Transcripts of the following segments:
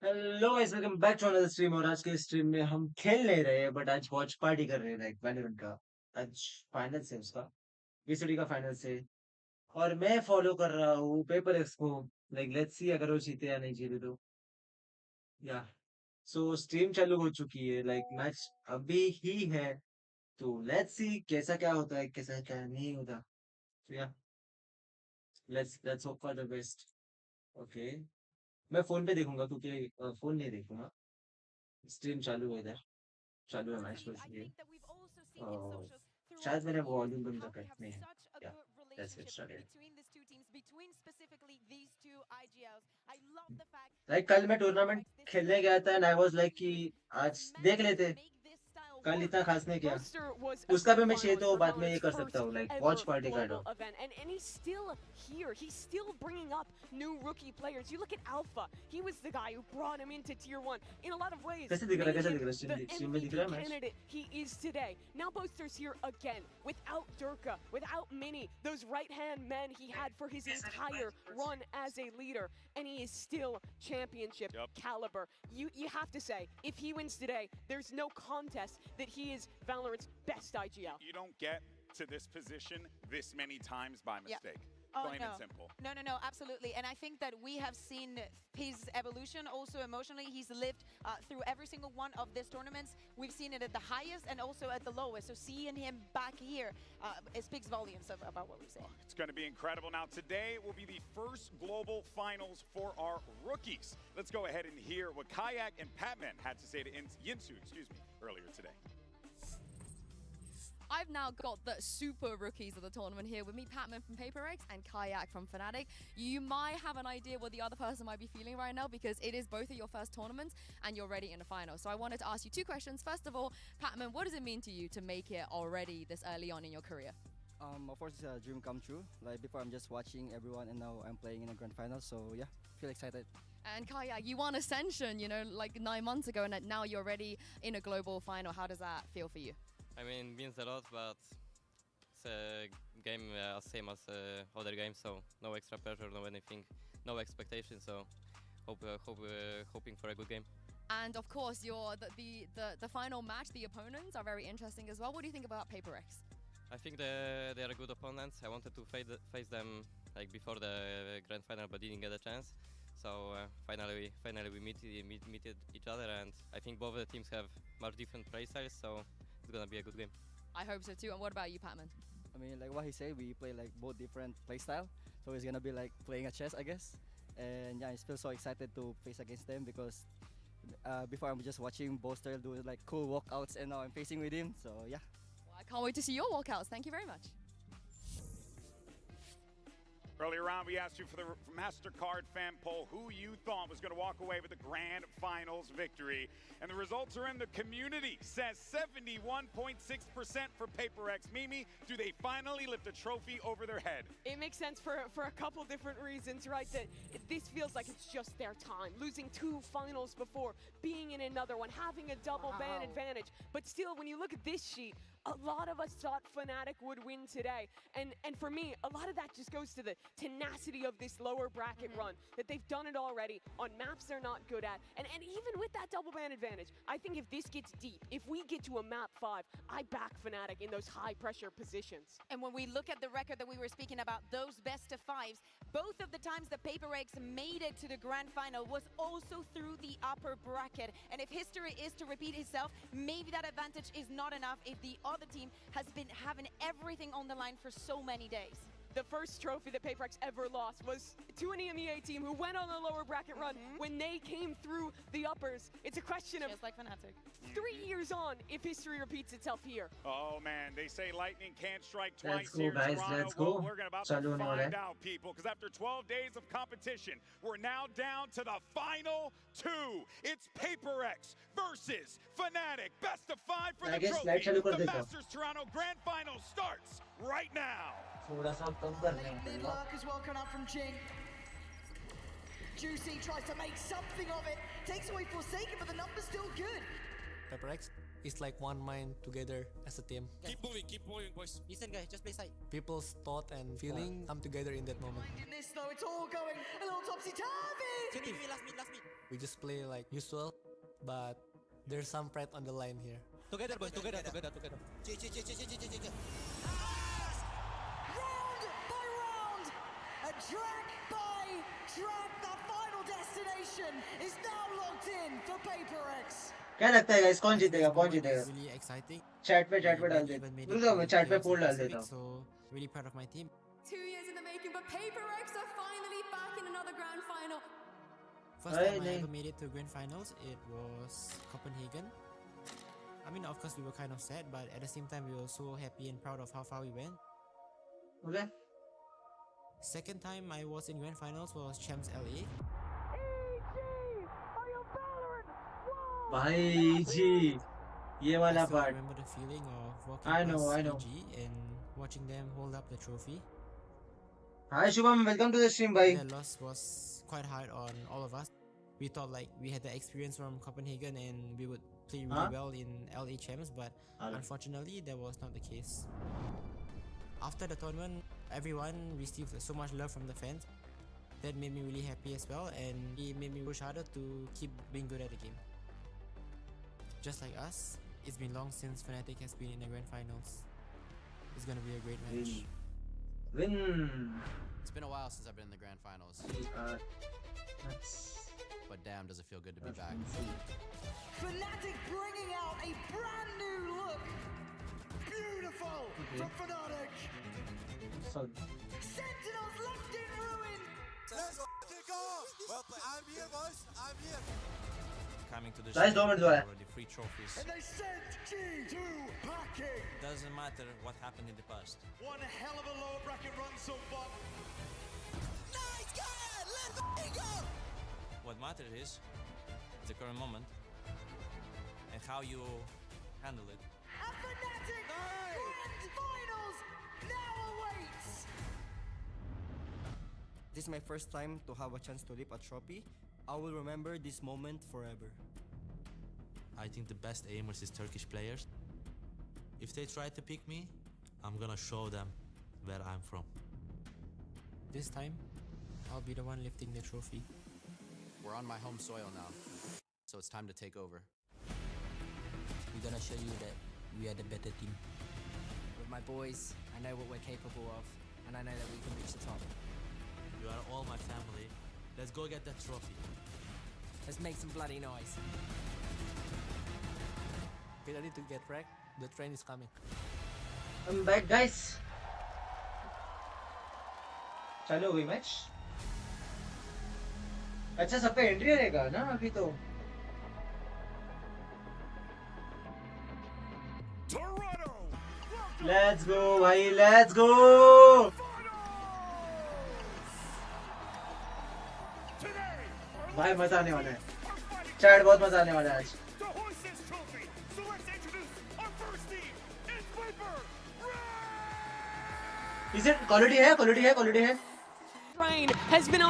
Hello guys, welcome back to another stream. और आज के स्ट्रीम में हम खेल नहीं रहे हैं बट आज वॉच पार्टी कर रहे हैं लाइक वैलोरेंट का। आज फाइनल से उसका बीसीडी का फाइनल से। और मैं फॉलो कर रहा हूँ पेपर एक्स को। लाइक लेट्स सी अगर वो जीते या नहीं जीते तो। या सो स्ट्रीम चालू हो चुकी है, लाइक मैच अभी ही है। तो लेट्स सी कैसा क्या होता है, कैसा क्या नहीं होता। तो या let's hope for the best. Okay, मैं फोन पे देखूंगा क्योंकि फोन नहीं देखूंगा। स्ट्रीम चालू है इधर, चालू है मैच बस ये। और शायद मैंने वॉल्यूम बंद कर रखने हैं। या लेट्स गेट स्टार्टेड। लाइक कल मैं टूर्नामेंट खेलने गया था एंड आई वाज लाइक कि आज देख लेते। कल इतना खास नहीं किया। Boaster was a उसका भी मैं चाहिए semifinalist तो for बाद में ये Valorant's कर सकता first हूँ, लाइक वॉच ever पार्टी का global डो। event, and he's still here. He's still bringing up new rookie players. You look at Alpha. He was the guy who brought him into Tier 1. In a lot of ways, कैसे दिख रहा है, made कैसे him दिख रहा the है? Stream में दिख रहा MVP है match? candidate he is today. Now Boaster's here again, without Durka, without Mini, those right-hand men he had for his entire run as a leader, and he is still championship caliber. You have to say, if he wins today, there's no contest that he is Valorant's best IGL. You don't get to this position this many times by mistake. Oh, Plain no. and simple. No, absolutely. And I think that we have seen his evolution also emotionally. He's lived through every single one of these tournaments. We've seen it at the highest and also at the lowest. So seeing him back here, it speaks volumes about what we've seen. It's going to be incredible. Now, today will be the first global finals for our rookies. Let's go ahead and hear what Kayak and Patman had to say to Yinsu, earlier today. I've now got the super rookies of the tournament here with me, Patman from PRX and Kayak from Fnatic. You might have an idea what the other person might be feeling right now because it is both of your first tournaments and you're ready in the final. So I wanted to ask you two questions. First of all, Patman, what does it mean to you to make it already this early on in your career? Of course, it's a dream come true. Like before, I'm just watching everyone, and now I'm playing in a grand final. So yeah, feel excited. And Kayak, you won Ascension, you know, like 9 months ago, and now you're ready in a global final. How does that feel for you? I mean, means a lot, but it's a game same as other games, so no extra pressure, no anything, no expectations. So hoping for a good game. And of course, the final match, the opponents are very interesting as well. What do you think about PRX? I think they are good opponents. I wanted to face them like before the grand final, but didn't get a chance. So finally we meet each other, and I think both the teams have much different play styles. So it's gonna be a good game. I hope so too. And what about you, Patman? I mean, like what he said, we play like both different play style. So it's gonna be like playing a chess, I guess. And yeah, I feel so excited to face against them because before I'm just watching Boaster do like cool walkouts, and now I'm facing with him. So yeah. Well, I can't wait to see your walkouts. Thank you very much. Earlier on, we asked you for the MasterCard fan poll who you thought was going to walk away with the grand finals victory. And the results are in. The community says 71.6% for PaperX. Mimi, do they finally lift a trophy over their head? It makes sense for a couple different reasons, right? That this feels like it's just their time. Losing 2 finals before, being in another one, having a double ban advantage. But still, when you look at this sheet, a lot of us thought Fnatic would win today. And for me, a lot of that just goes to the tenacity of this lower bracket run, that they've done it already on maps they're not good at. And even with that double ban advantage, I think if this gets deep, if we get to a map 5, I back Fnatic in those high pressure positions. And when we look at the record that we were speaking about, those best of 5s, both of the times that PaperX made it to the grand final was also through the upper bracket. And if history is to repeat itself, maybe that advantage is not enough if the other team has been having everything on the line for so many days. The first trophy that PaperX ever lost was to an EMEA team who went on a lower bracket run when they came through the uppers. It's a question of Just like Fnatic. 3 years on if history repeats itself here. Oh man, they say lightning can't strike twice Let's go, here in guys, Toronto. let's go. Well, we're about to चालू होने वाला find है। out, people, because after 12 days of competition, we're now down to the final 2. It's PaperX versus Fnatic. Best of 5 for I the guess trophy. light चालू कर The देता हूँ। Masters Toronto Grand Final starts right now. थोड़ा सा कम कर लेंगे Mid पहले। lurk as well coming up from Jing. Juicy tries to make something of it. Takes away Forsaken, but the number's still good. PaperX It's like one mind together as a team. Keep moving, boys. Listen guys, just play side. People's thought and feeling come together in that moment. This though, it's all going a little topsy-turvy. Last mid. We just play like usual, but there's some pride on the line here. Together boys, together. J. Round by round, a track by track, the final destination is now locked in for PRX. क्या लगता है guys कौन जीतेगा Really exciting. Chat पे डाल दे रुको chat पे पोल डाल देता हूँ So really proud of my team. 2 years in the making, but PRX are finally back in another grand final. First time I ever made it to grand finals, it was Copenhagen. I mean, of course we were kind of sad, but at the same time we were so happy and proud of how far we went. okay Second time I was in grand finals was Champs LA. भाई जी ये वाला I still part remember the feeling of walking I know past EG and watching them hold up the trophy. hi Shubham welcome to the stream भाई The loss was quite hard on all of us. We thought like we had the experience from Copenhagen and we would play really well in LA Champs, but unfortunately that was not the case. After the tournament, everyone received so much love from the fans. That made me really happy as well, and it made me push harder to keep being good at the game. Just like us, it's been long since Fnatic has been in the grand finals. It's gonna be a great match. win It's been a while since I've been in the grand finals, that's but damn, does it feel good to be back. Fnatic bringing out a brand new look. Beautiful from Fnatic. Sentinels left in ruin. Let's kick off! Well played. I'm here, boys. I'm here. Coming to the Guys, don't do it. already 3 trophies. And they sent G2 packing. Doesn't matter what happened in the past. One hell of a lower bracket run so far. Nice guy! Let's go! What matters is the current moment and how you handle it. And Fnatic Grand Finals now awaits. This is my first time to have a chance to lift a trophy. I will remember this moment forever. I think the best aimers is Turkish players. If they try to pick me, I'm gonna show them where I'm from. This time, I'll be the one lifting the trophy. We're on my home soil now, so it's time to take over. We're gonna show you that we are the better team. With my boys, I know what we're capable of, and I know that we can reach the top. You are all my family. Let's go get that trophy. Let's make some bloody noise. Get ready to get wrecked. The train is coming. I'm back guys चालू हो गई match अच्छा सबका entry रहेगा ना अभी तो Toronto! Let's go भाई लेट्स गो भाई मजा आने वाला है चैट बहुत मजा आने वाला है आज To hoist this trophy, so let's introduce our first team. It's PRX! Is it quality है Rain has been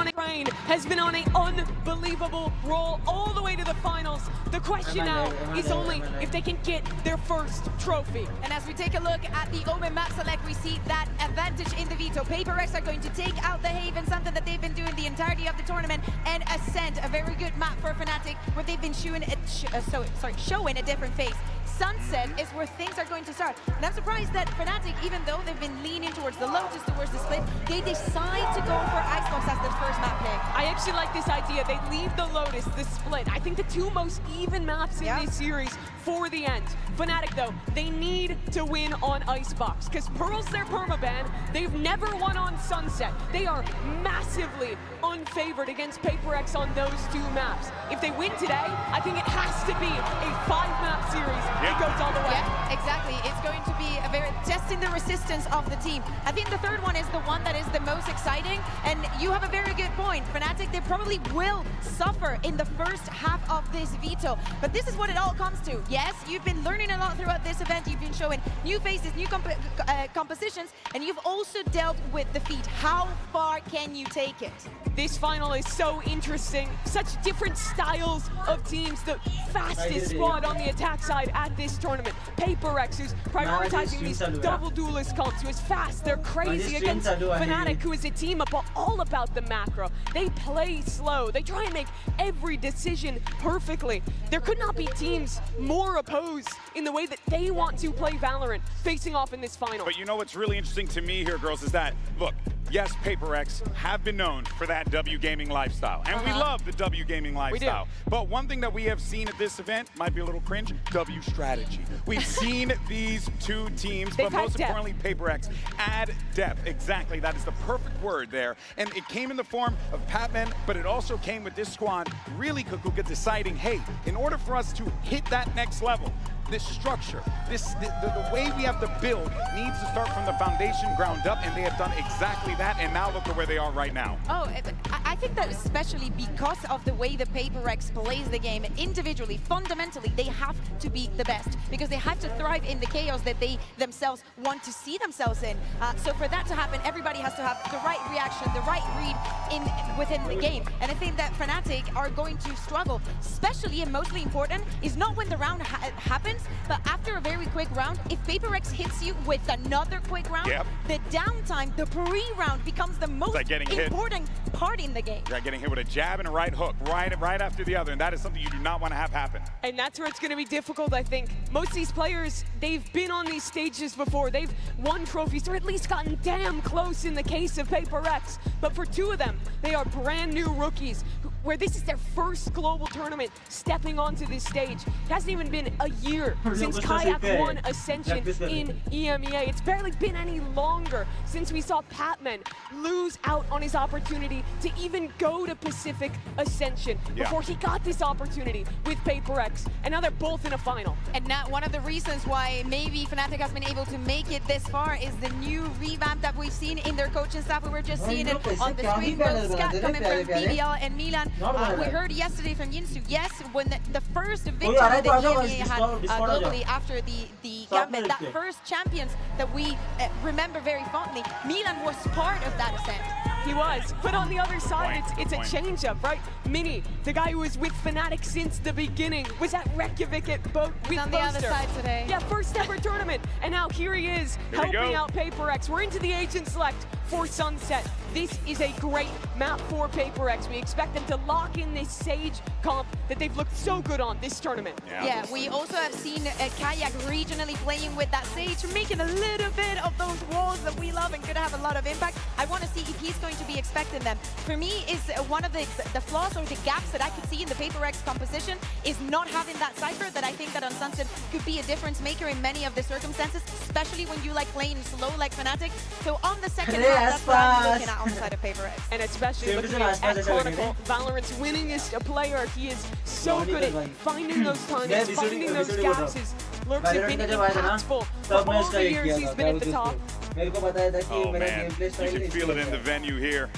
on an unbelievable roll all the way to the finals. The question now is only if they can get their first trophy. And as we take a look at the Omen map select, we see that advantage in the veto. PRX are going to take out the Haven, something that they've been doing the entirety of the tournament, and Ascent, a very good map for Fnatic, where they've been showing a different face. Sunset is where things are going to start. And I'm surprised that Fnatic, even though they've been leaning towards the Lotus, towards the split, they decide to go for Icebox as their first map pick. I actually like this idea. They leave the Lotus, the split. I think the two most even maps in this series for the end. Fnatic, though, they need to win on Icebox because Pearl's their permaban. They've never won on Sunset. They are massively unfavored against PRX on those two maps. If they win today, I think it has to be a 5-map series that goes all the way. Yeah, exactly. It's going to be a very testing testing the resistance of the team. I think the third one is the one that is the most exciting, and you have a very good point. Fnatic, they probably will suffer in the first half of this veto, but this is what it all comes to. Yes, you've been learning a lot throughout this event. You've been showing new faces, new compositions, and you've also dealt with defeat. How far can you take it? This final is so interesting. Such different styles of teams. The fastest squad on the attack side at this tournament. PRX, who's prioritizing these double duelist comps, who is fast. They're crazy against Fnatic, who is a team all about the macro. They play slow. They try and make every decision perfectly. There could not be teams more opposed in the way that they want to play Valorant facing off in this final. But you know what's really interesting to me here, girls, is that, look, yes, PRX have been known for that W gaming lifestyle. And we love the W gaming lifestyle. But one thing that we have seen at this event, might be a little cringe, W strategy. We've seen these two teams, but most importantly, PRX add depth. Exactly, that is the perfect word there. And it came in the form of Patman, but it also came with this squad really Kukuka deciding, hey, in order for us to hit that next level, this structure, the way we have to build needs to start from the foundation ground up, and they have done exactly that, and now look at where they are right now. Oh, I think that especially because of the way the PRX plays the game individually, fundamentally, they have to be the best, because they have to thrive in the chaos that they themselves want to see themselves in. So for that to happen, everybody has to have the right reaction, the right read within the game. And I think that Fnatic are going to struggle, especially and mostly important is not when the round happens, but after a very quick round. If PRX hits you with another quick round, the downtime, the pre-round becomes the most important part in the game. You're getting hit with a jab and a right hook, right after the other, and that is something you do not want to have happen. And that's where it's going to be difficult, I think. Most of these players, they've been on these stages before. They've won trophies, or at least gotten damn close in the case of PRX. But for two of them, they are brand new rookies, where this is their first global tournament stepping onto this stage. It hasn't even been a year since Kayak won Ascension in EMEA. It's barely been any longer since we saw Patman lose out on his opportunity to even go to Pacific Ascension before he got this opportunity with PRX, and now they're both in a final. And now one of the reasons why maybe Fnatic has been able to make it this far is the new revamp that we've seen in their coaching staff. We were just seeing it on the screen. Both Scat coming from BBL and Milan. We heard yesterday from Yinsu, yes, when the first victory that EMEA had globally after the Gambit, that first champions that we remember very fondly, Milan was part of that ascent. He was, but on the other side, it's a change-up, right? Mini, the guy who was with Fnatic since the beginning, was at Reykjavik at boat with on the other side today. Yeah, first ever tournament, and now here he is, helping out PRX. We're into the agent select for Sunset. This is a great map for PRX. We expect them to lock in this Sage comp that they've looked so good on this tournament. Yeah, we also have seen Kayak regionally playing with that Sage, making a little bit of those walls that we love and could have a lot of impact. I want to see if he's going to be expecting them. For me, is one of the flaws or the gaps that I could see in the PRX composition is not having that Cypher that I think that on Sunset could be a difference maker in many of the circumstances, especially when you like playing slow like Fnatic. So on the second half, that's what I'm looking at on the side of PRX. And especially looking at Chronicle, Valorant's winningest player. He is so good at finding those timings, finding those gaps. His lurks have been impactful for all the years he's been at the top. Oh man, you can feel it in the venue here.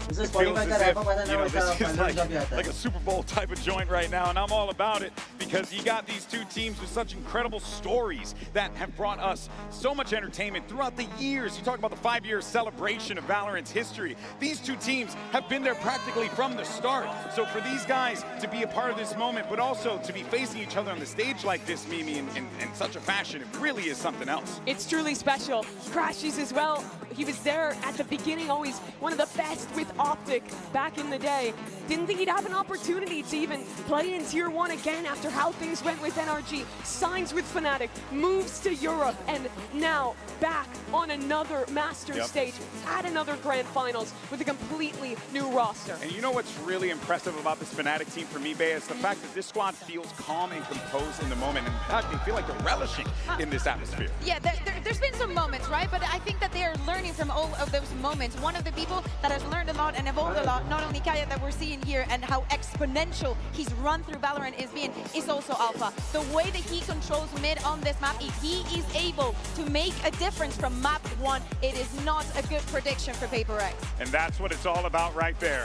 It feels as if, this is like a Super Bowl type of joint right now, and I'm all about it because you got these two teams with such incredible stories that have brought us so much entertainment throughout the years. You talk about the 5-year celebration of Valorant's history. These two teams have been there practically from the start. So for these guys to be a part of this moment, but also to be facing each other on the stage like this, Mimi, in such a fashion, it really is something else. It's truly special. Crashes as well. He was there at the beginning, always one of the best with Optic back in the day. Didn't think he'd have an opportunity to even play in Tier 1 again after how things went with NRG. Signs with Fnatic, moves to Europe, and now back on another master stage at another Grand Finals with a completely new roster. And you know what's really impressive about this Fnatic team for me, Bea, is the fact that this squad feels calm and composed in the moment. In fact, they feel like they're relishing in this atmosphere. Yeah, there's been some moments, right? But I think that they are learning learning from all of those moments. One of the people that has learned a lot and evolved a lot, not only Kaya that we're seeing here and how exponential his run through Valorant is being, is also Alpha. The way that he controls mid on this map, if he is able to make a difference from map 1, it is not a good prediction for PRX. And that's what it's all about right there,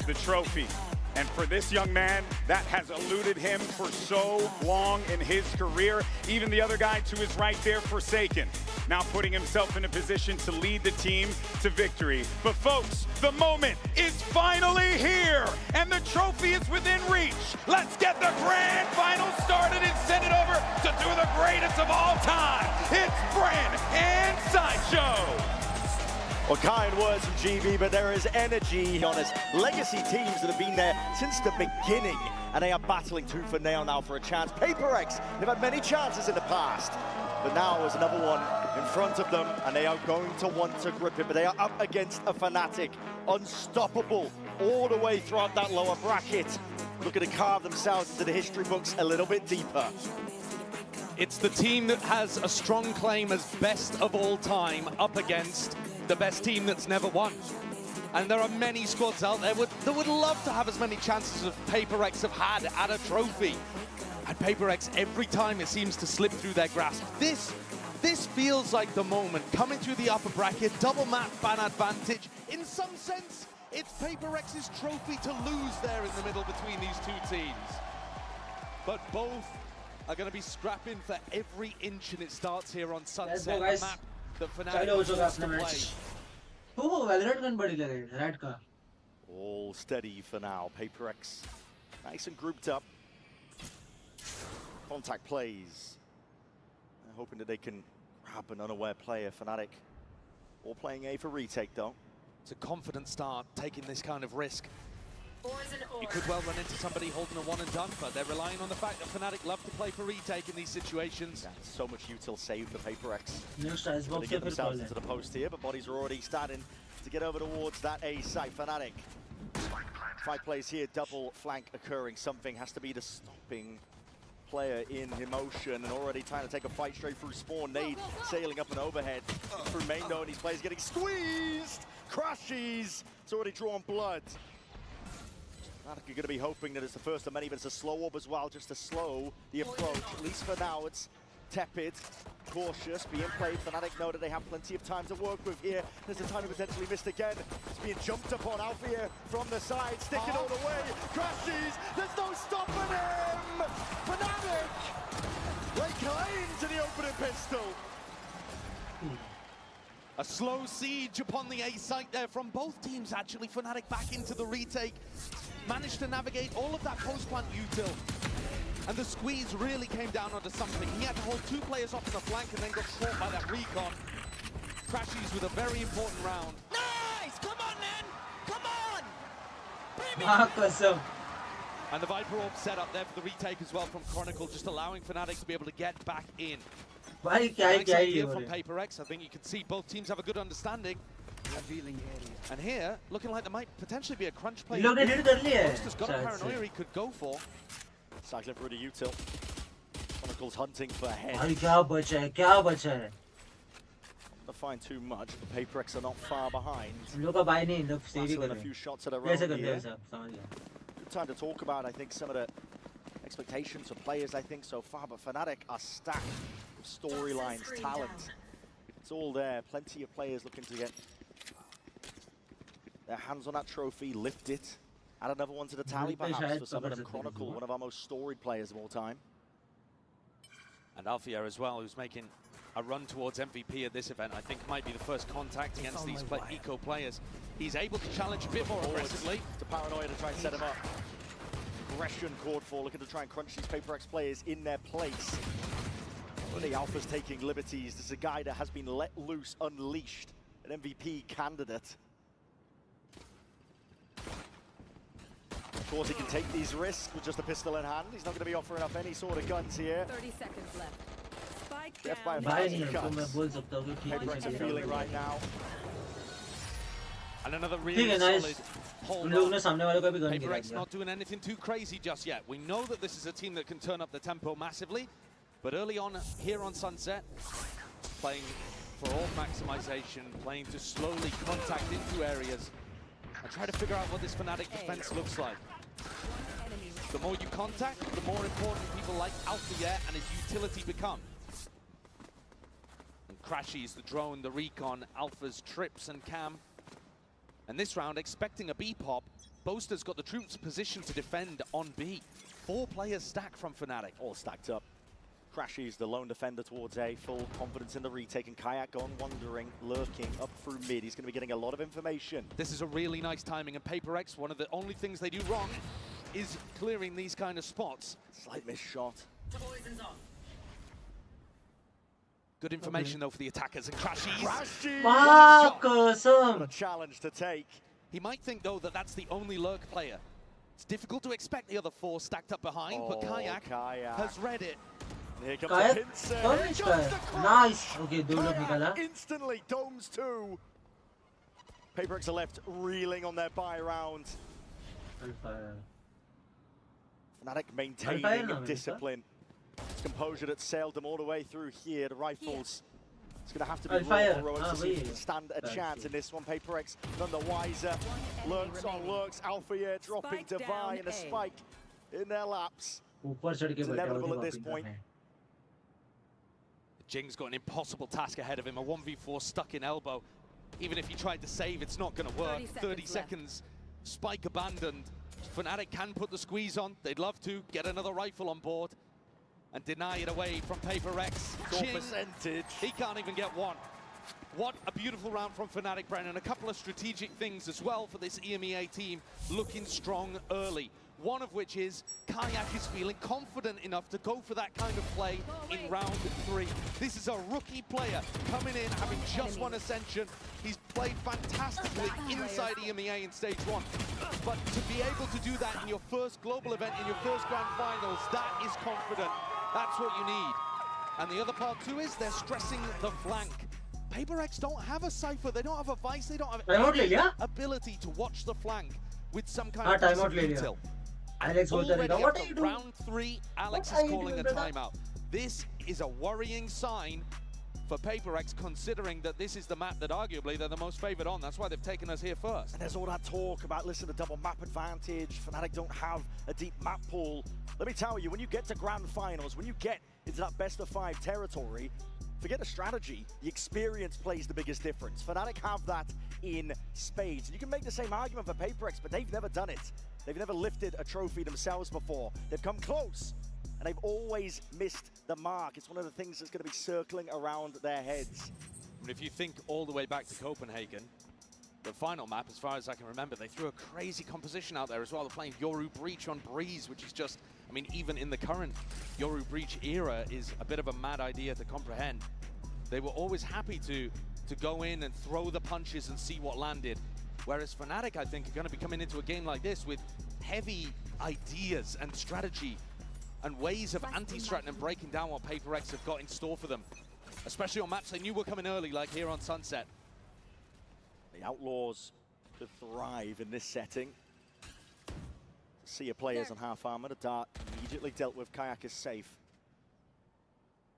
the trophy. And for this young man, that has eluded him for so long in his career. Even the other guy to his right there, Forsaken, now putting himself in a position to lead the team to victory. But folks, the moment is finally here, and the trophy is within reach. Let's get the grand final started and send it over to do the greatest of all time. It's Bren and Sideshow. Well, kind words from GB, but there is energy on his legacy teams that have been there since the beginning, and they are battling tooth and nail now for a chance. PRX, they've had many chances in the past, but now there's another one in front of them, and they are going to want to grip it, but they are up against a Fnatic, unstoppable all the way throughout that lower bracket, looking to carve themselves into the history books a little bit deeper. It's the team that has a strong claim as best of all time up against the best team that's never won. And there are many squads out there that would love to have as many chances as PRX have had at a trophy. And PRX, every time it seems to slip through their grasp. This feels like the moment. Coming through the upper bracket, double map fan advantage. In some sense, it's PRX's trophy to lose there in the middle between these two teams. But both are going to be scrapping for every inch, and it starts here on Sunset, the map that Fnatic wants to play. Oh, Valorant gun badi lage, Rat ka. All steady for now. PRX nice and grouped up. Contact plays. Hoping that they can grab an unaware player. Fnatic all playing A for retake though. It's a confident start, taking this kind of risk. You could well run into somebody holding a one and done, but they're relying on the fact that Fnatic love to play for retake in these situations. Yeah, so much util saved for PRX. Going to get themselves into the post here, but bodies are already starting to get over towards that A site. Fnatic. 5 plays here, double flank occurring. Something has to be the stopping player in emotion, and already trying to take a fight straight through spawn. Nade sailing up and overhead through main though, and these players getting squeezed. Crashes. It's already drawn blood. Fnatic are going to be hoping that it's the first of many, but it's a slow orb as well, just to slow the approach. At least for now, it's tepid, cautious, being played. Fnatic know that they have plenty of time to work with here. There's a time to potentially missed again. It's being jumped upon. Alpha here from the side, sticking all the way. Crashes, there's no stopping him! Fnatic! Lay claim to the opening pistol. A slow siege upon the A site there from both teams, actually. Fnatic back into the retake. Managed to navigate all of that post-plant util. And the squeeze really came down onto something. He had to hold 2 players off on the flank and then got caught by that recon. Crashes with a very important round. Nice! Come on, man! Come on! And the Viper Orb set up there for the retake as well from Chronicle, just allowing Fnatic to be able to get back in. Nice idea from PRX. I think you can see both teams have a good understanding. And here, looking like there might potentially be a crunch play. Monster's got a paranoia he could go for. Cycling through the util. Chronicle's hunting for head. Not find too much, but PRX are not far behind. Battling a few shots at a row here. Good time to talk about, I think, some of the expectations for players, I think, so far, but Fnatic are stacked with storylines, talent. It's all there. Plenty of players looking to get their hands on that trophy, lift it, add another one to the tally, perhaps, for some of them. Chronicle, one of our most storied players of all time. And Alfia as well, who's making a run towards MVP at this event. I think might be the first contact against these eco players. He's able to challenge a bit more aggressively. To Paranoia to try and set him up. Aggression called for, looking to try and crunch these PRX players in their place. The Alpha's taking liberties. This is a guy that has been let loose, unleashed, an MVP candidate. Of course, he can take these risks with just a pistol in hand. He's not going to be offering up any sort of guns here. 30 seconds left. Death by 1,000 cuts. PRX are feeling right now. And another really solid hold on. PRX not doing anything too crazy just yet. We know that this is a team that can turn up the tempo massively, but early on here on Sunset, playing for all maximization, playing to slowly contact into areas and try to figure out what this Fnatic defense looks like. The more you contact, the more important people like Alpha and his utility become. And Crashy's the drone, the recon, Alpha's trips and cam. And this round, expecting a B pop, Boaster's got the troops positioned to defend on B. 4 players stacked from Fnatic. All stacked up. Crashy's the lone defender towards A, full confidence in the retake, and Kayak gone wandering, lurking up through mid. He's going to be getting a lot of information. This is a really nice timing, and PRX, one of the only things they do wrong is clearing these kind of spots. Slight miss shot. Good information though for the attackers, and Crashy's. What a challenge to take. He might think though that that's the only lurk player. It's difficult to expect the other 4 stacked up behind, but Kayak has read it. Here comes the pincer. Nice. Okay, do look nikala. Instantly domes 2. PRX are left reeling on their buy round. Fnatic maintaining discipline. It's composure that sailed them all the way through here. The rifles. It's going to have to be raw heroics to see if they can stand a chance in this one. PRX none the wiser. Lurks on lurks. Alpha dropping Divine and a spike in their laps. It's inevitable at this point. Jing's got an impossible task ahead of him. A 1v4 stuck in elbow. Even if he tried to save, it's not going to work. 30 seconds. Spike abandoned. Fnatic can put the squeeze on. They'd love to get another rifle on board and deny it away from PRX. Percentage. He can't even get one. What a beautiful round from Fnatic, Brennan. A couple of strategic things as well for this EMEA team, looking strong early. One of which is Kayak is feeling confident enough to go for that kind of play in round 3. This is a rookie player coming in, having just won Ascension. He's played fantastically inside EMEA in stage 1. But to be able to do that in your first global event, in your first grand finals, that is confident. That's what you need. And the other part too is they're stressing the flank. PRX don't have a Cypher, they don't have a Vice, they don't have any ability to watch the flank with some kind of intel. Alex, already round 3, Alex is calling a timeout. This is a worrying sign for PRX, considering that this is the map that arguably they're the most favored on. That's why they've taken us here first. And there's all that talk about, listen, the double map advantage. Fnatic don't have a deep map pool. Let me tell you, when you get to grand finals, when you get into that best of 5 territory, forget the strategy, the experience plays the biggest difference. Fnatic have that in spades. And you can make the same argument for PRX, but they've never done it. They've never lifted a trophy themselves before. They've come close, and they've always missed the mark. It's one of the things that's going to be circling around their heads. And if you think all the way back to Copenhagen, the final map, as far as I can remember, they threw a crazy composition out there as well. They're playing Yoru Breach on Breeze, which is just, I mean, even in the current Yoru Breach era, is a bit of a mad idea to comprehend. They were always happy to go in and throw the punches and see what landed. Whereas Fnatic, I think, are going to be coming into a game like this with heavy ideas and strategy and ways of anti-stratting and breaking down what PRX have got in store for them. Especially on maps they knew were coming early, like here on Sunset. The Outlaws to thrive in this setting. See your players on half armor. The dart immediately dealt with. Kayak is safe.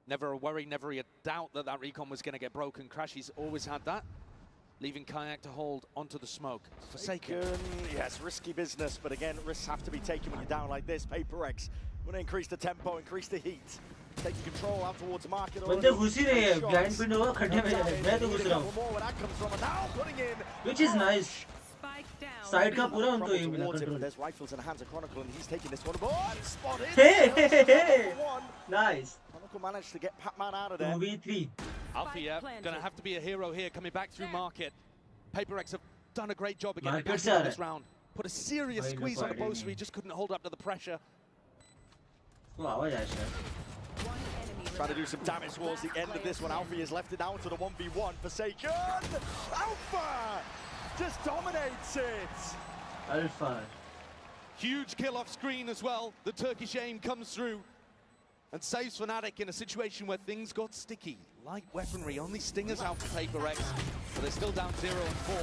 Never a worry, never a doubt that that recon was going to get broken. Crashy's always had that, leaving Kayak to hold onto the smoke. Forsaken. Yes, risky business, but again, risks have to be taken when you're down like this. PRX want to increase the tempo, increase the heat, taking control out towards the market. Which is nice. Side ka pura unko aim mila control. There's rifles in the hands of Chronicle, and he's taking this one. Oh, spotted. Hey, nice. Chronicle managed to get Pac-Man out of there. 2v3. Alfia gonna have to be a hero here, coming back through market. PRX have done a great job of getting back into this round. Put a serious squeeze on the Boaster, he just couldn't hold up to the pressure. Trying to do some damage towards the end of this one. Alfia has left it down to the 1v1. Forsaken! Alpha just dominates it! Alpha. Huge kill off screen as well. The Turkish aim comes through and saves Fnatic in a situation where things got sticky. Light weaponry, only stingers out for PRX, but they're still down 0 and 4.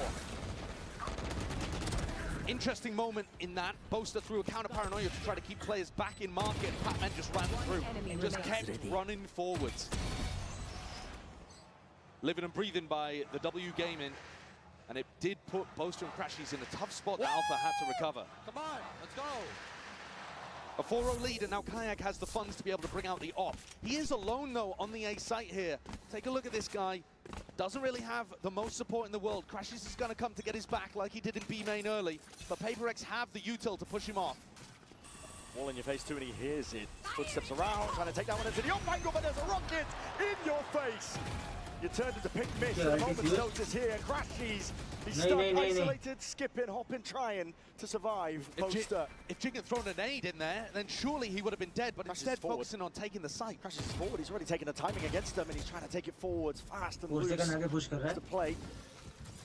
Interesting moment in that. Boaster threw a counter paranoia to try to keep players back in market. Pac-Man just ran through, just kept running forwards. living and breathing by the W Gaming. And it did put Boaster and Crashies in a tough spot that Alpha had to recover. Come on, let's go. A 4-0 lead, and now Kayak has the funds to be able to bring out the op. He is alone, though, on the A site here. Take a look at this guy. Doesn't really have the most support in the world. Crashies is going to come to get his back like he did in B main early, but PaperX have the util to push him off. Wall in your face too, and he hears it. Footsteps around, trying to take that one into the op angle, but there's a rocket in your face. You turned into pink mist at a moment's notice here. Crashies, he's stuck, isolated, skipping, hopping, trying to survive. Boaster. If Jing had thrown an aid in there, then surely he would have been dead, but instead focusing on taking the site. Crashies is forward, he's already taken the timing against them, and he's trying to take it forwards fast and loose. To play.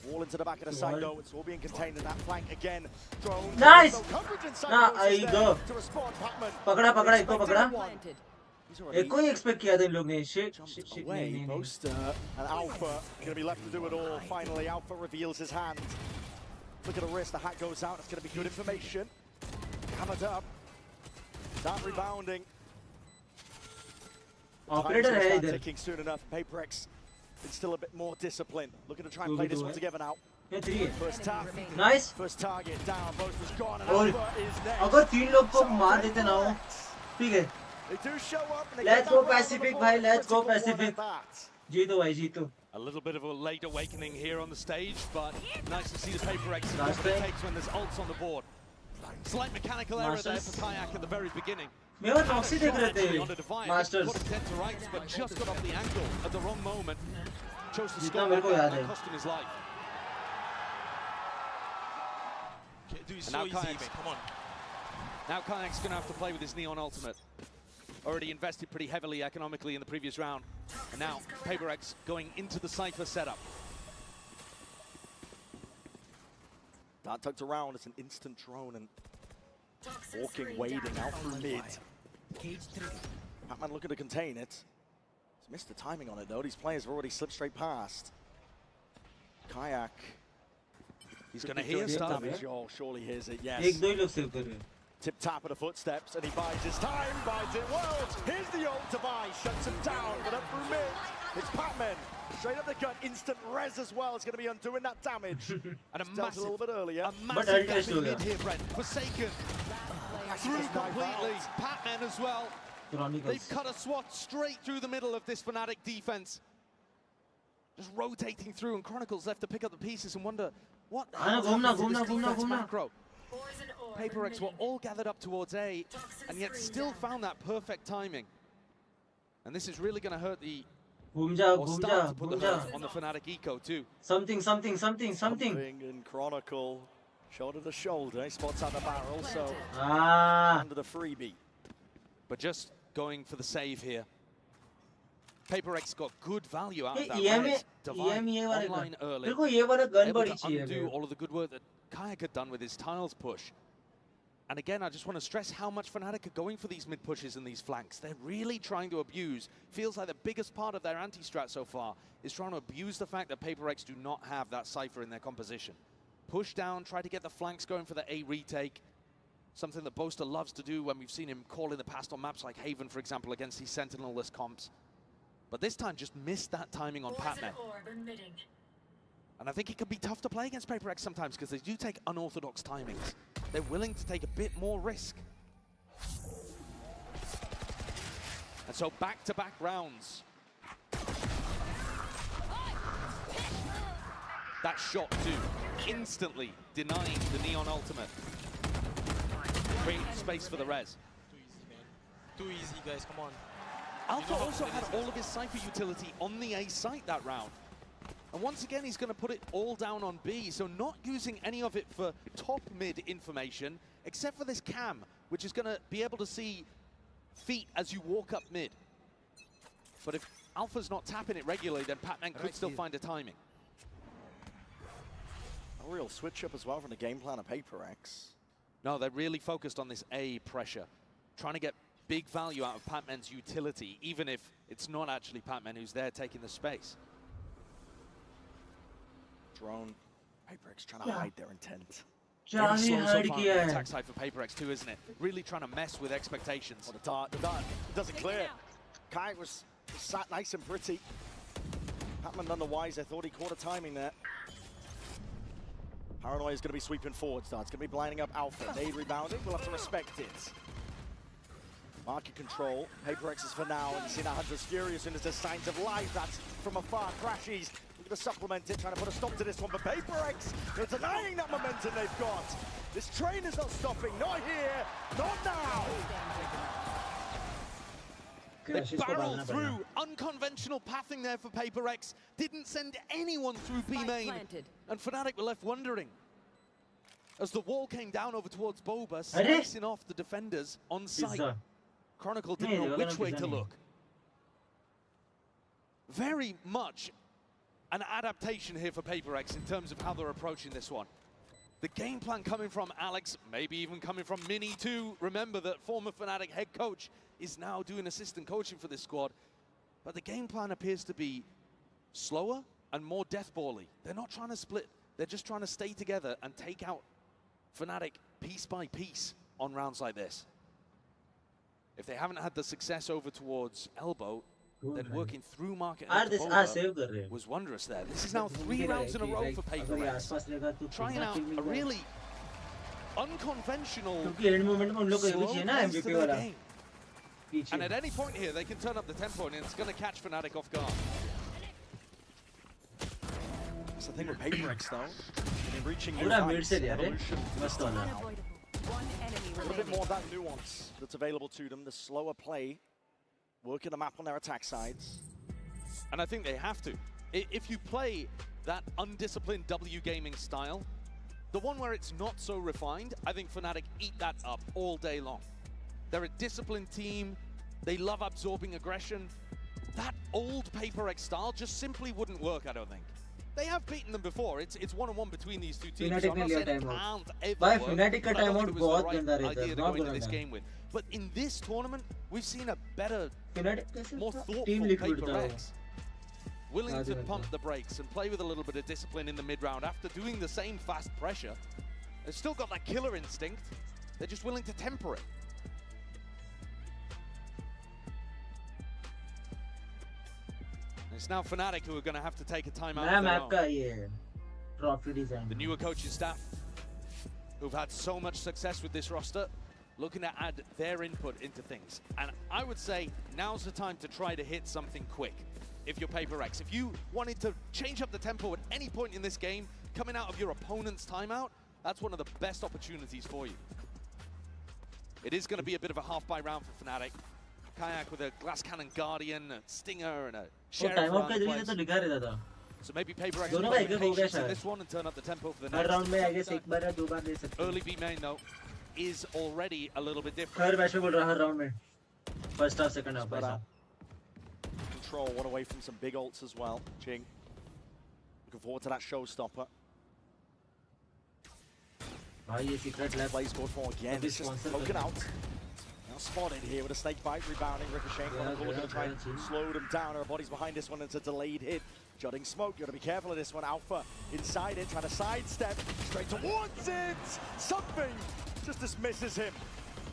Wall into the back of the side though, it's all being contained in that flank again. Drone. Nice! No coverage inside Nah, go. to respond, Pacman. पकड़ा इसको पकड़ा एक को ही expect किया था इन लोग ने shit away. Boaster and Alpha going to be left to do it all. Finally, Alpha reveals his hand. Look at the wrist, the hat goes out. It's going to be good information. Hammered up. Start rebounding. Operator है इधर. Ticking soon enough. PaperX is still a bit more disciplined. Looking to try and play this one together now. First tap. Nice. First target down. Boaster's gone and Alpha is next. अगर तीन लोग को मार देते ना हो, ठीक है. They do show up and they Let's go Pacific, bhai. Let's go Pacific. जीतो भाई जीतो. A little bit of a late awakening here on the stage, but nice to see the PaperX and what it takes when there's ults on the board. Slight mechanical error there for Kayak at the very beginning. मैं वो taxi देख रहे थे. Masters. Got dead to rights, but just got off the angle at the wrong moment. Chose to जितना score मेरे को याद है. cost him his life. And now Kayak's, come on. Now Kayak's going to have to play with his Neon ultimate. Already invested pretty heavily economically in the previous round. And now PaperX going into the Cypher setup. Dart tucked around, it's an instant drone and walking, wading out through mid. Pacman looking to contain it. He's missed the timing on it though. These players have already slipped straight past. Kayak. He's going to hear stuff. Oh, surely hears it, yes. एक दो ही लोग save कर रहे हैं. Tip tap of the footsteps, and he bides his time, bides it well. Here's the ult to buy, shuts him down, but up through mid. It's Pacman. Straight up the gut, instant res as well. It's going to be undoing that damage. And a massive, a little bit earlier. A massive gap in mid here, Brent. Forsaken. Through completely. Pacman as well. They've cut a swath straight through the middle of this Fnatic defense. Just rotating through, and Chronicles left to pick up the pieces and wonder, what the hell happened to this defense macro? PaperX were all gathered up towards A, and yet still found that perfect timing. And this is really going to hurt the... start to put the hurt on the Fnatic eco too. Something. In Chronicle, shoulder to shoulder, he spots out the barrel, so under the freebie. But just going for the save here. PaperX got good value out of that. Online early. Able to undo all of the good work that Kayak had done with his tiles push. And again, I just want to stress how much Fnatic are going for these mid pushes and these flanks. They're really trying to abuse. Feels like the biggest part of their anti-strat so far is trying to abuse the fact that PaperX do not have that Cypher in their composition. Push down, try to get the flanks going for the A retake. Something that Boaster loves to do when we've seen him call in the past on maps like Haven, for example, against these Sentinel-less comps. But this time just missed that timing on Pacman. And I think it can be tough to play against PaperX sometimes because they do take unorthodox timings. They're willing to take a bit more risk. And so back-to-back rounds. That shot too, instantly denying the Neon ultimate. Creating space for the res. Too easy, guys, come on. Alpha also had all of his Cypher utility on the A site that round. And once again, he's going to put it all down on B, so not using any of it for top mid information, except for this cam, which is going to be able to see feet as you walk up mid. But if Alpha's not tapping it regularly, then Pacman could still find a timing. A real switch up as well from the game plan of PaperX. No, they're really focused on this A pressure, trying to get big value out of Pacman's utility, even if it's not actually Pacman who's there taking the space. Drone, PaperX trying to hide their intent. Very slow so far on the attack side for PaperX too, isn't it? Really trying to mess with expectations. Oh, the dart doesn't clear. Kai was sat nice and pretty. Patman none the wiser, thought he caught a timing there. Paranoia is going to be sweeping forward, though. It's going to be blinding up Alpha. Nade rebounding, we'll have to respect it. Market control, PaperX is for now, and Sina Hunter's furious and there's signs of life. That's from afar, Crashies. We're going to supplement it, trying to put a stop to this one, but PaperX, they're denying that momentum they've got. This train is not stopping, not here, not now. They barreled through, unconventional pathing there for PaperX, didn't send anyone through B main, and Fnatic were left wondering. As the wall came down over towards Boba, slicing off the defenders on site. Chronicle didn't know which way to look. Very much an adaptation here for PaperX in terms of how they're approaching this one. The game plan coming from Alex, maybe even coming from Mini too. Remember that former Fnatic head coach is now doing assistant coaching for this squad. But the game plan appears to be slower and more deathball-y. They're not trying to split. They're just trying to stay together and take out Fnatic piece by piece on rounds like this. If they haven't had the success over towards Elbow, then working through market was wondrous there. This is now 3 rounds in a row for PaperX. Trying out a really unconventional slow pace to their game. And at any point here, they can turn up the tempo and it's going to catch Fnatic off guard. That's the thing with PaperX though. In reaching new heights, evolution is done now. A little bit more of that nuance that's available to them, the slower play, working the map on their attack sides. And I think they have to. If you play that undisciplined W gaming style, the one where it's not so refined, I think Fnatic eat that up all day long. They're a disciplined team, they love absorbing aggression. That old PaperX style just simply wouldn't work, I don't think. They have beaten them before. It's one-on-one between these two teams. So I'm not saying it can't ever work, Fnatic का time out बहुत गंदा रहता है. idea to go into this game with. But in this tournament, we've seen a better, more thoughtful PaperX. Willing to pump the brakes and play with a little bit of discipline in the mid-round after doing the same fast pressure. They've still got that killer instinct. They're just willing to temper it. It's now Fnatic who are going to have to take a timeout of their own. The newer coaching staff who've had so much success with this roster, looking to add their input into things. And I would say now's the time to try to hit something quick if you're PaperX. If you wanted to change up the tempo at any point in this game, coming out of your opponent's timeout, that's one of the best opportunities for you. It is going to be a bit of a half-buy round for Fnatic. Kayak with a glass cannon guardian, a stinger, and a sheriff around the place. So maybe PaperX will play patience in this one and turn up the tempo for the next. Early B main though is already a little bit different. First half, second half. Control one away from some big ults as well. Jing looking forward to that showstopper. Play scored for again. This is poking out. Now spotted here with a snake bite, rebounding, ricocheting. Chronicle looking to try and slow them down. Our bodies behind this one. It's a delayed hit. Jutting smoke. You got to be careful of this one. Alpha inside it, trying to sidestep straight towards it. Something just dismisses him.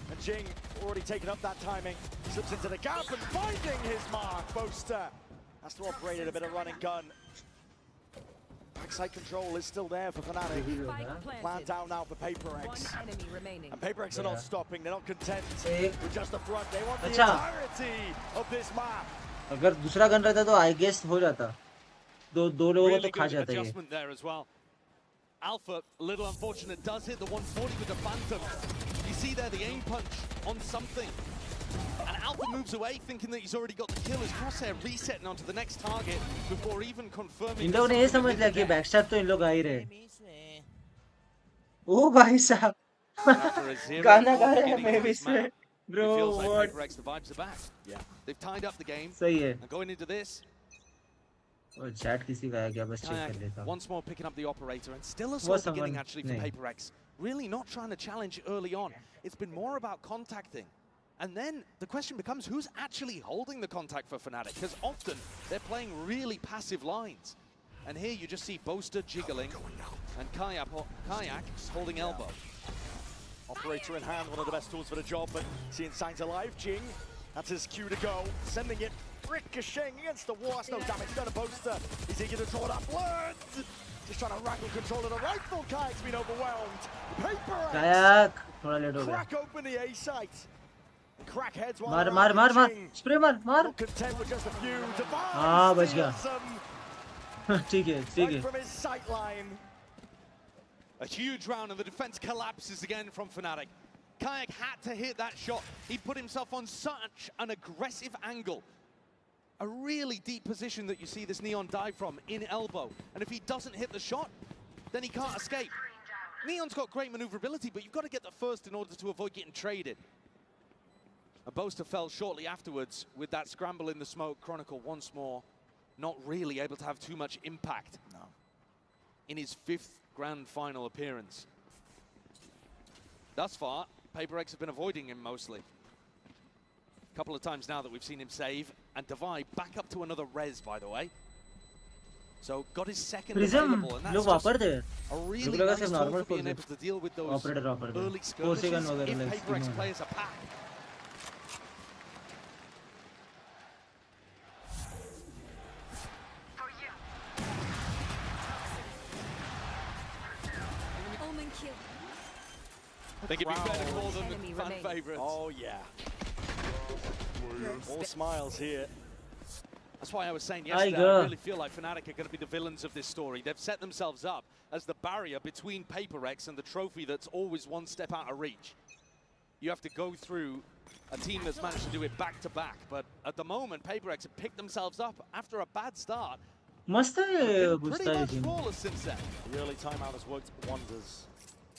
And Jing already taken up that timing. Slips into the gap and finding his mark. Boaster has to operate it a bit of running gun. Backside control is still there for Fnatic. Plan down now for PaperX. And PaperX are not stopping. They're not content with just the front. They want the entirety of this map. अगर दूसरा gun रहता तो I guess हो जाता. दो लोगों को तो खा जाता है. Adjustment there as well. Alpha, a little unfortunate, does hit the 140 with the Phantom. You see there the aim punch on something. And Alpha moves away thinking that he's already got the kill. His crosshair resetting onto the next target before even confirming. इन लोगों ने ये समझ लिया कि backstab तो इन लोग आ ही रहे. ओ भाई साहब. गाना गा रहे हैं मैं भी से. Bro, what? PaperX, the vibes are back. Yeah. They've tied up the game. सही है. And going into this. Oh, chat किसी का आ गया बस check कर लेता. Once more picking up the operator and still a slow beginning actually for PaperX. Really not trying to challenge early on. It's been more about contacting. And then the question becomes who's actually holding the contact for Fnatic? Because often they're playing really passive lines. And here you just see Boaster jiggling and Kayak holding elbow. Operator in hand, one of the best tools for the job, but seeing signs alive. Jing, that's his cue to go. Sending it ricocheting against the wall. That's no damage done to Boaster. He's eager to draw that blood. Just trying to wrangle control of the rifle. Kayak's been overwhelmed. PRX. Kayak थोड़ा late हो गया. Crack open the A site. Crack heads while मार spray मार. Not content with just a few. हाँ बच गया. ठीक है. Right from his sight line. A huge round and the defense collapses again from Fnatic. Kayak had to hit that shot. He put himself on such an aggressive angle. A really deep position that you see this Neon dive from in elbow. And if he doesn't hit the shot, then he can't escape. Neon's got great maneuverability, but you've got to get the first in order to avoid getting traded. A Boaster fell shortly afterwards with that scramble in the smoke. Chronicle once more not really able to have too much impact in his 5th grand final appearance. Thus far, PRX have been avoiding him mostly. A couple of times now that we've seen him save, and Divide back up to another res, by the way. So got his second available, and that's just a really nice tool for being able to deal with those early skirmishes if PRX players are packed. I think it'd be better to call them the fan favourites. Oh, yeah. All smiles here. That's why I was saying yesterday, I really feel like Fnatic are going to be the villains of this story. They've set themselves up as the barrier between PRX and the trophy that's always one step out of reach. You have to go through a team that's managed to do it back-to-back. But at the moment, PRX have picked themselves up after a bad start. मस्त है Pretty much flawless since then. The early timeout has worked wonders.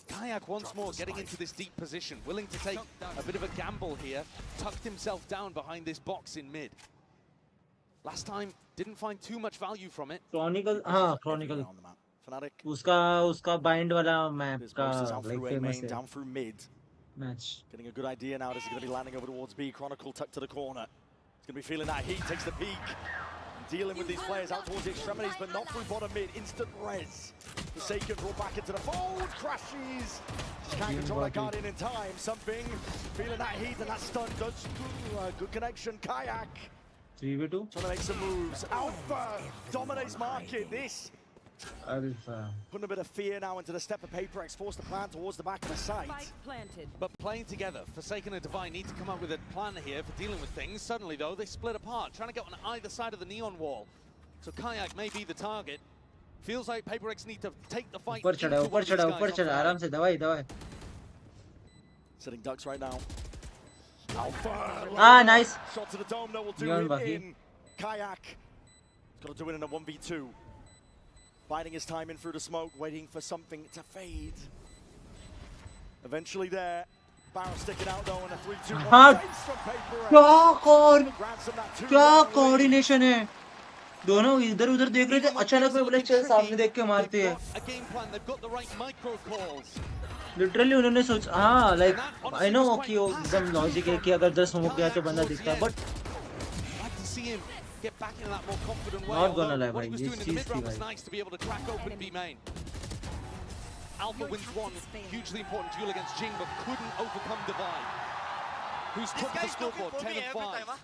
Kayak once more getting into this deep position, willing to take a bit of a gamble here, tucked himself down behind this box in mid. Last time, didn't find too much value from it. Chronicle, Chronicle. Fnatic. उसका bind वाला map का like famous है. Down through mid. Match. Getting a good idea now. This is going to be landing over towards B. Chronicle tucked to the corner. He's going to be feeling that heat. Takes the peak. Dealing with these players out towards the extremities, but not through bottom mid. Instant res. Forsaken brought back into the fold. Crashes. Just can't control that Guardian in time. Something. Feeling that heat and that stun does good connection. Kayak. 3v2. Trying to make some moves. Alpha dominates market. This. Putting a bit of fear now into the step of PRX, forced to plan towards the back of the site. But playing together, Forsaken and Divine need to come up with a plan here for dealing with things. Suddenly, though, they split apart, trying to get on either side of the Neon wall. So Kayak may be the target. Feels like PRX need to take the fight. ऊपर चढ़ा, आराम से, दवाई. Sitting ducks right now. Alpha. Nice. Shot to the dome, that will do him in. Kayak. He's got to do it in a 1v2. Biding his time in through the smoke, waiting for something to fade. Eventually there. Barrel sticking out though, and a 3-2-1 face from PRX. क्या coordination है? दोनों इधर उधर देख रहे थे, अचानक में बोले चल सामने देख के मारते हैं. Literally उन्होंने सोचा, like I know कि वो एकदम logic है कि अगर 10 स्मोक गया तो बंदा दिखता है, but get back in that more confident way. Not gonna lie, what he was doing in the mid-round was bhai. nice to be able to crack open B main. Alpha wins one hugely important duel against Jing, but couldn't overcome Divide, who's took the scoreboard 10 and 5.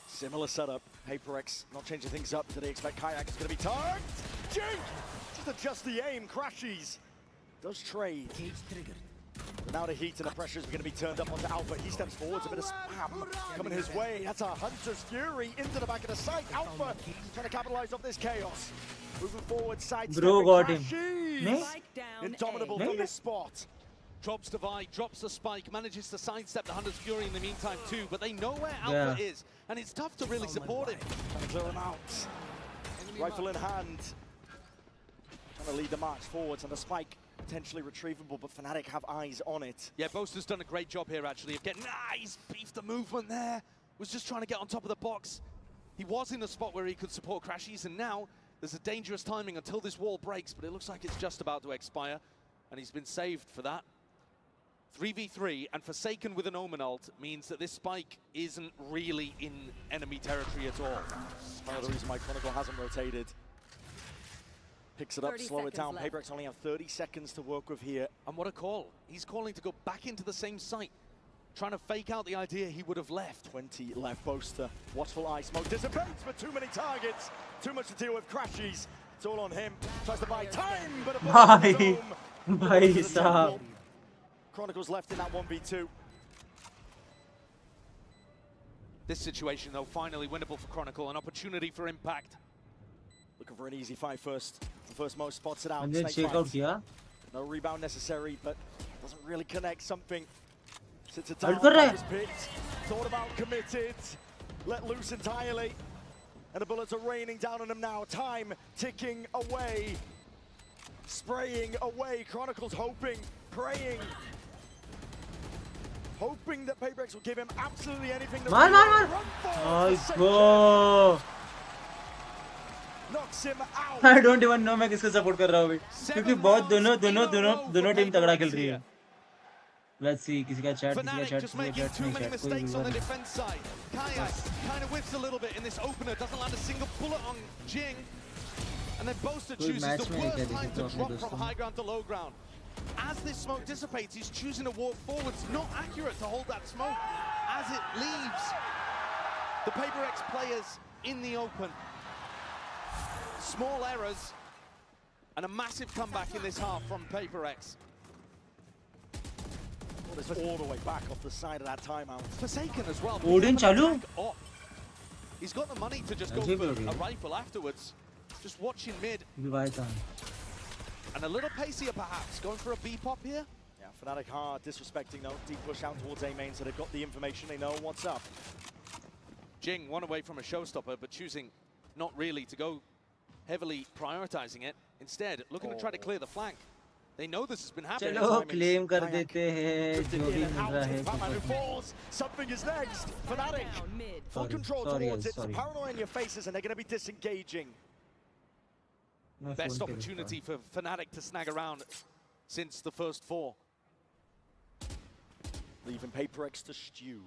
Similar setup. PRX not changing things up. Did they expect Kayak is going to be tagged? Jing! Just adjust the aim. Crashes. Does trade. But now the heat and the pressure is going to be turned up onto Alpha. He steps forwards, a bit of spam coming his way. That's a Hunter's Fury into the back of the site. Alpha trying to capitalize off this chaos. Moving forward, side Bro got him. Indomitable from this spot. Drops Divide, drops the spike, manages to sidestep the Hunter's Fury in the meantime too, but they know where Alpha is, and it's tough to really support him. Trying to clear him out. Rifle in hand. Trying to lead the march forwards, and the spike potentially retrievable, but Fnatic have eyes on it. Yeah, Boaster's done a great job here, actually, of getting nice, beefed the movement there. Was just trying to get on top of the box. He was in a spot where he could support Crashies, and now there's a dangerous timing until this wall breaks, but it looks like it's just about to expire, and he's been saved for that. 3v3, and Forsaken with an Omen ult means that this spike isn't really in enemy territory at all. Part of the reason why Chronicle hasn't rotated. Picks it up, slow it down. PRX only have 30 seconds to work with here. And what a call. He's calling to go back into the same site, trying to fake out the idea he would have left. 20 left, Boaster. Watchful eye smoke dissipates for too many targets. Too much to deal with, crashes. It's all on him. Tries to buy time, but a Bhai sahab. Chronicles left in that 1v2. This situation, though, finally winnable for Chronicle. An opportunity for impact. Looking for an easy fight first. The first most spots it out. No rebound necessary, but doesn't really connect something. Sits it down. Was picked. Thought about committed. Let loose entirely. And the bullets are raining down on him now. Time ticking away. Spraying away. Chronicles hoping, praying. Hoping that PRX will give him absolutely anything. Nice go. Knocks him out. I don't even know मैं किसको support कर रहा हूँ क्योंकि बहुत दोनों team तगड़ा खेल रही है. Let's see, किसी का chat just making too many mistakes on the defense side. Kayak kind of whiffs a little bit in this opener, doesn't land a single bullet on Jing. And then Boaster chooses the worst time to drop from high ground to low ground. As this smoke dissipates, he's choosing to walk forwards. Not accurate to hold that smoke as it leaves the PRX players in the open. Small errors and a massive comeback in this half from PRX. All the way back off the side of that timeout. Forsaken as well. Odin chalu. He's got the money to just go for a rifle afterwards. Just watching mid. And a little pacier perhaps, going for a B-pop here. Yeah, Fnatic hard, disrespecting though. Deep push out towards A main, so they've got the information, they know what's up. Jing, one away from a showstopper, but choosing not really to go heavily prioritizing it. Instead, looking to try to clear the flank. They know this has been happening. चलो claim कर देते हैं जो भी मिल रहा है. Batman who falls, something is next. Fnatic, full control towards it. The paranoia in your faces, and they're going to be disengaging. Best opportunity for Fnatic to snag around since the first four. Leaving PRX to stew.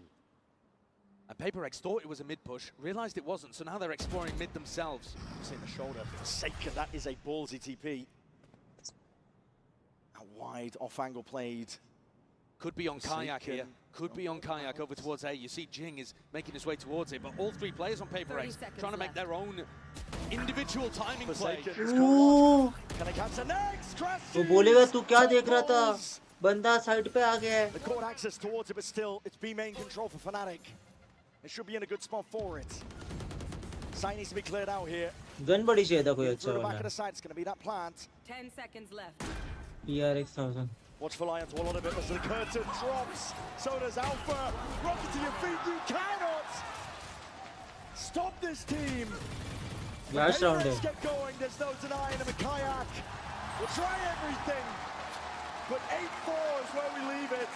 And PRX thought it was a mid push, realized it wasn't, so now they're exploring mid themselves. Seeing the shoulder, Forsaken, that is a ballsy TP. A wide off angle played. Could be on Kayak here. Could be on Kayak over towards A. You see Jing is making his way towards it, but all three players on PRX trying to make their own individual timing play. Can I catch the next? वो बोलेगा तू क्या देख रहा था? बंदा side पे आ गया है. The court access towards it, but still, it's B main control for Fnatic. It should be in a good spot for it. Site needs to be cleared out here. Gun बड़ी चाहिए था कोई अच्छा Through the back वाला. of the site, it's going to be that plant. 10 seconds left. PRX 1000. Watchful eye onto a lot of it as the curtain drops. So does Alpha. Rocket to your feet, you cannot stop this team. Last round. Let's get going, there's no denying them. A Kayak will try everything, but 8-4 is where we leave it.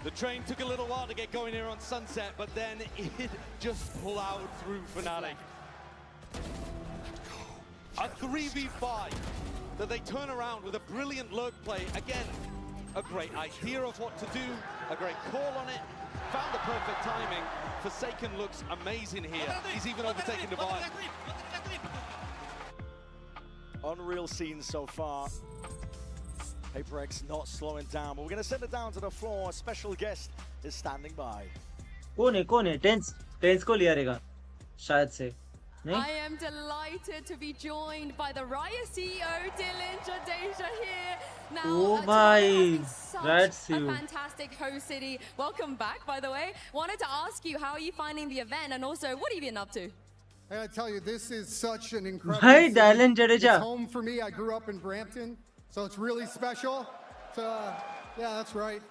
The train took a little while to get going here on Sunset, but then it just plowed through Fnatic. A 3v5 that they turn around with a brilliant lurk play. Again, a great idea of what to do, a great call on it, found the perfect timing. Forsaken looks amazing here. He's even overtaken Divine. Unreal scenes so far. PRX not slowing down, but we're going to send it down to the floor. A special guest is standing by. कौन है? Tense को लिया रहेगा शायद से. I am delighted to be joined by the Riot CEO, Dylan Jadeja here. Now, oh my, that's a fantastic host city. Welcome back, by the way. Wanted to ask you, how are you finding the event, and also, what have you been up to? I gotta tell you, this is such an incredible Hi, city. Dylan Jadeja. It's home for me. I grew up in Brampton, so it's really special. Yeah, that's right.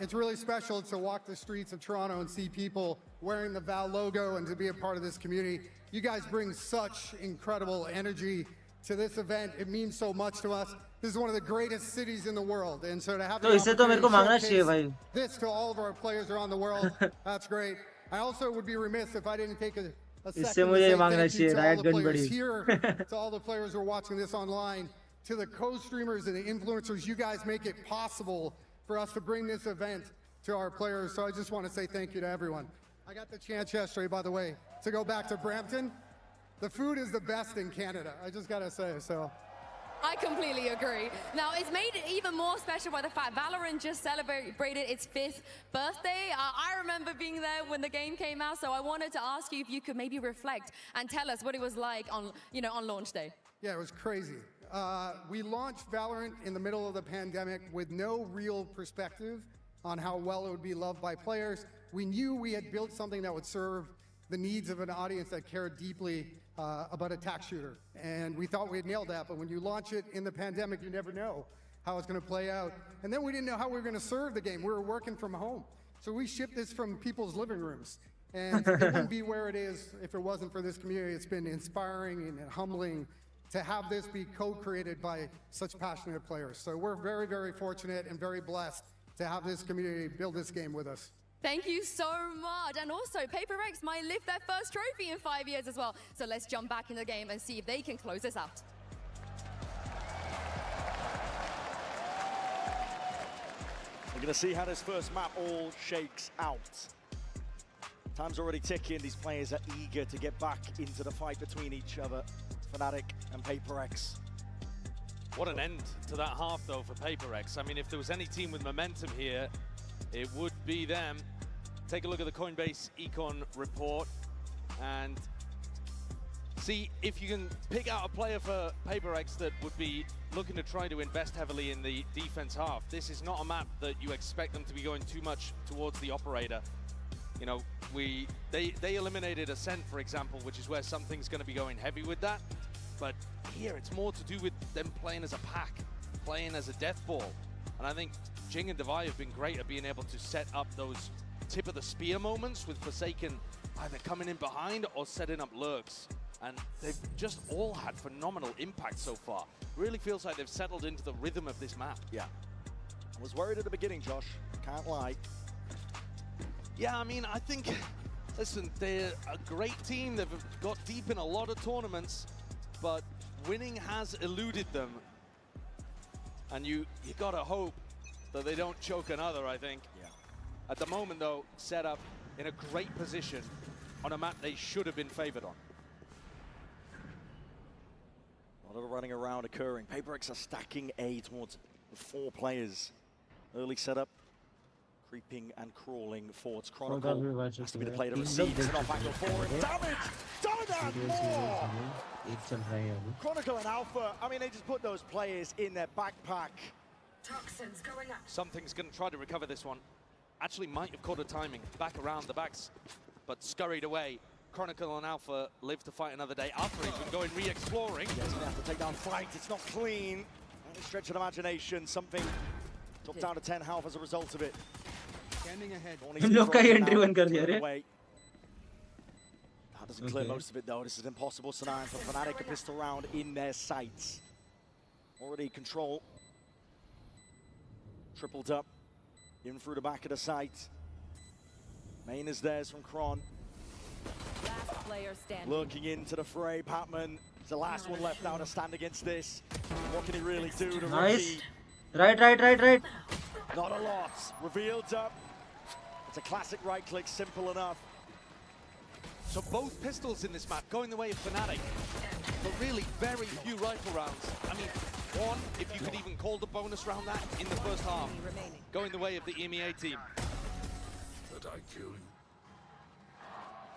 It's really special to walk the streets of Toronto and see people wearing the Val logo and to be a part of this community. You guys bring such incredible energy to this event. It means so much to us. This is one of the greatest cities in the world, and so to have the opportunity to showcase this to all of our players around the world, that's great. I also would be remiss if I didn't take a second to say thank you to all the players here, to all the players who are watching this online, to the co-streamers and the influencers. You guys make it possible for us to bring this event to our players, so I just want to say thank you to everyone. I got the chance yesterday, by the way, to go back to Brampton, the food is the best in Canada. I just gotta say so. I completely agree. Now, it's made even more special by the fact Valorant just celebrated its 5th birthday. I remember being there when the game came out, so I wanted to ask you if you could maybe reflect and tell us what it was like on, on launch day. Yeah, it was crazy. We launched Valorant in the middle of the pandemic with no real perspective on how well it would be loved by players. We knew we had built something that would serve the needs of an audience that cared deeply about a tack shooter. And we thought we had nailed that, but when you launch it in the pandemic, you never know how it's gonna play out. And then we didn't know how we were gonna serve the game. We were working from home. So we shipped this from people's living rooms. And it wouldn't be where it is if it wasn't for this community. It's been inspiring and humbling to have this be co-created by such passionate players. So we're very, very fortunate and very blessed to have this community build this game with us. Thank you so much. And also, PRX might lift their first trophy in 5 years as well. So let's jump back in the game and see if they can close this out. We're going to see how this first map all shakes out. Time's already ticking. These players are eager to get back into the fight between each other. Fnatic and PRX. What an end to that half, though, for PRX. I mean, if there was any team with momentum here, it would be them. Take a look at the Coinbase Econ report and see if you can pick out a player for PRX that would be looking to try to invest heavily in the defense half. This is not a map that you expect them to be going too much towards the operator. You know, they eliminated Ascent, for example, which is where something's going to be going heavy with that. But here, it's more to do with them playing as a pack, playing as a death ball. And I think Jing and Devi have been great at being able to set up those tip of the spear moments with Forsaken either coming in behind or setting up lurks. And they've just all had phenomenal impact so far. Really feels like they've settled into the rhythm of this map. Yeah. I was worried at the beginning, Josh. Can't lie. Yeah, I mean, I think, listen, they're a great team. They've got deep in a lot of tournaments, but winning has eluded them. And you gotta hope that they don't choke another, I think. Yeah. At the moment, though, set up in a great position on a map they should have been favored on. A lot of running around occurring. PRX are stacking A towards the 4 players. Early setup. Creeping and crawling forwards. Chronicle has to be the player to receive. It's an off-angle forward. Damage! Done more! Chronicle and Alpha, I mean, they just put those players in their backpack. Toxins going up. Something's going to try to recover this one. Actually might have caught a timing. Back around the backs, but scurried away. Chronicle and Alpha live to fight another day. Alpha even going re-exploring. Yeah, he's going to have to take down Flight. It's not clean. Only stretch of imagination. Something dropped down to 10 health as a result of it. Standing ahead. हम लोग का entry बंद कर दिया रे. That doesn't clear most of it though. This is an impossible scenario for Fnatic. A pistol round in their sights. Already control. Tripled up. In through the back of the site. Main is theirs from Kron. Last player standing. Lurking into the fray. Patman is the last one left now to stand against this. What can he really do to Nice. Right. Not a lot. Revealed up. It's a classic right click, simple enough. So both pistols in this map going the way of Fnatic, but really very few rifle rounds. I mean, one, if you could even call the bonus round that in the first half, going the way of the EMEA team. Did I kill you?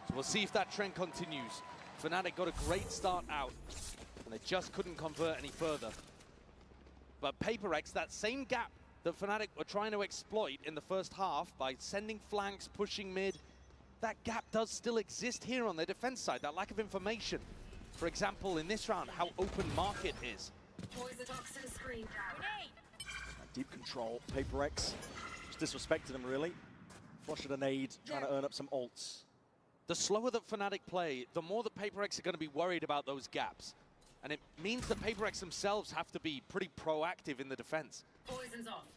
So we'll see if that trend continues. Fnatic got a great start out, and they just couldn't convert any further. But PRX, that same gap that Fnatic were trying to exploit in the first half by sending flanks, pushing mid, that gap does still exist here on the defense side, that lack of information. For example, in this round, how open market is. Deep control, PRX just disrespected him really. Flush at a nade, trying to earn up some ults. The slower that Fnatic play, the more that PRX are going to be worried about those gaps. And it means that PRX themselves have to be pretty proactive in the defense.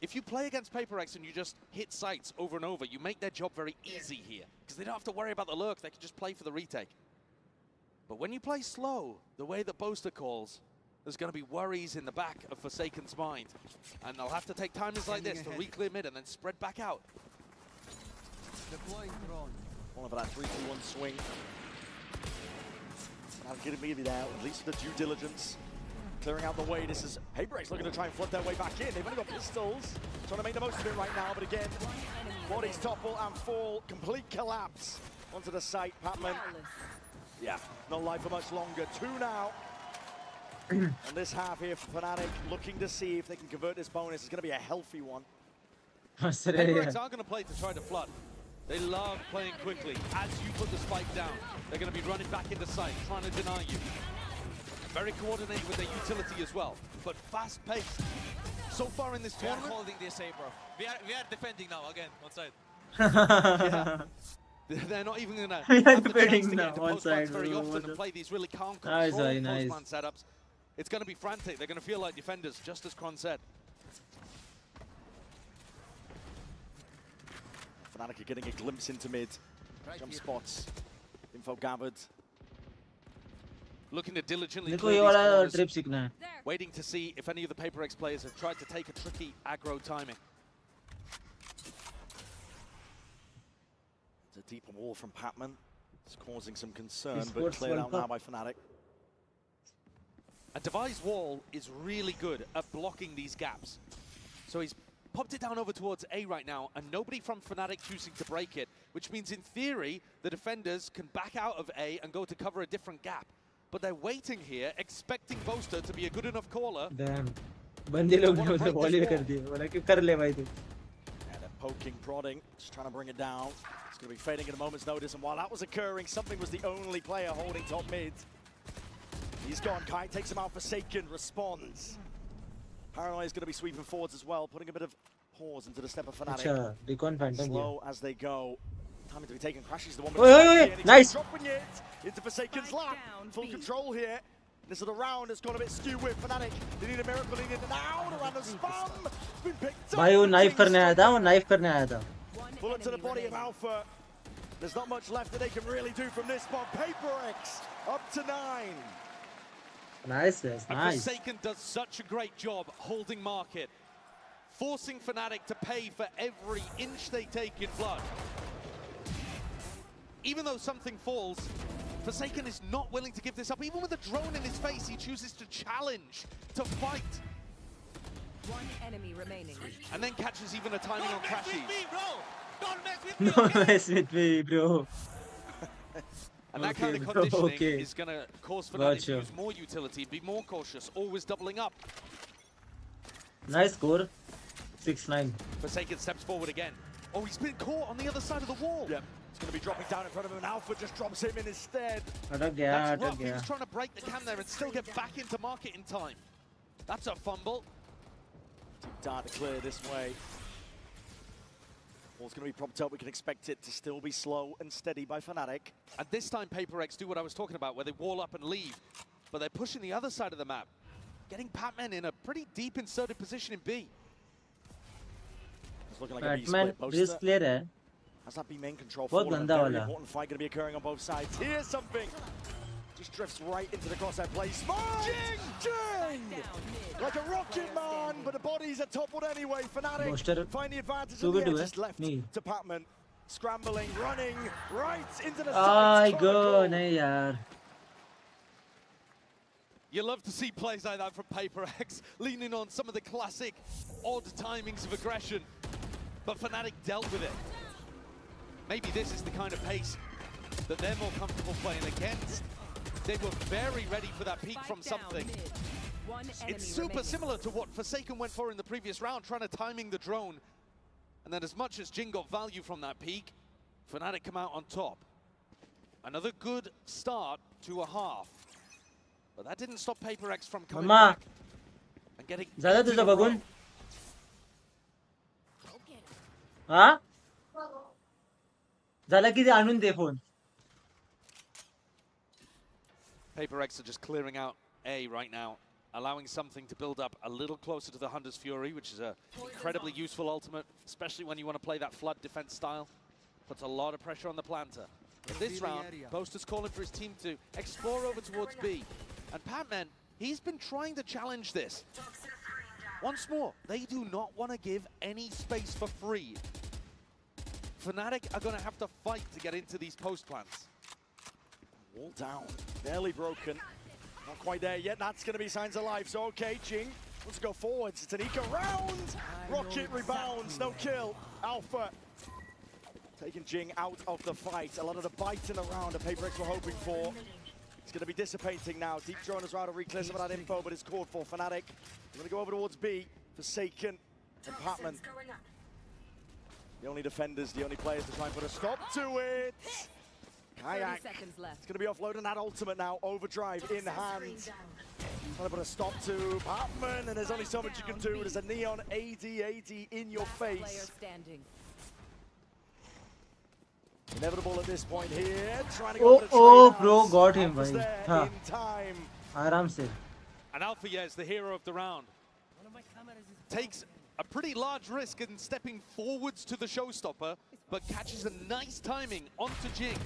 If you play against PRX and you just hit sites over and over, you make their job very easy here. Because they don't have to worry about the lurk, they can just play for the retake. But when you play slow, the way that Boaster calls, there's going to be worries in the back of Forsaken's mind. And they'll have to take timings like this to re-clear mid and then spread back out. Deploying drone. One of that 3-2-1 swing. Fnatic getting maybe there, at least the due diligence. Clearing out the way. This is PRX looking to try and flood their way back in. They've only got pistols. Trying to make the most of it right now, but again, bodies topple and fall. Complete collapse onto the site. Patman, yeah, not live for much longer. 2 now. On this half here for Fnatic, looking to see if they can convert this bonus. It's going to be a healthy one. PRX are going to play to try to flood. They love playing quickly. As you put the spike down, they're going to be running back into sight, trying to deny you. Very coordinated with their utility as well, but fast-paced. So far in this tournament, holding this A, bro. We are defending now again on side. yeah. They're not even going to We are have the chance defending to now get into on post plans side, very bro. often and play these really calm, Nice, controlled nice. post plan setups. It's going to be frantic. They're going to feel like defenders, just as Kron said. Fnatic are getting a glimpse into mid. Jump spots. Info gathered. Looking to diligently देखो clear ये these वाला corners, trip सीखना है. waiting to see if any of the PRX players have tried to take a tricky aggro timing. It's a deeper wall from Patman. It's causing some concern, This but sports cleared World out now Cup. by Fnatic. A Devi's wall is really good at blocking these gaps. So he's popped it down over towards A right now, and nobody from Fnatic choosing to break it, which means in theory, the defenders can back out of A and go to cover a different gap. But they're waiting here, expecting Boaster to be a good enough caller. Damn. बंदे लोग ने उधर volley कर दिए. बोला कि कर ले भाई तू. And they're poking, prodding, just trying to bring it down. It's going to be fading at a moment's notice, and while that was occurring, something was the only player holding top mid. He's gone. Kai takes him out. Forsaken responds. Paranoia is going to be sweeping forwards as well, putting a bit of pause into the step of Fnatic. अच्छा, Recon Phantom Slow as they go. Timing to be taken. Crashes the one. Oi, nice. Dropping it into Forsaken's lap. Full control here. This is the round has gone a bit skewed with Fnatic. They need a miracle. They need an out around the spam. It's been picked up. भाई वो knife करने आया था. वो knife करने आया था. Bullet to the body of Alpha. There's not much left that they can really do from this spot. PRX up to 9. Nice, nice. And Forsaken does such a great job holding market, forcing Fnatic to pay for every inch they take in blood. Even though something falls, Forsaken is not willing to give this up. Even with a drone in his face, he chooses to challenge, to fight. One enemy remaining. And then catches even a timing on crashes. Don't mess with me, bro. And that kind of bro, conditioning is going to cause Fnatic to Gotcha. use more utility, be more cautious, always doubling up. Nice score. 6-9. Forsaken steps forward again. Oh, he's been caught on the other side of the wall. Yep. It's going to be dropping down in front of him, and Alpha just drops him in instead. अटक गया, That's अटक rough. He गया. was trying to break the cam there and still get back into market in time. That's a fumble. Dart to clear this way. Ball's going to be propped up. We can expect it to still be slow and steady by Fnatic. And this time PRX do what I was talking about, where they wall up and leave. But they're pushing the other side of the map, getting Patman in a pretty deep inserted position in B. It's looking like a B Batman split. risk player है. Has that B main control बहुत fallen? गंदा Very वाला. important fight going to be occurring on both sides. Here's something. Just drifts right into the crosshair play. Smart! Jing! Like a rocket man, but the bodies are toppled anyway. Boaster, Fnatic find the advantage 2v2 of the है. edge left नहीं. to Patman. Scrambling, running, right into the I sides. go, नहीं यार. You love to see plays like that from PRX, leaning on some of the classic odd timings of aggression. But Fnatic dealt with it. Maybe this is the kind of pace that they're more comfortable playing against. They were very ready for that peak from something. It's super similar to what Forsaken went for in the previous round, trying to timing the drone. And then as much as Jin got value from that peak, Fnatic come out on top. Another good start to a half. But that didn't stop PRX from coming Mama. back and getting ज़्यादा into तुझा the बगुन. run. हाँ? झाला किती आणून दे phone. PRX are just clearing out A right now, allowing something to build up a little closer to the Hunter's Fury, which is a incredibly useful ultimate, especially when you want to play that flood defense style. Puts a lot of pressure on the planter. In this round, Boaster's calling for his team to explore over towards B. And Patman, he's been trying to challenge this. Once more, they do not want to give any space for free. Fnatic are going to have to fight to get into these post plants. Wall down, barely broken. Not quite there yet. That's going to be signs of life. So, okay, Jing wants to go forwards. It's an eco round. Rocket rebounds, no kill. Alpha taking Jing out of the fight. A lot of the biting around that PRX were hoping for. It's going to be dissipating now. Deep drone as well to reclear some of that info, but it's called for Fnatic. They're going to go over towards B. Forsaken and Patman. The only defenders, the only players to try and put a stop to it. Kayak. Seconds left. It's going to be offloading that ultimate now. Overdrive in hand. Trying to put a stop to Patman, and there's only so much you can do. There's a neon AD in your face. Inevitable at this point here. Trying to go for the trade bro, out. got him, Alpha's bhai. there Haan. in time. Aram se. And Alpha, yeah, is the hero of the round. Takes a pretty large risk in stepping forwards to the showstopper, but catches a nice timing onto Jing.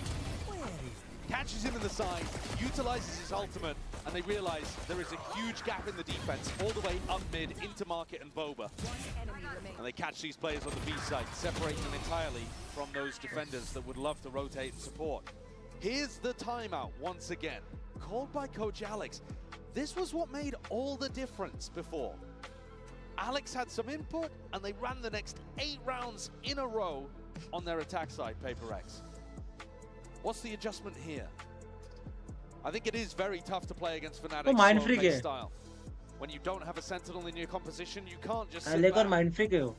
Catches him in the side, utilizes his ultimate, and they realize there is a huge gap in the defense all the way up mid into Market and Boba. And they catch these players on the B side, separating them entirely from those defenders that would love to rotate and support. Here's the timeout once again, called by Coach Alex. This was what made all the difference before. Alex had some input, and they ran the next 8 rounds in a row on their attack side, PRX. What's the adjustment here? I think it is very tough to play against Fnatic's mind freak slow-paced hai. style. When you don't have a Sentinel in your composition, you can't just sit Alec और back. mind freak है वो.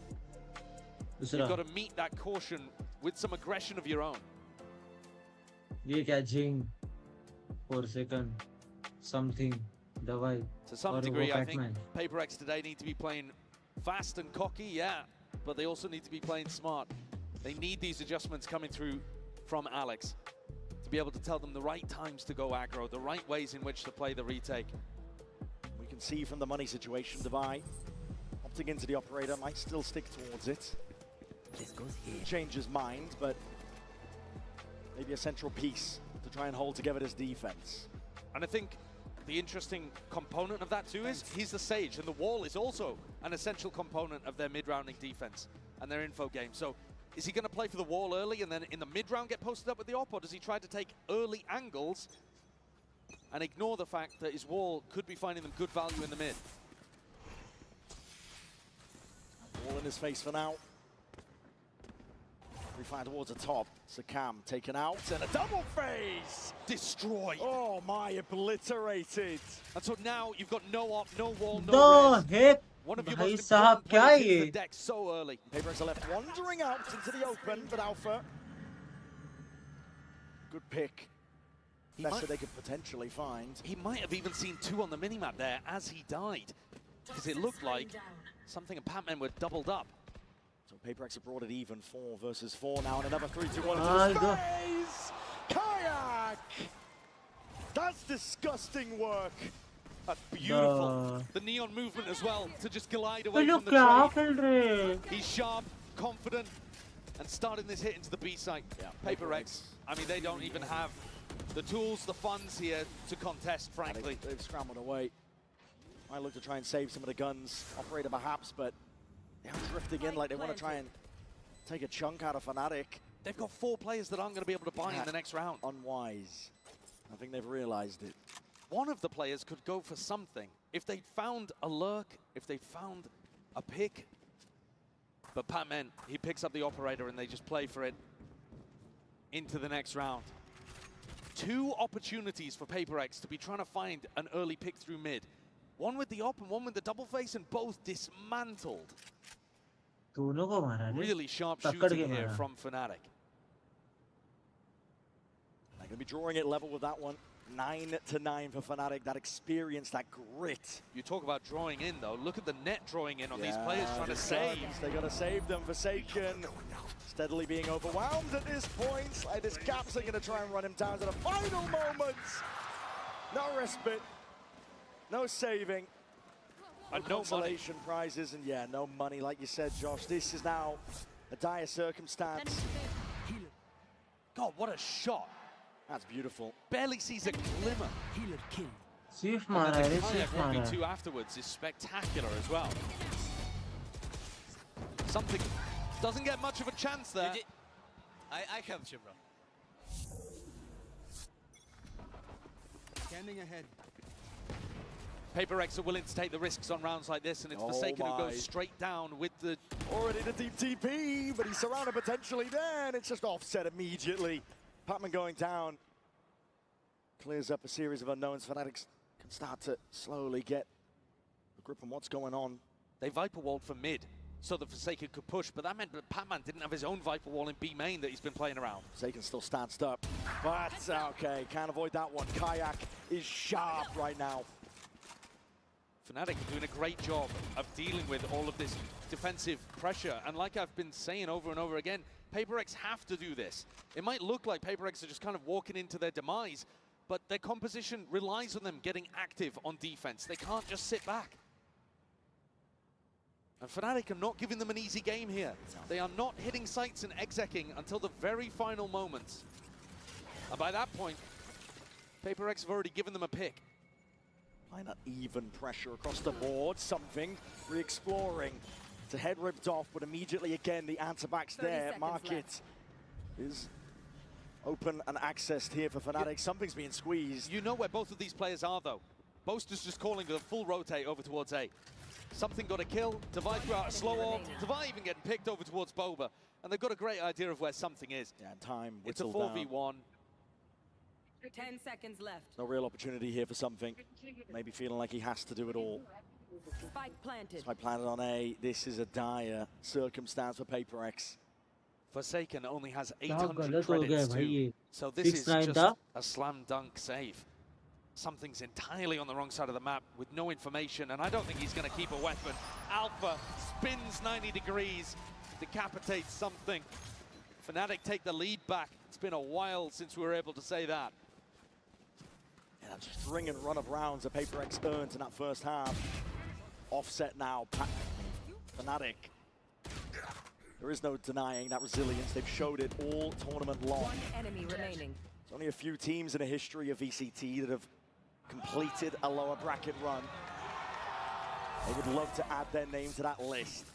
You've दूसरा. got to meet that caution with some aggression of your own. ये क्या Jing 4 second something दवाई. To some और वो degree, I think Batman. PRX today need to be playing fast and cocky, yeah, but they also need to be playing smart. They need these adjustments coming through from Alex to be able to tell them the right times to go aggro, the right ways in which to play the retake. We can see from the money situation, Divide opting into the operator, might still stick towards it. This goes here. Change his mind, but maybe a central piece to try and hold together this defense. And I think the interesting component of that too is he's the Sage, and the wall is also an essential component of their mid-rounding defense and their info game. So is he going to play for the wall early and then in the mid-round get posted up with the op, or does he try to take early angles and ignore the fact that his wall could be finding them good value in the mid? Wall in his face for now. We find towards the top. Sakam taken out and a double phase! Destroyed! Oh my, obliterated! And so now you've got no op, no wall, no The res. heck? One of your भाई most साहब important क्या players है hits ये? the deck so early. PRX are left wandering out into the open, but Alpha. Good pick. Best that they could potentially find. He might have even seen 2 on the minimap there as he died, because it looked like something and Patman were doubled up. So PRX have brought it even, 4 versus 4 now, and another 3-2-1 into Ah, the go. space! Kayak! That's disgusting work. That's beautiful. The neon movement as well, to just glide away लोग from the क्या trade. खेल रहे? He's sharp, confident, and starting this hit into the B site. Yeah, PRX, I mean, they don't even have the tools, the funds here to contest, frankly. They've scrambled away. Might look to try and save some of the guns. Operator perhaps, but they're drifting in like they want to try and take a chunk out of Fnatic. They've got 4 players that aren't going to be able to buy in the next round. Unwise. I think they've realized it. One of the players could go for something. If they'd found a lurk, if they found a pick. But Patman, he picks up the operator and they just play for it into the next round. 2 opportunities for PRX to be trying to find an early pick through mid. One with the op and one with the double face, and both dismantled. दोनों को मारा रे. Really sharp पकड़ shooting के here मारा. from Fnatic. They're going to be drawing it level with that one. 9-9 for Fnatic. That experience, that grit. You talk about drawing in, though. Look at the net drawing in on these players trying to save. They got to save them. Forsaken steadily being overwhelmed at this point. Like this Caps are going to try and run him down to the final moments. No respite. No saving. And No no money. consolation prizes. And yeah, no money. Like you said, Josh, this is now a dire circumstance. God, what a shot. That's beautiful. Barely sees a glimmer. Swift And मारा then है the रे, kayak Swift मारा है. 1v2 afterwards is spectacular as well. Something doesn't get much of a chance there. I helped you, bro. Scanning ahead. PRX are willing to take the risks on rounds like this, and it's Forsaken who goes straight down with the... Already the deep TP, but he's surrounded potentially there, and it's just offset immediately. Patman going down. Clears up a series of unknowns. Fnatic can start to slowly get a grip on what's going on. They Viper walled for mid, so that Forsaken could push, but that meant that Patman didn't have his own Viper wall in B main that he's been playing around. Forsaken still stands up, but okay, can't avoid that one. Kayak is sharp right now. Fnatic are doing a great job of dealing with all of this defensive pressure, and like I've been saying over and over again, PRX have to do this. It might look like PRX are just kind of walking into their demise, but their composition relies on them getting active on defense. They can't just sit back. And Fnatic are not giving them an easy game here. They are not hitting sights and execing until the very final moments. And by that point, PRX have already given them a pick. Why not even pressure across the board? Something re-exploring. It's a head ripped off, but immediately again the answer back's there. Market is open and accessed here for Fnatic. Something's being squeezed. You know where both of these players are though. Boaster's just calling the full rotate over towards A. Something got a kill, Divide threw out a slow orb, Divide even getting picked over towards Boba. And they've got a great idea of where something is. Yeah, time it's a whittled 4v1. 10 seconds left. No real opportunity here for something. Maybe feeling like he has to do it all. Spike planted. Spike planted on A. This is a dire circumstance for PRX. Forsaken only has 800 credits too. So this is just a slam dunk save. Something's entirely on the wrong side of the map with no information, and I don't think he's going to keep a weapon. Alpha spins 90 degrees, decapitates something. Fnatic take the lead back. It's been a while since we were able to say that. Yeah, just string and run of rounds that PRX earned in that first half. Offset now, Fnatic. There is no denying that resilience. They've showed it all tournament long. One enemy remaining. There's only a few teams in the history of VCT that have completed a lower bracket run. They would love to add their name to that list.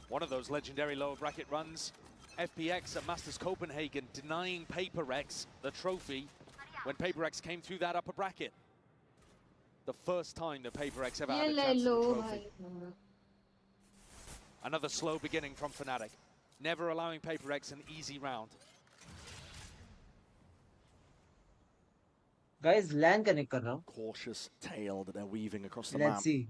One of those legendary lower bracket runs, FPX at Masters Copenhagen, denying PRX the trophy when PRX came through that upper bracket. The first time that PRX ever had a chance at the trophy. Another slow beginning from Fnatic, never allowing PRX an easy round. Guys, land connect कर रहा हूँ. Cautious tail that they're weaving across the Let's map. see.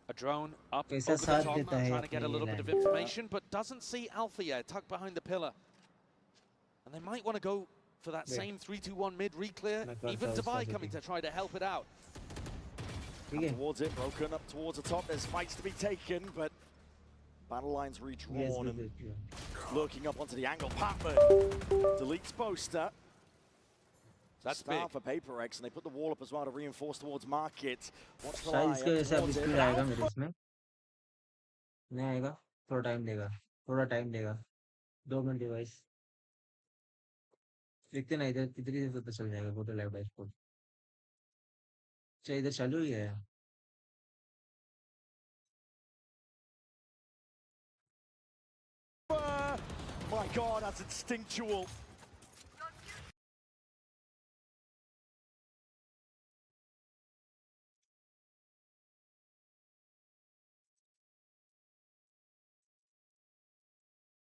A drone up over the top, trying to get a little bit of information, but doesn't see Alpha yet, tucked behind the pillar. And they might want to go for that same 3-2-1 mid re-clear. Even Divide coming to try to help it out. Towards it, broken up towards the top. There's fights to be taken, but battle lines redrawn and lurking up onto the angle. Patman deletes Boaster. That's big for PRX, and they put the wall up as well to reinforce towards Market. What's the line? इसके वजह से अब speed आएगा मेरे इसमें. नहीं आएगा. थोड़ा टाइम लेगा. थोड़ा टाइम लेगा. 2 मिनट डिवाइस. देखते ना इधर कितनी देर तक चल जाएगा फोटो लाइव डैशबोर्ड. अच्छा इधर चालू ही है. My God, that's instinctual.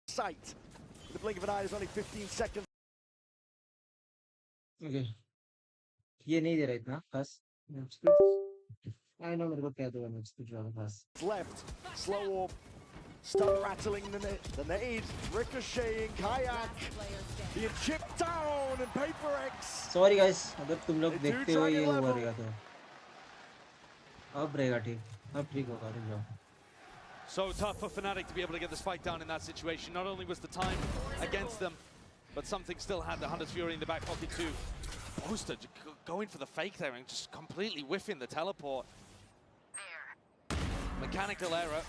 Sight. In the blink of an eye, there's only 15 seconds. Okay. ये नहीं दे रहा इतना खास. I know मेरे को क्या दूँगा next to draw खास. Left, slow orb, stun rattling the nade, ricocheting, Kayak being chipped down, and PRX. Sorry guys, अगर तुम लोग देखते हो ये हुआ रहेगा तो. अब रहेगा ठीक. अब ठीक होगा रुक जाओ. So tough for Fnatic to be able to get the spike down in that situation. Not only was the time against them, but something still had the Hunter's Fury in the back pocket too. Booster going for the fake there and just completely whiffing the teleport. Mechanical error.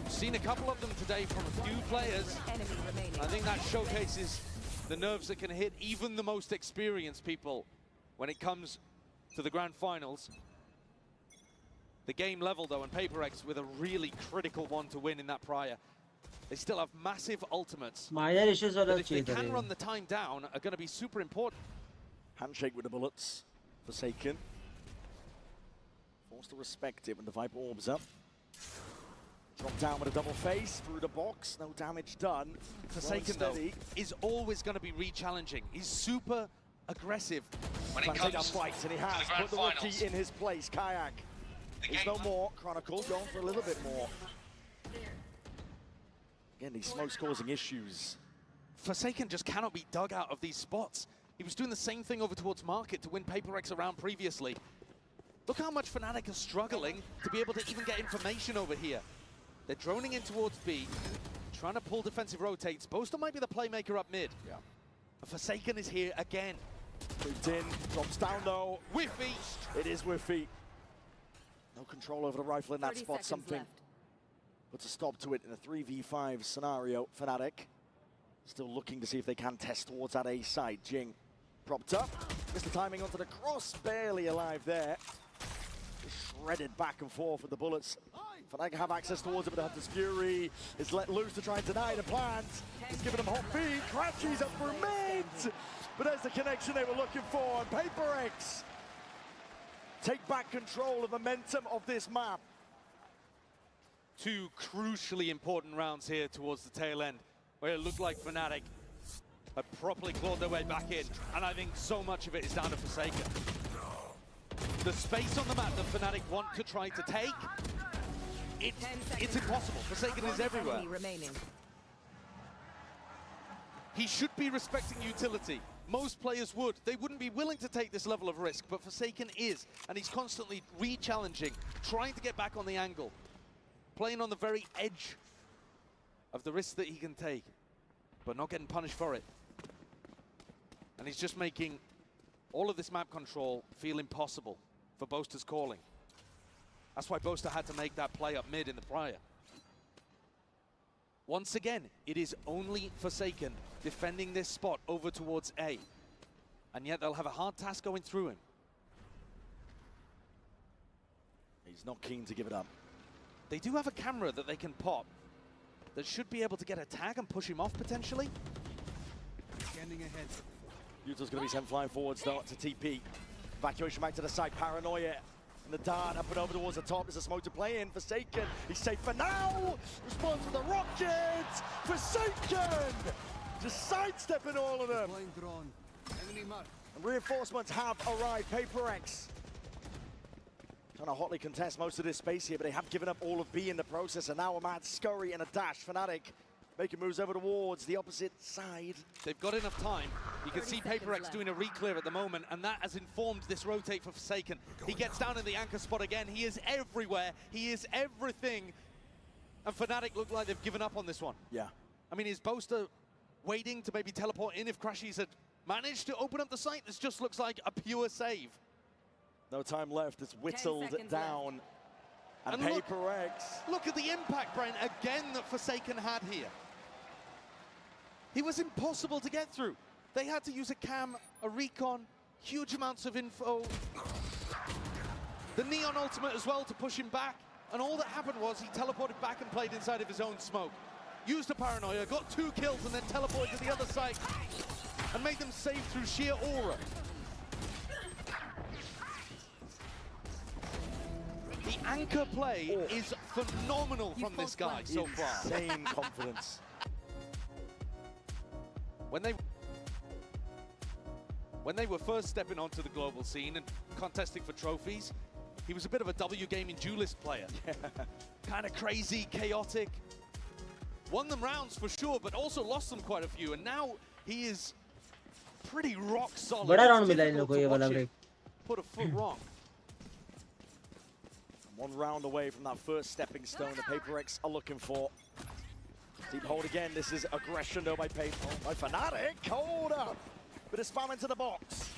Seen a couple of them today from a few players. I think that showcases the nerves that can hit even the most experienced people when it comes to the grand finals. The game level though, and PRX with a really critical one to win in that prior. They still have massive ultimates. Minor issues but if they can run the time down, are going to be super important. Handshake with the bullets. Forsaken. Forced to respect it when the Viper orbs up. Drop down with a double face through the box. No damage done. Forsaken, though, is always going to be re-challenging. He's super aggressive when it comes to fights, and he has put the rookie in his place. Kayak is no more. Chronicle going for a little bit more. Again, these smokes causing issues. Forsaken just cannot be dug out of these spots. He was doing the same thing over towards Market to win PRX around previously. Look how much Fnatic are struggling to be able to even get information over here. They're droning in towards B, trying to pull defensive rotates. Boaster might be the playmaker up mid. Yeah. Forsaken is here again. Moved in, drops down though. Whiffy! It is Whiffy. No control over the rifle in that spot. Something puts a stop to it in a 3v5 scenario. Fnatic still looking to see if they can test towards that A side. Jing propped up. Missed the timing onto the cross. Barely alive there. Just shredded back and forth with the bullets. Fnatic have access towards it, but Hunter's Fury is let loose to try and deny the plans. He's giving them hot feet. Crashies up for mid. But there's the connection they were looking for. And PRX take back control of the momentum of this map. Two crucially important rounds here towards the tail end, where it looked like Fnatic had properly clawed their way back in. And I think so much of it is down to Forsaken. The space on the map that Fnatic want to try to take, it's impossible. Forsaken is everywhere. He should be respecting utility. Most players would. They wouldn't be willing to take this level of risk, but Forsaken is, and he's constantly re-challenging, trying to get back on the angle, playing on the very edge of the risk that he can take, but not getting punished for it. And he's just making all of this map control feel impossible for Boaster's calling. That's why Boaster had to make that play up mid in the prior. Once again, it is only Forsaken defending this spot over towards A. And yet they'll have a hard task going through him. He's not keen to give it up. They do have a camera that they can pop that should be able to get a tag and push him off potentially. Standing ahead. Yuto's going to be sent flying forwards though to TP. Evacuation back to the side. Paranoia. And the dart up and over towards the top. There's a smoke to play in. Forsaken, he's safe for now. Responds with the rockets. Forsaken, just sidestepping all of them. And reinforcements have arrived. PRX trying to hotly contest most of this space here, but they have given up all of B in the process. And now a mad scurry and a dash. Fnatic making moves over towards the opposite side. They've got enough time. You can see PRX doing a re-clear at the moment, and that has informed this rotate for Forsaken. He gets down in the anchor spot again. He is everywhere. He is everything. And Fnatic look like they've given up on this one. Yeah. I mean, is Boaster waiting to maybe teleport in if Crashies had managed to open up the site? This just looks like a pure save. No time left. It's whittled down. And PRX. Look at the impact, Brian, again that Forsaken had here. He was impossible to get through. They had to use a cam, a recon, huge amounts of info. The Neon ultimate as well to push him back. And all that happened was he teleported back and played inside of his own smoke. Used a paranoia, got 2 kills and then teleported to the other side and made them save through sheer aura. The anchor play is phenomenal from this guy so far. Insane confidence. When they were first stepping onto the global scene and contesting for trophies, he was a bit of a W gaming duelist player. Kind of crazy, chaotic. Won them rounds for sure, but also lost them quite a few. And now he is pretty rock solid. बड़ा round मिला इन लोगों को ये वाला break. Put a foot wrong. One round away from that first stepping stone the PRX are looking for. Deep hold again. This is aggression though by Fnatic. Hold up. Bit of spam into the box.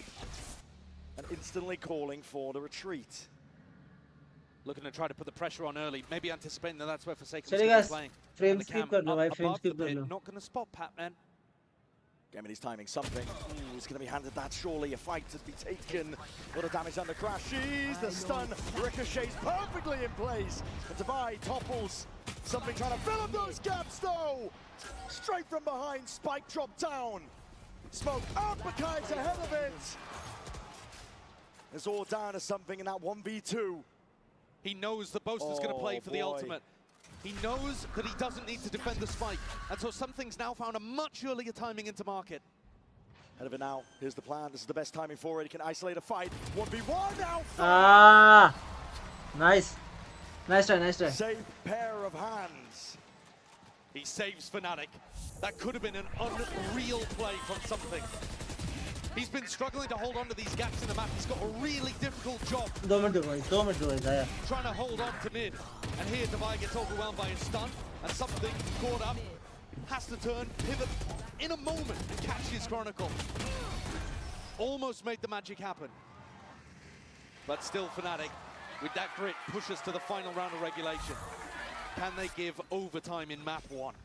And instantly calling for the retreat. Looking to try to put the pressure on early. Maybe anticipating that that's where Forsaken is going to be playing. Frame skip कर लो भाई, frame skip कर लो. Not going to spot Patman. Gemmy's timing something. He's going to be handed that surely. A fight has been taken. A lot of damage under Crashies. The stun ricochets perfectly in place. And Divide topples. Something trying to fill up those gaps though. Straight from behind. Spike drop down. Smoke up. Bakai's ahead of it. It's all down to something in that 1v2. He knows the Boaster's going to play for the ultimate. He knows that he doesn't need to defend the spike. And so something's now found a much earlier timing into market. Ahead of it now. Here's the plan. This is the best timing for it. He can isolate a fight. 1v1 now. Ah, nice. Nice try, nice try. Safe pair of hands. He saves Fnatic. That could have been an unreal play from something. He's been struggling to hold on to these gaps in the map. He's got a really difficult job. 2 minutes ago, Zaya. Trying to hold on to mid. And here Divide gets overwhelmed by his stun. And something caught up. Has to turn, pivot in a moment and catch his Chronicle. Almost made the magic happen. But still Fnatic, with that grit, push us to the final round of regulation. Can they give overtime in map 1?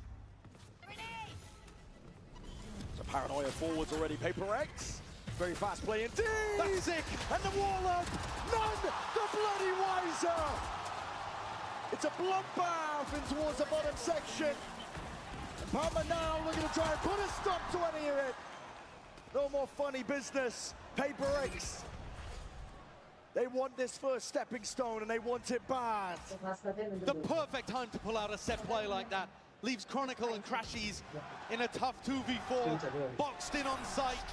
So paranoia forwards already. PRX. Very fast play indeed. That's sick. And the wall up. None the bloody wiser. It's a bloodbath in towards the bottom section. And Palmer now looking to try and put a stop to any of it. No more funny business. PRX. They want this first stepping stone and they want it bad. The perfect time to pull out a set play like that. Leaves Chronicle and Crashies in a tough 2v4. Boxed in on site.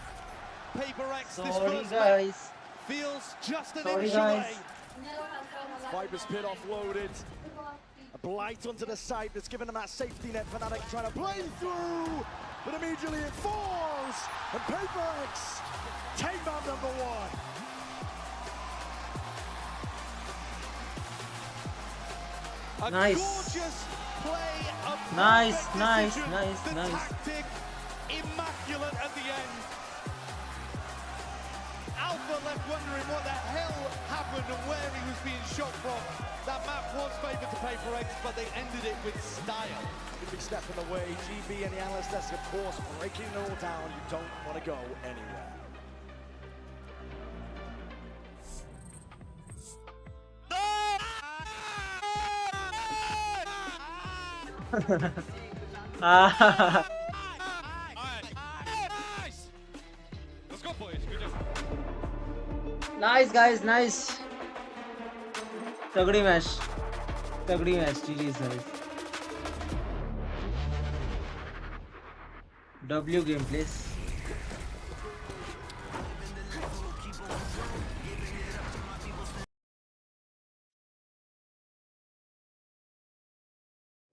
PRX, this first match feels just an inch away. Viper's pit offloaded. A blight onto the site that's given them that safety net. Fnatic trying to play through, but immediately it falls. And PRX take out number 1. Nice. Gorgeous play of nice. The tactic immaculate at the end. Alpha left wondering what the hell happened and where he was being shot from. That map was favored to PRX, but they ended it with style. Gonna be stepping away. GB and the analyst desk, of course, breaking it all down. You don't want to go anywhere. Ah. Let's go, boys. Good job. Nice, guys, nice. Tagdi match. GG is nice. W game, please.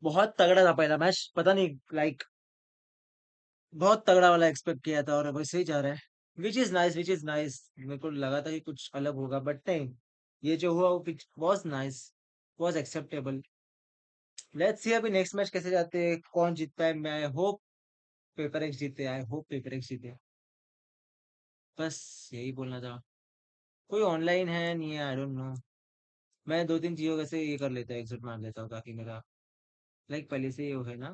बहुत तगड़ा था पहला match, पता नहीं like बहुत तगड़ा वाला expect किया था और वैसे ही जा रहा है, विच इज नाइस. मेरे को लगा था कि कुछ अलग होगा बट नहीं, ये जो हुआ वो was nice, was acceptable. Let's see अभी नेक्स्ट मैच कैसे जाते हैं, कौन जीतता है. मैं आई होप PRX जीते, बस यही बोलना था. कोई ऑनलाइन है नहीं है, आई डोंट नो. मैं 2-3 चीजों कैसे ये कर लेता हूँ, एग्जिट मार लेता हूँ ताकि मेरा लाइक पहले से ये है ना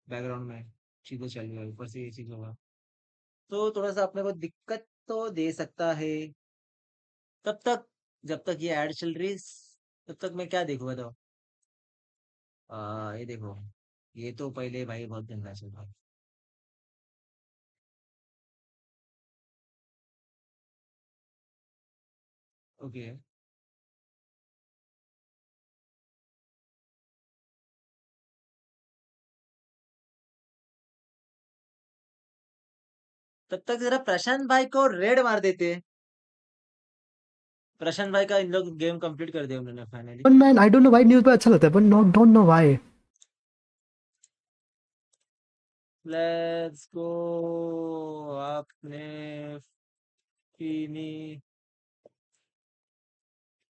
बैकग्राउंड में चीजें चल रही है, ऊपर से ये चीज होगा तो थोड़ा सा अपने को दिक्कत तो दे सकता है. तब तक जब तक ये ऐड चल रही तब तक मैं क्या देखूंगा. तो ये देखो, ये तो पहले भाई बहुत गंदा चल रहा है. ओके तब तक जरा प्रशांत भाई को रेड मार देते. प्रशांत भाई का इन लोग गेम कंप्लीट कर दिया उन्होंने finally. But man, I don't know why news पे अच्छा लगता है, but not don't know why. Let's go. आपने फिनी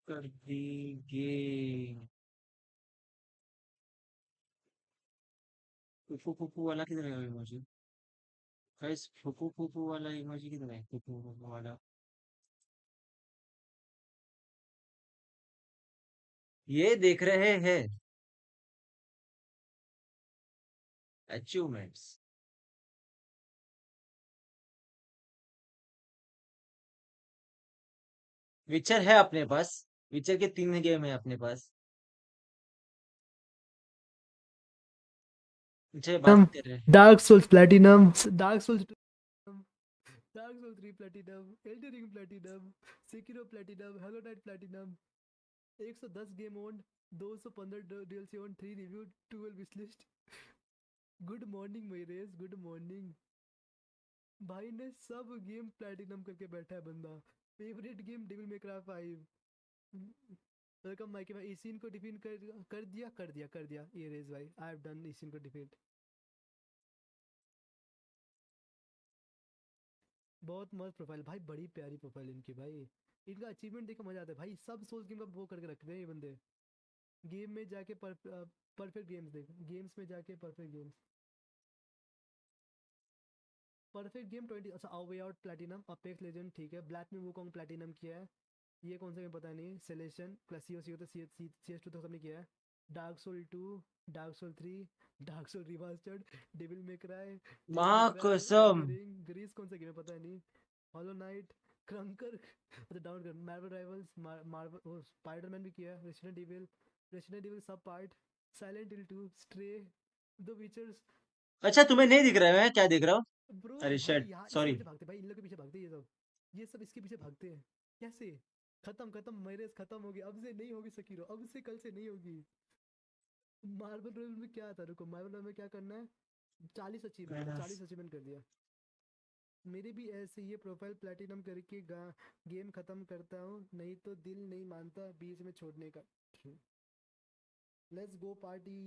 कर दी गेम. फुफू फुफू वाला किधर है इमोजी. गाइस फुफू फुफू वाला इमोजी किधर है, फुफू फुफू वाला. ये देख रहे हैं अचीवमेंट्स. विचर है अपने पास, विचर के 3 गेम है अपने पास. बात कर रहे हैं. Dark Souls Platinum, Dark Souls Dark Souls 3 Platinum, Elden Ring Platinum, Sekiro Platinum, Hollow Knight Platinum, 110 game owned, 215 DLC owned, 3 reviewed, 12 wishlist. Good morning मेरेस, गुड मॉर्निंग। भाई ने सब गेम प्लैटिनम करके बैठा है बंदा। Favourite game devil may cry 5। Welcome Mikey भाई। इसिन को डिफीट कर दिया ये रेस भाई। आई हैव डन इसिन को डिफीट। बहुत मस्त प्रोफाइल भाई, बड़ी प्यारी प्रोफाइल इनकी भाई। इनका अचीवमेंट देखकर मजा आता है भाई। सब सोल्स गेम का वो करके रख रहे हैं ये बंदे। गेम में जाके परफेक्ट गेम्स देख, गेम्स में जाके परफेक्ट गेम्स, परफेक्ट गेम 20। अच्छा, uh way out platinum, apex legend ठीक है, ब्लैक में वुकोंग प्लैटिनम किया है। ये कौन सा गेम पता नहीं। सेलेशन प्लस सीओ तो CS2 तो सबने किया है। Dark soul 2, dark soul 3, dark soul remastered, devil may cry, माँ कसम। ग्रीस कौन सा गेम है पता नहीं। हॉलो नाइट, क्रंकर, अच्छा डाउन कर, मार्वल राइवल्स, मार्वल, स्पाइडरमैन भी किया है, रेसिडेंट इविल सब part, silent hill 2, stray, the witchers. अच्छा तुम्हें नहीं दिख रहा है, मैं क्या देख रहा हूँ? ब्रो अरे भाई शिट, यहाँ इसके सॉरी। पीछे भागते भाई, इन लोग के पीछे भागते ये सब इसके पीछे भागते हैं। कैसे? खत्म मेरेस खत्म हो गई। अब से नहीं होगी सकीरो, अब से कल से नहीं होगी। मार्बल रॉयल में क्या था, रुको, मार्बल रॉयल में क्या करना है? 40 अचीवमेंट कर दिया। मेरे भी ऐसे ये प्रोफाइल प्लैटिनम करके गेम खत्म करता हूँ, नहीं तो दिल नहीं मानता बीच में छोड़ने का। Let's go party.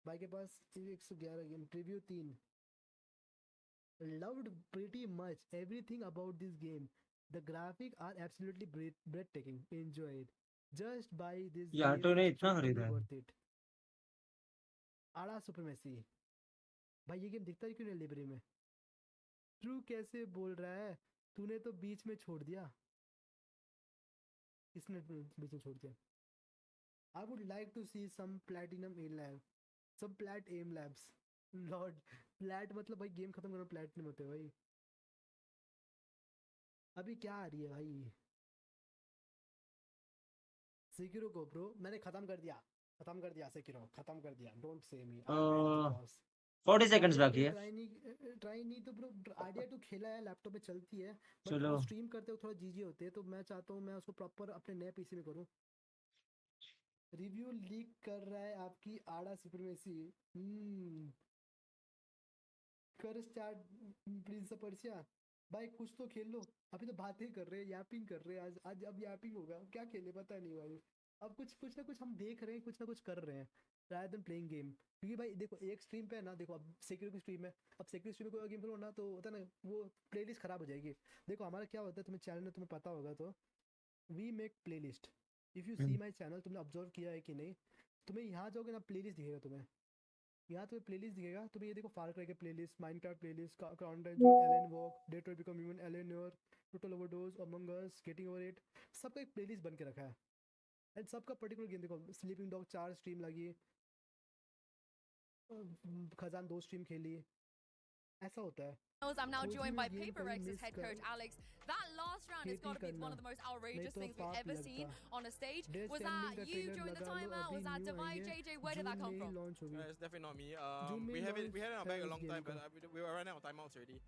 भाई के पास 111 game, preview 3। Loved pretty much everything about this game. The graphics are absolutely breathtaking. Enjoy it. Just buy this ये game. ऑटो ने It's इतना totally खरीदा है। worth it. आड़ा सुपरमेसी। भाई ये गेम दिखता है क्यों नहीं लाइब्रेरी में? ट्रू कैसे बोल रहा है? तूने तो बीच में छोड़ दिया। किसने बीच में छोड़ दिया? I would like to see some platinum aim lab, some plat aim labs. Lord plat मतलब भाई गेम खत्म करना प्लैट नहीं होते भाई। अभी क्या आ रही है भाई? सेकिरो को ब्रो मैंने खत्म कर दिया सेकिरो खत्म कर दिया। Don't say me, I am at the boss. 40 seconds बाकी है। ट्राई नहीं तो ब्रो आइडिया टू खेला है, लैपटॉप पे चलती है, बट चलो। वो स्ट्रीम करते हो थोड़ा जीजी होते हैं, तो मैं चाहता हूँ मैं उसको प्रॉपर अपने नए पीसी में करूँ। रिव्यू लीक कर रहा है आपकी आड़ा सुपरमेसी। कर स्टार्ट प्रिंस पर्सिया। भाई कुछ तो खेल लो, अभी तो बातें कर रहे हैं, यापिंग कर रहे हैं। आज अब यापिंग होगा, क्या खेले पता नहीं भाई। अब कुछ ना कुछ हम देख रहे हैं, कुछ ना कुछ कर रहे हैं rather than प्लेइंग गेम। क्योंकि भाई देखो एक स्ट्रीम पे है ना, देखो अब सेक्यूर की स्ट्रीम है, अब सेक्यूर स्ट्रीम में कोई गेम खेलो ना तो होता है ना वो प्लेलिस्ट खराब हो जाएगी। देखो हमारा क्या होता है, तुम्हें चैनल में तुम्हें पता होगा, तो we make playlist. If you see my channel, तुमने ऑब्जर्व किया है कि नहीं, तुम्हें यहाँ जाओगे ना प्लेलिस्ट दिखेगा तुम्हें, यहाँ तुम्हें प्लेलिस्ट दिखेगा। तुम्हें ये देखो फार क्राई के playlist, Minecraft playlist, crown dungeon, Alan Wake, Detroit become human, Alan your, total overdose, among us, getting over it, सबका एक प्लेलिस्ट बन के रखा है। एंड सबका पर्टिकुलर गेम देखो, स्लीपिंग डॉग 4 स्ट्रीम लगी, खजान 2 स्ट्रीम खेली, ऐसा होता है। I'm now joined by PRX's head coach Alex. That last round has got to be one of the most outrageous things we've ever seen on a stage. Was that you during the timeout? Was that Divide JJ? Where did that come from? It's definitely not me. We had it in our bag a long time, but we were running out of timeouts already.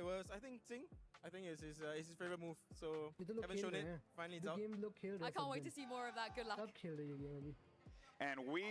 It was, I think, Ting. I think it's his favorite move. So haven't shown it. Finally, it's out. I can't wait to see more of that. Good luck. And we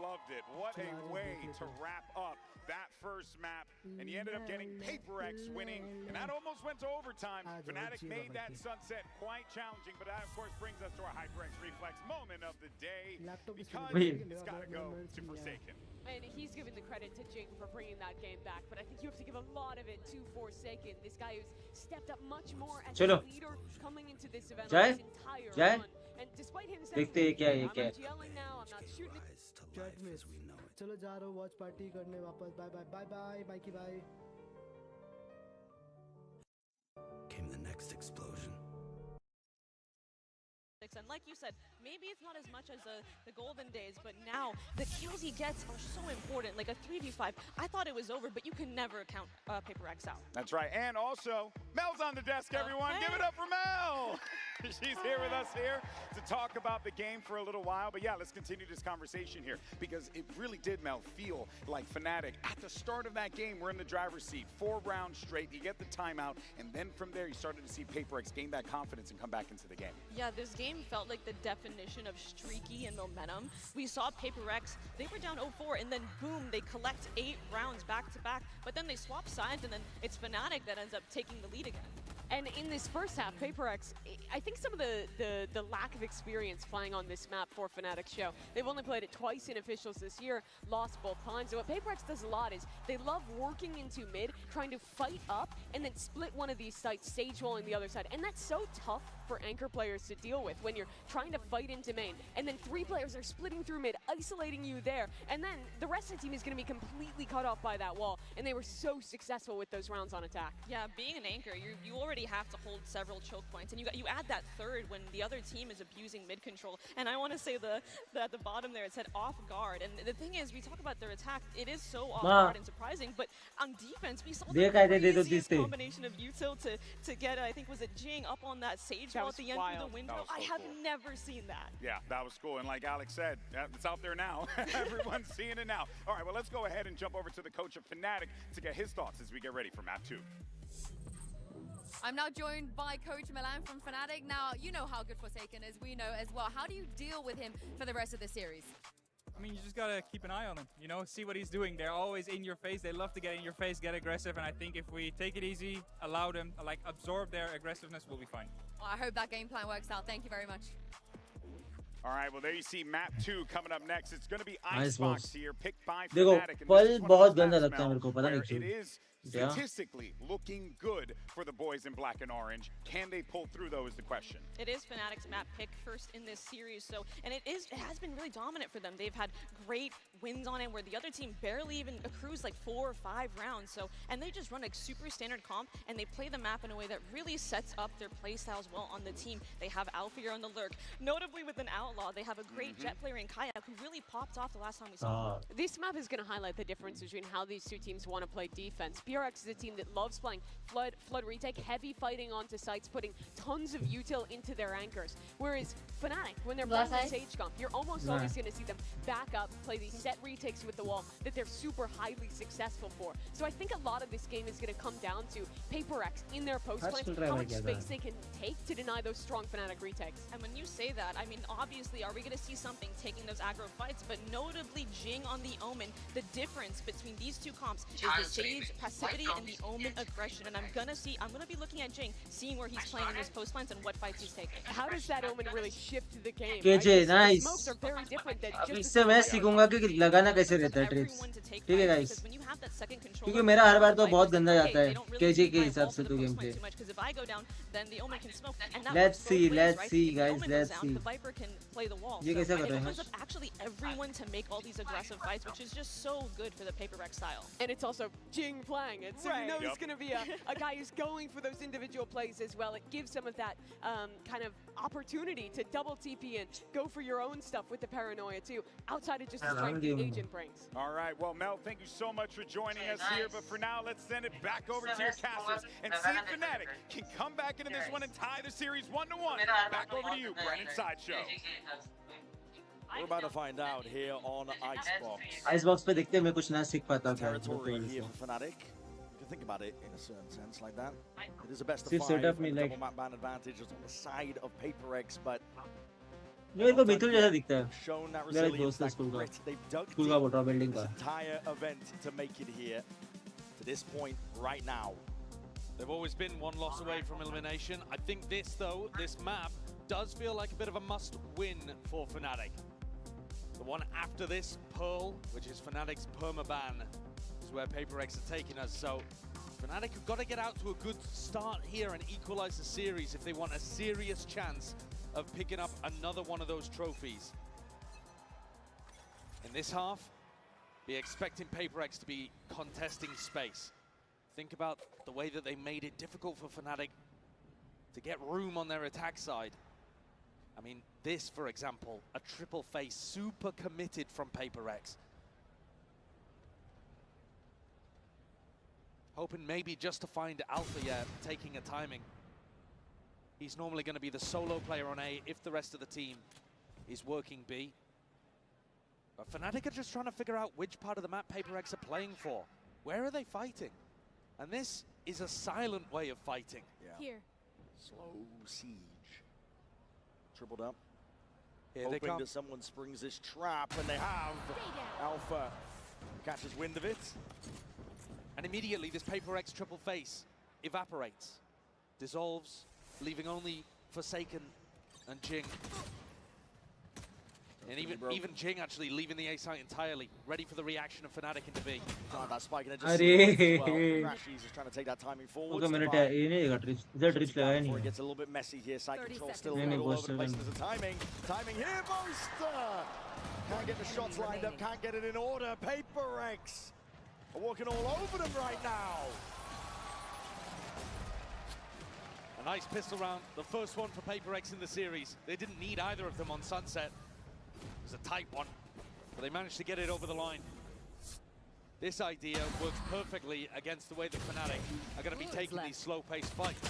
loved it. What a way to wrap up that first map. And you ended up getting PRX winning. And that almost went to overtime. Fnatic made that sunset quite challenging. But that, of course, brings us to our HyperX Reflex moment of the day. Because it's got to go to Forsaken. And he's giving the credit to Jing for bringing that game back. But I think you have to give a lot of it to Forsaken. This guy who's stepped up much more as a leader coming into this event this entire run. And despite him saying, I'm not yelling now, I'm not shooting. चलो जा रहा हूँ watch party करने वापस। Bye bye bye bye bye की bye. Came the next explosion. And like you said, maybe it's not as much as the golden days, but now the kills he gets are so important. Like a 3v5, I thought it was over, but you can never count PRX out. That's right. And also, Mel's on the desk, everyone. Give it up for Mel. She's here with us here to talk about the game for a little while. But yeah, let's continue this conversation here because it really did, Mel, feel like Fnatic at the start of that game were in the driver's seat. 4 rounds straight, you get the timeout, and then from there you started to see PaperX gain that confidence and come back into the game. Yeah, this game felt like the definition of streaky and momentum. We saw PaperX, they were down 0-4, and then boom, they collect 8 rounds back to back, but then they swap sides, and then it's Fnatic that ends up taking the lead again. And in this first half, PaperX, I think some of the lack of experience playing on this map for Fnatic show. They've only played it twice in officials this year, lost both times. And what PaperX does a lot is they love working into mid, trying to fight up, and then split one of these sites, stage walling the other side. And that's so tough for anchor players to deal with when you're trying to fight into main. And then 3 players are splitting through mid, isolating you there. And then the rest of the team is going to be completely cut off by that wall. And they were so successful with those rounds on attack. Yeah, being an anchor, you already have to hold several choke points, and you add that third when the other team is abusing mid control. And I want to say at the bottom there it said off guard. And the thing is, we talk about their attack, it is so off guard and surprising. But on defense, we saw the craziest combination of util to get, I think was it Jing up on that sage wall at the end through the window. I have never seen that. Yeah, that was cool. And like Alex said, it's out there now. Everyone's seeing it now. All right, well, let's go ahead and jump over to the coach of Fnatic to get his thoughts as we get ready for map 2. I'm now joined by Coach Milan from Fnatic. Now, you know how good Forsaken is. We know as well. How do you deal with him for the rest of the series? I mean, you just gotta keep an eye on him, you know, see what he's doing. They're always in your face. They love to get in your face, get aggressive. And I think if we take it easy, allow them, like absorb their aggressiveness, we'll be fine. Well, I hope that game plan works out. Thank you very much. All right, well, there you see map 2 coming up next. It's going to be Icebox here, picked by देखो Fnatic. And पल this is one बहुत of those गंदा maps, लगता है मेरे को पता where नहीं it क्यों is statistically looking good for the boys in black and orange. Can they pull through, though, is the question. It is Fnatic's map pick first in this series, so it has been really dominant for them. They've had great wins on it where the other team barely even accrues like 4 or 5 rounds. So, and they just run a super standard comp and they play the map in a way that really sets up their play styles well on the team. They have Alfir on the lurk, notably with an Outlaw. They have a great jet player in Kayak who really popped off the last time we saw him. This map is going to highlight the difference between how these two teams want to play defense. PRX is a team that loves playing flood retake, heavy fighting onto sites, putting tons of util into their anchors. Whereas Fnatic, when they're playing the Sage comp, you're almost always going to see them back up, play these set retakes with the wall that they're super highly successful for. So I think a lot of this game is going to come down to PaperX in their post plans, how much space they can take to deny those strong Fnatic retakes. And when you say that, I mean, obviously, are we going to see something taking those aggro fights? But notably, Jing on the Omen, the difference between these two comps is the Sage passivity and the Omen aggression. And I'm going to be looking at Jing, seeing where he's playing in his post plans and what fights he's taking. How does that Omen really shift the game? KJ, nice. Smokes are very different than अब just इससे मैं सीखूंगा कि लगाना कैसे रहता है tricks ठीक है गाइस क्योंकि मेरा हर बार तो बहुत गंदा जाता है केजे के हिसाब से तो गेम पे let's see guys let's see ये कैसे कर रहे हैं actually everyone to make all these aggressive fights, which is just so good for the PaperX style. And it's also Jing playing it, so you know he's going to be a guy who's going for those individual plays as well. It gives some of that kind of opportunity to double TP and go for your own stuff with the paranoia too, outside of just the strength the agent brings. All right, well, Mel, thank you so much for joining us here. But for now, let's send it back over to your casters and see if Fnatic can come back into this one and tie the series 1-1. Back over to you, Brennan Sideshow. We're about to find out here on Icebox. Icebox पे देखते हैं मैं कुछ ना सीख पाता हूँ Territory here for Fnatic. You can think about it in a certain sense like that. It is a best of सिर्फ 5 setup में double like map ban advantage is on the side of PaperX, but मेरे को मिथुन जैसा दिखता है shown that मेरा एक resilience, दोस्त है that स्कूल का grit. They've dug स्कूल का बोल रहा बिल्डिंग this का entire event to make it here to this point right now. They've always been one loss away from elimination. I think this, though, this map does feel like a bit of a must-win for Fnatic. The one after this, Pearl, which is Fnatic's permaban, is where PaperX are taking us. So Fnatic have got to get out to a good start here and equalize the series if they want a serious chance of picking up another one of those trophies. In this half, be expecting PaperX to be contesting space. Think about the way that they made it difficult for Fnatic to get room on their attack side. I mean, this, for example, a triple face, super committed from PaperX. Hoping maybe just to find Alpha, yeah, taking a timing. He's normally going to be the solo player on A if the rest of the team is working B. But Fnatic are just trying to figure out which part of the map PaperX are playing for. Where are they fighting? And this is a silent way of fighting. Yeah. Here. Slow siege. Tripled up. Here Hoping they come. that someone springs this trap, and they have. Alpha catches wind of it. And immediately this PaperX triple face evaporates, dissolves, leaving only Forsaken and Jing. And even Jing actually leaving the A site entirely, ready for the reaction of Fnatic into B. That spike and it just as well. Crashies is trying to take that timing forward. Okay, मैंने ये नहीं देखा ट्रिच, इधर ट्रिच लगाया नहीं Before it है. gets a little bit messy here, side control still नहीं, नहीं, all over the place. Booster There's a timing here, Booster! Can't get the shots lined up, can't get it in order. PaperX are walking all over them right now. A nice pistol round, the first one for PaperX in the series. They didn't need either of them on Sunset. It was a tight one, but they managed to get it over the line. This idea works perfectly against the way that Fnatic are going to be taking these slow-paced fights.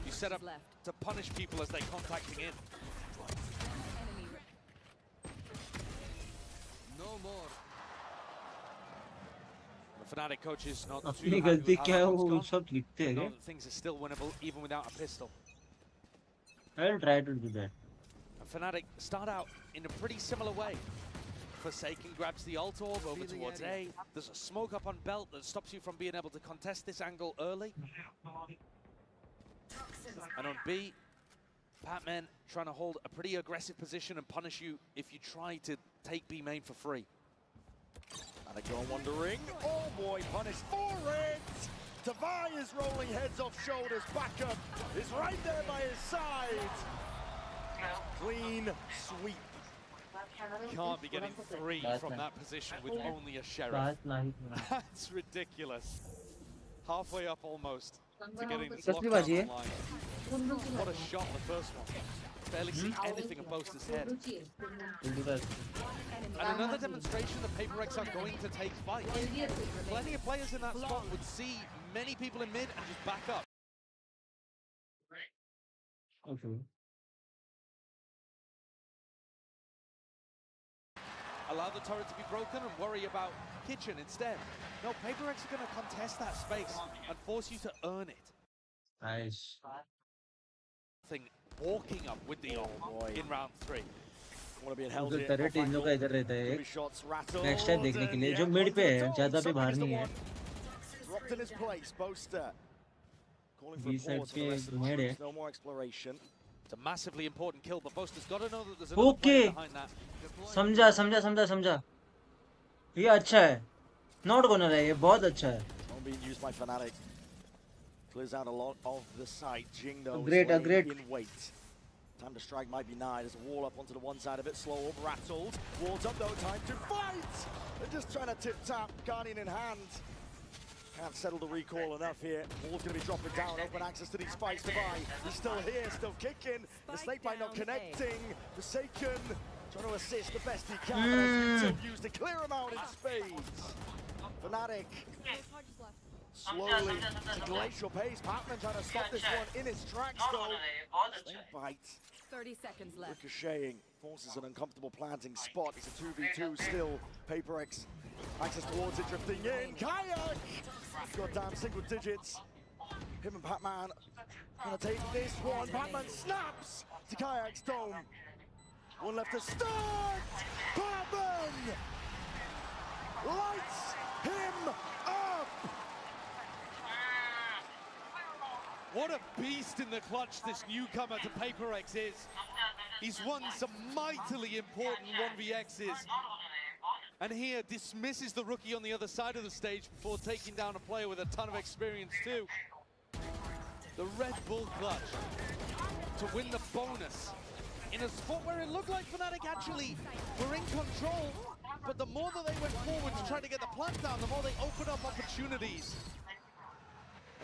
You set up to punish people as they're contacting in. No more. The Fnatic coaches not too अपनी happy गलती with क्या है how वो it's gone. सब लिखते हैं Know क्या? that things are still winnable even without a pistol. I'll try to do that. And Fnatic start out in a pretty similar way. Forsaken grabs the ult orb over towards A. There's a smoke up on Belt that stops you from being able to contest this angle early. And on B, Batman trying to hold a pretty aggressive position and punish you if you try to take B main for free. And they go on wandering. Oh boy, punished for it! Tavai is rolling heads off shoulders. Backup is right there by his side. Clean sweep. Can't be getting three from that position with only a Sheriff. That's ridiculous. Halfway up almost to getting this lockdown online. What a shot, the first one. Barely see anything of Boaster's head. And another demonstration that PaperX are going to take fight. Plenty of players in that spot would see many people in mid and just back up. Okay. Allow the turret to be broken and worry about Kitchen instead. No, PaperX are going to contest that space and force you to earn it. Nice. Walking up with the ult in round 3. उधर turret इन लोग का इधर रहता है एक next time देखने के लिए जो मिड पे है ज्यादा पे बाहर नहीं है बी साइड पे मिड है It's a massively important kill, but Boaster's got to know that there's another player behind that. समझा ये अच्छा है नॉट गोनर है ये बहुत अच्छा है being used by Fnatic. Clears out a lot of the site. Jing though Great, is great. in wait. Time to strike might be nigh. There's a wall up onto the one side of it. Slow up, rattled. Walls up though, time to fight! They're just trying to tip-tap, Guardian in hand. Can't settle the recall enough here. Wall's going to be dropping down. Open access to these fights to buy. He's still here, still kicking. The snake bite not connecting. Forsaken trying to assist the best he can. But as used to clear him out in spades. Fnatic slowly to glacial pace. Patman trying to stop this one in its tracks though. Snake bite. 30 seconds left. Ricocheting forces an uncomfortable planting spot. It's a 2v2 still. PaperX access towards it, drifting in. Kayak! Goddamn single digits. Him and Patman gonna take this one. Patman snaps to Kayak's dome. One left to start. Patman lights him up. What a beast in the clutch this newcomer to PaperX is. He's won some mightily important 1vXs. And here dismisses the rookie on the other side of the stage before taking down a player with a ton of experience too. The Red Bull clutch to win the bonus in a spot where it looked like Fnatic actually were in control, but the more that they went forward to try to get the plant down, the more they opened up opportunities.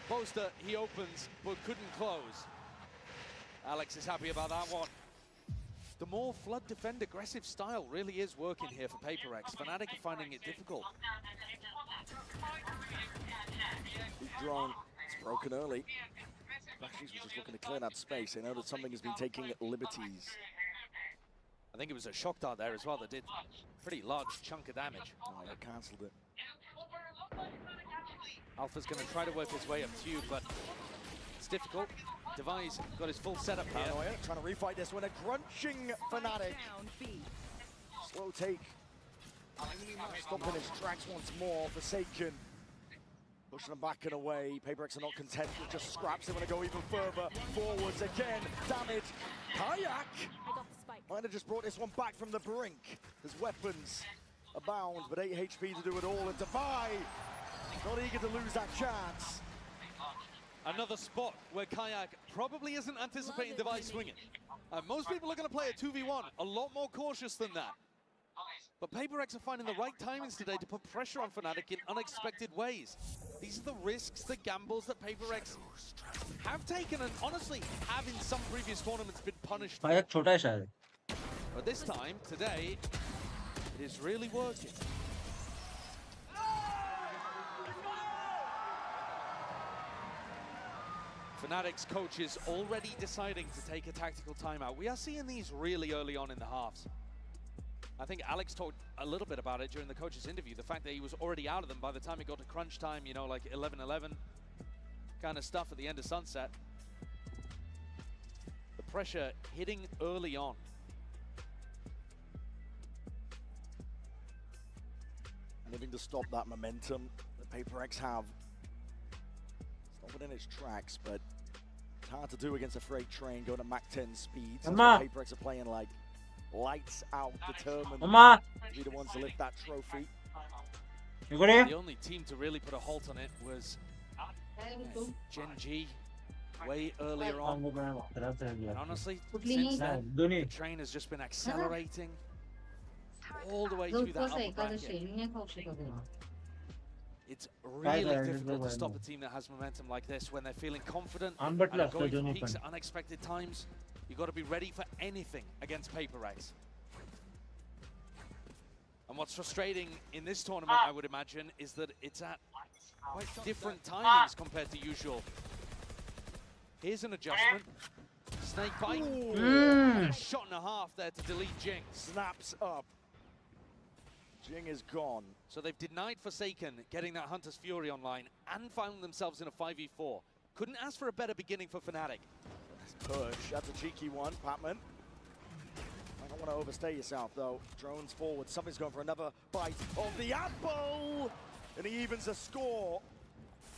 Boaster, he opens, but couldn't close. Alex is happy about that one. the more flood defend aggressive style really is working here for PaperX. Fnatic are finding it difficult. Big drone, it's broken early. Flashies were just looking to clear that space. They know that something has been taking liberties. I think it was a shock dart there as well that did pretty large chunk of damage. Oh, they cancelled it. Alpha's going to try to work his way up to you, but it's difficult. Devi's got his full setup here. Paranoia trying to refight this one. A crunching Fnatic. Slow take. Stopping his tracks once more. Forsaken. Pushing them back and away. PaperX are not content with just scraps. They want to go even further forwards again. Damage. Kayak might have just brought this one back from the brink. His weapons abound, but 8 HP to do it all. And Devi not eager to lose that chance. Another spot where Kayak probably isn't anticipating Devi swinging. Most people are going to play a 2v1, a lot more cautious than that. But PaperX are finding the right timings today to put pressure on Fnatic in unexpected ways. These are the risks, the gambles that PaperX have taken and honestly have in some previous tournaments been punished for. But this time, today, it is really working. Fnatic's coach is already deciding to take a tactical timeout. We are seeing these really early on in the halves. I think Alex talked a little bit about it during the coach's interview, the fact that he was already out of them by the time it got to crunch time, you know, like 11-11 kind of stuff at the end of Sunset. The pressure hitting early on. Looking to stop that momentum that PaperX have. It's not within its tracks, but it's hard to do against a freight train going at Mach 10 speeds. PaperX are playing like lights out, determined to be the ones to lift that trophy. The only team to really put a halt on it was Gen G way earlier on. And honestly, since then, the train has just been accelerating all the way through that upper bracket. It's really difficult to stop a team that has momentum like this when they're feeling confident and are going for peaks at unexpected times. You've got to be ready for anything against PaperX. And what's frustrating in this tournament, I would imagine, is that it's at quite different timings compared to usual. Here's an adjustment. Snake bite. And a shot and a half there to delete Jing. Snaps up. Jing is gone. So they've denied Forsaken getting that Hunter's Fury online and found themselves in a 5v4. Couldn't ask for a better beginning for Fnatic. Push, that's a cheeky one, Patman. I don't want to overstay yourself though. Drones forward, somebody's going for another bite of the apple! And he evens the score.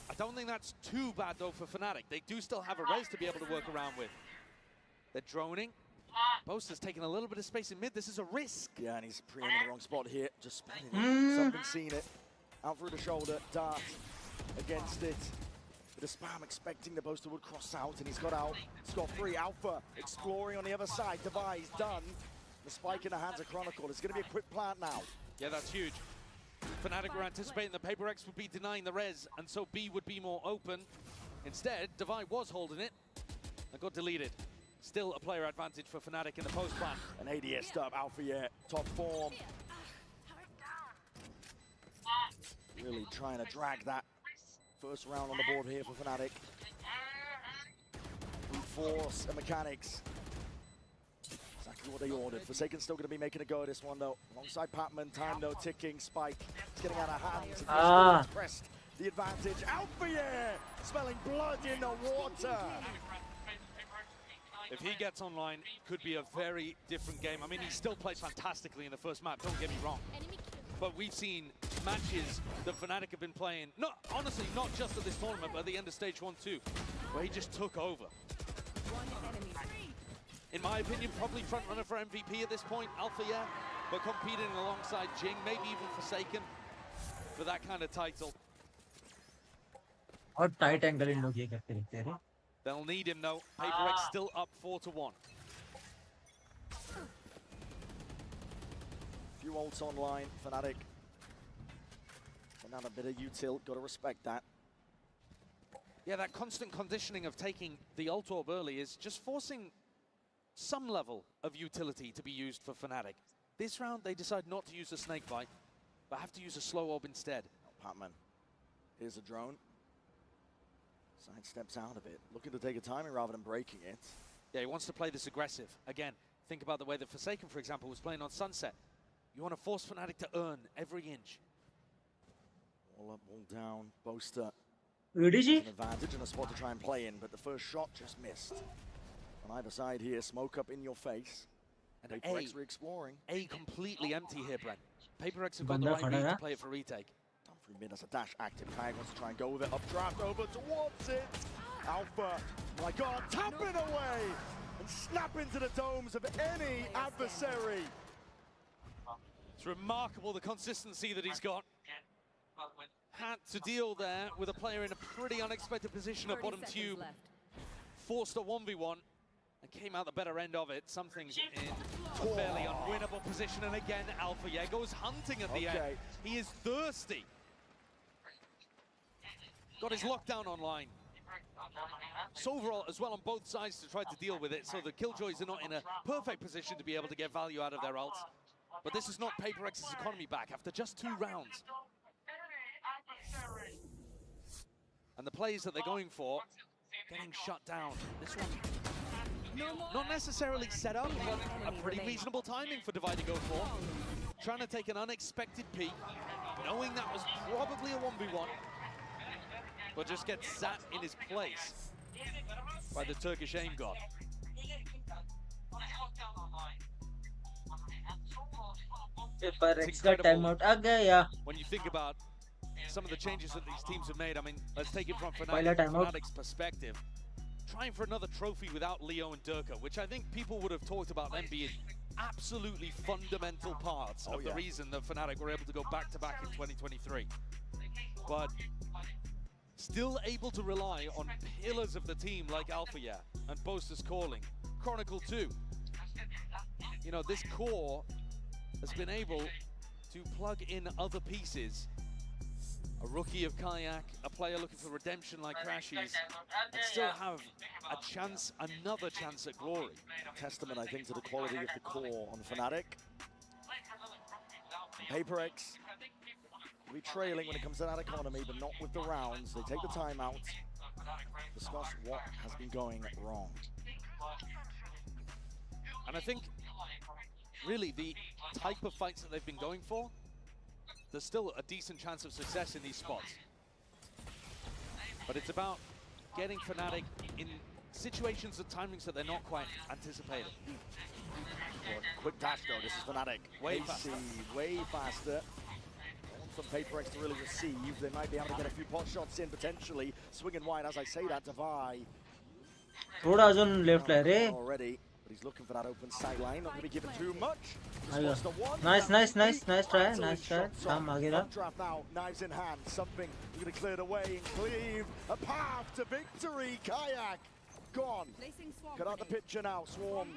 I don't think that's too bad though for Fnatic. They do still have a race to be able to work around with. They're droning. Boaster's taking a little bit of space in mid. This is a risk. Yeah, and he's pre-aiming the wrong spot here. Just spotting it. Something's seen it. Out through the shoulder. Dart against it. With a spam expecting the Boaster would cross out, and he's got out. Score free. Alpha exploring on the other side. Devi's done. The spike in the hands of Chronicle. It's going to be a quick plant now. Yeah, that's huge. Fnatic were anticipating that PaperX would be denying the res, and so B would be more open. Instead, Devi was holding it and got deleted. Still a player advantage for Fnatic in the post plan. An ADS stop, Alpha yet, top form. Really trying to drag that first round on the board here for Fnatic. Brute force and mechanics. Exactly what they ordered. Forsaken still going to be making a go at this one though. Alongside Patman, time though ticking. Spike, it's getting out of hand. Pressed the advantage. Alpha yeah! Smelling blood in the water. If he gets online, it could be a very different game. I mean, he still plays fantastically in the first map, don't get me wrong. But we've seen matches that Fnatic have been playing, honestly, not just at this tournament, but at the end of stage 1, 2, where he just took over. In my opinion, probably front runner for MVP at this point, Alpha, yeah, but competing alongside Jing, maybe even Forsaken for that kind of title. और tight angle इन लोग ये करते रहते हैं. They'll need him though. PaperX still up 4-1. Few ults online, Fnatic. Another bit of util, gotta respect that. Yeah, that constant conditioning of taking the ult orb early is just forcing some level of utility to be used for Fnatic. This round, they decide not to use the snake bite, but have to use a slow orb instead. Patman, here's a drone. Side steps out of it, looking to take a timing rather than breaking it. Yeah, he wants to play this aggressive. Again, think about the way that Forsaken, for example, was playing on Sunset. You want to force Fnatic to earn every inch. All up, all down. Boaster has an advantage and a spot to try and play in, but the first shot just missed. On either side here, smoke up in your face. And PRX re-exploring. A completely empty here, Brent. PRX have got the right read to play it for retake. Done through mid as a dash active. Kayak wants to try and go with it. Updraft over towards it. Alpha, my God, tapping away and snap into the domes of any adversary. It's remarkable the consistency that he's got. Had to deal there with a player in a pretty unexpected position at bottom tube. Forced a 1v1 and came out the better end of it. Something's in a fairly unwinnable position, and again, Alpha goes hunting at the end. He is thirsty. Got his lockdown online. So overall, as well on both sides to try to deal with it, so the Killjoys are not in a perfect position to be able to get value out of their ults. But this is not PRX's economy back after just 2 rounds. And the plays that they're going for, getting shut down. This one, not necessarily set up, but a pretty reasonable timing for Divide to go for. Trying to take an unexpected peek, knowing that was probably a 1v1, but just gets sat in his place by the Turkish aim god. PRX का timeout आ गया. When you think about some of the changes that these teams have made, I mean, let's take it from Pahla timeout. Fnatic's perspective. Trying for another trophy without Leo and Durka, which I think people would have talked about them being absolutely fundamental parts of the reason that Fnatic were able to go back-to-back in 2023. But still able to rely on pillars of the team like Alpha and Boaster's Calling, Chronicle 2. You know, this core has been able to plug in other pieces. A rookie of Kayak, a player looking for redemption like Crashies, and still have a chance, another chance at glory. Testament, I think, to the quality of the core on Fnatic. PRX will be trailing when it comes to that economy, but not with the rounds. They take the timeout, discuss what has been going wrong. And I think, really, the type of fights that they've been going for, there's still a decent chance of success in these spots. But it's about getting Fnatic in situations and timings that they're not quite anticipating. Quick dash though, this is Fnatic. Way faster. Way faster. From PRX to really receive. They might be able to get a few pot shots in potentially. Swinging wide as I say that, Divide. थोड़ा अजून left है रे. Already. But he's looking for that open sideline, not going to be given too much. Nice try. Come, Agira. Draft now, knives in hand, something going to clear the way and cleave. A path to victory, Kayak gone. Cut out the picture now, Swarms.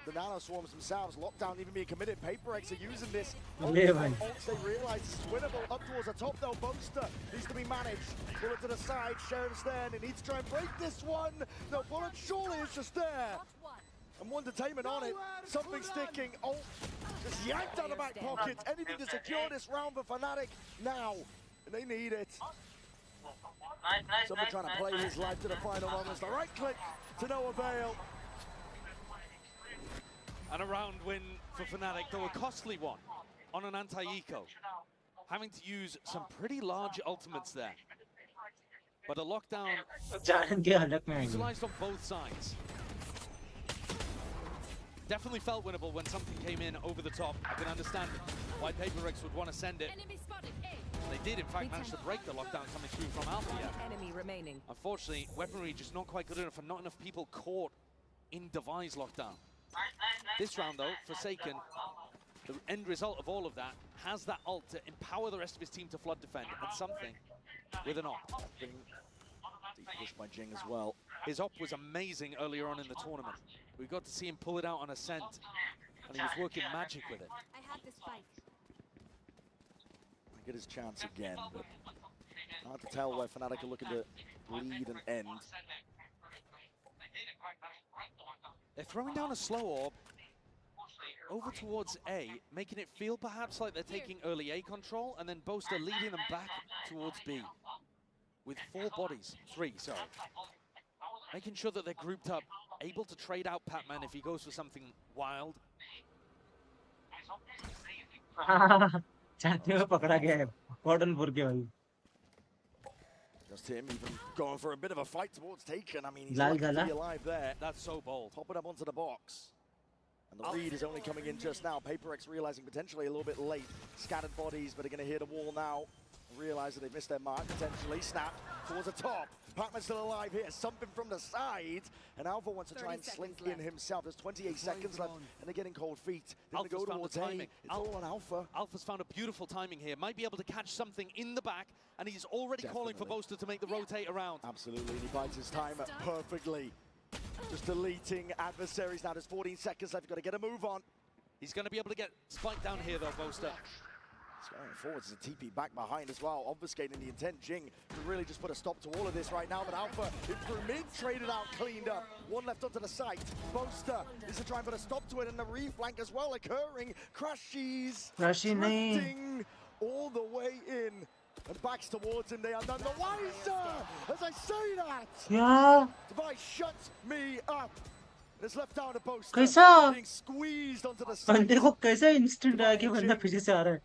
The Nano Swarms themselves, lockdown even being committed. PRX are using this. They realize it's winnable. Up towards the top though, Boaster needs to be managed. Bullet to the side, Sheriff's there, and he needs to try and break this one. No, Bullet surely is just there. And one detainment on it, something sticking. Oh, just yanked out of the back pockets. Anything to secure this round for Fnatic now. And they need it. Someone trying to play his life to the final moments. The right click to no avail. And a round win for Fnatic, though a costly one on an anti-eco. Having to use some pretty large ultimates there. But a lockdown utilized on both sides. Definitely felt winnable when something came in over the top. I can understand why PRX would want to send it. They did, in fact, manage to break the lockdown coming through from Alpha. Enemy remaining. Unfortunately, weaponry just not quite good enough and not enough people caught in Device lockdown. This round, though, Forsaken, the end result of all of that, has that ult to empower the rest of his team to flood defend, and something with an op. Deep push by Jing as well. His op was amazing earlier on in the tournament. We got to see him pull it out on Ascent, and he was working magic with it. I had this fight. I get his chance again, but hard to tell where Fnatic are looking to lead and end. They're throwing down a slow orb over towards A, making it feel perhaps like they're taking early A control, and then Boaster leading them back towards B with 4 bodies, 3, sorry. Making sure that they're grouped up, able to trade out Patman if he goes for something wild. छाती में पकड़ा गया है कॉटनपुर के भाई. Just him even going for a bit of a fight towards Taken. I mean, he's Lal lucky to Gala. be alive there. That's so bold. Top it up onto the box. And the read is only coming in just now. PRX realizing potentially a little bit late. Scattered bodies, but are going to hit a wall now. Realize that they've missed their mark, potentially. Snap towards the top. Patman's still alive here. Something from the side. And Alpha wants to try and slink in himself. There's 28 seconds left, and they're getting cold feet. They're going to go towards timing. It's all on Alpha. Alpha's found a beautiful timing here. Might be able to catch something in the back, and he's already calling for Boaster to make the rotate around. Absolutely, and he bites his time perfectly. Just deleting adversaries now. There's 14 seconds left. You've got to get a move on. He's going to be able to get spiked down here, though, Boaster. Going forwards, a TP back behind as well, obfuscating the intent. Jing could really just put a stop to all of this right now, but Alpha, in through mid, traded out, cleaned up. One left onto the site. Boaster is to try and put a stop to it, and the reflank as well occurring. Crashies drifting all the way in. And backs towards him, they are none the wiser as I say that. Yeah. Device shuts me up. It's left down to Boaster. कैसा? Being squeezed onto the site. बंदे को कैसे instant आके बंदा पीछे से आ रहा है?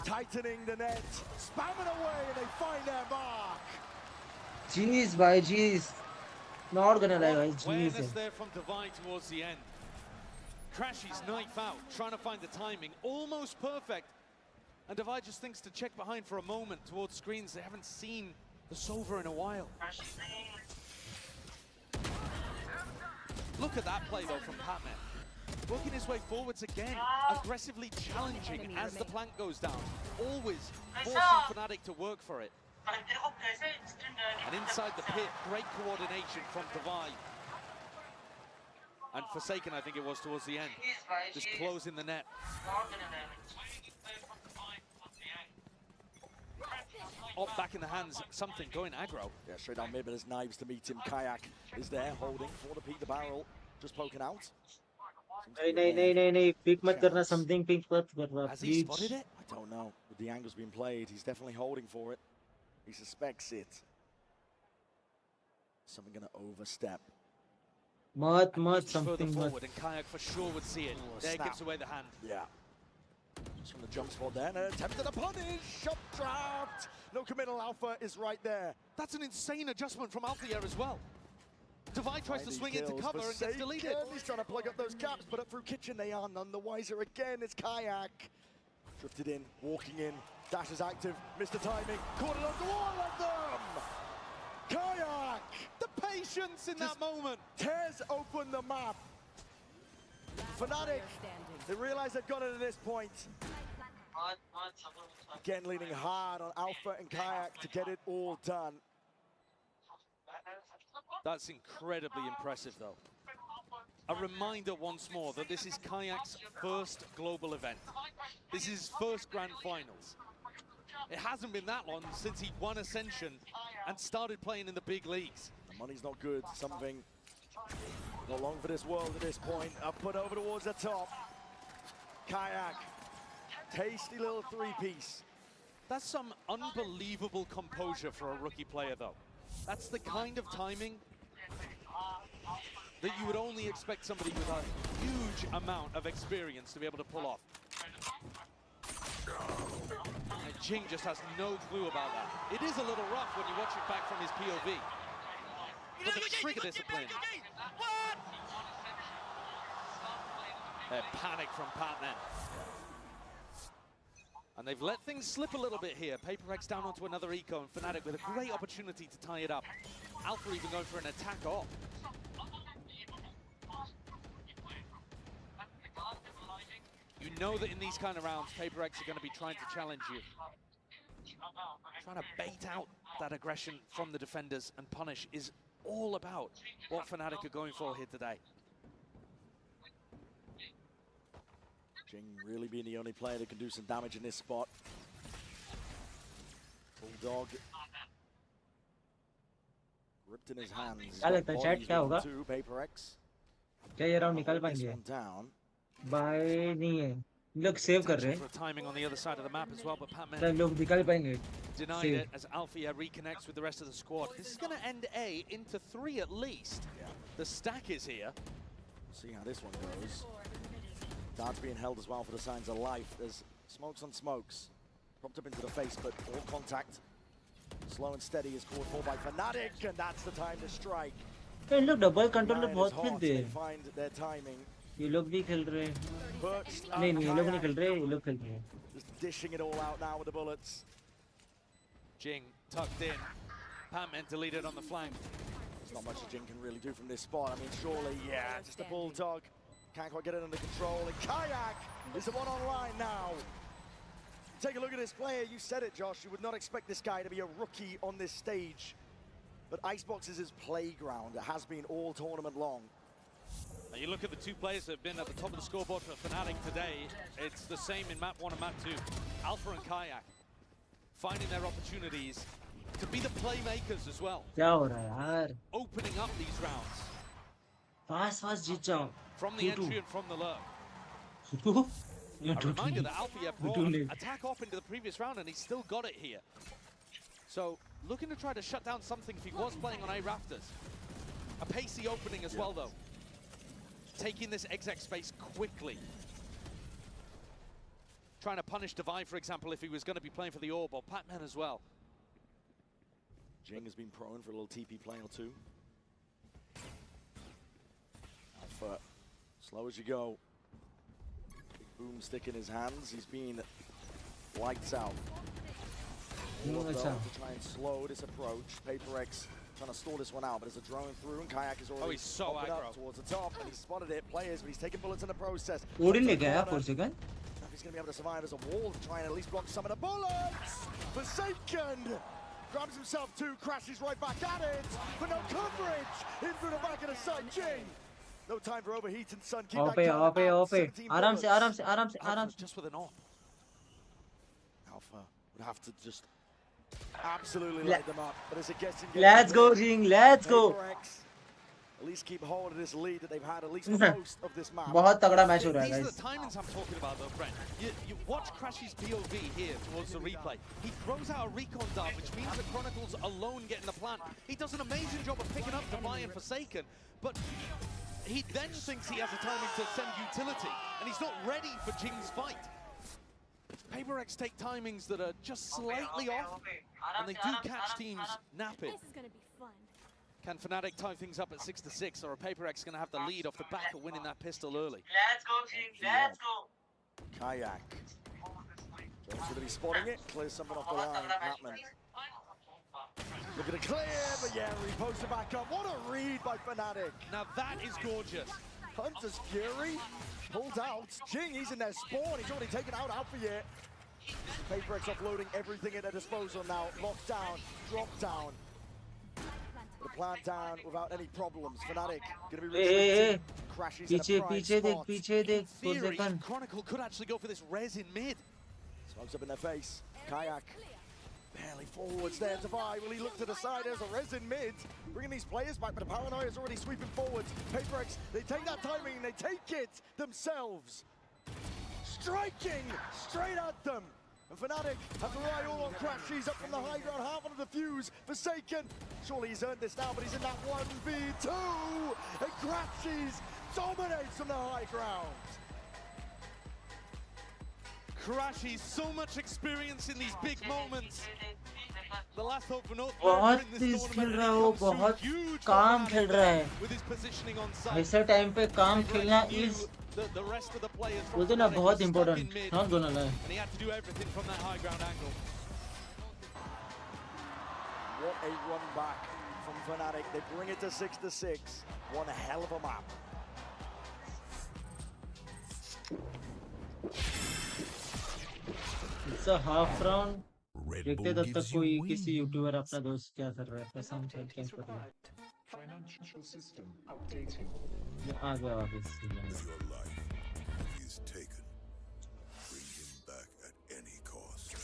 Tightening the net, spamming away, and they find their mark. Jeez, bhai, jeez. Not gonna lie, bhai, jeez. Awareness there from Divide towards the end. Crashy's knife out, trying to find the timing, almost perfect. And Divide just thinks to check behind for a moment towards screens. They haven't seen the Sova in a while. Look at that play though from Patman. Working his way forwards again, aggressively challenging as the plank goes down. Always forcing Fnatic to work for it. And inside the pit, great coordination from Divide. And Forsaken, I think it was towards the end, just closing the net. Up back in the hands, something going aggro. Yeah, straight down mid, but there's knives to meet him. Kayak is there, holding for the peek the barrel, just poking out. नहीं, pick मत करना, something pick मत करना, Has he spotted it? I don't know. With the angles being played, he's definitely holding for it. He suspects it. Something gonna overstep. Something forward, and Kayak for sure would see it. There gives away the hand. Yeah. Just from the jump spot there, and an attempt at a punish. Shot trapped. No committal. Alpha is right there. That's an insane adjustment from Althea as well. Divide tries to swing into cover and gets deleted. He's trying to plug up those gaps, but up through kitchen they are none the wiser again. It's Kayak. Drifted in, walking in. Dash is active. Missed the timing. Caught it onto all of them. Kayak. The patience in that moment. Tears open the map. Fnatic, they realize they've got it at this point. Again, leaning hard on Alpha and Kayak to get it all done. That's incredibly impressive, though. A reminder once more that this is Kayak's first global event. This is his first grand finals. It hasn't been that long since he won Ascension and started playing in the big leagues. The money's not good. Something not long for this world at this point. Up put over towards the top. Kayak. Tasty little three-piece. That's some unbelievable composure for a rookie player, though. That's the kind of timing that you would only expect somebody with a huge amount of experience to be able to pull off. And Jing just has no clue about that. It is a little rough when you watch it back from his POV. But the trigger discipline. Panic from Patman. And they've let things slip a little bit here. PRX down onto another eco, and Fnatic with a great opportunity to tie it up. Alpha even going for an attack off. You know that in these kind of rounds, PRX are going to be trying to challenge you. Trying to bait out that aggression from the defenders, and punish is all about what Fnatic are going for here today. Jing really being the only player that can do some damage in this spot. Bulldog gripped in his hands. क्या लगता है, chat क्या होगा? PRX. क्या ये round निकाल Hold this पाएंगे? one down. Bye नहीं है, लोग सेव कर रहे Potential for a timing on the other side of the map as well, but हैं, Patman लोग निकाल पाएंगे. denied Save. it as Alfia reconnects with the rest of the squad. This is going to end A into 3 at least. The stack is here. See how this one goes. Darts being held as well for the signs of life. There's smokes on smokes. Propped up into the face, but all contact. Slow and steady is called for by Fnatic, and that's the time to strike. ये लोग double controller Ryan is बहुत hot. खेलते They हैं. find their timing. ये लोग भी खेल रहे हैं. Perched नहीं up नहीं ये लोग नहीं Kayak. खेल रहे, ये लोग खेल रहे हैं. Just dishing it all out now with the bullets. Jing tucked in. Patman deleted on the flank. There's not much Jin can really do from this spot. I mean, surely, yeah, just a bulldog. Can't quite get it under control. And Kayak is the one online now. Take a look at this player. You said it, Josh. You would not expect this guy to be a rookie on this stage. But Icebox is his playground. It has been all tournament long. Now you look at the two players that have been at the top of the scoreboard for Fnatic today. It's the same in map 1 and map 2. Alpha and Kayak finding their opportunities to be the playmakers as well. क्या हो रहा है यार? Opening up these rounds. Fast जीत जाओ. From the entry and from the lurk. You're A reminder that Alfia brought too late. attack off into the previous round and he's still got it here. So looking to try to shut down something if he was playing on A rafters. A pacey opening as well though. Taking this exec space quickly. Trying to punish Divide, for example, if he was going to be playing for the Orb, or Patman as well. Jing has been prone for a little TP play or two. Alpha, slow as you go. Big boomstick in his hands. He's been lights out. To try and slow this approach. PRX trying to stall this one out, but there's a drone through, and Kayak is already he's so popping aggro. up towards the top, and he's spotted it. Players, but he's taking bullets in the process. Odin ले गया 4 second. He's going to be able to survive as a wall to try and at least block some of the bullets. Forsaken grabs himself 2, crashes right back at it, but no coverage in through the back of the side. Jing, no time for overheating, son. Keep that gun out. 17 आराम से bullets. आराम से Alpha's just with an op. Alpha would have to just absolutely light them up, but it's a guessing game. Let's go Jing, let's go. PRX at least keep hold of this lead that they've had at least for most of this map. बहुत तगड़ा match हो रहा है These are guys. the timings I'm talking about though, friend. You watch Crashy's POV here towards the replay. He throws out a recon dart, which means that Chronicles alone get in the plant. He does an amazing job of picking up Divine and Forsaken, but he then thinks he has a timing to send utility, and he's not ready for Jing's fight. PRX take timings that are just slightly off, and they do catch teams napping. This is gonna be fun. Can Fnatic tie things up at 6-6, or are PRX going to have the lead off the back of winning that pistol early? Let's go Jing, let's go. Kayak. Jones going to be spotting it. Clears something off the line. Hatman. Looking to clear, but yeah, reposts it back up. What a read by Fnatic. Now that is gorgeous. Hunter's Fury pulled out. Jing, he's in their spawn. He's already taken out Alpha yet. PRX offloading everything at their disposal now. Locked down, dropped down. The plant down without any problems. Fnatic going to be restricted. Crashes in a prime spot. पीछे देख 4 Theory, second. Chronicle could actually go for this res in mid. Smokes up in their face. Kayak barely forwards there. Divide. Will he look to the side? There's a res in mid. Bringing these players back, but the Paranoia is already sweeping forwards. PRX, they take that timing and they take it themselves. Striking straight at them. And Fnatic have to rely all on Crash. He's up from the high ground, half on the fuse. Forsaken. Surely he's earned this now, but he's in that 1v2. And Crashies dominates from the high ground. Crashy, so much experience in these big moments. The last hope for North बहुत तेज खेल रहा है वो, बहुत काम खेल रहा है. with his positioning on site. ऐसे टाइम पे काम खेलना is The rest of the players बोलते ना बहुत important. Not gonna lie. And he had to do everything from that high ground angle. What a run back from Fnatic. They bring it to 6-6. One hell of a map. It's a half round. देखते तब तक कोई किसी YouTuber अपना दोस्त क्या कर रहा है कसम से क्या कर रहा है. Financial system updating. आ गया वापस. Your life is taken. Bring him back at any cost.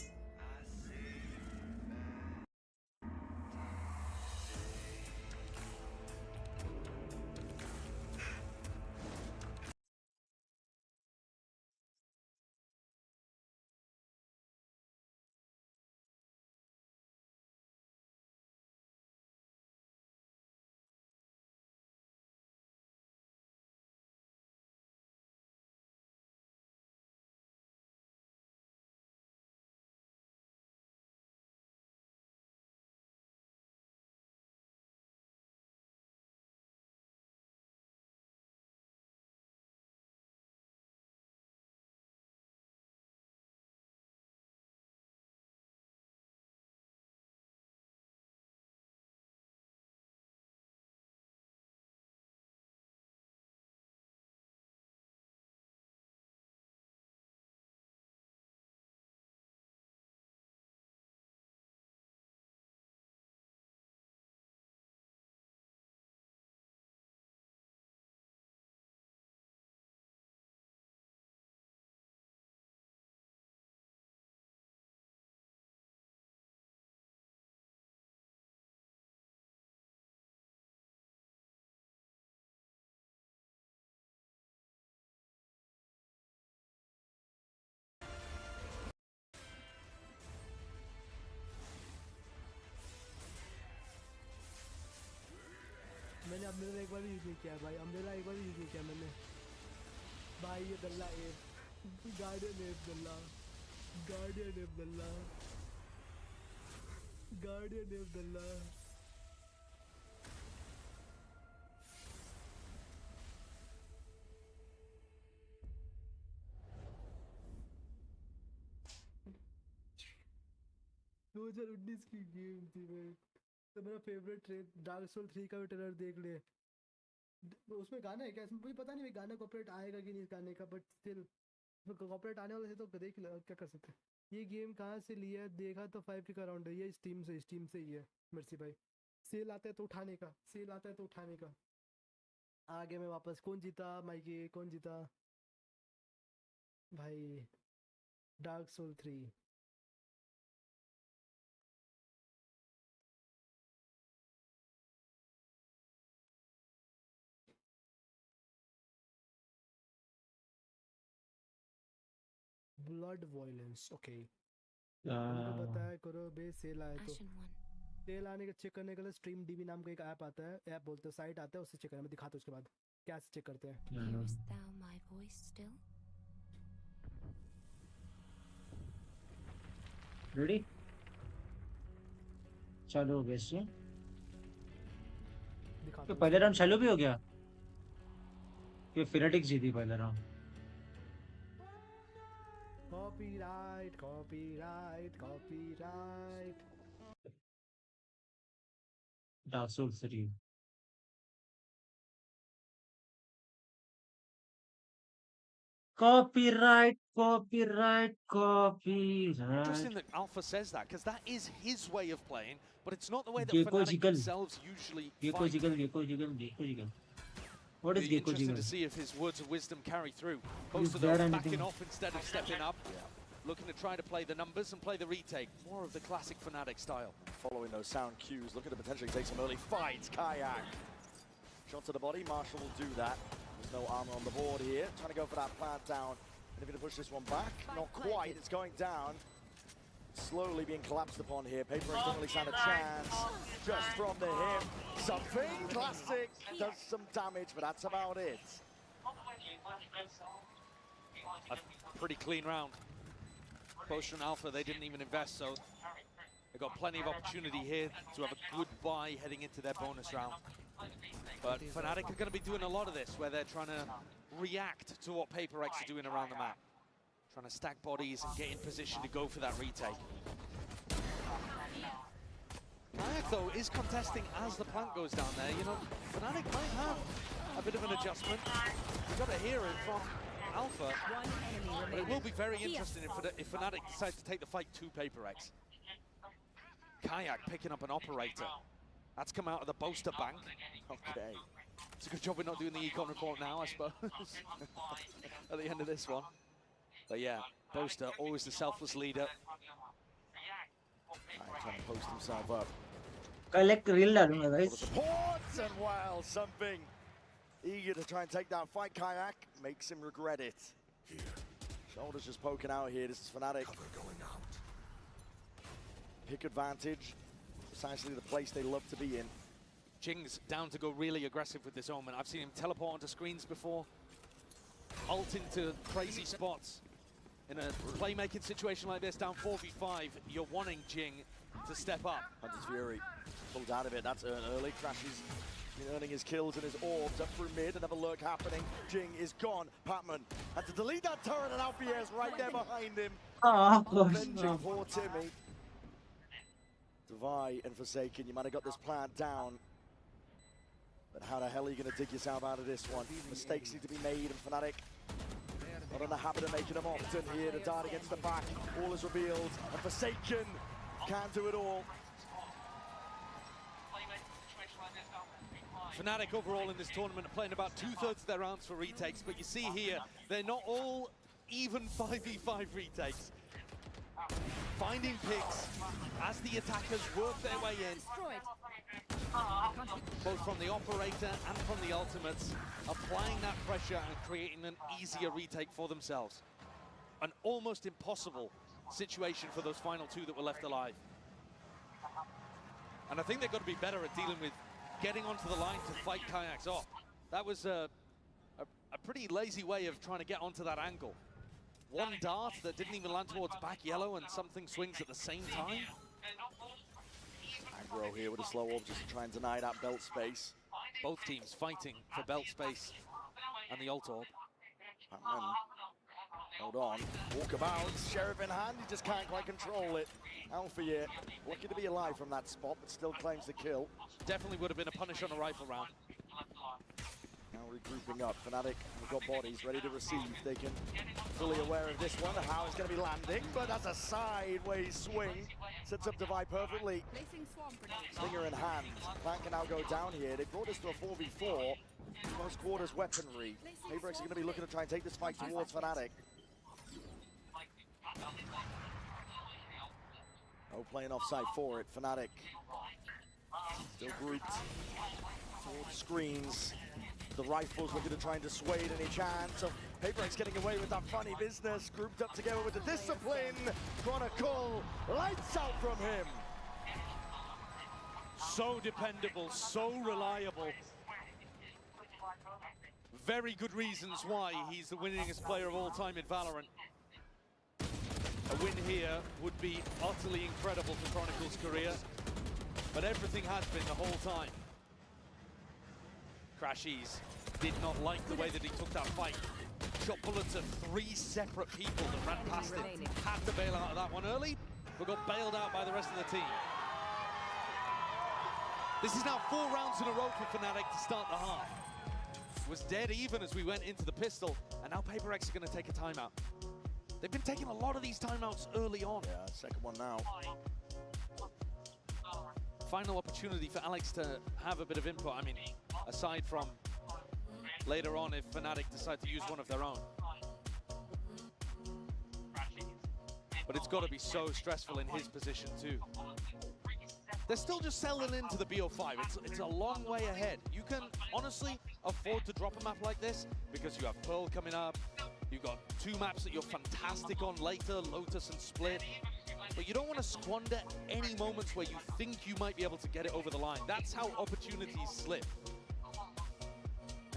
Umbrella एक बार भी यूज नहीं किया भाई, अम्ब्रेला एक बार भी यूज नहीं किया मैंने भाई। ये दल्ला एफ, गार्डियन एफ दल्ला, गार्डियन एफ दल्ला, गार्डियन एफ दल्ला। दो 2019 की गेम थी भाई। तो मेरा फेवरेट ट्रेड डार्क सोल 3 का भी ट्रेलर देख ले, उसमें गाना है क्या? इसमें मुझे पता नहीं गाना कॉपीराइट आएगा कि नहीं इस गाने का, बट स्टिल कॉपीराइट आने वाले से तो देख ले, क्या कर सकते हैं। ये गेम कहाँ से लिया है देखा तो 5K का राउंड है, ये स्टीम से ही है मर्सी भाई। सेल आता है तो उठाने का, सेल आता है तो उठाने का। आगे में वापस कौन जीता माइकी, कौन जीता भाई? Dark soul 3 blood violence, okay. उनको बताया करो बे सेल आए तो, सेल आने के चेक करने के लिए स्ट्रीम डीबी नाम का एक ऐप आता है, ऐप बोलते हैं, साइट आता है, उससे चेक करना। मैं दिखाता हूँ उसके बाद क्या चेक करते हैं। रेडी चालू हो गया स्ट्रीम। तो पहले राउंड चालू भी हो गया, ये फिनेटिक्स जीती पहले round. Copyright copyright copyright. Dark soul 3 copyright, copyright, copyright. Interesting that Alpha says that, because that is his way of playing, but it's not the way that Gecko Fnatic jiggle. themselves usually Gecko fight. jiggle, Gecko jiggle, Gecko jiggle. What is It'll be Gecko interesting jiggle? to see if his words of wisdom carry through. Is Both of there them anything? backing off instead of stepping up, looking to try to play the numbers and play the retake. More of the classic Fnatic style. Following those sound cues, looking to potentially take some early fights. Kayak. Shot to the body, Marshall will do that. There's no armor on the board here. Trying to go for that plant down. And if going to push this one back, not quite, it's going down. Slowly being collapsed upon here. PaperX doesn't really stand a chance. Just from the hip. Something classic. Does some damage, but that's about it. A pretty clean round. Both and Alpha, they didn't even invest, so they've got plenty of opportunity here to have a good buy heading into their bonus round. But Fnatic are going to be doing a lot of this, where they're trying to react to what PaperX are doing around the map. Trying to stack bodies and get in position to go for that retake. Kayak, though, is contesting as the plant goes down there. You know, Fnatic might have a bit of an adjustment. We've got to hear it from Alpha. But it will be very interesting if Fnatic decides to take the fight to PaperX. Kayak picking up an operator. That's come out of the Boaster bank. Okay. It's a good job we're not doing the econ report now, I suppose, at the end of this one. But yeah, Boaster, always the selfless leader. Trying to post himself up. Collect real डालूंगा guys. Supports and well, something eager to try and take that fight. Kayak makes him regret it. Shoulders just poking out here. This is Fnatic. Pick advantage. Precisely the place they love to be in. Jing's down to go really aggressive with this Omen. I've seen him teleport onto screens before, ult into crazy spots. In a playmaking situation like this, down 4v5, you're wanting Jing to step up. Hunter's Fury pulled out of it. That's early. Crashes earning his kills and his orbs up through mid. Another lurk happening. Jing is gone. Patman had to delete that turret, and Alfier's right there behind him. Avenging poor Timmy. Divide and Forsaken, you might have got this plant down. But how the hell are you going to dig yourself out of this one? Mistakes need to be made, and Fnatic not in the habit of making them often here. The dart against the back, all is revealed, and Forsaken can't do it all. Fnatic overall in this tournament are playing about 2/3 of their rounds for retakes, but you see here, they're not all even 5v5 retakes. Finding picks as the attackers work their way in. Both from the operator and from the ultimates, applying that pressure and creating an easier retake for themselves. An almost impossible situation for those final two that were left alive. And I think they've got to be better at dealing with getting onto the line to fight Kayaks off. That was a pretty lazy way of trying to get onto that angle. One dart that didn't even land towards back yellow and something swings at the same time. Aggro here with a slow orb just to try and deny that belt space. Both teams fighting for belt space and the ult orb. Batman, hold on, walkabout, Sheriff in hand, he just can't quite control it. Alpha here, lucky to be alive from that spot, but still claims the kill. Definitely would have been a punish on a rifle round. Now regrouping up, Fnatic have got bodies ready to receive. They can fully aware of this one, how it's going to be landing, but that's a sideways swing. Sets up Divide perfectly. Stinger in hand. Plan can now go down here. They brought us to a 4v4. Most quarters weaponry. PRX are going to be looking to try and take this fight towards Fnatic. Oh, playing offside for it. Fnatic still grouped towards screens. The rifles looking to try and dissuade any chance of PRX getting away with that funny business. Grouped up together with the discipline. Chronicle, lights out from him. So dependable, so reliable. Very good reasons why he's the winningest player of all time in Valorant. A win here would be utterly incredible for Chronicle's career, but everything has been the whole time. Crashies did not like the way that he took that fight. Shot bullets at 3 separate people that ran past him. Had to bail out of that one early, but got bailed out by the rest of the team. This is now 4 rounds in a row for Fnatic to start the half. It was dead even as we went into the pistol, and now PRX are going to take a timeout. They've been taking a lot of these timeouts early on. Yeah, second one now. Final opportunity for Alex to have a bit of input. I mean, aside from later on if Fnatic decide to use one of their own. But it's got to be so stressful in his position too. They're still just settling into the BO5. It's a long way ahead. You can honestly afford to drop a map like this because you have Pearl coming up. You've got 2 maps that you're fantastic on later, Lotus and Split. But you don't want to squander any moments where you think you might be able to get it over the line. That's how opportunities slip.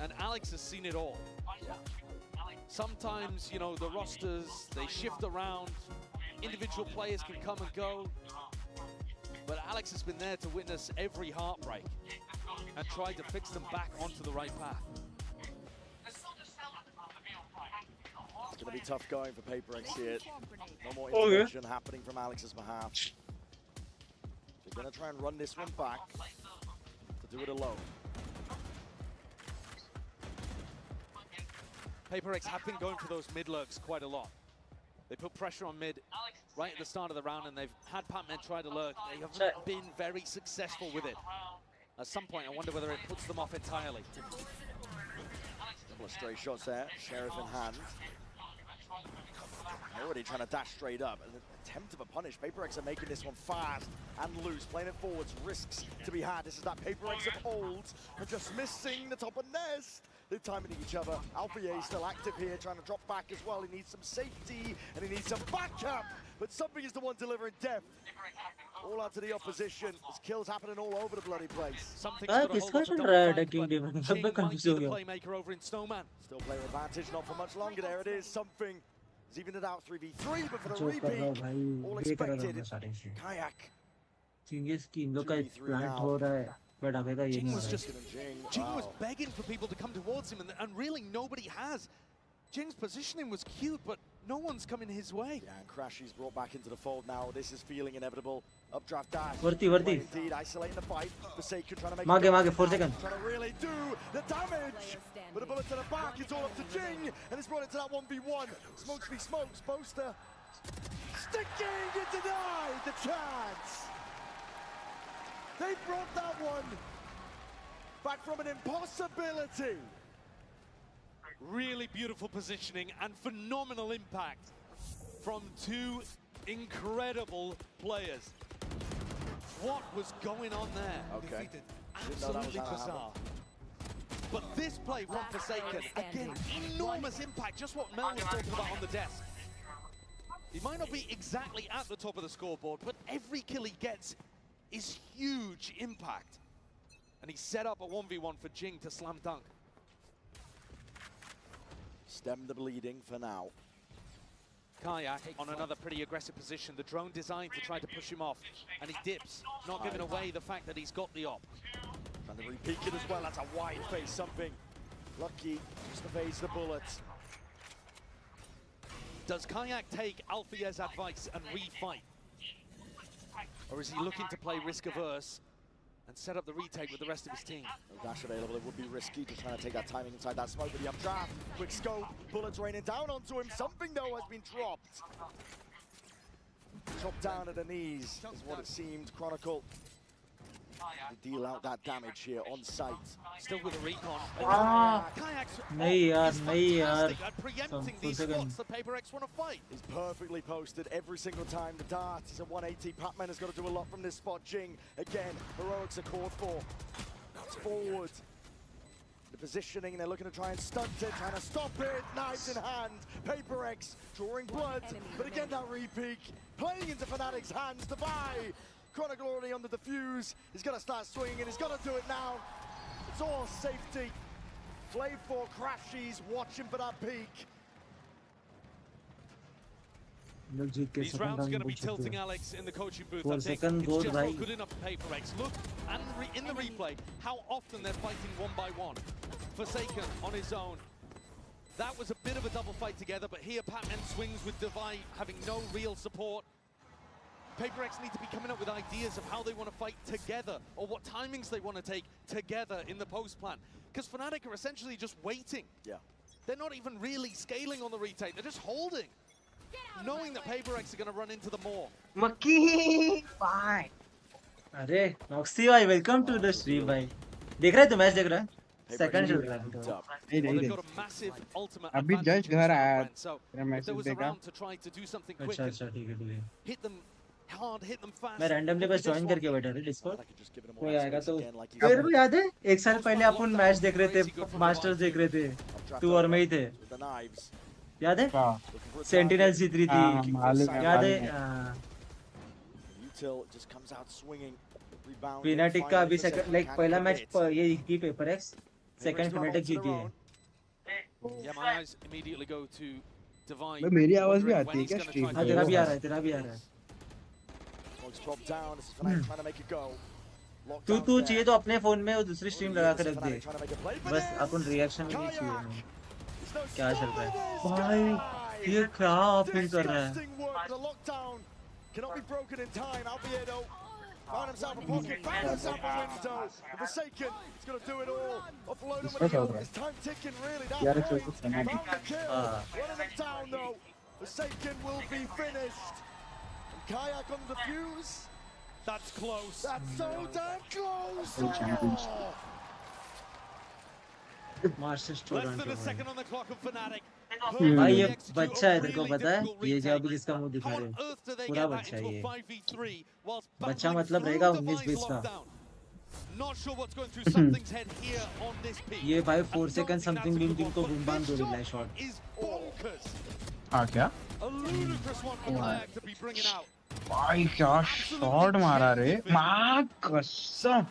And Alex has seen it all. Yeah. Sometimes, you know, the rosters, they shift around. Individual players can come and go. But Alex has been there to witness every heartbreak and tried to fix them back onto the right path. It's going to be tough going for PRX here. No more intervention happening from Alex's behalf. They're going to try and run this one back to do it alone. PRX have been going for those mid lurks quite a lot. They put pressure on mid right at the start of the round, and they've had Pac-Man try to lurk. They haven't been very successful with it. At some point, I wonder whether it puts them off entirely. Couple of stray shots there, Sheriff in hand. Already trying to dash straight up. An attempt of a punish. PRX are making this one fast and loose. Playing it forwards, risks to be had. This is that PRX of old, and just missing the top of nest. They're timing each other. Alpha still active here, trying to drop back as well. He needs some safety, and he needs some backup. But something is the one delivering depth. All out to the opposition. There's kills happening all over the bloody place. Something's got to hold on to Jing might be the playmaker over in Snowman. Still player advantage, not for much longer. There it is. Something has evened it out 3v3, but for the repeat, all expected. Kayak. Jing was begging for people to come towards him, and really nobody has. Jing's positioning was cute, but no one's coming his way. Yeah, and Crashy's brought back into the fold now. This is feeling inevitable. Updraft dash. Varti. Indeed, isolating the fight. Forsaken trying to make Mage, 4 seconds. Trying to really do the damage. But a bullet to the back, it's all up to Jing. And it's brought it to that 1v1. Smokes v smokes. Poster sticking and denied the chance. They brought that one back from an impossibility. Really beautiful positioning and phenomenal impact from 2 incredible players. What was going on there? Okay. Absolutely bizarre. But this play from Forsaken, again, enormous impact, just what Mel was talking about on the desk. He might not be exactly at the top of the scoreboard, but every kill he gets is huge impact. And he set up a 1v1 for Jing to slam dunk. Stem the bleeding for now. Kayak on another pretty aggressive position. The drone designed to try to push him off. And he dips, not giving away the fact that he's got the op. Trying to re-peek it as well. That's a wide face something. Lucky just evades the bullet. Does Kayak take Alfia's advice and refight? Or is he looking to play risk-averse and set up the retake with the rest of his team? No dash available, it would be risky to try to take that timing inside that smoke, but the updraft, quick scope, bullets raining down onto him. Something though has been dropped. Chopped down at the knees is what it seemed. Chronicle to deal out that damage here on site. Still with a recon. नहीं यार Preempting these spots that PRX want to fight. He's perfectly posted every single time. The dart is a 180. Patman has got to do a lot from this spot. Jing, again, heroics are called for. It's forward. The positioning, they're looking to try and stunt it, trying to stop it. Knives in hand. PRX drawing blood, but again that re-peek. Playing into Fnatic's hands. Divide. Chronicle already on the defuse. He's going to start swinging and he's got to do it now. It's all safety. Flame 4 crashes, watching for that peak. These rounds are going to be tilting Alex in the coaching booth. I think second it's goal just right. not good enough for PRX. Look, and in the replay, how often they're fighting one by one. Forsaken on his own. That was a bit of a double fight together, but here Patman swings with Divide having no real support. PRX need to be coming up with ideas of how they want to fight together, or what timings they want to take together in the post plan. Because Fnatic are essentially just waiting. Yeah. They're not even really scaling on the retake, they're just holding. Knowing that PRX are going to run into the more. मक्की भाई अरे नॉक्सी भाई welcome to the stream भाई देख रहा है तू match देख रहा है सेकंड चल रहा है Well, they've got a massive ultimate अभी advantage जस्ट घर आया in this round, so तेरा if there message was a देखा round to try to do something quick अच्छा and अच्छा ठीक है hit them hard, hit them fast. मैं रैंडमली बस This ज्वाइन one, करके बैठा था डिस्कॉर्ड कोई आएगा तो फिर भी याद है एक साल पहले अपन मैच देख रहे थे मास्टर्स देख रहे थे तू और मैं ही थे याद है सेंटिनल जीत रही थी याद है Fnatic का अभी सेकंड लाइक पहला मैच ये जीती PRX सेकंड Fnatic जीती है Yeah, my eyes immediately go to Divine. भाई मेरी आवाज भी आती है क्या स्ट्रीम हाँ तेरा भी आ रहा है तेरा भी आ रहा है तू चाहिए तो अपने फोन में वो दूसरी स्ट्रीम लगा कर रख दे बस अपन रिएक्शन में नहीं चाहिए क्या चल रहा है भाई ये क्या फील कर रहा है Cannot be broken in time. Alviedo found himself a pocket, found himself a window. Forsaken, he's going to do it all. Offload him with the It's time ticking, really. That point. Found the kill. Running him down, though. Forsaken will be finished. And Kayak on the fuse. That's close. That's so damn close. Less than a second on the clock of Fnatic. भाई ये बच्चा है तेरे को पता है ये जब किसका मुंह दिखा रहे पूरा बच्चा है ये बच्चा मतलब रहेगा 19-20 का ये भाई 4 सेकंड समथिंग लिंक को बूम दो रिप्लाई शॉट हाँ क्या भाई क्या शॉट मारा रे मां कसम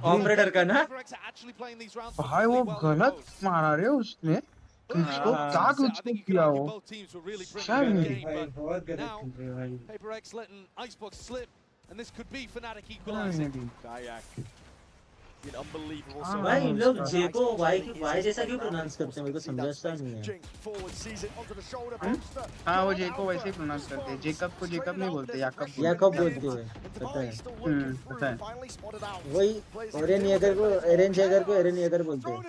ऑपरेटर का ना भाई वो गलत मारा रे उसने उसको क्या कुछ किया वो क्या PRX letting Icebox slip and this could be Fnatic equalizing. भाई इन लोग जे को वाई जैसा क्यों प्रोनाउंस करते हैं मेरे को समझता नहीं है हाँ वो जे को वैसे ही प्रोनाउंस करते हैं जेकब को जेकब नहीं बोलते याकब बोलते हैं पता है वही एरन येगर को एरन येगर बोलते हैं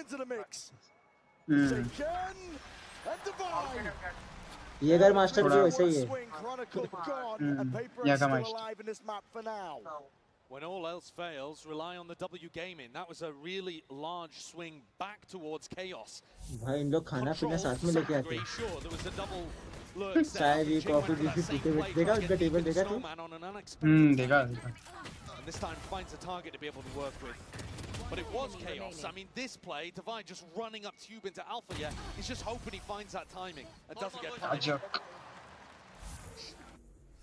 येगर मास्टर भी वैसे ही है याका master When all else fails, rely on the W gaming. That was a really large swing back towards Chaos. भाई इन लोग खाना पीना साथ में लेके आते हैं Sure, there was a double lurk चाय भी कॉफी भी पीते हुए देखा उनका टेबल देखा तू देखा and this time finds a target to be able to work with. But it was Chaos. I mean, this play, Divine just running up tube into Alpha, yeah, he's just hoping he finds that timing and doesn't get punished.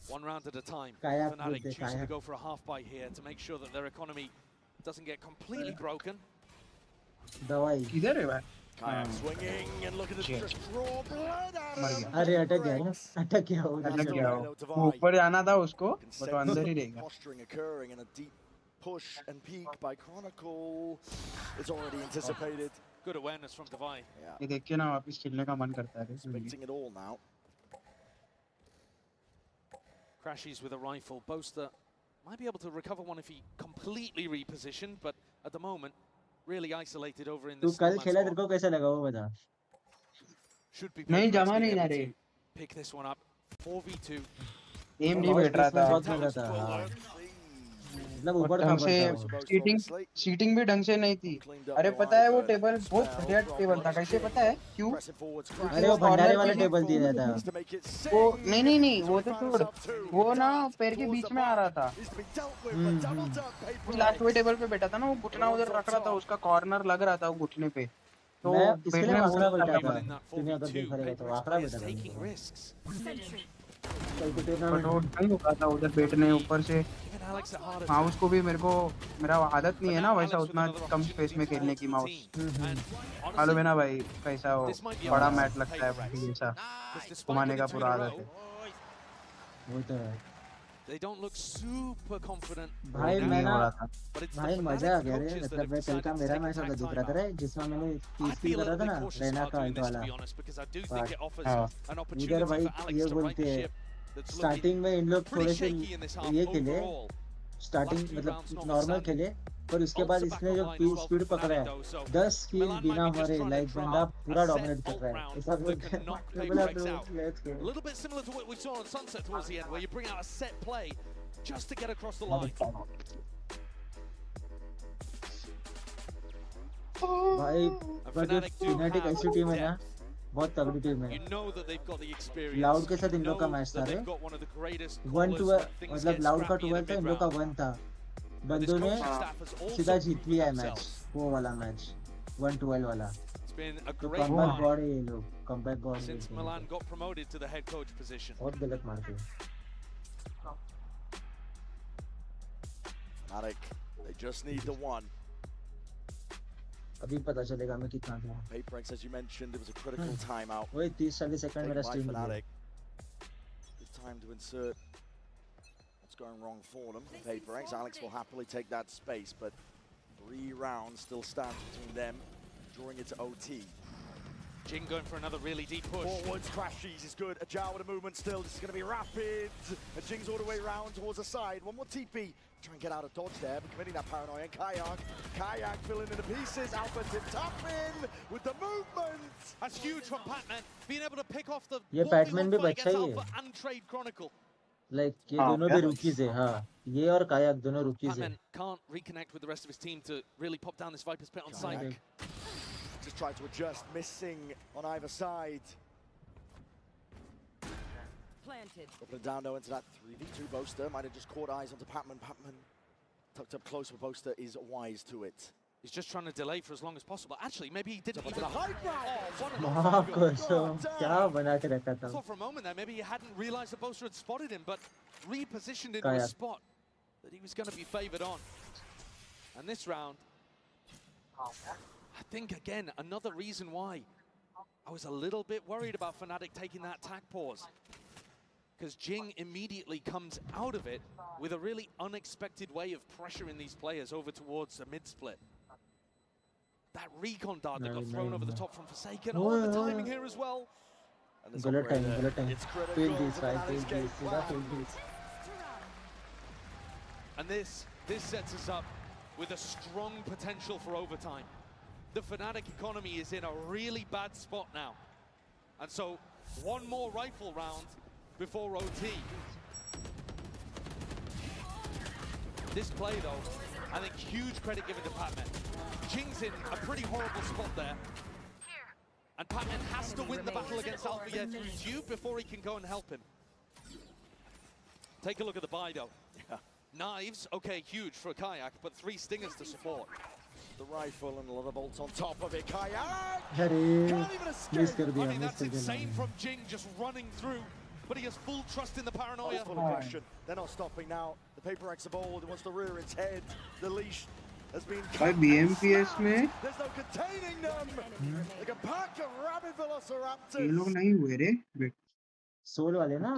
One round at a time. Kayak Fnatic with the choosing to kayak. go for a half buy here to make sure that their economy doesn't get completely broken. दवाई किधर है भाई? Kayak swinging and look at the just draw blood out of him. अरे अटक गया ना अटक गया वो अटक नीचे गया वाला। वो ऊपर जाना था उसको Can बट वो sense अंदर ही some रहेगा posturing occurring and a deep push and peek by Chronicle. It's already anticipated. Good awareness from Divai. Yeah. ये देख के ना वापस खेलने का मन करता है Expecting it all now. Crashes with a rifle. Boaster might be able to recover one if he completely repositioned, but at the moment, really isolated over in तू this कल snowman खेला spot. तेरे को कैसा लगा वो बता। Should be नहीं PRX जमा being नहीं ना able रे to pick this one up. 4v2. एम नहीं बैठ रहा था बहुत लगा था हाँ। मतलब और ऊपर था ढंग से सीटिंग भी ढंग से नहीं थी अरे पता है वो टेबल बहुत घटिया टेबल था कैसे पता है क्यों अरे वो भंडारे वाला टेबल दिया था वो नहीं वो तो छोड़ वो ना पैर के बीच में आ रहा था लास्ट वो टेबल पे बैठा था ना वो घुटना उधर रख रहा था उसका कॉर्नर लग रहा था वो घुटने पे तो मैं इसके लिए बैठने आखड़ा में बैठा था तूने अगर देखा रहेगा तो आखड़ा बैठा था बट वो नहीं हो रहा था उधर बैठने ऊपर से माउस को भी मेरा आदत नहीं है ना वैसा उतना कम स्पेस में खेलने की माउस मालूम है ना भाई कैसा वो बड़ा मैट लगता है भाई ऐसा घुमाने का पूरा आदत है वो तो है They don't look super confident. भाई मैं ना भाई मजा आ गया रे मतलब मैं कल का मेरा मैच वाला दिख रहा था रे जिसमें मैंने 30 किल करा था ना रैना का अल्ट वाला इधर भाई ये बोलते हैं स्टार्टिंग में इन लोग थोड़े से ये खेले स्टार्टिंग मतलब नॉर्मल खेले पर उसके बाद इसने जो स्पीड पकड़ा है 10 किल बिना मरे लाइक बंदा पूरा डोमिनेट कर रहा है ऐसा बोलते हैं A little bit similar to what we saw on Sunset towards the end, where you bring out a set play just to get across the line. भाई Fnatic ऐसी टीम है ना बहुत तगड़ी टीम है लाउड के साथ इन लोग का मैच था रे 1-12 मतलब लाउड का 12 था इन लोग का 1 था बंदों ने सीधा जीत लिया है मैच वो वाला मैच 1-12 वाला तो कमबैक गॉड है ये लोग comeback God Since Milan got promoted to the head coach position. बहुत गलत मारते हैं Fnatic, they just need the one. अभी पता चलेगा मैं कितना था PRX, as you mentioned, it was a critical timeout. वही 30-40 सेकंड मेरा स्ट्रीम हो गया Good time to insert what's going wrong for them. PRX, Alex will happily take that space, but 3 rounds still stand between them, drawing it to OT. Jing going for another really deep push. Forwards, crashes is good. Ajao with a movement still. This is going to be rapid. And Jing's all the way round towards the side. One more TP. Try and get out of dodge there, but committing that paranoia. Kayak filling in the pieces. Alpha tip top in with the movement. That's huge from Patman. Being able to pick off the ये PadMan भी अच्छा ही Alpha है and Trade Chronicle. Like ये दोनों भी रुकीज है हाँ ये और कायाक दोनों रुकीज है Patman can't reconnect with the rest of his team to really pop down this Viper's pit on site. Just tried to adjust, missing on either side. Planted. Dropping it down though into that 3v2 Boaster. Might have just caught eyes onto Patman. Patman tucked up close with Boaster is wise to it. He's just trying to delay for as long as possible. Actually, maybe he didn't even... माफ कर क्या बना के रखा था I thought for a moment there, maybe he hadn't realized that Boaster had spotted him, but repositioned into Kayak. a spot that he was going to be favored on. And this round, I think, again, another reason why I was a little bit worried about Fnatic taking that attack pause. Because Jing immediately comes out of it with a really unexpected way of pressuring these players over towards the mid-split. That recon dart that got thrown over the top from Forsaken. Oh, the timing here as well. गलत time feel this भाई feel this सीधा feel this And this sets us up with a strong potential for overtime. The Fnatic economy is in a really bad spot now. And so, one more rifle round before OT. This play, though, I think huge credit given to Patman. Jing's in a pretty horrible spot there. And Patman has to win the battle against Alpha Year through Tube before he can go and help him. Take a look at the buy, though. Yeah. Knives, okay, huge for a Kayak, but 3 stingers to support. The rifle and a lot of bolts on top of it. Kayak! अरे Can't even escape. Miss कर दिया I mean, miss that's कर दिया insane from Jing just running through but he has full trust in the paranoia. Full of aggression. They're not stopping now. The PRX of old wants to rear its head. The leash has been cut. भाई BMPS में There's no containing them. Like a pack of rabid ये velociraptors. लोग नहीं हुए रे बेट soul वाले ना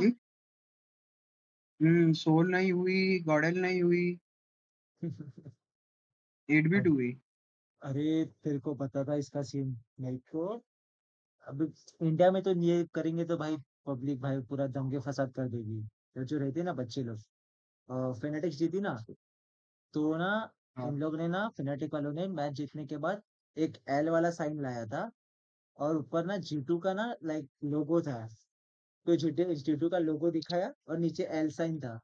soul नहीं हुई गॉडल नहीं हुई 8-bit हुई अरे तेरे को पता था इसका सीन मेरे को अब इंडिया में तो ये करेंगे तो भाई पब्लिक भाई पूरा दंगे फसाद कर देगी तो जो रहते ना बच्चे लोग फेनेटिक्स जीती ना तो ना इन लोग ने ना फेनेटिक वालों ने मैच जीतने के बाद एक एल वाला साइन लाया था और ऊपर ना G2 का ना लाइक लोगो था तो G2 का लोगो दिखाया और नीचे एल साइन था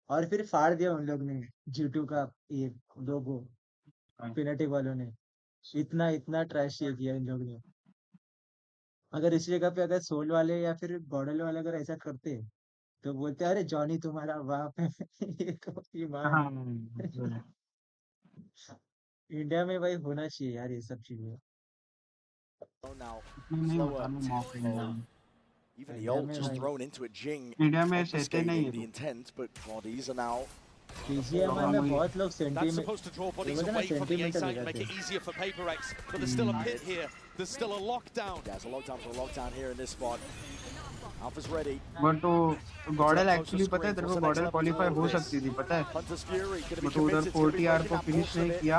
और फिर फाड़ दिया उन लोग ने G2 का ये लोगो फेनेटिक वालों ने इतना इतना ट्रैश ये किया इन लोग ने अगर इस जगह पे अगर सोल वाले या फिर गॉडल वाले अगर ऐसा करते तो बोलते अरे जॉनी तुम्हारा बाप है ये तो ईमान इंडिया में भाई होना चाहिए यार ये सब चीजें Even the ult just thrown into it, Jing India में सहते नहीं obfuscating the intent, but bodies are now. PGMI में बहुत लोग That's supposed to draw bodies away from the A site and make it easier for PaperX, but there's still a pit here. There's still a lockdown. Yeah, there's a lockdown for a lockdown here in this spot. Alpha's ready. But तो गॉडल actually पता है तेरे को गॉडल qualify हो सकती थी पता है बट उधर 40R को फिनिश नहीं किया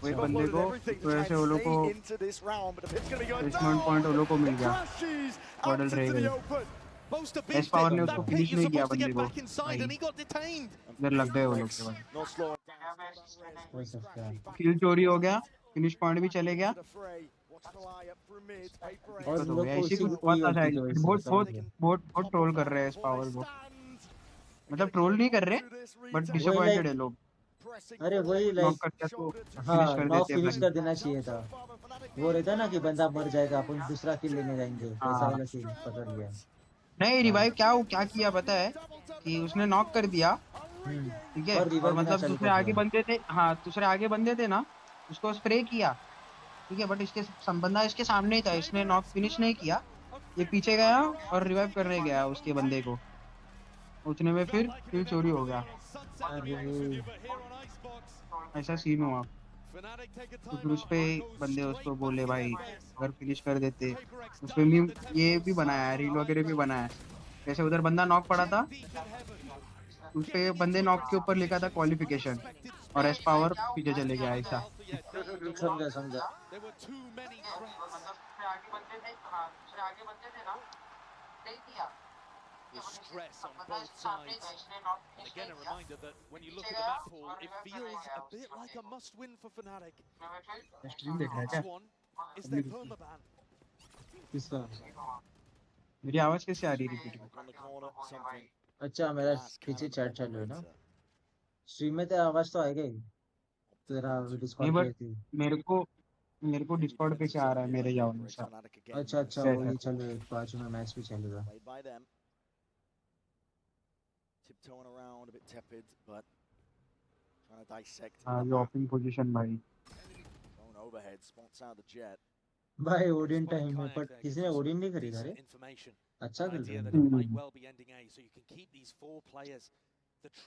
वही बंदे को तो ऐसे वो लोग को प्लेसमेंट पॉइंट वो लोग को मिल गया गॉडल रह गई एस पावर ने उसको फिनिश नहीं किया बंदे को इधर लग गए वो लोग के बाद किल चोरी हो गया फिनिश पॉइंट भी चले गया और तो इसी को बहुत शायद बहुत ट्रोल कर रहे हैं इस पावर को मतलब ट्रोल नहीं कर रहे बट डिसअपॉइंटेड है लोग अरे वही लाइक हाँ नॉक फिनिश कर देना चाहिए था वो रहता ना कि बंदा मर जाएगा अपन दूसरा किल लेने जाएंगे ऐसा वाला सीन पकड़ लिया नहीं रिवाइव क्या किया पता है कि उसने नॉक कर दिया ठीक है और मतलब दूसरे आगे बंदे थे ना उसको स्प्रे किया ठीक है बट इसके बंदा इसके सामने ही था इसने नॉक फिनिश नहीं किया ये पीछे गया और रिवाइव करने गया उसके बंदे को उतने में फिर चोरी हो गया ऐसा सीन हुआ तो फिर उस पे बंदे उसको बोले भाई अगर फिनिश कर देते उस पे भी ये भी बनाया रील वगैरह भी बनाया जैसे उधर बंदा नॉक पड़ा था उस पे बंदे नॉक के ऊपर लिखा था क्वालिफिकेशन और एस पावर पीछे चले गया ऐसा समझा The stress on both sides. And again, a reminder that when you look at the map pool, it feels a bit like a must-win for Fnatic. Next one is their permaban. किसका मेरी आवाज कैसे आ रही है repeat अच्छा मेरा पीछे chat चालू है ना स्ट्रीम में तेरा आवाज तो आएगा ही तेरा डिस्कॉर्ड पे मेरे को डिस्कॉर्ड पे से आ रहा है मेरे जाओ अच्छा वही चलो बाजू में मैच भी चलेगा tiptoeing around a bit tepid but trying to dissect ये ओपन पोजीशन भाई going overhead spots out the jet भाई ओडिन टाइम में पर किसी ने ओडिन नहीं खरीदा रे अच्छा खेल रहा है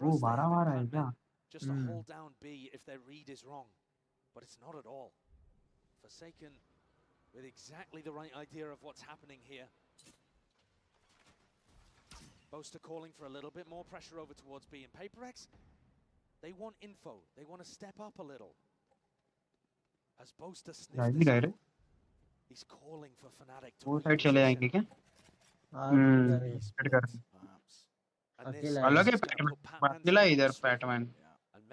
वो 12 है क्या just to hold down B if their read is wrong but it's not at all Forsaken with exactly the right idea of what's happening here. Boaster calling for a little bit more pressure over towards B and PaperX. They want info. They want to step up a little. As Boaster sniffs this out, he's calling for Fnatic to वो side चले जाएंगे क्या अलग है PadMan अकेला इधर PadMan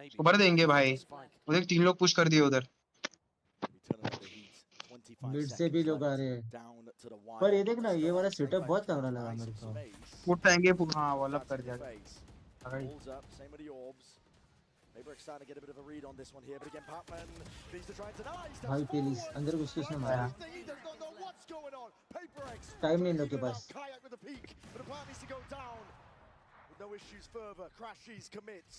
उसको भर देंगे भाई उधर 3 लोग पुश कर दिए उधर मिड से भी लोग आ रहे हैं पर ये देख ना ये वाला सेटअप बहुत तगड़ा लगा मेरे को उठाएंगे हां वो अलग कर जाएगा भाई प्लीज अंदर घुस के उसने मारा टाइम नहीं इन लोग के पास no issues further. Crashes commits.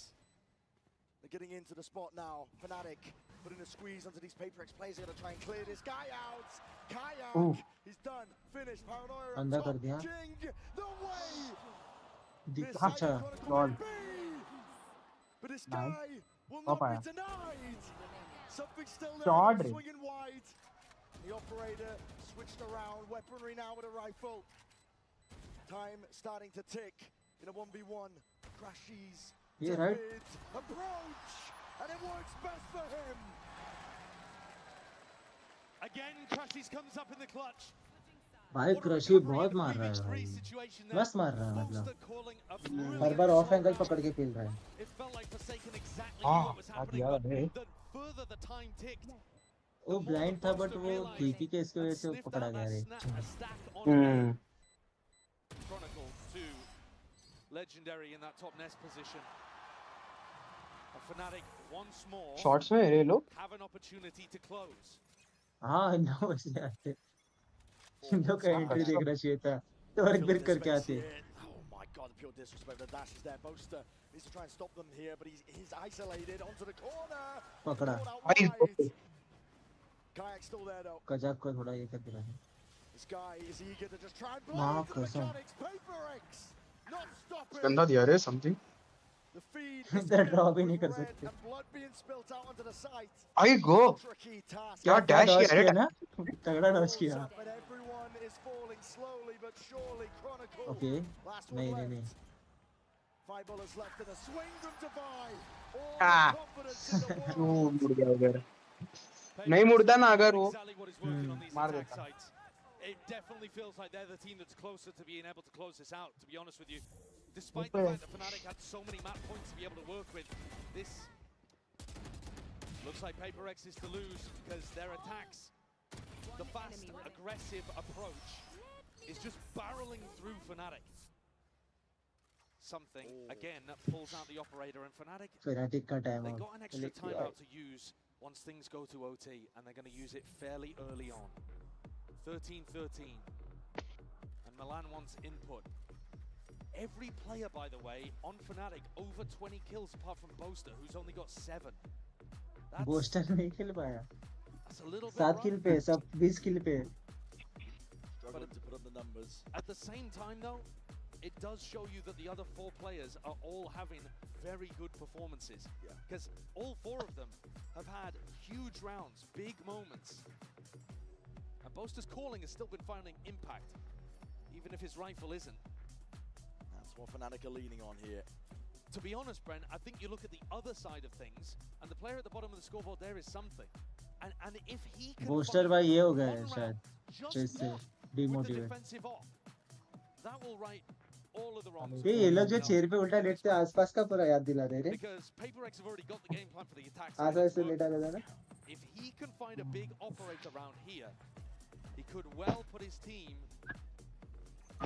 They're getting into the spot now. Fnatic putting a squeeze onto these PRX players. They're going to try and clear this guy out. Kayak, he's done. Finished. Paranoia अंधा top. कर दिया Jing, the way. अच्छा lol But this nice guy will top not be आया denied. Something still there. Shot रे Swinging wide. The operator switched around. Weaponry now with a rifle. Time starting to tick in a 1v1. Crashies. ये right Approach. And it works best for him. Again, Crashies comes up in the clutch. भाई क्रशी बहुत मार रहा है भाई मस्त मार रहा है मतलब हर बार ऑफ एंगल पकड़ के खेल रहा है हाँ बात याद है वो ब्लाइंड था बट वो टीपी के इसकी वजह से वो पकड़ा गया रे Legendary in that top nest position. Fnatic once more shots में रे लोग have an opportunity to close. हाँ नो वैसे आते इन लोग का एंट्री देखना चाहिए था तो और फिर करके आते Oh my god, the pure disrespect. The dash is there. Boaster needs to try and stop them here, but he's isolated onto the corner. पकड़ा Kayak's still there though. Kazakh को थोड़ा ये कर दिया है This guy is eager to just try and माँ blow into the कसम mechanics. PRX not stopping. गंदा दिया रे समथिंग The feed इधर ड्रॉ भी नहीं कर सकते and blood being spilt out onto the site. I go Tricky task. क्या डैश किया ना तगड़ा डॉज किया But everyone is falling slowly but surely. Chronicle. Okay Last one नहीं नहीं left. नहीं 5 bullets left in a swing from Divide. All Ah. the confidence in the world. वो मुड़ गया उधर नहीं मुड़ता ना अगर वो मार देता It definitely feels like they're the team that's closer to being able to close this out, to be honest with you. Despite the fact that Fnatic had so many map points to be able to work with, this looks like PRX is to lose because their attacks, the fast, aggressive approach is just barreling through Fnatic. Something, again, that pulls out the operator and Fnatic, Fnatic का time they got an extra timeout to use once things go to OT, and they're going to use it fairly early on. 13-13, and Milan wants input. Every player, by the way, on Fnatic, over 20 kills apart from Boaster, who's only got 7. Booster नहीं खेल पाया That's a little bit 7 किल पे सब 20 किल पे Struggling to put up the numbers. At the same time, though, it does show you that the other 4 players are all having very good performances. Because all 4 of them have had huge rounds, big moments. And Boaster's calling has still been finding impact, even if his rifle isn't. That's what Fnatic are leaning on here. To be honest, Brent, I think you look at the other side of things, and the player at the bottom of the scoreboard there is something. And if he can booster भाई ये हो गया है शायद जैसे demotivate defensive off, that will right all of the wrongs. ये लोग जो चेयर पे उल्टा लेटते हैं आसपास का पूरा याद दिला दे रहे Because PRX have already got the game plan for the attacks. आसपास से लेटा रहता है ना If he can find a big operator around here, he could well put his team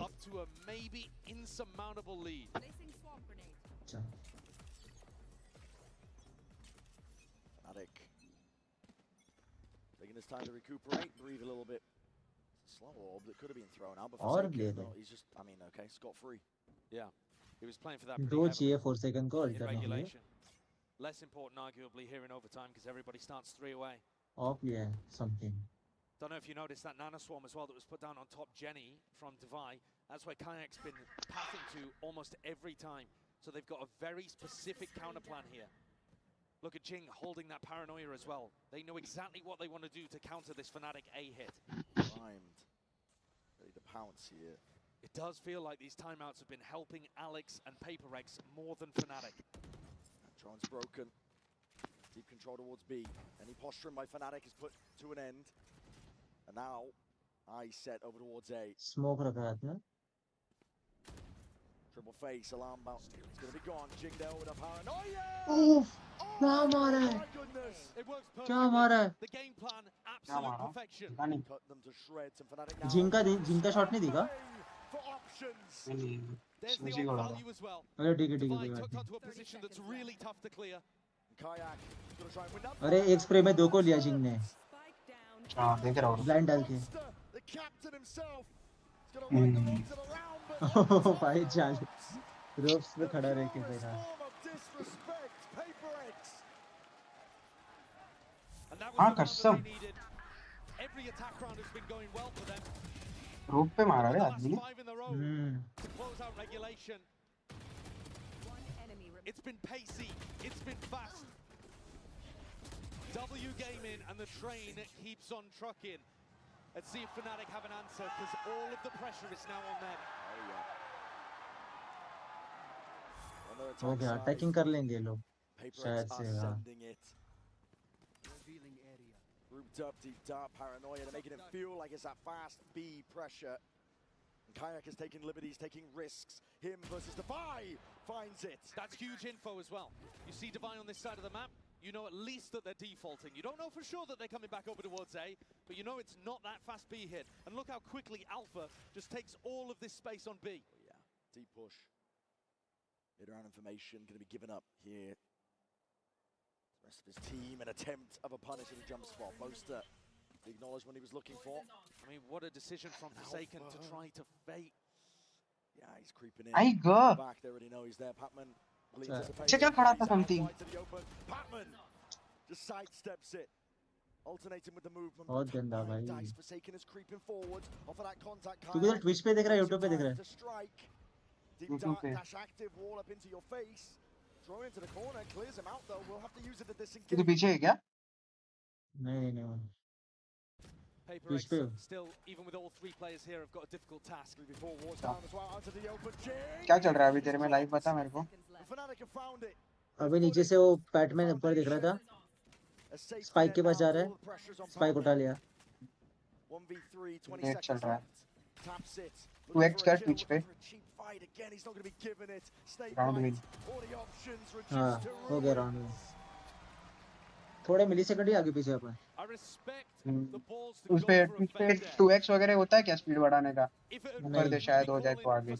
up to a maybe insurmountable lead. Fnatic taking his time to recuperate, breathe a little bit. Slow orb that could have been thrown out, but और Forsaken, ले no, they he's just, I mean, okay, scot-free. Yeah, he was playing for that दो pretty चाहिए heavily 4 second को in alter नहीं है regulation. Less important, arguably, here in overtime because everybody starts 3 away. Of लिया है something Don't know if you noticed that Nana Swarm as well that was put down on top Jenny from Divide. That's where Kayak's been pathing to almost every time. So they've got a very specific counter plan here. Look at Jing holding that paranoia as well. They know exactly what they want to do to counter this Fnatic A hit. Primed. Ready to pounce here. It does feel like these timeouts have been helping Alex and PRX more than Fnatic. Drone's broken. Deep control towards B. Any posturing by Fnatic is put to an end. And now, eyes set over towards A. Smoke रखा है ना Triple face, alarm bounce. It's going to be gone. Jing there with a paranoia. उफ क्या मारा है My goodness. It works क्या perfectly. मारा है The game plan, absolute perfection. Cut them to shreds and Fnatic now. जिनका shot नहीं दिखा For options. There's the on value as well. अरे ठीक है Divide कोई बात tucked नहीं onto a position that's really tough to clear. Kayak is going to try and win that. अरे एक स्प्रे में 2 को लिया जिंग ने हां देख रहा हूं ब्लाइंड डाल के The captain himself is going to win them all to the round, but भाई जान रोप्स पे खड़ा रह के बेटा form of disrespect. PRX हाँ कसम Every attack round has been going well for them. रोप पे मारा रे The आदमी last ने 5 in the row to close out regulation. It's been pacey, it's been fast. W gaming and the train keeps on trucking. Let's see if Fnatic have an answer, because all of the pressure is now on them. हो गया attacking कर लेंगे लोग शायद से हाँ Grouped up deep dark paranoia, they're making it feel like it's that fast B pressure. And Kayak is taking liberties, taking risks. Him versus Defy finds it. That's huge info as well. You see Divine on this side of the map, you know at least that they're defaulting. You don't know for sure that they're coming back over towards A, but you know it's not that fast B hit. And look how quickly Alpha just takes all of this space on B. Oh, yeah, deep push. Hit around information, going to be given up here. The rest of his team, an attempt of a punish in a jump spot. Boaster, the acknowledgement he was looking for. I mean, what a decision from Forsaken to try to fake. Yeah, he's creeping in. I go. Back, they already know he's there. Patman. क्या खड़ा था something? Patman just sidesteps it. Alternating with the movement. बहुत गंदा भाई Dice Forsaken is creeping forward. Off of that contact. तू किधर Twitch पे देख रहा है यूट्यूब पे देख रहा है Deep dark, dash active, wall up into your face. Throw into the corner, clears him out though. We'll have to use it to disengage. तू पीछे है क्या? नहीं PRX still, even with all three players here, have got a difficult task. Before wars down as well, out to the open. क्या चल रहा है अभी तेरे में लाइव बता मेरे को? Fnatic have found it. अभी नीचे से वो पैटमैन ऊपर दिख रहा था स्पाइक के पास जा रहा है स्पाइक उठा लिया 1v3 20 नेट चल रहा है taps it 2x कर ट्विच पे again he's not going to be given it stay round win all the options हाँ reduced हो गया राउंड विन थोड़े मिलीसेकंड ही आगे पीछे अपन उस पे ट्विच पे 2x वगैरह होता है क्या स्पीड बढ़ाने का ऊपर दे शायद हो जाए तो आगे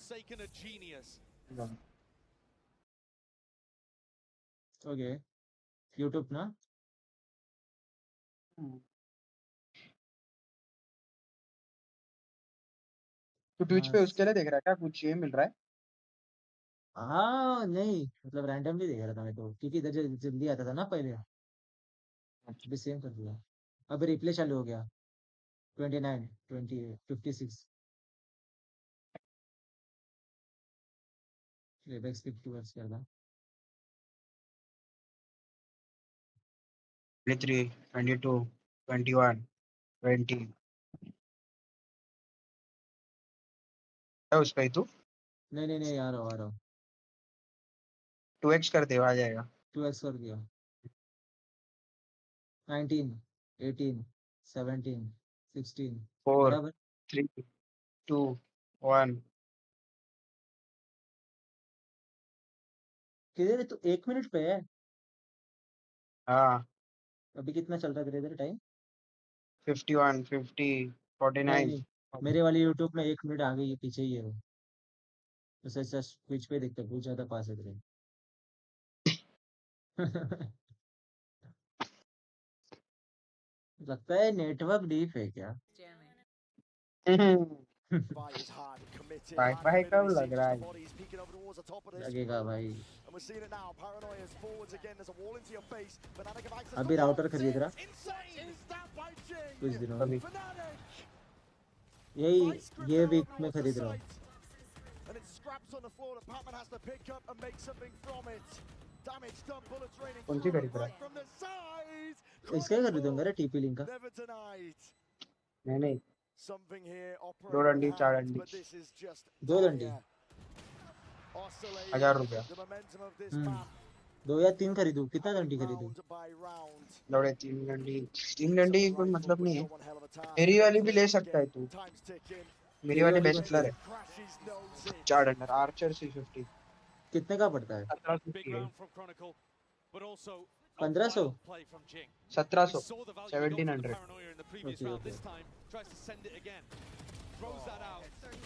ओके यूट्यूब ना तो ट्विच पे उसके लिए देख रहा है क्या कुछ ये मिल रहा है हाँ नहीं मतलब रैंडमली देख रहा था मैं तो क्योंकि इधर जल्दी आता था ना पहले अभी सेम कर दिया अभी रिप्ले चालू हो गया 29 28 56 प्लेबैक स्किप टूवर्ड्स कर रहा 23 22 21 20 है उस पे तू नहीं आ रहा हूँ 2x कर दे आ जाएगा 2x कर दिया 19 18 17 16 4 बराबर 3 2 1 किधर है तू 1 मिनट पे है हाँ अभी कितना चल रहा है तेरे टाइम 51 50 49 मेरे वाली यूट्यूब में 1 मिनट आगे ये पीछे ही है वो तो सच स्विच पे दिखता है बहुत ज्यादा पास है तेरे लगता है नेटवर्क डीप है क्या वाईफाई कब लग रहा है लगेगा भाई अभी राउटर खरीद रहा कुछ दिनों में यही ये वीक में खरीद रहा हूँ कौन सी खरीद रहा है इसका ही खरीदूंगा रे टीपी लिंक का नहीं 2 डंडी 4 डंडी 2 डंडी 1000 रुपया 2 या 3 खरीदूं कितना डंडी खरीदूं लौड़े 3 डंडी कोई मतलब नहीं है मेरी वाली भी ले सकता है तू मेरी वाली बेस्ट सेलर है 4 डंडर आर्चर C50 कितने का पड़ता है 1500 1700 1700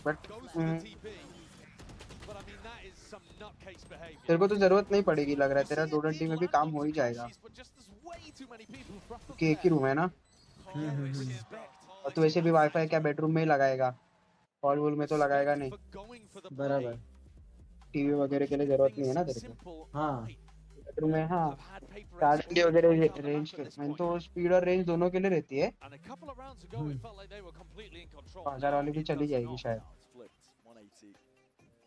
बट तेरे को तो जरूरत नहीं पड़ेगी लग रहा है तेरा 2 डंडी में भी काम हो ही जाएगा क्योंकि एक ही रूम है ना और तू वैसे भी वाईफाई क्या बेडरूम में ही लगाएगा हॉल वॉल में तो लगाएगा नहीं बराबर टीवी वगैरह के लिए जरूरत नहीं है ना तेरे को हाँ बेडरूम में हाँ have had PaperX charging fully वगैरह break out the range map के at this मैंने point. तो स्पीड और रेंज दोनों के लिए रहती है And a couple of rounds ago, it felt like they were completely in control. 5000 Now वाली भी it चली does जाएगी not. शायद Flipped 180.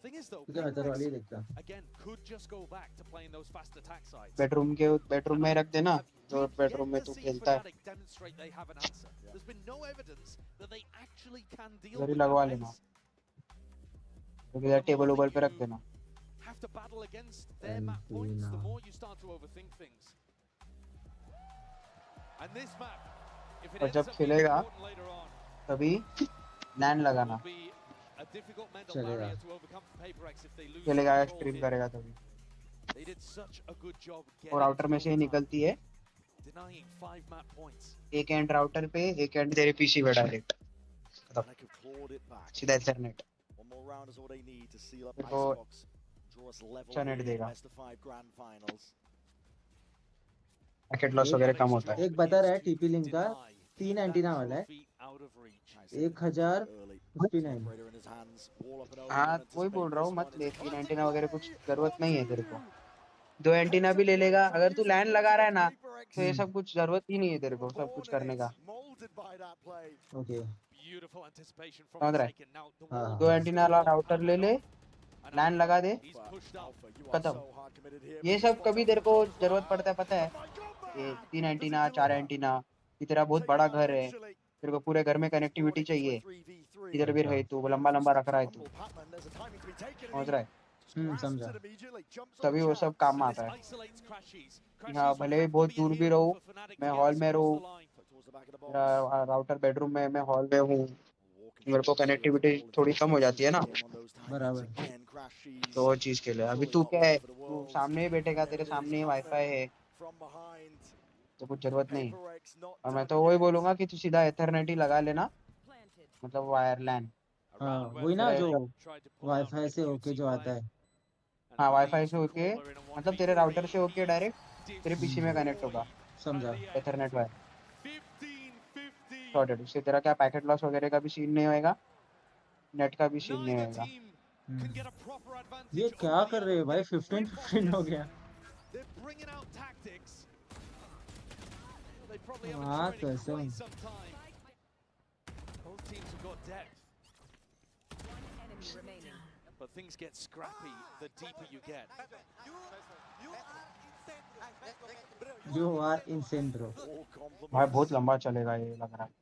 Thing is though, तुझे हजार वाली PaperX देखता again could just go back to playing those fast attack sides. Bedroom में रख देना जो बेडरूम में Yet तू to see खेलता है Fnatic demonstrate they have an answer. There's been no evidence that they actually can deal उधर ही with that लगवा लेना pace. क्योंकि यार टेबल ओबल पे रख देना Have to battle against their map points, the more you start to overthink things. And this map, if it और ends जब up being खेलेगा important later on, तभी लैंड लगाना will be a difficult mental चलेगा barrier to overcome for PaperX if they lose खेलेगा control stream here. करेगा तभी They did such a good job और getting राउटर to में से ही overtime, निकलती है denying 5 map points. एक एंड राउटर पे एक एंड तेरे पीसी पे direct Fnatic have clawed it back. सीधा Ethernet One more round is all they need to seal up मेरे को Icebox. Draw us level अच्छा नेट here in the देगा best of 5 grand finals. Packet loss वगैरह कम होता है एक बता रहा है टीपी लिंक का 3 एंटीना वाला है 1000 59 Operator in his hands. Wall up and over. हाँ Wanted to वही spend बोल रहा this हूँ मत one. ले Is it 3 एंटीना वगैरह कुछ जरूरत नहीं है तेरे को 2 एंटीना भी ले लेगा अगर तू लैंड लगा रहा है ना तो ये सब कुछ जरूरत ही नहीं है तेरे को सब कुछ करने का molded by that play? Okay Beautiful anticipation from समझ रहा है Forsaken. Now the wall हाँ 2 is एंटीना still वाला up. राउटर ले ले लैंड लगा दे He's pushed up. Alpha, you are खत्म so hard committed here. ये सब कभी तेरे को जरूरत पड़ता है पता है ये 3 एंटीना 4 एंटीना कि तेरा बहुत बड़ा घर है तेरे को पूरे घर में कनेक्टिविटी चाहिए इधर भी रहे तू लंबा लंबा रख रहा है तू समझ रहा है समझा तभी वो सब काम में आता है हाँ भले ही बहुत दूर भी रहूँ मैं हॉल में रहूँ मेरा राउटर बेडरूम में मैं हॉल में हूँ मेरे को कनेक्टिविटी थोड़ी कम हो जाती है ना बराबर तो वो चीज़ के लिए अभी तू क्या है तू सामने ही बैठेगा तेरे सामने ही वाईफाई है तो कुछ जरूरत नहीं और मैं तो वही बोलूँगा कि तू सीधा एथरनेट ही लगा लेना मतलब वायर लैन हाँ वही ना जो वाईफाई से होके जो आता है हाँ वाईफाई से होके मतलब तेरे राउटर से होके डायरेक्ट तेरे पीसी में कनेक्ट होगा समझा एथरनेट वायर सॉर्टेड उससे तेरा क्या पैकेट लॉस वगैरह का भी सीन नहीं होएगा नेट का भी सीन नहीं होएगा ये क्या कर रहे हैं भाई 15 हो गया हाँ कसम Both teams have got depth. But things get scrappy the deeper you get. You are insane bro भाई बहुत लंबा चलेगा ये लग रहा है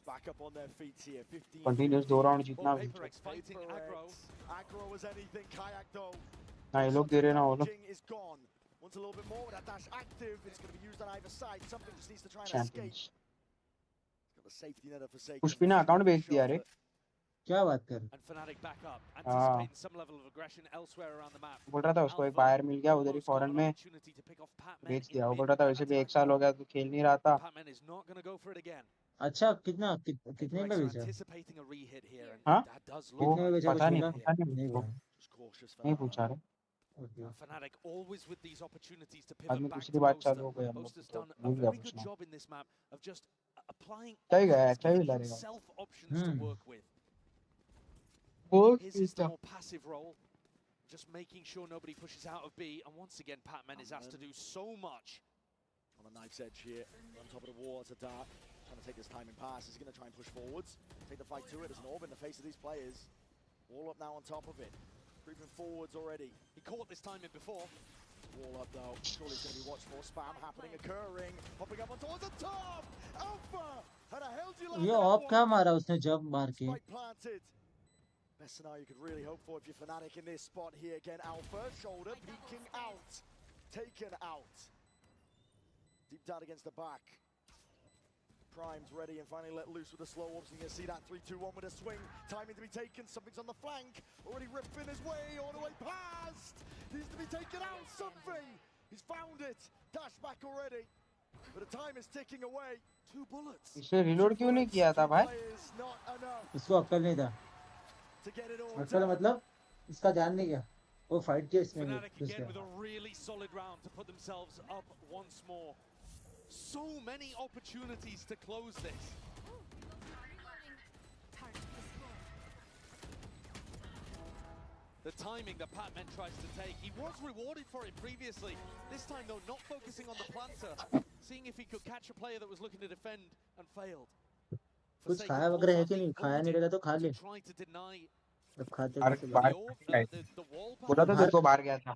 Back up on their feet here. 15. Continuous 2 round जीतना भी PaperX fighting aggro. Aggro as anything. Kayak though. हाँ ये लोग दे रहे ना वो लोग Jing is gone. Wants a little bit more with that dash active. It's going to be used on either side. Something just needs to try and escape. Champions Got the safety net of Forsaken. Pushpi ने account बेच दिया रे क्या बात कर And Fnatic back up, हाँ anticipating some level of aggression elsewhere around the map. बोल रहा था उसको एक बायर मिल गया उधर ही फॉरेन में बेच दिया वो बोल रहा था वैसे भी 1 साल हो गया तो खेल नहीं रहा था Patman is not going to go for it again. अच्छा कितने में बेचा Anticipating a rehyt here, and हाँ that does वो look कितने में बेचा पता कुछ नहीं बोला नहीं बोला Just cautious for नहीं that. पूछा रे Fnatic always with these opportunities to बाद pivot में back दूसरी to बात Boaster. चालू हो गई हम लोग Boaster's तो done a भूल गया very good पूछना job in this map of just applying क्या ही गया options, क्या ही giving लड़ेगा himself options to work with. वो His is the more passive role, just making sure nobody pushes out of B, and once again Patman is asked to do so much. On the knife's edge here, on top of the wall, it's a dart. Trying to take this timing pass. He's going to try and push forwards. Take the fight to it. There's an orb in the face of these players. Wall up now on top of it. Creeping forwards already. He caught this timing before. Wall up though. Surely it's going to be watched for. Spam happening, occurring. Popping up on towards the top. Alpha! How the hell do you ये of क्या मारा उसने जब मार के Spike planted. Best scenario you could really hope for if you're Fnatic in this spot here. Again, Alpha, shoulder, peeking out. Taken out. Deep down against the back. Prime's ready and finally let loose with the slow orbs. And you can see that 3-2-1 with a swing. Timing to be taken. Something's on the flank. Already ripping his way all the way past. Needs to be taken out. Something. He's found it. Dash back already. But the time is ticking away. 2 bullets. इसे reload क्यों नहीं किया था भाई इसको अक्ल नहीं था अक्ल मतलब इसका ध्यान नहीं गया वो फाइट किया इसमें Fnatic again with a really solid round to put themselves up once more. So many opportunities to close this. the timing that Patman tries to take. He was rewarded for it previously. This time, though, not focusing on the planter, seeing if he could catch a player that was looking to defend and failed. कुछ खाया वगैरह है कि नहीं? खाया नहीं रहेगा तो खा ले. Try to deny अब खाते बाहर कैसे बाहर लोग? the wall बोला तो तेरे को बाहर गया था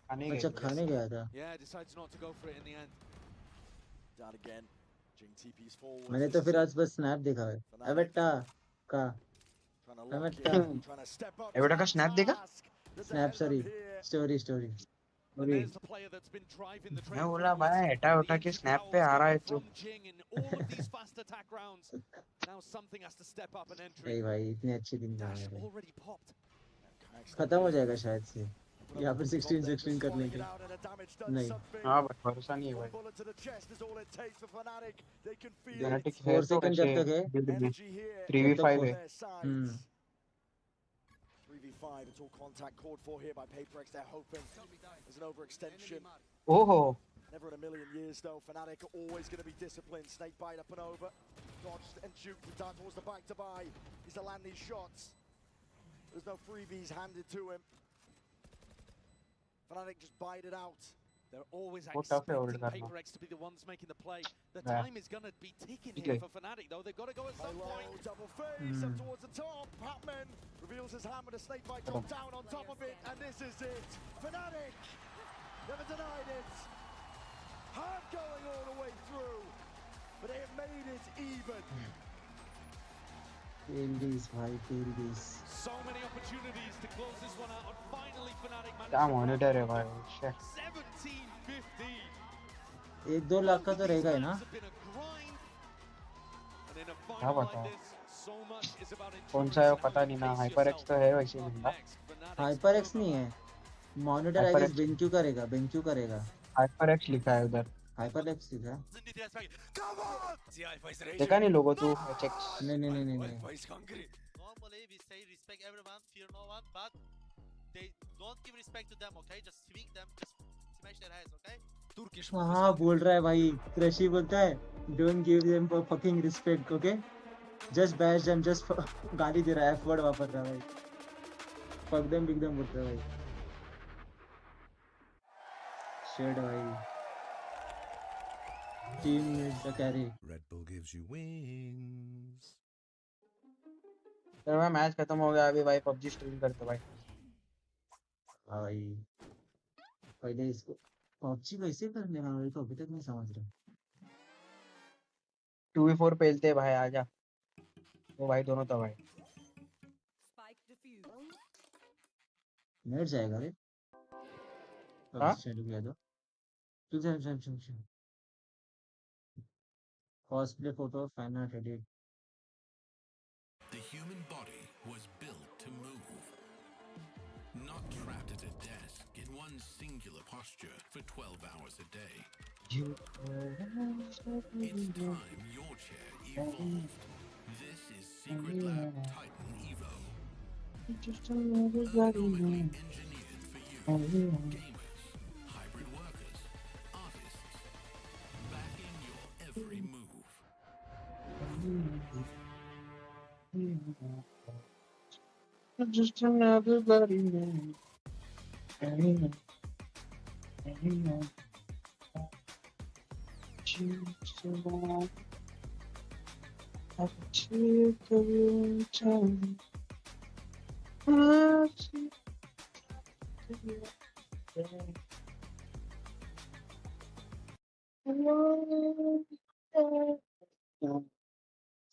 खाने गए अच्छा थे खाने गया था. Yeah, decides not to go for it in the end. Down again. Jing TP's forward. मैंने तो फिर आज बस स्नैप देखा है. एवेटा का. एवेटा. एवेटा का स्नैप देखा? Snap sorry. Story. And there's the player that's been driving the train. मैं बोला भाई एटा उठा के स्नैप पे आ रहा है तू. All of these fast attack rounds. Now something has to step up and enter. नहीं भाई इतने अच्छे दिन जा रहे हैं. Already popped. खत्म हो जाएगा शायद से. यहाँ पर 16 कर लेंगे. नहीं. हाँ बस भरोसा नहीं है भाई. Fnatic 4 सेकंड जब तक है. 3v5 है. 3v5, it's all contact called for here by PRX. They're hoping there's an overextension. Oh. Never in a million years though. Fnatic are always going to be disciplined. Snake bite up and over. Dodged and shoots the down towards the back to buy. He's to land these shots. There's no freebies handed to him. Fnatic just bite it out. They're always expecting PRX to be the ones making the play. The time is going to be ticking here for Fnatic, though. They've got to go at some point. Double face up towards the top. Patman reveals his hand with a snake bite drop down on top of it, and this is it. Fnatic never denied it. Hard going all the way through, but they have made it even. So many opportunities to close this one out, and finally Fnatic managed क्या monitor है भाई. 17-15. 1-2 लाख का तो रहेगा ही ना. क्या पता कौन सा है पता नहीं ना. HyperX तो है वैसे बंदा. HyperX नहीं है. मॉनिटर आई गेस बेंक्यू करेगा. HyperX लिखा है उधर. HyperX लिखा है. देखा नहीं लोगो तू HX. नहीं. Normally we say respect everyone, fear no one, but they don't give respect to them, okay? Just swing them, just smash their heads, okay? Turkish. हाँ बोल रहा है भाई. क्रशी बोलता है don't give them for fucking respect, okay? Just bash them, just गाली दे रहा है. F-word वापर रहा है भाई. Fuck them, big them बोलता है भाई. Shit भाई. Team needs the carry. Red Bull gives you wings. चलो भाई मैच खत्म हो गया. अभी भाई PUBG स्ट्रीम करते भाई. हाँ भाई. पहले इसको PUBG कैसे करने का भाई तो अभी तक नहीं समझ रहा. 2v4 पेलते भाई आजा. वो भाई दोनों तो भाई. नेट जाएगा रे. हाँ? चलो गया तो. चल. Cosplay photo fan art edit. The human body was built to move, not trapped at a desk in one singular posture for 12 hours a day. It's time your chair evolved. This is Secret Lab Titan Evo. Ergonomically engineered for you. Gamers, hybrid workers, artists, backing your every move. Just another bloody man.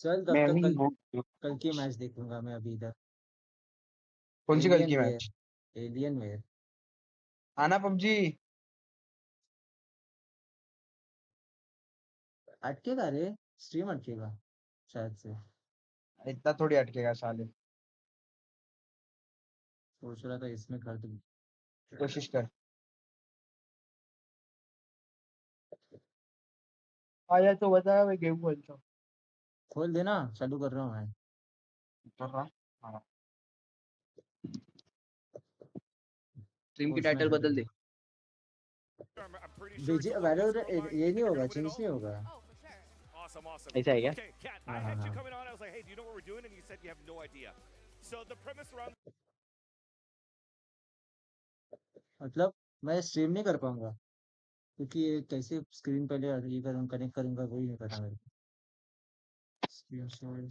चल तब तक कल की match देखूंगा मैं अभी इधर. कौन सी कल की मैच? Alienware. आना PUBG. अटकेगा रे. स्ट्रीम अटकेगा शायद से. इतना थोड़ी अटकेगा साले. सोच रहा था इसमें कर दूं. कोशिश कर. आया तो बता मैं गेम खोलता हूँ. खोल देना. चालू कर रहा हूँ मैं. कर रहा. हाँ. स्ट्रीम की टाइटल बदल दे. Valorant ये नहीं होगा. चेंज नहीं होगा. ऐसा है क्या? Okay, Kat, I had you coming on. I was like, hey, do you know what we're doing? And you said you have no idea. So the premise around मतलब मैं स्ट्रीम नहीं कर पाऊंगा क्योंकि ये कैसे स्क्रीन पहले ये करूँ कनेक्ट करूंगा वही नहीं पता मेरे को। स्क्रीन शेयर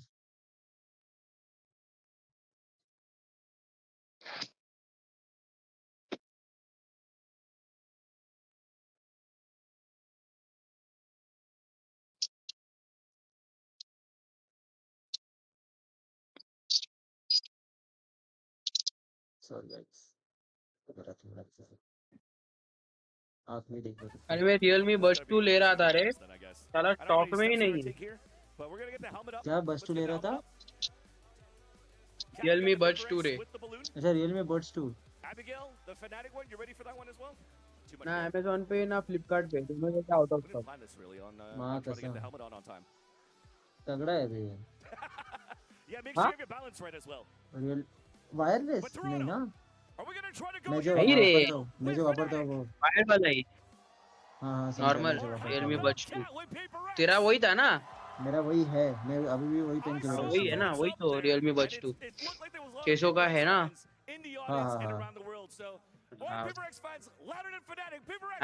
सॉरी गाइस आप नहीं देख रहे अरे मैं रियलमी बड्स 2 ले रहा था रे, साला स्टॉक में ही नहीं है। क्या बस टू ले रहा था? रियलमी बड्स 2 रे। अच्छा रियलमी बड्स 2 ना अमेज़न पे ना फ्लिपकार्ट पे, दोनों जगह आउट ऑफ स्टॉक। माँ कसम तगड़ा है भैया। हाँ रियल वायरलेस नहीं ना? नहीं रे, मैं जो वापरता हूँ वो वायर वाला ही हाँ हाँ समझा मैं नॉर्मल जो वापरता रियलमी हूँ बड्स 2। तेरा वही था ना? मेरा वही है, मैं अभी भी वही पहन के हाँ बैठा वही है हूँ। ना, वही तो रियलमी बड्स 2 600 का है ना। हाँ हाँ हाँ हाँ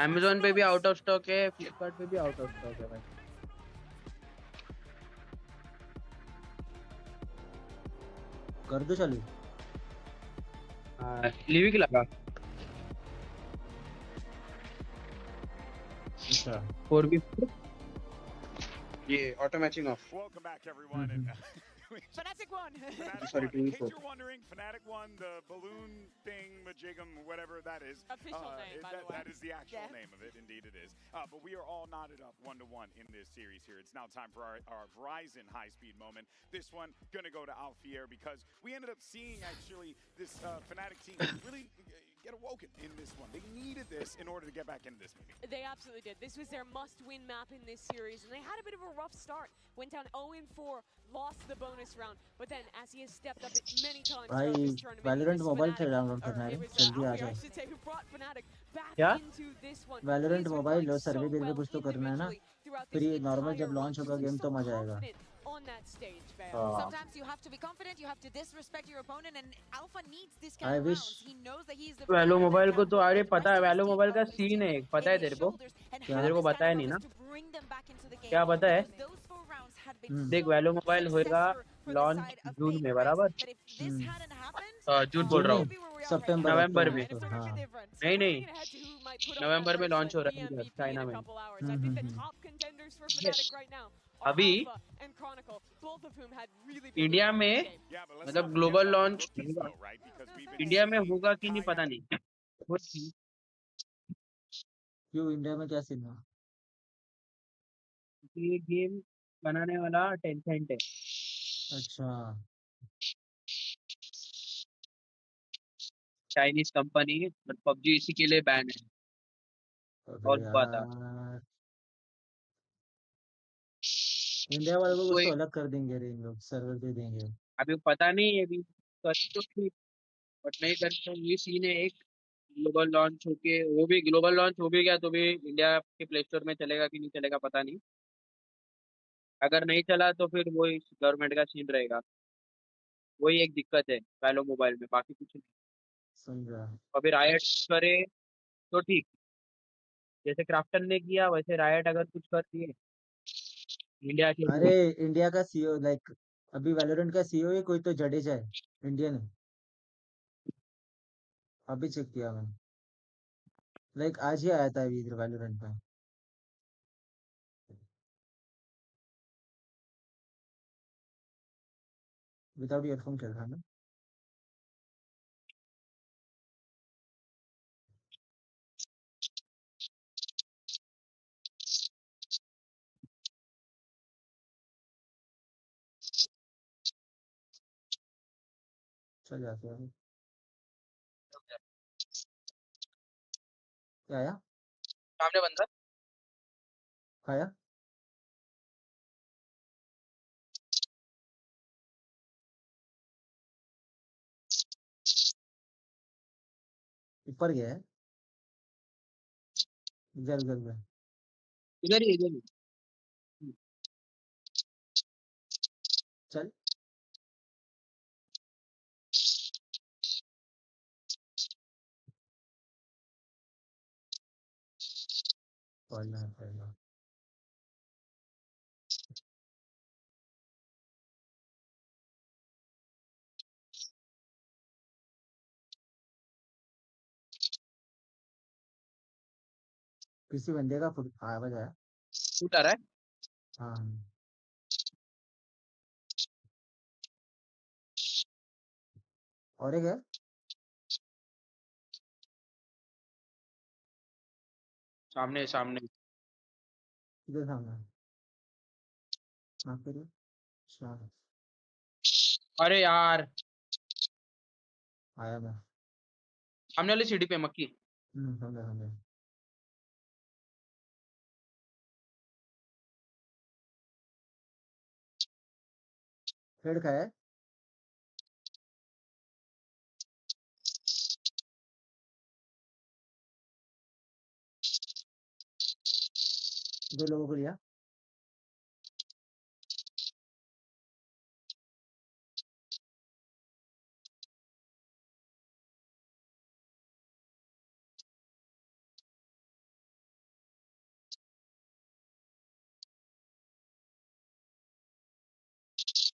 अमेज़न पे भी आउट ऑफ स्टॉक है, फ्लिपकार्ट पे भी आउट ऑफ स्टॉक है भाई। कर दो चालू। लिविक लगा अच्छा 4B ये auto matching of. Welcome back, everyone. And Fnatic won. Sorry, in case 2v4. you're wondering, Fnatic won the balloon thing, majigum, whatever that is. Official name, by the way. That is the actual Yeah. name of it. Indeed, it is. But we are all knotted up 1-1 in this series here. It's now time for our Verizon high-speed moment. This one gonna go to Alfier because we ended up seeing actually this Fnatic team really get awoken in this one. They needed this in order to get back into this maybe. They absolutely did. This was their must-win map in this series, and they had a bit of a rough start. Went down 0-4, lost the bonus round, but then as he has stepped up it many times throughout भाई this tournament, it Valorant was mobile से Fnatic, download or करना है it रे was जल्दी आ Alfie, I जाओ। should say, who brought Fnatic back क्या into this one. Valorant These were mobile playing low so सर्वे करके well कुछ तो करना है ना, individually throughout फिर this ये नॉर्मल entire जब run, लॉन्च just होगा look गेम so तो मजा आएगा। confident on that stage, Vale. Sometimes you have to be confident, you have to disrespect your opponent, and Alpha needs this kind I of wish rounds. He knows that he is the वैलो leader of that mobile को round तो with अरे the पता rest है, of his वैलो team, mobile का of his scene team है, पता in है his तेरे को? shoulders, and क्या? have तेरे को this पता kind है of नहीं ना? purpose to bring them back into the game. क्या पता है? Because those 4 rounds had been देख so वैलो मोबाइल होएगा successful for the launch side of जून में PaperX बराबर? that if this hadn't happened, झूठ बोल जून रहा नहीं, हूँ, be where we are right now. सितंबर नवंबर अक्टूबर में। तो It's a हाँ। difference. नहीं नहीं, Looking ahead to who might put on that नवंबर में first लॉन्च हो and रहा be है इधर MVP चाइना in a में। couple hours. I think the top contenders for Yes. Fnatic right now are अभी Alpha and Chronicle, both of whom had really big India wins in में this game. Yeah, but let's मतलब not forget global about the launch rookies होगा, though, right? Because we've been India में seeing होगा कि नहीं Kayak पता नहीं। क्यों इंडिया में क्या सीन है? ये गेम बनाने वाला टेंसेंट है, अच्छा चाइनीज कंपनी, बट पबजी इसी के लिए बैन है। अबे और हुआ था यार इंडिया वालों को कुछ कोई, तो अलग कर देंगे रे इन लोग, सर्वर दे देंगे। अभी पता नहीं, अभी कर तो ठीक, बट नहीं कर तो ये सीन है एक। ग्लोबल लॉन्च होके, वो भी ग्लोबल लॉन्च हो भी गया तो भी इंडिया के प्ले स्टोर में चलेगा कि नहीं चलेगा पता नहीं। अगर नहीं चला तो फिर वही गवर्नमेंट का सीन रहेगा, वही एक दिक्कत है वैलो मोबाइल में, बाकी कुछ नहीं। समझा। अभी रायट करे तो ठीक, जैसे क्राफ्टन ने किया वैसे रायट अगर कुछ कर दिए इंडिया के अरे लिए। इंडिया का सीईओ लाइक अभी वैलोरेंट का सीईओ ही कोई तो जडेजा है, इंडियन है। अभी चेक किया मैं, लाइक आज ही आया था अभी इधर वैलोरेंट में। विदाउट ईयरफोन खेल रहा है ना? चल जाते हैं। क्या आया? सामने बंदा खाया? ऊपर गया है? इधर उधर में। इधर ही, इधर ही। चल पहला किसी बंदे का आवाज आया शूट आ रहा है हाँ और एक है सामने सामने इधर सामने हाँ फिर अच्छा अरे यार आया मैं सामने वाली सीढ़ी पे मक्की समझा समझा हेड का है दो लोगों को लिया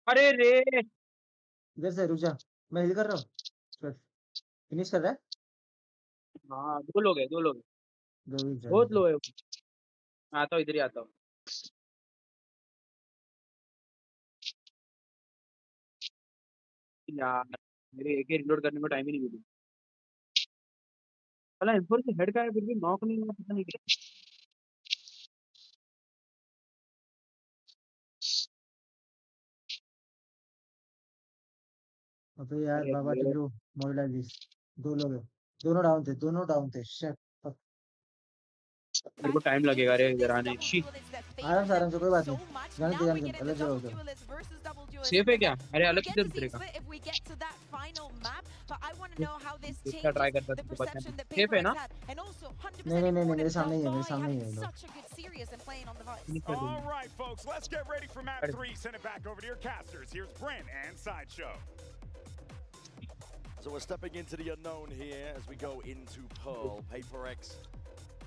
अरे रे इधर से रुक जा मैं हिल कर रहा हूँ फिनिश कर रहा है हाँ दो लोग है दो लोग है दो भी बहुत लो है वो। आता हूँ इधर ही आता हूँ यार मेरे एक रिलोड करने में टाइम ही नहीं मिली साला M4 से हेड का है फिर भी नॉक नहीं हुआ पता नहीं क्या अबे यार अरे बाबा ये टिल्लू मोरलाइज दो लोग हैं दोनों डाउन थे शिट मेरे को टाइम लगेगा रे इधर आने शी आराम से कोई बात नहीं जाने दे अलग जगह उधर सेफ है क्या अरे अलग किधर उतरेगा देखता ट्राई करता तुझे पता नहीं सेफ है ना नहीं मेरे सामने ही है लोग फिनिश कर All दूंगा right, folks, let's get ready for map 3. Send it back over to your casters. Here's Brent and Sideshow. So we're stepping into the unknown here as we go into Pearl. PaperX,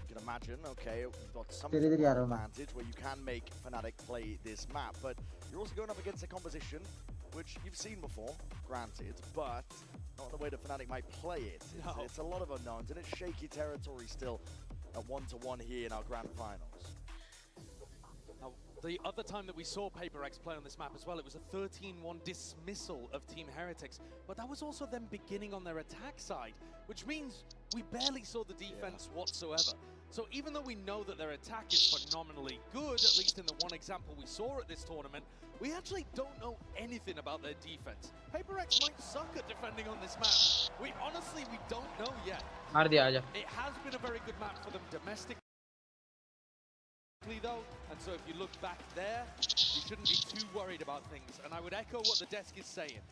you can imagine, okay, you've got some तेरे इधर ही आ रहा हूँ मैं advantage where you can make Fnatic play this map, but you're also going up against a composition which you've seen before, granted, but not the way that Fnatic might play it. It's a lot of unknowns, and it's shaky territory still at 1-1 here in our grand finals. Now, the other time that we saw PaperX play on this map as well, it was a 13-1 dismissal of Team Heretics, but that was also them beginning on their attack side, which means we barely saw the defense whatsoever. So even though we know that their attack is phenomenally good, at least in the one example we saw at this tournament, we actually don't know anything about their defense. PaperX might suck at defending on this map. We don't know yet. मार दिया आजा It has been a very good map for them domestically though, and so if you look back there, you shouldn't be too worried about things. And I would echo what the desk is saying.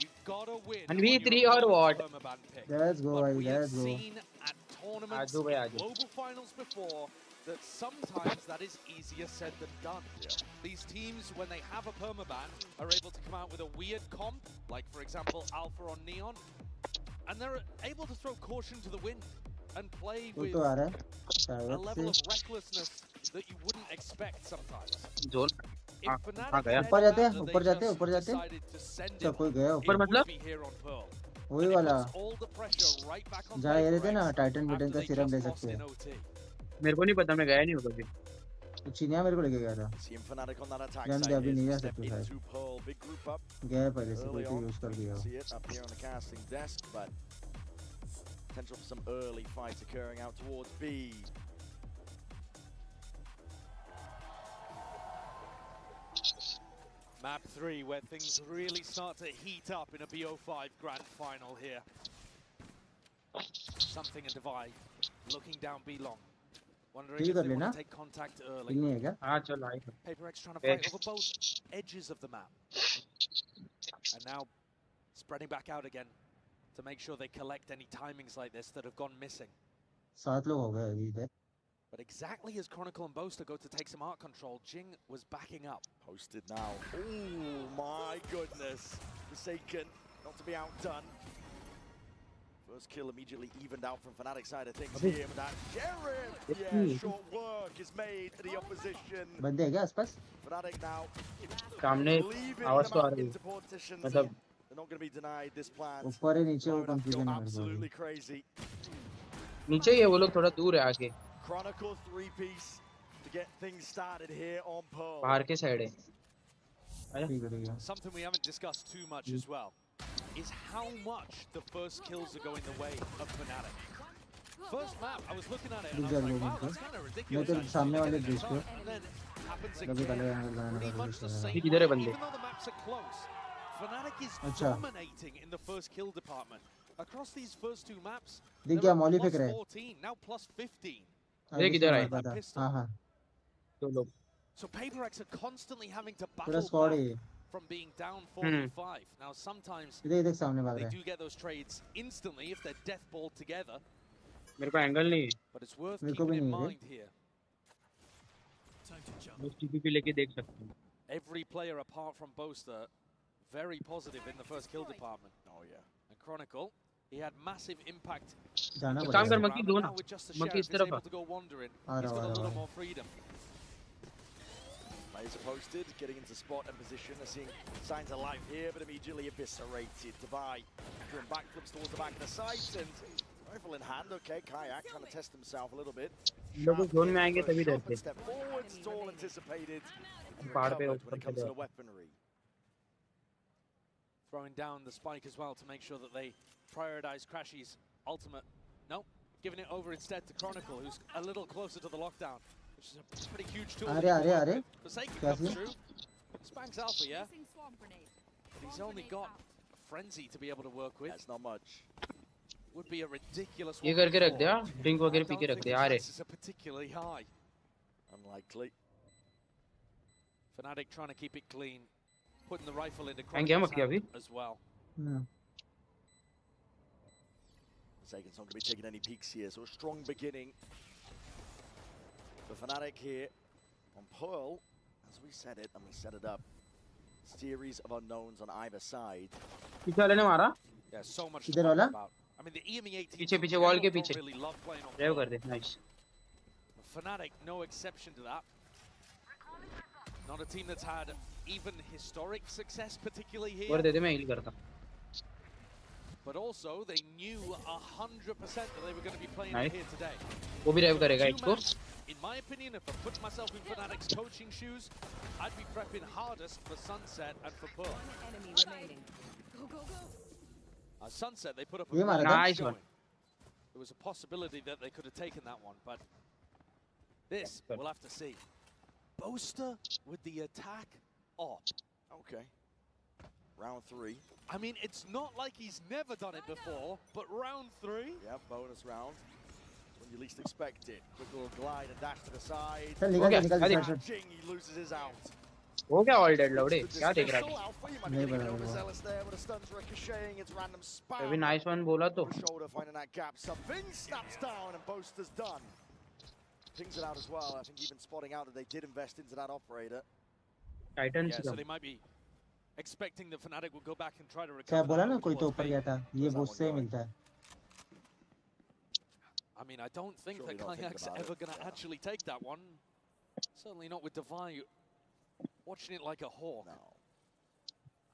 You've got to win. And V3 or what? let's go But we have let's go seen at tournaments, Aaju bhai, in aaju. global finals before, that sometimes that is easier said than done. These teams, when they have a permaban, are able to come out with a weird comp, like for example Alpha on Neon, and they're able to throw caution to the wind and play तू with तो आ रहा है a शायद level से of recklessness that you wouldn't expect sometimes. Zone If हाँ Fnatic गया ऊपर जाते हैं had ऊपर जाते हैं just ऊपर जाते हैं decided to send अच्छा him कोई on, गया it ऊपर would मतलब be here on Pearl. वही And it वाला puts all the pressure right back on जहाँ ये रहते हैं ना PaperX टाइटन बिटन after का they सीरम just ले lost सकते in हैं OT. मेरे को नहीं पता मैं गया नहीं हूँ कभी तो चीनिया मेरे को लेके गया था Seeing Fnatic on that attack जान side दे अभी here as नहीं we जा step सकते शायद into Pearl. Big group up गया है पहले से कोई early तो on. यूज कर We दिया can हो see it up here on the casting desk, but potential for some early fights occurring out towards B. Map 3, where things really start to heat up in a BO5 grand final here. Something and Divide looking down B long. Wondering Heal if कर they लेना want to take contact early. नहीं है क्या हाँ चल आई PaperX trying to fight over both edges of the map. And now spreading back out again to make sure they collect any timings like this that have gone missing. 7 लोग हो गए अभी इधर But exactly as Chronicle and Boaster go to take some art control, Jing was backing up. Posted now. Oh my goodness. Forsaken, not to be outdone. First kill immediately evened out from Fnatic side of things here, but that Jared, yeah, short work is made to the opposition. बंदे हैं क्या आसपास? Fnatic now सामने leaving आवाज them तो आ out रही है into partitions. मतलब They're not going to be denied this plant. ऊपर है नीचे वो Blowing up, go कंफ्यूजन है मेरे को absolutely crazy. नीचे ही है वो लोग थोड़ा दूर है आगे Chronicle 3-piece to get things started here on Pearl. बाहर के साइड है Something we haven't discussed too much as well is how much the first kills are going the way of Fnatic. First map, I was looking at it and I was like, wow, that's kind of ridiculous. मैं तो सामने वाले देश पे And then it happens कभी again. Colour angle बनाने Pretty का much the कोशिश same कर किधर है way, बंदे even though the maps are close. Fnatic is अच्छा dominating in the first kill department. Across these first two maps, देख they क्या were मौली plus फेंक रहा है 14, now plus 15. देख इधर आए पता हाँ हाँ दो लोग So PRX are constantly having to पूरा battle स्क्वाड back है from being down 45. Now sometimes देख देख सामने भाग they रहा do get those trades instantly if they're death balled together, मेरे को एंगल नहीं है but it's worth मेरे को keeping भी in नहीं है mind here. बस टीपीपी लेके देख सकते हैं Every player apart from Boaster very positive in the first kill department. Oh yeah. And Chronicle, he had massive impact. जाना काम कर पड़ेगा मक्की दो ना Now with just the मक्की sheriff, इस he's तरफ able uh to go wandering. Uh He's रहा got a आ little रहा more freedom. Laser posted, getting into spot and position. They're seeing signs of life here, but immediately eviscerated. Dubai doing backflips towards the back of the site and rifle in hand. Okay, Kayak trying to test himself a little bit. लोग zone में आएंगे तभी Sharp डरते step forwards, tall anticipated. पहाड़ पे Recovered when ऊपर it comes चले to the weaponry. Throwing down the spike as well to make sure that they prioritize Crashy's ultimate. No, giving it over instead to Chronicle, who's a little closer to the lockdown, which is a pretty huge tool. अरे Forsaken क्या comes scene through. Spanks Alpha, yeah? But he's only got Frenzy to be able to work with. That's not much. Would be a ridiculous ये one करके रख दिया before. Drink I वगैरह P don't के रख think दिया the अरे chances are particularly high. Unlikely. Fnatic trying to keep it clean, putting the rifle into And क्या Chronicle's मत किया hand अभी as well. Forsaken's not going to be taking any peeks here, so a strong beginning for Fnatic here on Pearl. As we said it, and we set it up, series of unknowns on either side. पीछे वाले ने मारा Yeah, so much to किधर talk वाला about. I mean, the EMEA teams पीछे in पीछे wall general के don't पीछे really love playing on drive Pearl. कर दे nice Fnatic, no exception to that. Not a team that's had even historic success, particularly और here. दे दे मैं heal करता But also, they knew 100% that they were going to be playing Nice. it here today. वो भी drive So करेगा two इसको maps, in my opinion, if I put myself in Fnatic's coaching shoes, I'd be prepping hardest for Sunset and for Pearl. Enemy remaining. Go, go, go. Sunset, they put up a ये मारा really था? good Nice showing. one. There was a possibility that they could have taken that one, but this, we'll have to see. Boaster with the attack op. Okay. Round 3. I mean, it's not like he's never done it before, but round 3? Yeah, bonus round. When you least expect it. Quick little glide and dash to the side. चल निकल निकल अरे निकल Ching, he loses his out. हो गया all dead लौड़े क्या देख रहा Dismissal, है Alpha, you might be नहीं getting बना overzealous there, but the stun's ricocheting, it's random spam. अभी नाइस वन बोला तो Over shoulder, finding that gap. Something snaps down and Boaster's done. Pings it out as well. I think even spotting out that they did invest into that operator. Titan Yeah, से so they might be expecting the Fnatic will go back and try to क्या recover बोला that ना which कोई तो was ऊपर big. गया था ये बूस्ट से ही मिलता है I mean, I don't think Surely that not think Kayak's about ever it. going to actually take that one. Certainly not with Divine watching it like a hawk. No.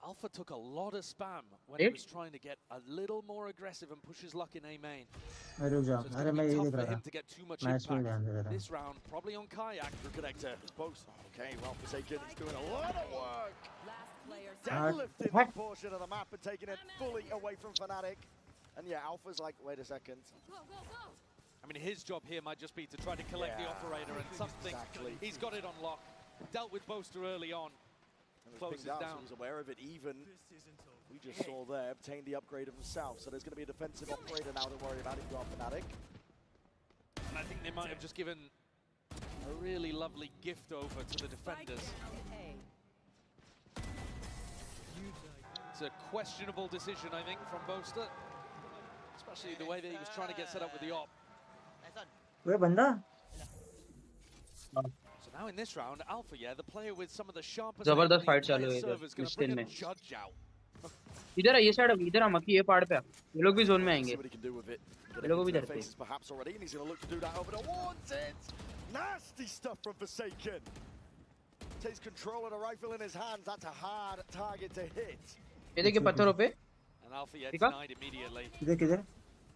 Alpha took a lot of spam when he It? was trying to get a little more aggressive and push his luck in A main. मैं रुक So जाओ it's अरे going to मैं be यही tough देख for रहा him था to get too much match में ध्यान दे impact. रहा था This round, probably on Kayak. Good connector. Boaster. Okay, well, Forsaken is doing a lot of work. Last player Deadlifting that portion of the map and taking it fully away from Fnatic. And yeah, Alpha's like, wait a second. I mean, his job here might just be to try to collect the Yeah. operator and something. Exactly. He's got it on lock. Dealt with Boaster early on. And was Closes pinged out, so down. he's aware of it even. We just saw there, obtained the upgrade of himself. So there's going to be a defensive operator now to worry about if you are Fnatic. And I think they might have just given a really lovely gift over to the defenders. It's a questionable decision, I think, from Boaster. Especially the way that he was trying to get set up with the op. वे बंदा So now in this round, Alpha, yeah, the player with some of the sharpest जबरदस्त aim on the fight चालू entire है इधर, server is going इस to bring team a में। judge out. इधर ये side इधर आ मक्की ये पहाड़ पे ये लोग भी जोन में आएंगे ये लोग भी इधर पे perhaps already, and he's going to look to do that over towards it. Nasty stuff from Forsaken. Takes control of the rifle in his hands. That's a hard target to hit. ये देखिए पत्थरों पे And Alpha yet denied immediately. किधर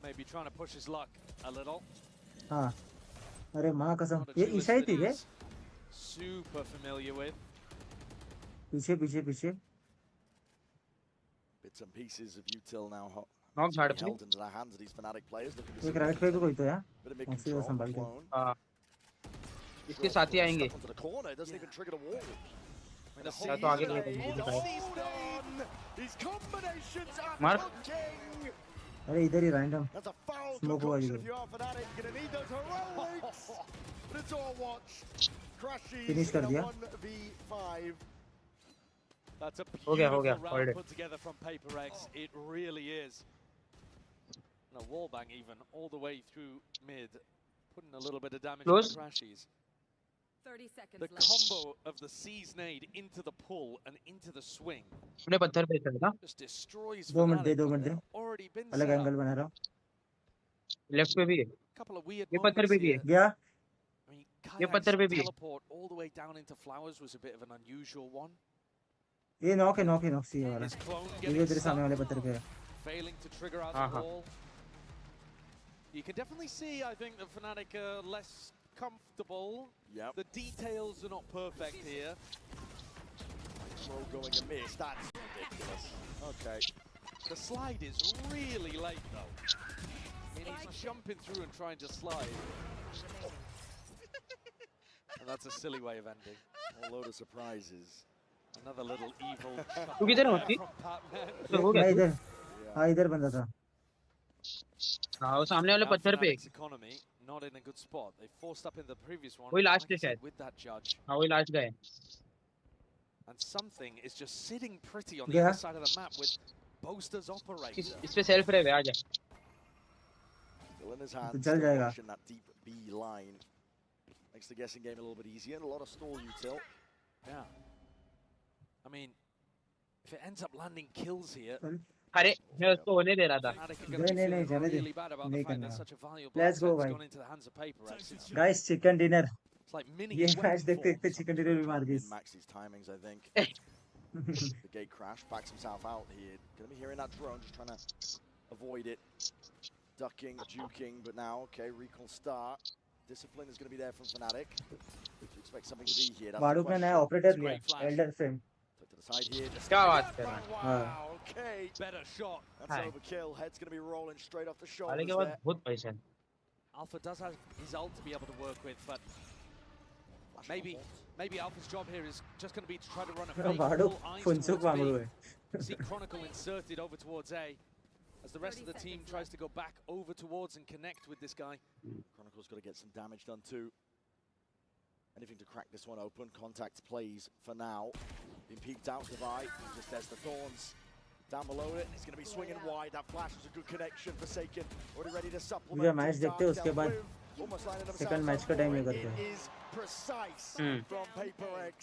Maybe trying to push his luck a little. हाँ अरे माँ कसम ये ईशा ही थी क्या Super familiar with. पीछे पीछे पीछे Bits and pieces of util now knock झाड़ पे held into the hands of these Fnatic players. Looking to see एक राइट पे भी कोई तो यार bit of mid कौन सी control. संभाल के Clone. हां इसके साथ ही आएंगे Onto the corner. Doesn't even trigger the wall. या तो आगे These combinations are मार cooking. अरे इधर ही random That's a foul smoke हुआ concoction इधर if you are Fnatic. You're gonna need those heroics. But it's all watched. Crashes Finish कर in a दिया 1v5. That's a हो गया beautiful round already. put together from PRX. It really is. And a wallbang even all the way through mid, putting a little bit of damage on the crashes. 30 seconds The left. combo of the Seize nade into the pull and into the swing अपने पत्थर पे चल ना just destroys 2 minute they Fnatic. 2 minute they Already been अलग set angle up. बना रहा हूँ left पे भी है Couple of weird ये पत्थर moments पे भी है here. गया I mean, ये पत्थर पे Kayak's भी है teleport all the way down into flowers was a bit of an unusual one. ये नॉक है नॉक सी है वाला His clone ये getting तेरे सामने वाले stuck, पत्थर पे है failing to trigger out the wall. You can definitely see, I think, that Fnatic are less comfortable. Yep. The details are not perfect here. Throw going amiss. That's ridiculous. Okay. The slide is really late, though. I mean, he's jumping through and trying to slide. And that's a silly way of ending. A load of surprises. Another little evil तू किधर है मस्ती तो हो मैं गया इधर हाँ इधर बंदा था हाँ वो सामने वाले पत्थर पे Fnatic's economy not in a good spot. They forced up in the previous one. वही लास्ट like I है said, शायद with that judge. हाँ वही लास्ट गए And something is just sitting pretty on the Yeah. other side of the map with Boaster's operator. इस पे self रहे आ जा Still in his hands. चल Still जाएगा pushing that deep B line. Makes the guessing game a little bit easier and a lot of stall util. Yeah. I mean, if it ends up landing kills here, अरे मैं उसको होने दे रहा था Fnatic are going to be नहीं feeling जाने दे really bad about the नहीं fact करना that such a valuable Let's go asset's भाई gone into the hands of PRX. Guys chicken dinner It's like mini ये weapon मैच देखते forms. देखते chicken dinner भी मार गई Max his timings, I think. The gate crash, backs himself out here. Gonna be hearing that drone, just trying to avoid it. Ducking, juking, but now, okay, recall start. Discipline is gonna be there from Fnatic. You expect something to be here. That's the Mahrukh ने नया question. Operator It's लिया great flash. Elder frame Took to the side here. Just क्या बात कर रहा है wow, okay. Better shot. That's Hi. overkill. Head's gonna be rolling straight off the वाले shoulders के बाद there. बहुत पैसा है Alpha does have his ult to be able to work with, but maybe Alpha's job here is just going to be to try to run a fake Mahrukh full eyes Phunsukh towards मांगड़ू B. है See Chronicle inserted over towards A, as the rest of the team tries to go back over towards and connect with this guy. Chronicle's got to get some damage done too. Anything to crack this one open. Contact plays for now. Being peeked out to Vi. Just there's the Thorns. Down below it, it's going to be swinging wide. That flash was a good connection. Forsaken already ready to supplement. पूरा match देखते हैं उसके बाद Almost lining themselves second match up का time for ये it. करते हैं It is precise from PRX.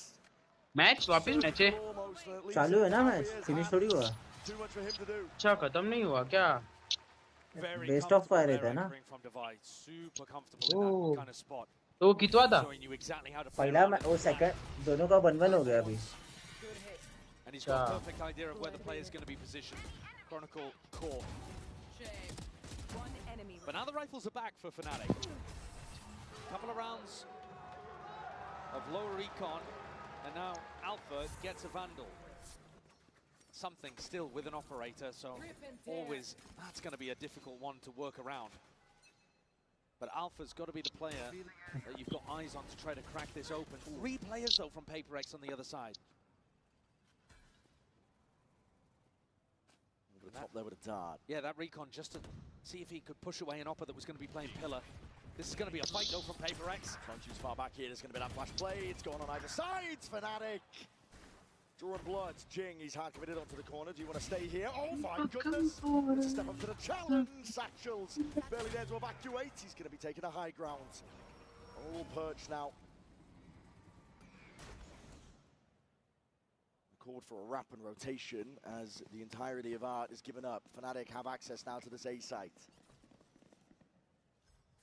Match वापस मैच है Almost at least चालू है ना half match he has finish had. थोड़ी हुआ Too much for him to do. अच्छा खत्म नहीं हुआ क्या Very best of fire comfortable रहता है there ना anchoring from Divide. Super comfortable in Oh. that kind of spot. तो वो कितवा था Showing you exactly how to play पहला around it. वो सेकंड दोनों का 1-1 हो गया अभी And he's got a perfect idea of where the player is going to be positioned. Chronicle core. One enemy. But now the rifles are back for Fnatic. Couple of rounds of lower recon, and now Alpha gets a Vandal. Something still with an operator, so always that's going to be a difficult one to work around. But Alpha's got to be the player that you've got eyes on to try to crack this open. 3 players though from PRX on the other side. Over the top there with a dart. Yeah, that recon just to see if he could push away an Oppa that was going to be playing Pillar. This is going to be a fight though from PRX. Crunchy's far back here. There's going to be that flash play. It's going on either side. Fnatic. Drawing blood. Jing, he's hard committed onto the corner. Do you want to stay here? Oh my goodness. It's a step up to the challenge. Satchels barely there to evacuate. He's going to be taking a high ground. All perched now. called for a wrap and rotation as the entirety of Art is given up. Fnatic have access now to this A site.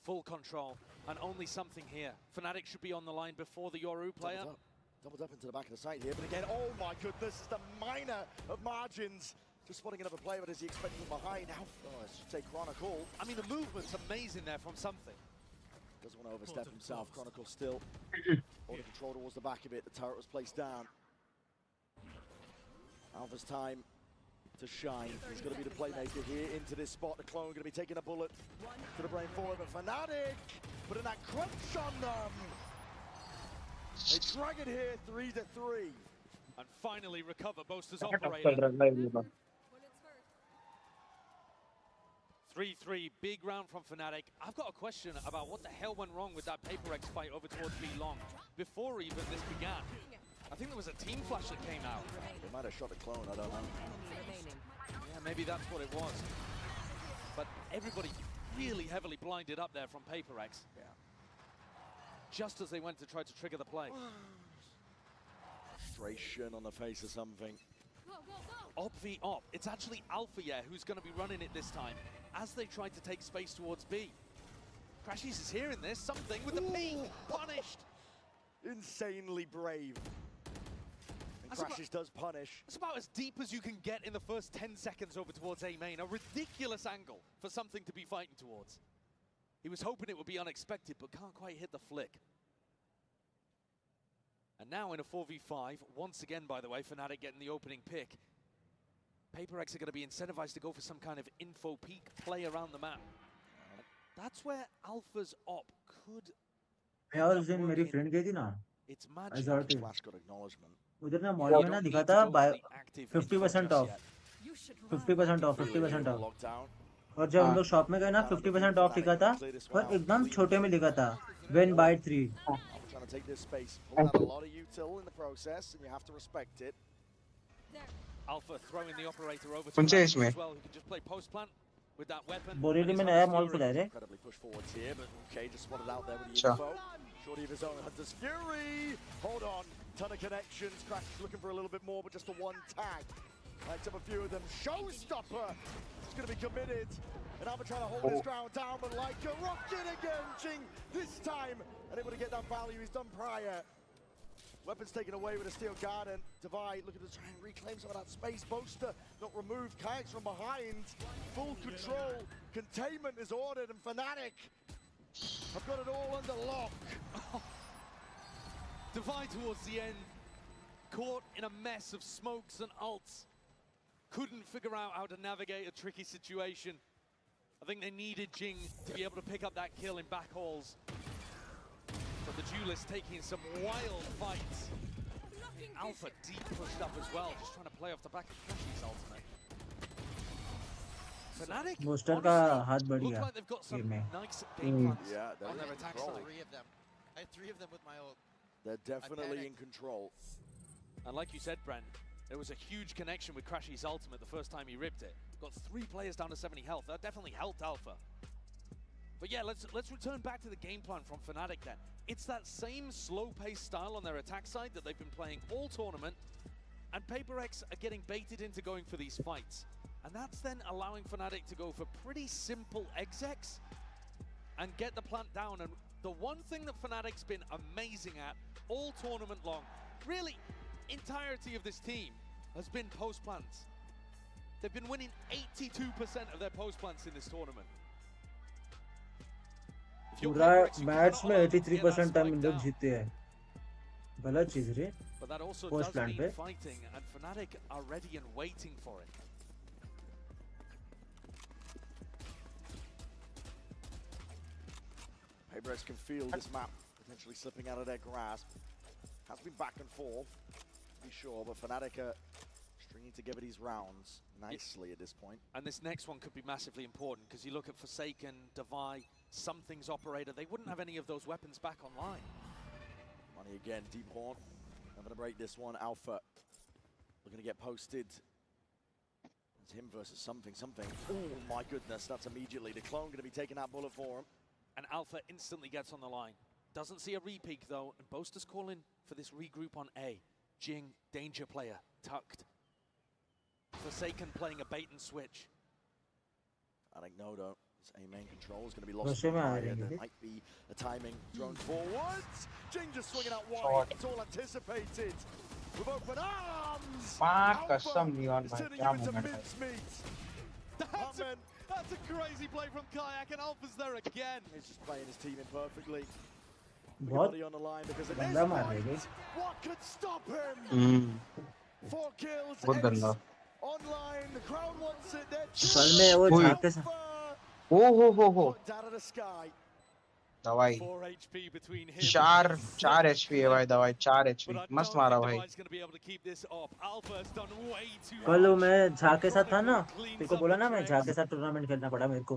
Full control, and only something here. Fnatic should be on the line before the Yoru player. Doubled up into the back of the site here, but again, oh my goodness, it's the minor of margins. Just spotting another player, but is he expecting from behind? Now, I should say Chronicle. I mean, the movement's amazing there from something. Doesn't want to overstep himself. Chronicle still all the control towards the back of it. The turret was placed down. Alpha's time to shine. He's going to be the playmaker here into this spot. The clone going to be taking a bullet to the brain forward, but Fnatic putting that crunch on them. They drag it here 3-3. And finally recover Boaster's operator. 3-3, big round from Fnatic. I've got a question about what the hell went wrong with that PRX fight over towards B long before even this began. I think there was a team flash that came out. They might have shot the clone, I don't know. Yeah, maybe that's what it was. But everybody really heavily blinded up there from PRX. Yeah. Just as they went to try to trigger the play. Frustration on the face of something. Op v Op. It's actually Alpha, yeah, who's going to be running it this time as they try to take space towards B. Crashies is hearing this. Something with the peek. Punished. Insanely brave. And Crashies does punish. That's about as deep as you can get in the first 10 seconds over towards A main. A ridiculous angle for something to be fighting towards. He was hoping it would be unexpected, but can't quite hit the flick. And now in a 4v5, once again, by the way, Fnatic getting the opening pick. PRX are going to be incentivized to go for some kind of info peek play around the map. And that's where Alpha's op could... यार उस दिन मेरी friend गई थी ना It's magic. उधर ना mall में ना दिखा था 50% ऑफ 50% ऑफ 50% ऑफ और जब हम लोग शॉप में गए ना 50% ऑफ लिखा था और एकदम छोटे में लिखा था when buy 3 Trying to take this space, pulling out a lot of util in the process, and you have to respect it. Alpha throwing the operator over to as well, who can just play post plant with that weapon. Borelli में नया mall खुला है रे Incredibly push forwards here, but okay, just spotted out there with the info. Shorty of his own, Hunter's Fury. Hold on, ton of connections. Crash is looking for a little bit more, but just a one tag. Lights up a few of them. Showstopper is going to be committed. And Alpha trying to hold his ground down, but like a rocket again, Jing this time. Unable to get that value he's done prior. Weapons taken away with a steel guard, and Divide looking to try and reclaim some of that space. Boaster not removed, Kayaks from behind. Full control, containment is ordered, and Fnatic have got it all under lock. Divide towards the end, caught in a mess of smokes and ults. Couldn't figure out how to navigate a tricky situation. I think they needed Jing to be able to pick up that kill in back halls. But the duelist taking some wild fights. Alpha deep pushed up as well, just trying to play off the back of Crashies' ultimate. Fnatic, booster का हाथ बढ़िया look like they've got some team में nice game plans Yeah, on their attack side. I had 3 of them with my ult. They're definitely in control. And like you said, Brent, there was a huge connection with Crashies' ultimate the first time he ripped it. Got 3 players down to 70 health. That definitely helped Alpha. But yeah, let's return back to the game plan from Fnatic then. It's that same slow-paced style on their attack side that they've been playing all tournament, and PRX are getting baited into going for these fights. And that's then allowing Fnatic to go for pretty simple execs and get the plant down. And the one thing that Fnatic's been amazing at all tournament long, really entirety of this team, has been post plants. They've been winning 82% of their post plants in this tournament. पूरा match में 83% time in लोग जीते हैं गलत चीज रे But that also post does plan mean पे fighting, and Fnatic are ready and waiting for it. PRX can feel this map potentially slipping out of their grasp. Has been back and forth, to be sure, but Fnatic are stringing together these rounds nicely at this point. And this next one could be massively important, because you look at Forsaken, Divide, Something's operator, they wouldn't have any of those weapons back online. Money again, Deep Horn. I'm gonna break this one. Alpha looking to get posted. It's him versus something. Oh my goodness, that's immediately. The clone gonna be taking that bullet for him. And Alpha instantly gets on the line. Doesn't see a re-peek though, and Boaster's calling for this regroup on A. Jing, danger player, tucked. Forsaken playing a bait and switch. I think no, though. His A main control is going to be lost. Russia में आ रही There है might be a timing drone forwards. Jing just swinging out wide. It's all anticipated. With open arms. कसम Leon भाई क्या moment है. That's a crazy play from Kayak, and Alpha's there again. He's just playing his team in perfectly. बहुत Everybody on the line because at गंदा this मार रही है. point, what could stop him? 4 kills, बहुत गंदा. online, the crowd wants it. They're कल में वो ओए. झाके से हो knocked out of the sky. दवाई 4 HP between him. 4 HP है भाई दवाई 4 HP मस्त मारा भाई. कल मैं झा के साथ था ना, तेरे को बोला ना मैं झा के साथ टूर्नामेंट खेलना पड़ा मेरे को.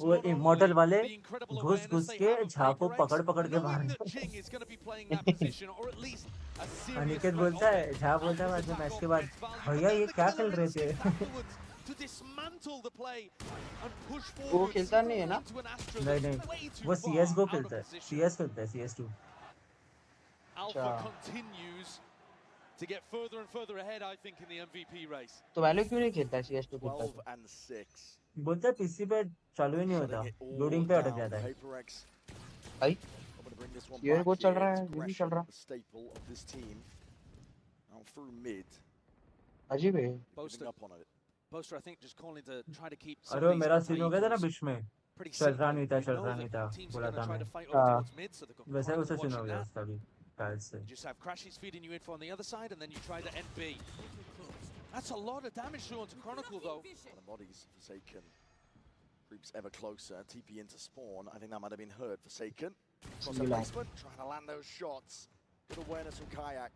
वो इमॉर्टल वाले घुस के झा को पकड़ के मारे. अनिकेत बोलता है, झा बोलता है बाद में मैच के बाद, भैया ये क्या खेल रहे थे. वो खेलता नहीं है ना. नहीं वो CS:GO खेलता है. CS खेलता है CS2. Alpha continues to get further and further ahead, I think, in the MVP race. तो वैल्यू क्यों नहीं खेलता CS2 खेलता. 12 and 6. बोलता है पीसी पे चालू ही नहीं होता, लोडिंग पे अटक जाता है. भाई ये को चल रहा है, ये चल रहा. Staple of this team. Now through mid. अजीब है. Boaster, I think, just calling to try to keep. अरे मेरा सीन हो गया था ना बीच में. चल रहा नहीं था बोला था मैं. वैसे उसे सीन हो गया उसका भी. You just have Crashies feeding you info on the other side, and then you try to end B. That's a lot of damage to onto Chronicle, though. The bodies Forsaken creeps ever closer. TP into spawn. I think that might have been heard. Forsaken across the basement, trying to land those shots. Good awareness from Kayak.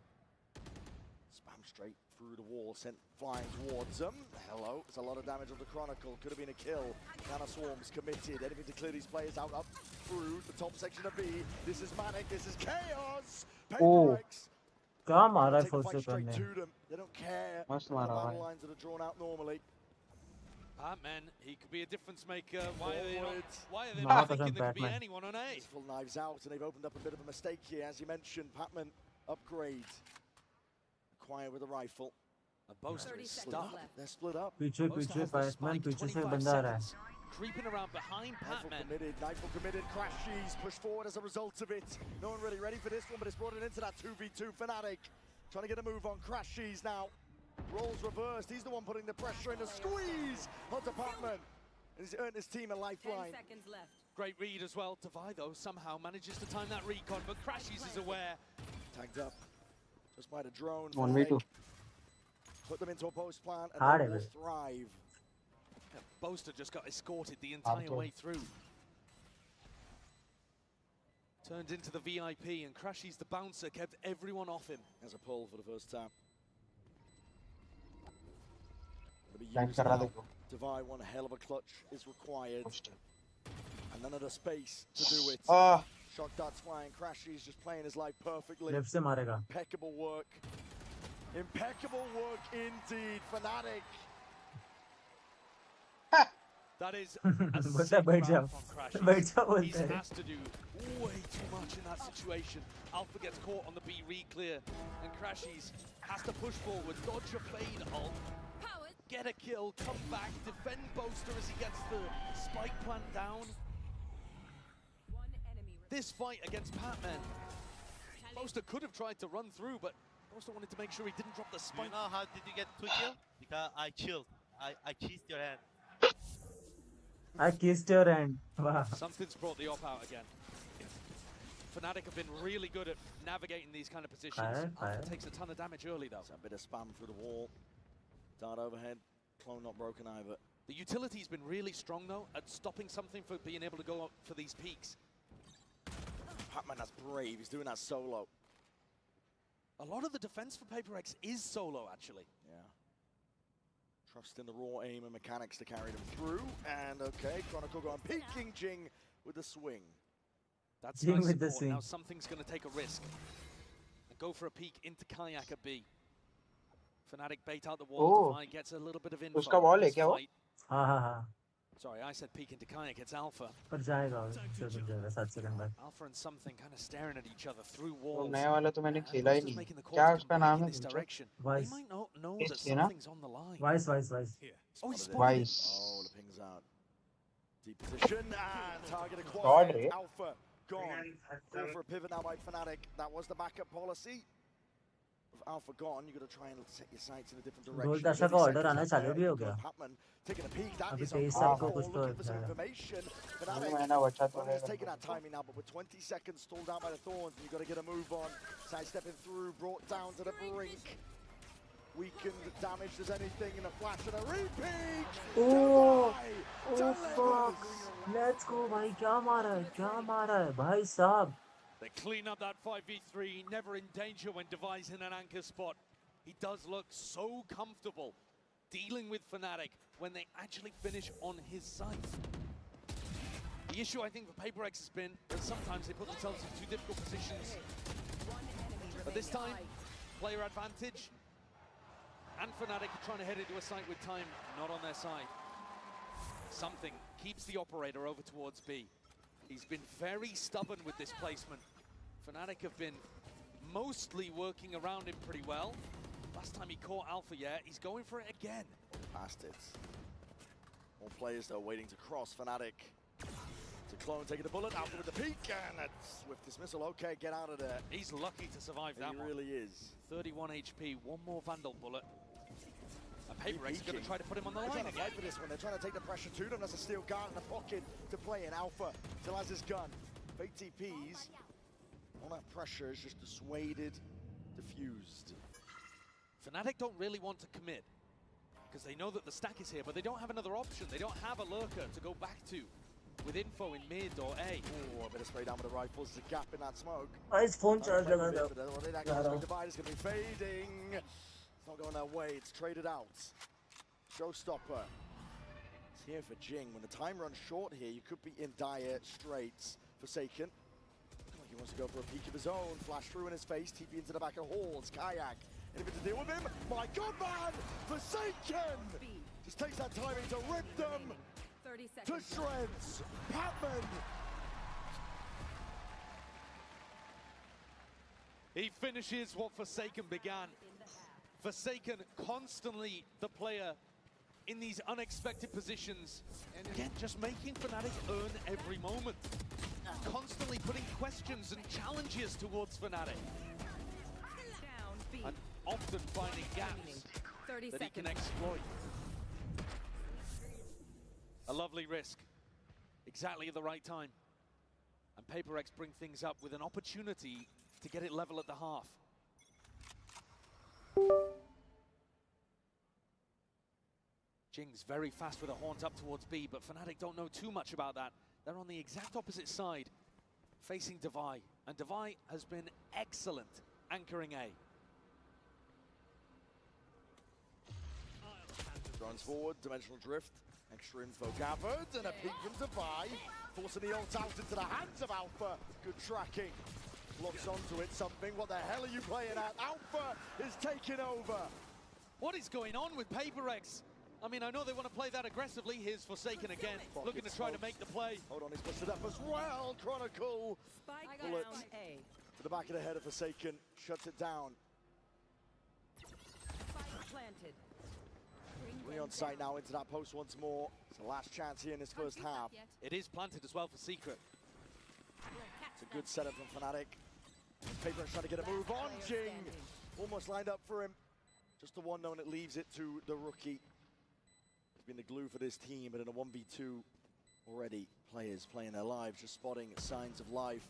Spam straight through the wall, sent flying towards them. Hello, it's a lot of damage on the Chronicle. Could have been a kill. Nana Swarm's committed. Anything to clear these players out up through the top section of B. This is Manic. This is Chaos. PRX. क्या मारा है Take the fight force straight ने. to them. They don't care. मस्त The मारा battle भाई. lines that are drawn out normally. Man, he could be a difference maker. Why are they No, not doesn't thinking there could be Batman. anyone on A? It's full knives out, and they've opened up a bit of a mistake here. As you mentioned, Patman upgrade. Acquire with a rifle. A Boaster is stuck. They're split up. पीछे Batman पीछे से बंदा आ रहा है. Creeping around behind Patman. Nightfall committed, Crashies push forward as a result of it. No one really ready for this one, but it's brought it into that 2v2 Fnatic. Trying to get a move on Crashies now. Roles reversed, he's the one putting the pressure in the squeeze onto Patman. And he's earned his team a lifeline. 10 seconds left. Great read as well. Divide, though, somehow manages to time that recon, but Crashies is aware. Tagged up just by the drone. 1v2. Put them into a post plan and Hard they will it. thrive. Yeah, Boaster just got escorted the entire way through. Turned into the VIP, and Crashies, the bouncer, kept everyone off him. As a pull for the first time. Divide, one hell of a clutch is required. And none of the space to do it. Shock darts flying, Crashies just playing his life perfectly. Left से मारेगा. Impeccable work. Impeccable work indeed, Fnatic. That is a sick बैठ round जाओ. from Crashies. बैठ जाओ He बोलते हैं. has to do way too much in that situation. Alpha gets caught on the B re-clear, and Crashies has to push forward, dodge a fade ult, get a kill, come back, defend Boaster as he gets the spike plant down. This fight against Patman, Boaster could have tried to run through, but Boaster wanted to make sure he didn't drop the spike. You know how did you get 2 kills? Because I killed. I kissed your hand. I kissed your hand. Wow. Something's brought the op out again. Fnatic have been really good at navigating these kind of positions. Alpha takes a ton of damage early though. A bit of spam through the wall. Dart overhead. Clone not broken either. The utility's been really strong though at stopping something for being able to go up for these peaks. Patman, that's brave. He's doing that solo. A lot of the defense for PaperX is solo actually. Yeah. Trust in the raw aim and mechanics to carry them through. And okay, Chronicle going peeking Jing with the swing. That's Jing nice with the support. swing. Now something's going to take a risk. And go for a peek into Kayak at B. Fnatic bait out the wall. Divine gets a little bit of info. उसका wall है क्या वो? हाँ हाँ हाँ. Sorry, I said peek into kayak. It's Alpha. पर जाएगा, चल जाएगा 7 सेकंड बाद. Alpha and something kind of staring at each other through वो walls. नया वाला तो मैंने खेला ही Boosters नहीं. making the call क्या to उसका come back नाम in है this तुमसे? direction. They Vice. might not know that Vice, ना? something's on the line. Vice. Oh, he's spotted it. Vice. Oh, the ping's out. Deep position and target God, acquired. Ray. Alpha gone. Call for a pivot now by Fnatic. That was the backup policy. With Alpha gone, you got to try and set your sights in a different direction. गोल दशा का order आना चालू भी हो गया. Patman taking a peek. That अभी is 23 a साल को call, कुछ तो looking for some है. information. महीना बचा तो Fnatic है. is taking that timing now, but with 20 seconds stalled out by the Thorns, and you've got to get a move on. Sidestepping through, brought down to the brink. Weakened, damaged as anything in a flash and a repeat. Oh fuck! Let's go भाई, क्या मारा है भाई साहब. They clean up that 5v3, never in danger when devising an anchor spot. He does look so comfortable dealing with Fnatic when they actually finish on his side. The issue I think for PaperX has been that sometimes they put themselves in too difficult positions. But this time, player advantage, and Fnatic are trying to head into a site with time not on their side. Something keeps the operator over towards B. He's been very stubborn with this placement. Fnatic have been mostly working around him pretty well. Last time he caught Alpha, yeah, he's going for it again. Past it. More players though waiting to cross. Fnatic to clone, taking the bullet. Alpha with the peek, and that's swift dismissal. Okay, get out of there. He's lucky to survive that one. He really is. 31 HP, one more Vandal bullet. And PaperX is going to try to put him on the line They're trying to again. fight for this one. They're trying to take the pressure to them. That's a steel guard in the pocket to play in. Alpha still has his gun. Fake TPs. All that pressure is just dissuaded, diffused. Fnatic don't really want to commit because they know that the stack is here, but they don't have another option. They don't have a lurker to go back to with info in mid or A. Oh, a bit of spray down with the rifles. There's a gap in that smoke. Ice phone charge लगा था. That divide is going to be fading. It's not going that way. It's traded out. Showstopper. It's here for Jing. When the time runs short here, you could be in dire straits. Forsaken. He wants to go for a peek of his own. Flash through in his face. TP into the back of Halls. Kayak. Anything to deal with him? My God, man! Forsaken! Just takes that timing to rip them 30 to seconds. shreds. Patman. He finishes what Forsaken began. Forsaken constantly the player in these unexpected positions. And again, just making Fnatic earn every moment. Constantly putting questions and challenges towards Fnatic. And often finding gaps 30 that he can seconds. exploit. A lovely risk. Exactly at the right time. And PaperX bring things up with an opportunity to get it level at the half. Jing's very fast with a haunt up towards B, but Fnatic don't know too much about that. They're on the exact opposite side, facing Devi. And Devi has been excellent anchoring A. Runs forward, dimensional drift. Extra info gathered, and a peek from Devi. Forcing the ult out into the hands of Alpha. Good tracking. Locks onto it, something. What the hell are you playing at? Alpha is taking over. What is going on with PaperX? I mean, I know they want to play that aggressively. Here's Forsaken again, looking to try to make the play. Hold on, he's busted up as well. Chronicle. Spike Bullet down A. to the back of the head of Forsaken. Shuts it down. Spike planted. On site now into that post once more. It's the last chance here in this first half. It is planted as well for Secret. It's a good setup from Fnatic. PaperX trying to get a move on. Jing almost lined up for him. Just the one known, it leaves it to the rookie. He's been the glue for this team, but in a 1v2 already, players playing their lives, just spotting signs of life.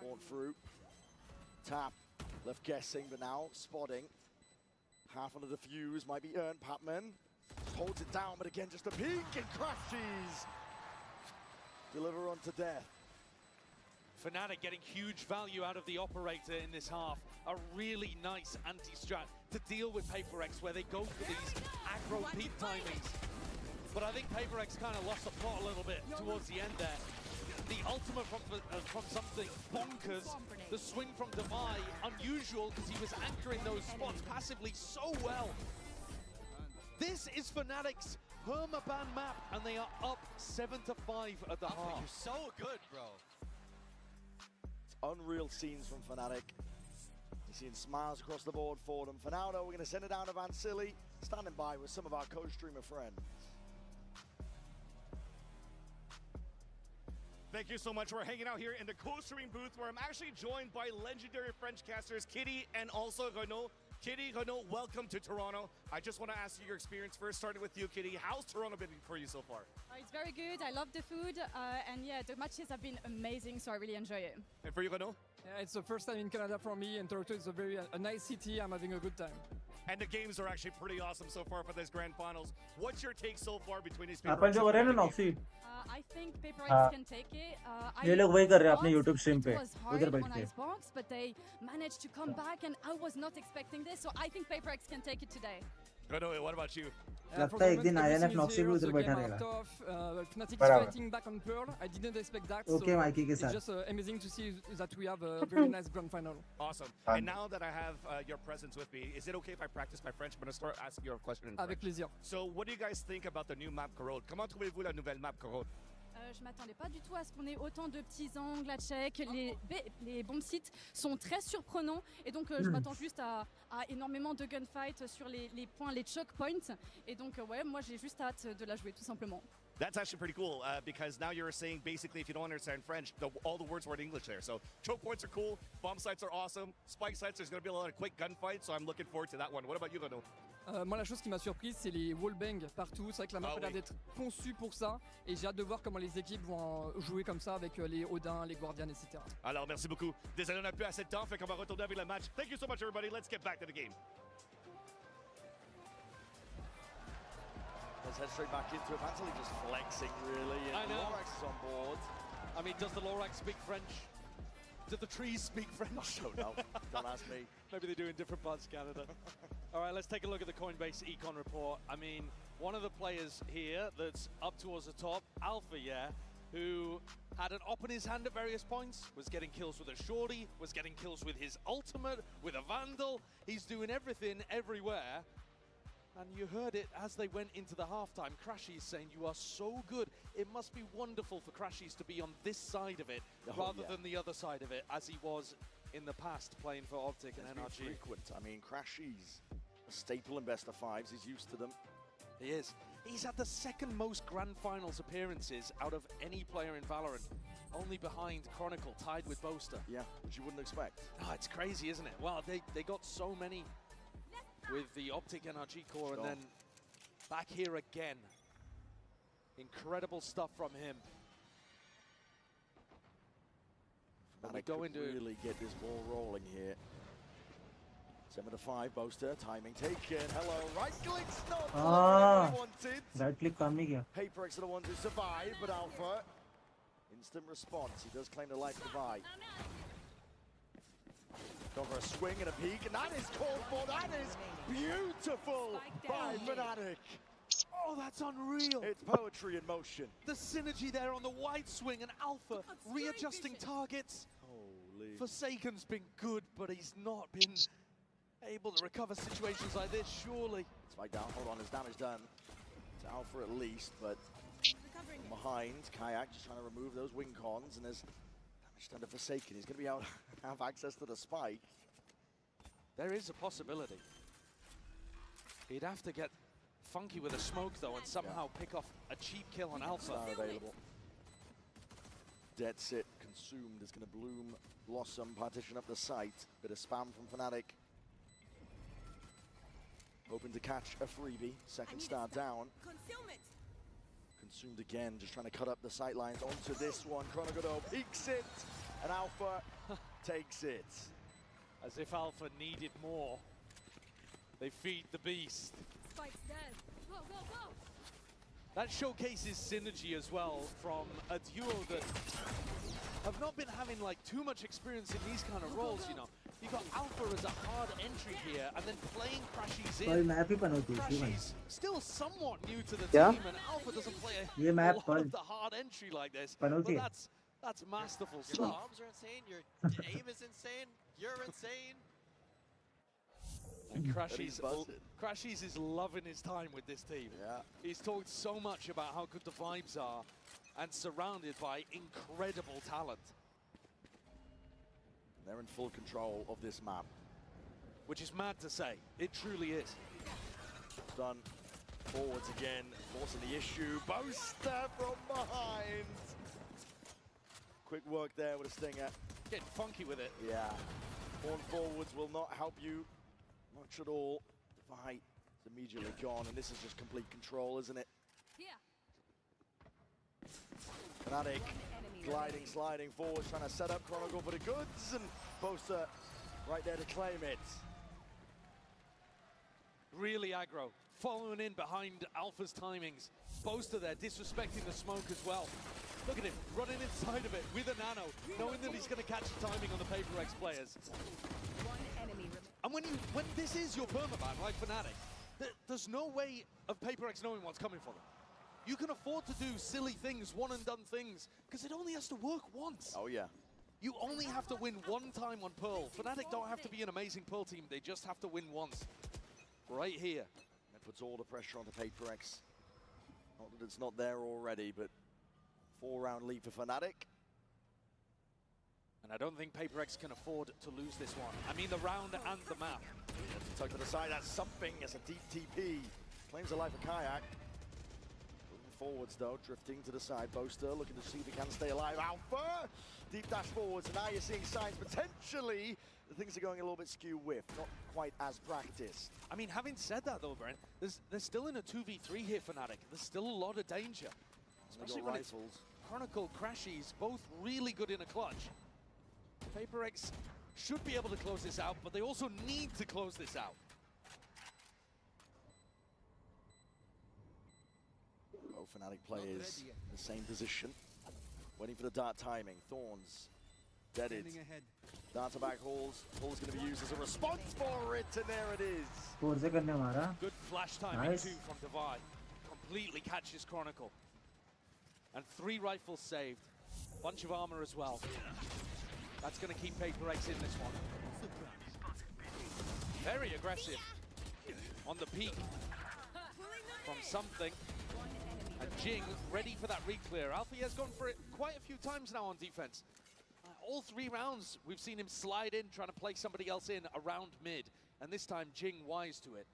Born through. Tap, left guessing, but now spotting. Half under the fuse, might be earned. Patman holds it down, but again, just a peek and crashes. Deliver on to death. Fnatic getting huge value out of the operator in this half. A really nice anti-strat to deal with PaperX, where they go for these aggro peak timings. But I think PaperX kind of lost the plot a little bit towards the end there. The ultimate from something bonkers. The swing from Devi, unusual because he was anchoring those spots passively so well. This is Fnatic's permaban map, and they are up 7-5 at the half. You're so good, bro. It's unreal scenes from Fnatic. You're seeing smiles across the board for them. For now, though, we're going to send it down to Vansili, standing by with some of our co-streamer friends. Thank you so much. We're hanging out here in the co-streaming booth where I'm actually joined by legendary French casters Kitty and also Renaud. Kitty, Renaud, welcome to Toronto. I just want to ask you your experience first, starting with you, Kitty. How's Toronto been for you so far? It's very good. I love the food. And yeah, the matches have been amazing, so I really enjoy it. And for you, Renaud? Yeah, it's the first time in Canada for me, and Toronto is a nice city. I'm having a good time. And the games are actually pretty awesome so far for this grand finals. What's your take so far between these अपन जो कर रहे हैं ना नॉक्सी I think PRX can take it. ये लोग वही कर रहे हैं अपने YouTube stream पे It was hard उधर बैठ on के Icebox, but they managed to come back, and I was not expecting this, so I think PRX can take it today. Renaud, what about you? लगता है एक दिन INF नॉक्सी भी उधर बैठा रहेगा Fnatic is बराबर fighting back on Pearl. I didn't expect that. Okay, so Mikey के it's साथ just amazing to see that we have a very nice grand final. Awesome. And now that I have your presence with me, is it okay if I practice my French? I'm going to start asking you a question in Avec French. plaisir. So what do you guys think about the new map Corode? Comment trouvez-vous la nouvelle map Corode? Je m'attendais pas du tout à ce qu'on ait autant de petits angles à check. Les bombes sites sont très surprenants, et donc je m'attends juste à énormément de gunfight sur les points, les choke points. Et donc ouais, moi j'ai juste hâte de la jouer tout simplement. That's actually pretty cool because now you're saying basically if you don't understand French, all the words were in English there. So choke points are cool, bomb sites are awesome, spike sites, there's going to be a lot of quick gunfights, so I'm looking forward to that one. What about you, Renaud? Moi, la chose qui m'a surprise, c'est les wallbangs partout. C'est vrai que la map a l'air d'être conçue pour ça, et j'ai hâte de voir comment les équipes vont jouer comme ça avec les Odin, les Guardians, etc. Alors, merci beaucoup. Désolé, on n'a plus assez de temps, fait qu'on va retourner avec le match. Thank you so much, everybody. Let's get back to the game. Let's head straight back into it. Vansili just flexing, really. And I know. Lorax is on board. I mean, does the Lorax speak French? Do the trees speak French? I don't know. Don't ask me. Maybe they do in different parts of Canada. All right, let's take a look at the Coinbase Econ report. I mean, one of the players here that's up towards the top, Alpha, yeah, who had an op in his hand at various points, was getting kills with a shorty, was getting kills with his ultimate, with a vandal. He's doing everything everywhere. And you heard it as they went into the halftime. Crashies saying, you are so good. It must be wonderful for Crashies to be on this side of it rather than the other side of it, as he was in the past playing for Optic and NRG. Frequent. I mean, Crashies, a staple in best of fives. He's used to them. He is. He's had the second most Grand Finals appearances out of any player in Valorant, only behind Chronicle, tied with Boaster. Yeah, which you wouldn't expect. Oh, it's crazy, isn't it? Well, they got so many with the Optic NRG core, and then back here again. Incredible stuff from him. And we go into really get this ball rolling here. 7-5, Boaster, timing taken. Hello, right clicks not wanted. Right click काम नहीं किया. PRX are the ones who survive, but Alpha, instant response. He does claim the life divide. Going for a swing and a peek, and that is called for. That is beautiful by Fnatic. Oh, that's unreal. It's poetry in motion. The synergy there on the wide swing, and Alpha readjusting targets. Holy. Forsaken's been good, but he's not been able to recover situations like this, surely. Spike down, hold on, there's damage done to Alpha at least, but from behind, Kayak just trying to remove those wing cons, and there's damage done to Forsaken. He's going to be able to have access to the spike. There is a possibility. He'd have to get funky with a smoke, though, and somehow pick off a cheap kill on Alpha. Not available. Dead Sit consumed is going to bloom, blossom, partition up the site. Bit of spam from Fnatic. Hoping to catch a freebie. Second star down. Consumed again, just trying to cut up the sight lines onto this one. Chronogodo peeks it, and Alpha takes it. As if Alpha needed more. They feed the beast. Spike's dead. Go, go, go! That showcases synergy as well from a duo that have not been having like too much experience in these kind of roles, you know. You got Alpha as a hard entry here, and then playing Crashies in. Crashies still somewhat new to the team, and Alpha doesn't play a lot of the hard entry like this. But that's masterful stuff. Your bombs are insane, your aim is insane, you're insane. And Crashies is loving his time with this team. Yeah. He's talked so much about how good the vibes are and surrounded by incredible talent. They're in full control of this map. Which is mad to say. It truly is. Done. Forwards again, forcing the issue. Boaster from behind. Quick work there with a stinger. Getting funky with it. Yeah. Horn forwards will not help you much at all. The fight is immediately gone, and this is just complete control, isn't it? Yeah. Fnatic gliding, sliding forward, trying to set up Chronicle for the goods, and Boaster right there to claim it. Really aggro, following in behind Alpha's timings. Boaster there, disrespecting the smoke as well. Look at him, running inside of it with a nano, knowing that he's going to catch the timing on the PaperX players. And when this is your permaban, like Fnatic, there's no way of PaperX knowing what's coming for them. You can afford to do silly things, one-and-done things, because it only has to work once. Oh, yeah. You only have to win one time on Pearl. Fnatic don't have to be an amazing Pearl team, they just have to win once. Right here. That puts all the pressure on the PaperX. Not that it's not there already, but 4-round lead for Fnatic. And I don't think PaperX can afford to lose this one. I mean, the round and the map. Tuck to the side, that's something. It's a deep TP. Claims the life of Kayak. Moving forwards, though, drifting to the side. Boaster looking to see if he can stay alive. Alpha! Deep dash forwards, and now you're seeing signs potentially the things are going a little bit skew with, not quite as practiced. I mean, having said that, though, Brent, they're still in a 2v3 here, Fnatic. There's still a lot of danger. Especially when it's Chronicle, Crashies, both really good in a clutch. PaperX should be able to close this out, but they also need to close this out. Both Fnatic players in the same position, waiting for the dart timing. Thorns, deaded. Dart to back Hall's. Hall's going to be used as a response for it, and there it is. Good flash timing too from Divide. Completely catches Chronicle. And 3 rifles saved. Bunch of armor as well. That's going to keep PaperX in this one. Very aggressive. On the peak. From something. And Jing ready for that re-clear. Alpha has gone for it quite a few times now on defense. All 3 rounds, we've seen him slide in, trying to play somebody else in around mid. And this time, Jing wise to it.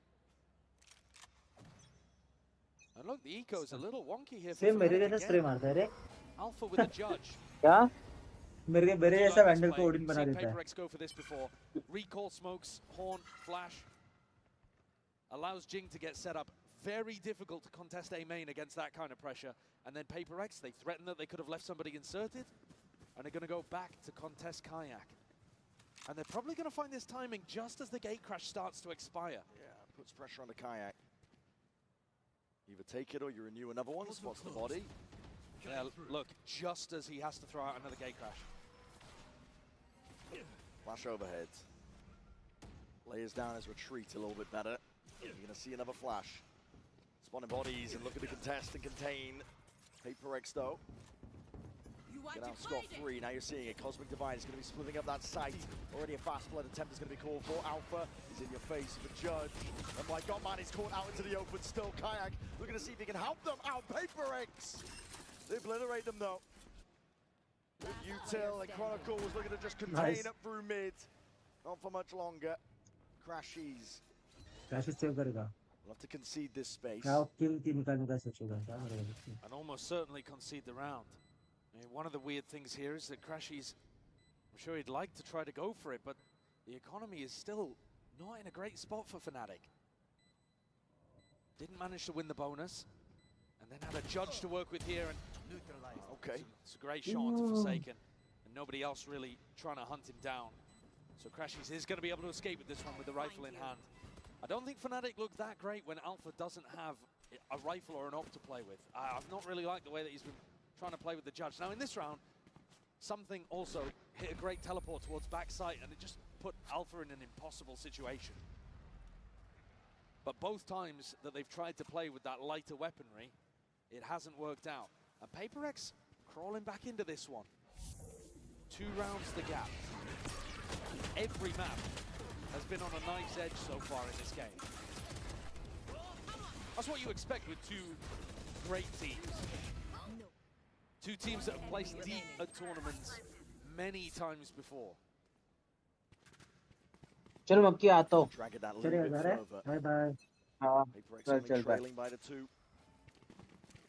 And look, the eco's a little wonky here for Fnatic. Alpha with a judge. क्या मेरे जैसा vandal को Odin बना देता है. PaperX go for this before. Recall smokes, horn, flash. Allows Jing to get set up. Very difficult to contest A main against that kind of pressure. And then PaperX, they threaten that they could have left somebody inserted. And they're going to go back to contest Kayak. And they're probably going to find this timing just as the gate crash starts to expire. Yeah, puts pressure on the Kayak. Either take it or you renew another one. Spots the body. Yeah, look, just as he has to throw out another gate crash. Flash overhead. Layers down his retreat a little bit better. You're going to see another flash. Spawning bodies and looking to contest and contain. PaperX though. Get out scot-free, now you're seeing it. Cosmic Divide is going to be splitting up that site. Already a fast blood attempt is going to be called for. Alpha is in your face for Judge. And my god, man, he's caught out into the open still. Kayak looking to see if he can help them out. PaperX! They obliterate them though. Util and Chronicle was looking to just contain up through mid. Not for much longer. Crashies. Crashies save करेगा. We'll have to concede this space. Now kill निकालने का सोचेगा. And almost certainly concede the round. I mean, one of the weird things here is that Crashies, I'm sure he'd like to try to go for it, but the economy is still not in a great spot for Fnatic. Didn't manage to win the bonus, and then had a judge to work with here, and okay, it's a great shot onto Forsaken, and nobody else really trying to hunt him down. So Crashies is going to be able to escape with this one with the rifle in hand. I don't think Fnatic looked that great when Alpha doesn't have a rifle or an op to play with. I've not really liked the way that he's been trying to play with the judge. Now in this round, something also hit a great teleport towards backside, and it just put Alpha in an impossible situation. But both times that they've tried to play with that lighter weaponry, it hasn't worked out. And PaperX crawling back into this one. 2 rounds the gap. Every map, has been on a knife's edge so far in this game. That's what you expect with two great teams. Two teams that have placed deep at tournaments many times before. चलो मक्की आता हूँ. Drag it that little bit further. Bye bye. हाँ. PRX चल only चल bye. trailing by the 2.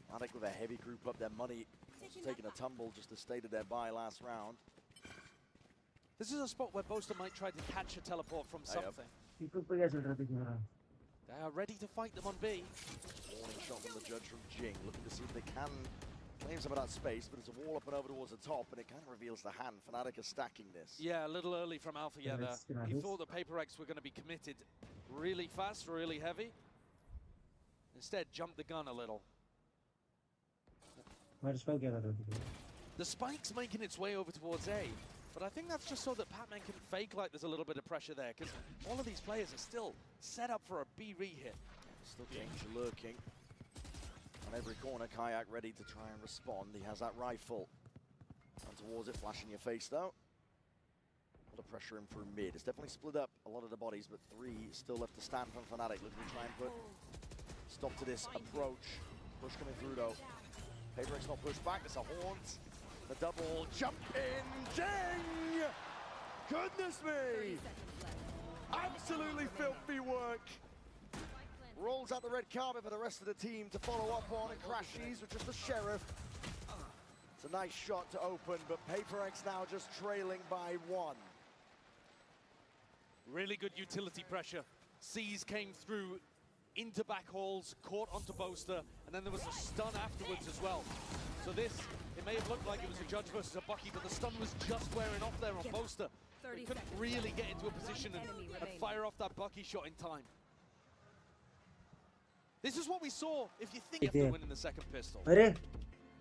Fnatic with a heavy group up, their money also taking a tumble, just the state of their bye last round. This is a spot where Boaster might try to catch a teleport from something. They are ready to fight them on B. Warning shot from the judge from Jing, looking to see if they can claim some of that space, but it's a wall up and over towards the top, and it kind of reveals the hand. Fnatic are stacking this. Yeah, a little early from Alpha there. He thought the PRX were going to be committed really fast, really heavy. Instead, jumped the gun a little. The spike's making its way over towards A, but I think that's just so that Pac-Man can fake like there's a little bit of pressure there, because all of these players are still set up for a B re-hit. Still danger lurking. On every corner, Kayak ready to try and respond. He has that rifle. And towards it, flash in your face though. A lot of pressure in through mid. It's definitely split up a lot of the bodies, but 3 still left to stand from Fnatic. Looking to try and put stop to this approach. Push coming through though. PRX not pushed back, it's a haunt. The double jump in, Jing! Goodness me! Absolutely filthy work. Rolls out the red carpet for the rest of the team to follow up on, and crashes with just the Sheriff. It's a nice shot to open, but PRX now just trailing by 1. Really good utility pressure. C's came through into back halls, caught onto Boaster, and then there was a stun afterwards as well. So this, it may have looked like it was a Judge versus a Bucky, but the stun was just wearing off there on Boaster. He couldn't really get into a position and fire off that Bucky shot in time. This is what we saw if you think of winning the second pistol. अरे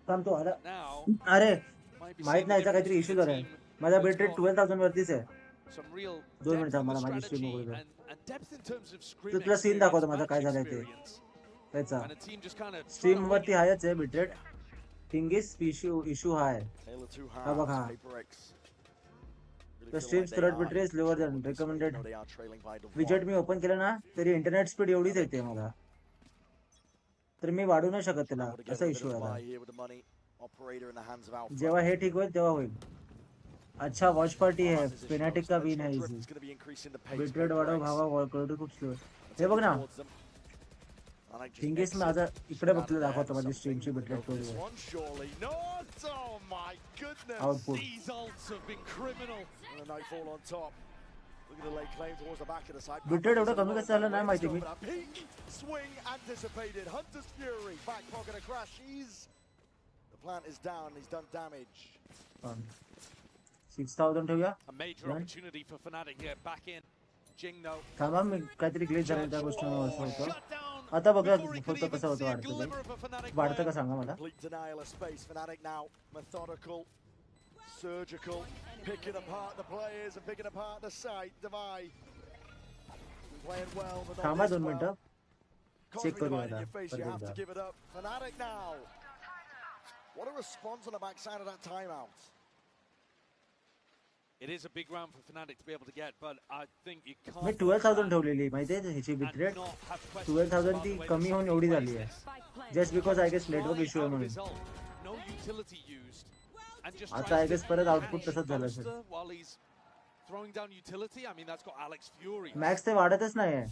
काम तो आला. Now, अरे माहित नाही याचा काहीतरी issue झालाय. माझा बिट रेट 12000 वरतीच आहे. some real 2 मिनिट थांब, मला माझी स्ट्रीम strategy बघू दे. and depth in terms of तू scrim तुला सीन दाखवतो माझा experience, काय match झालंय ते. experience, त्याचा and a team just kind of stream वरती हायच आहे bit rate. Thing is issue हाय. हा बघ हा. The stream current bit rate is lower than recommended. Widget me open केलं ना तरी इंटरनेट स्पीड एवढीच येते मला. तर मी वाढू नाही शकत त्याला. असा इश्यू आहे. जेव्हा हे ठीक होईल तेव्हा होईल. अच्छा वॉच पार्टी है. Fnatic का विन है इजी. बिट रेट वाढव भावा क्वालिटी खूप स्लो. हे बघ ना. थिंग इज मी आता इकडे बघतो दाखवतो माझी स्ट्रीमची बिट रेट थोडी आहे. Output. These ults have been criminal. And a nightfall on top. Look at the late claim towards the back of the side. Bit rate एवढं कमी कसं झालं नाही माहिती मी. Pink swing anticipated. Hunter's Fury. Back pocket of crashes. The plant is down. He's done damage. 6000 ठेवूया. a major opportunity for Fnatic here. Back in. Jing though. थांबा मी काहीतरी glitch झालं त्या गोष्टीवर असं होतं. आता बघा फक्त कसं होतं वाढतं ते. वाढतं का सांगा मला. Complete denial of space. Fnatic now methodical, surgical, picking apart the players and picking apart the site. Divide. Playing well, but not थांबा this 2 well. मिनिटं. Can't चेक be करूया divided in आता. your face. You have to परत give it up. Fnatic now. What a response on the backside of that timeout. It is a big round for Fnatic to be able to get, but I think you can't. मी 12000 ठेवलेली माहिती आहे ह्याची bit rate. 12000 ती कमी होऊन एवढी झाली आहे. Just because I guess network issue आहे म्हणून. No utility used. And just आता आय गेस परत आउटपुट तसंच झालं असेल. while he's throwing down utility, I mean that's got Alex Fury. Max ते वाढतच नाही आहे.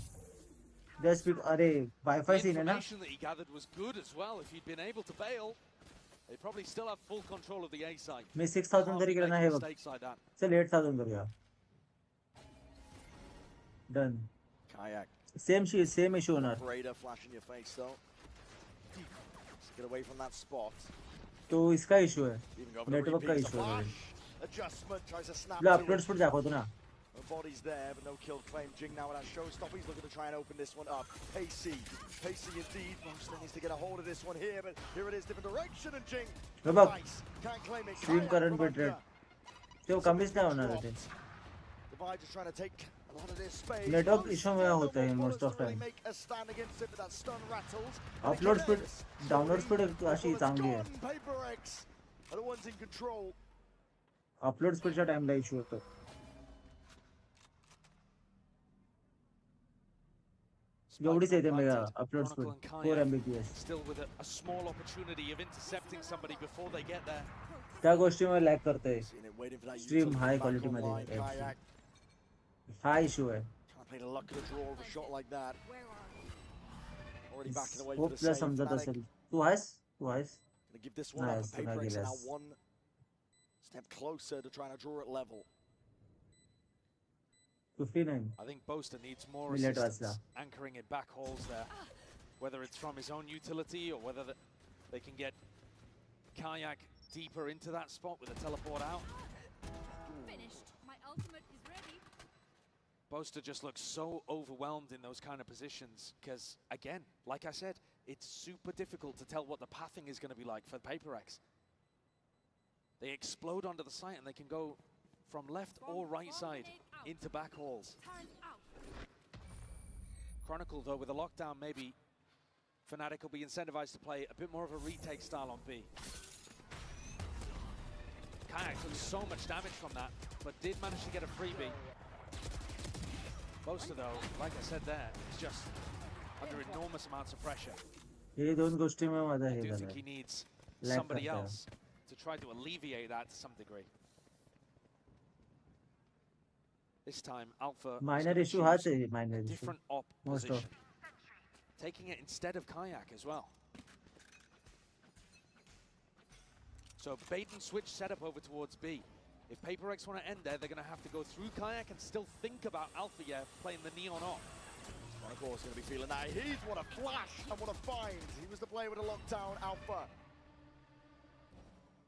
जस्ट अरे वायफाय सीन आहे ना. The information that he gathered was good as well. If he'd been able to bail, they probably still have full control of the A side. मी 6000 तरी केलं ना हे बघ. चल 8000 करूया. डन. Kayak. सेम इश्यू होणार. Raider flash in your face though. Let's get away from that spot. तो इसका issue है. नेटवर्क का इश्यू है. Adjustment tries to snap. Low upload speed दाखवतो ना. The body's there, but no kill claim. Jing now with that showstopper. He's looking to try and open this one up. Pacey indeed. Monster needs to get a hold of this one here, but here it is, different direction, and Jing. Nice. Can't claim it. Stream current bit rate. ते कमीच नाही होणार आहे ते. Divide just trying to take a lot of this space. Network issue में होता है most of time. Make a stand against it, but that stun rattles. Upload speed download speed अशी चांगली आहे. PRX are the ones in control. Upload स्पीडच्या टाइमला issue होतो. एवढीच Spike येते mega planted. Upload speed Chronicle and 4 Kayak Mbps. still with a small opportunity of intercepting somebody before they get there. त्या गोष्टीमुळे लॅग करतोय Waiting for that stream utility hi back quality मध्ये online. Kayak हा issue आहे trying to play the luck of the draw with a shot like that. Already backing away for scope the तुला save. समजत Fnatic असेल तू आहेस gonna give this one up, नाहीस and तू नाही PRX are now गेलास one step closer to trying to draw it level. 59 I think Boaster needs more me let assistance वाचला anchoring in back holes there. Whether it's from his own utility or whether they can get Kayak deeper into that spot with a teleport out. Finished. My ultimate is ready. Boaster just looks so overwhelmed in those kind of positions because, again, like I said, it's super difficult to tell what the pathing is going to be like for PRX. They explode onto the site and they can go from left or right side into back halls. Chronicle, though, with a lockdown, maybe Fnatic will be incentivized to play a bit more of a retake style on B. Kayak took so much damage from that, but did manage to get a freebie. Boaster, though, like I said there, is just under enormous amounts of pressure. हे दोन गोष्टीमुळे माझा I hey do think झालं he needs lag somebody करतोय else to try to alleviate that to some degree. This time, Alpha is minor gonna issue choose हाच आहे a minor issue different op most of position, taking it instead of Kayak as well. So bait and switch setup over towards B. If PRX want to end there, they're going to have to go through Kayak and still think about Alpha playing the Neon off. Of course, going to be feeling that heat. What a flash and what a find. He was the player with a lockdown Alpha.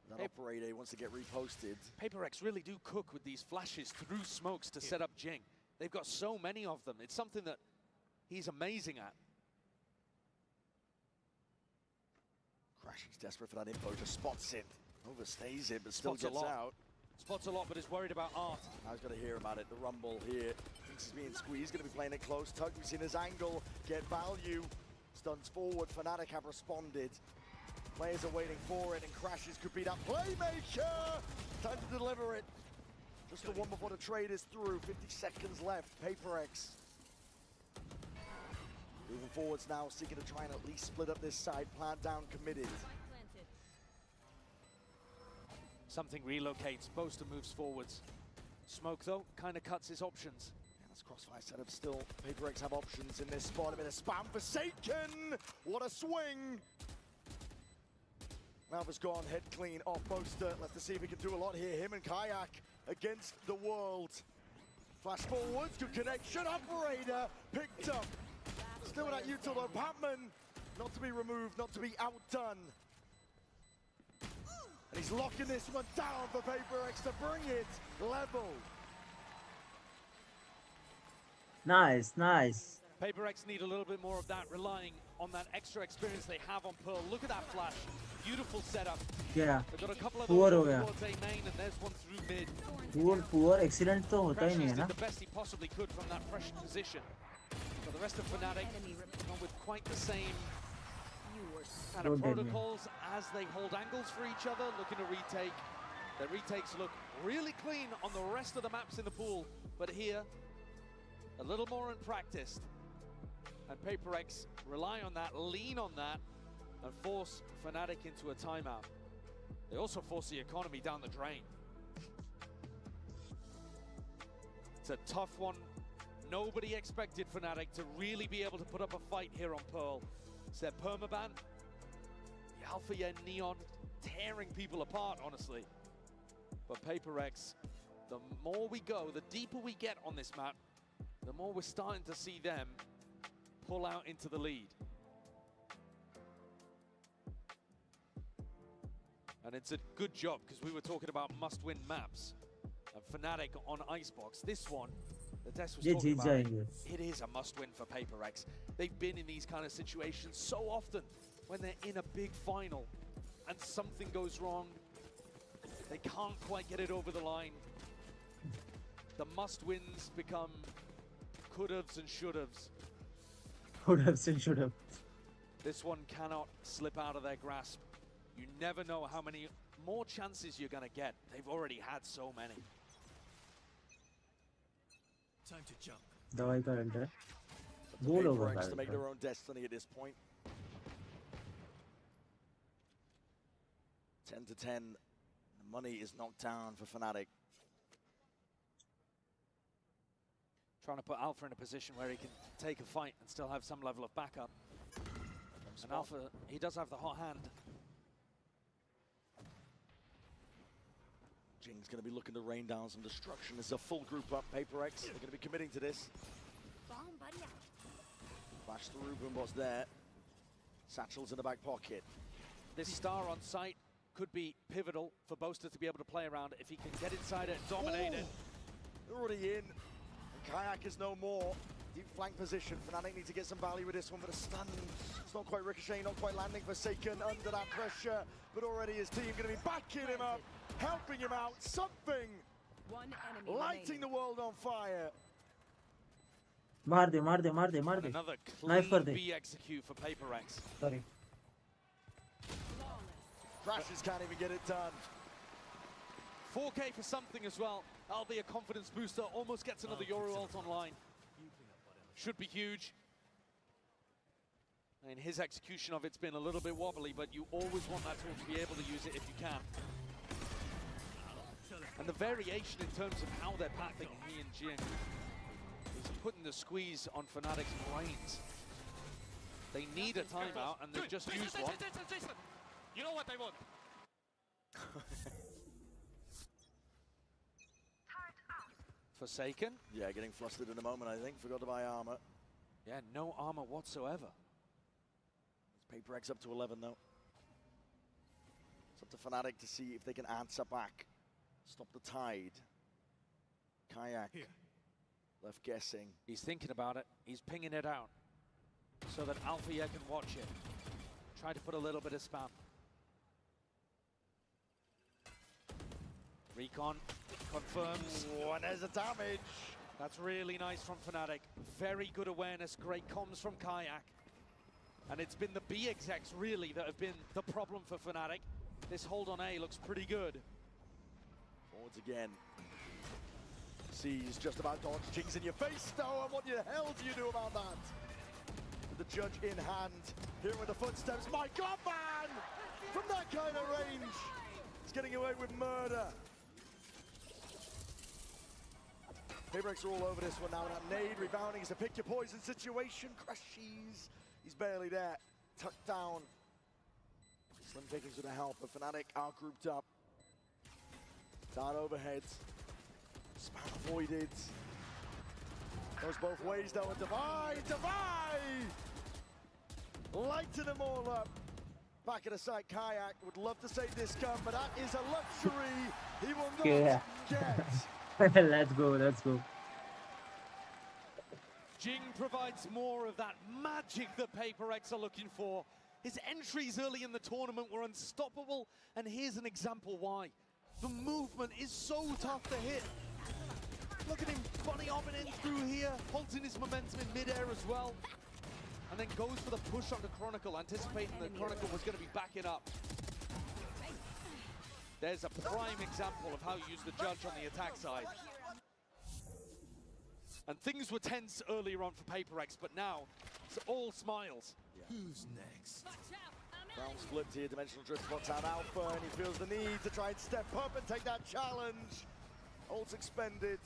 That operator wants to get reposted. PRX really do cook with these flashes through smokes to set up Jing. They've got so many of them. It's something that he's amazing at. Crash, he's desperate for that info, just spots it. Overstays it, but still Spots a gets lot. out. Spots a lot, but is worried about Art. I was going to hear about it. The rumble here. Thinks he's being squeezed. Going to be playing it close. Tug, we've seen his angle. Get value. Stuns forward. Fnatic have responded. Players are waiting for it, and Crashes could be that playmaker. Time to deliver it. Just the one before the trade is through. 50 seconds left. PRX moving forwards now, seeking to try and at least split up this side. Plant down, committed. Something relocates. Boaster moves forwards. Smoke, though, kind of cuts his options. Yeah, this crossfire setup still. PRX have options in this spot. A bit of spam for Forsaken. What a swing. Alpha's gone, head clean off Boaster. Let's see if he can do a lot here. Him and Kayak against the world. Flash forwards, good connection. Operator picked up. Still that util though. Patman not to be removed, not to be outdone. And he's locking this one down for PRX to bring it level. Nice, nice. PRX need a little bit more of that, relying on that extra experience they have on Pearl. Look at that flash. Beautiful setup. Yeah. They've got a couple of Poor those हो गया towards A main, and there's one through mid. poor excellent तो होता ही नहीं है Crashes ना did the best he possibly could from that pressure position. But the rest of Fnatic, not with quite the same kind of Don't tell me. protocols as they hold angles for each other, looking to retake. Their retakes look really clean on the rest of the maps in the pool, but here, a little more unpracticed. And PRX rely on that, lean on that, and force Fnatic into a timeout. They also force the economy down the drain. It's a tough one. Nobody expected Fnatic to really be able to put up a fight here on Pearl. It's their permaban. The Alpha and Neon tearing people apart, honestly. But PRX, the more we go, the deeper we get on this map, the more we're starting to see them pull out into the lead. And it's a good job, because we were talking about must-win maps. And Fnatic on Icebox, this one, the test was ये talking Jeet about, जाएंगे it is a must-win for PRX. They've been in these kind of situations so often when they're in a big final and something goes wrong. They can't quite get it over the line. The must-wins become could-haves and should-haves. Could have still should have This one cannot slip out of their grasp. You never know how many more chances you're going to get. They've already had so many. Time to jump. दवाई का alter Goal over PRX to that. make their own destiny at this point. 10 to 10. The money is knocked down for Fnatic. Trying to put Alpha in a position where he can take a fight and still have some level of backup. And Alpha, he does have the hot hand. Jing's going to be looking to rain down some destruction. There's a full group up. PRX, they're going to be committing to this. Flash through, Boombot's there. Satchel's in the back pocket. This star on site could be pivotal for Boaster to be able to play around if he can get inside it and dominate it. They're already in. And Kayak is no more. Deep flank position. Fnatic need to get some value with this one, but a stun. It's not quite ricocheting, not quite landing. Forsaken under that pressure, but already his team going to be backing him up, helping him out. Something lighting the world on fire. मार दे मार दे मार दे मार दे Another knife कर clean they B execute for PRX. Sorry Crashes can't even get it done. 4K for something as well. That'll be a confidence booster. Almost gets another Yoru ult online. Should be huge. And his execution of it's been a little bit wobbly, but you always want that tool to be able to use it if you can. And the variation in terms of how they're pathing he and Jing is putting the squeeze on Fnatic's brains. They need a timeout, and they've just used one. You know what I want? Forsaken. Yeah, getting flustered in a moment, I think. Forgot to buy armor. Yeah, no armor whatsoever. PRX up to 11, though. It's up to Fnatic to see if they can answer back. Stop the tide. Kayak. Left guessing. He's thinking about it. He's pinging it out so that Althea can watch it. Try to put a little bit of spam. Recon confirms. Oh, and there's the damage. That's really nice from Fnatic. Very good awareness, great comms from Kayak. And it's been the B execs really that have been the problem for Fnatic. This hold on A looks pretty good. Forwards again. Sees just about dodge. Jing's in your face though, and what the hell do you do about that? With the judge in hand, hearing the footsteps. My God, man! From that kind of range, he's getting away with murder. PRX are all over this one now. That nade rebounding is a pick your poison situation. Crashes. He's barely there. Tucked down. Slim pickings with the help, but Fnatic are grouped up. Down overhead. Spam avoided. Goes both ways though, and Divide! Lighting them all up. Back at the side, Kayak would love to save this gun, but that is a luxury he will not get. let's go. Jing provides more of that magic that PRX are looking for. His entries early in the tournament were unstoppable, and here's an example why. The movement is so tough to hit. Look at him bunny hopping in through here, halting his momentum in midair as well. And then goes for the push on the Chronicle, anticipating that Chronicle was going to be backing up. There's a prime example of how you use the judge on the attack side. And things were tense earlier on for PRX, but now it's all smiles. Who's next? Rounds flipped here, Dimensional Drift spots out Alpha, and he feels the need to try and step up and take that challenge. Ult's expended.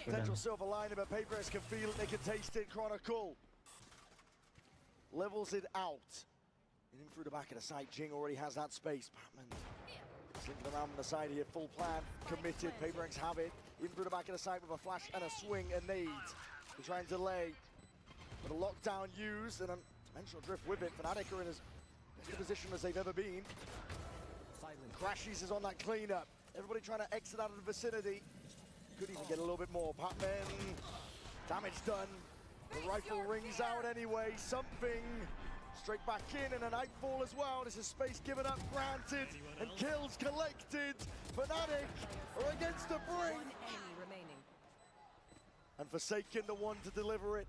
Potential silver lining, but PRX can feel it, they can taste it. Chronicle levels it out. In through the back of the side, Jing already has that space. Batman slinking around on the side here, full plan, committed. PRX have it. In through the back of the side with a flash and a swing and nade. They're trying to delay. But a lockdown used and a Dimensional Drift with it. Fnatic are in as best a position as they've ever been. Crashes is on that cleanup. Everybody trying to exit out of the vicinity. Could even get a little bit more. Patman, damage done. The rifle rings out anyway. Something straight back in, and a nightfall as well. This is space given up, granted, and kills collected. Fnatic are against the brink. And Forsaken the one to deliver it.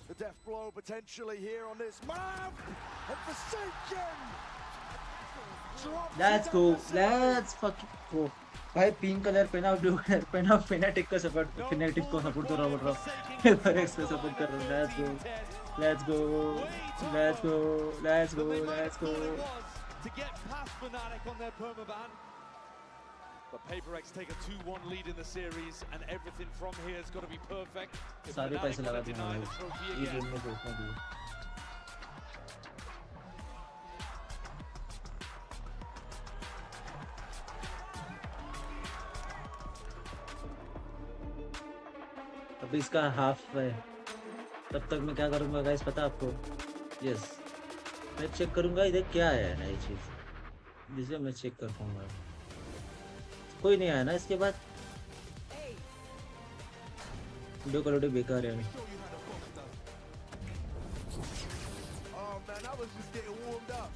The death blow potentially here on this map. And Forsaken! Let's go. Let's fucking go. भाई pink colour पहना, blue colour पहना, phenetic को support कर रहा बोल रहा हूँ। PRX को सपोर्ट कर रहा हूँ। Let's go, let's go, let's go, let's go, let's go. To get past Fnatic on their permaban. But PRX take a 2-1 lead in the series, and everything from here has got to be perfect. If सारे Fnatic पैसे लगा want to दूंगा deny भाई the trophy ये again. Game में देखने के लिए। अभी इसका हाफ है, तब तक मैं क्या करूंगा गाइस पता है आपको? यस, मैं चेक करूंगा इधर क्या है नई चीज जिसे मैं चेक कर पाऊंगा। कोई नहीं आया ना इसके बाद? वीडियो क्वालिटी बेकार है। Oh man, I was just getting warmed up.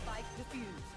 Spike defused.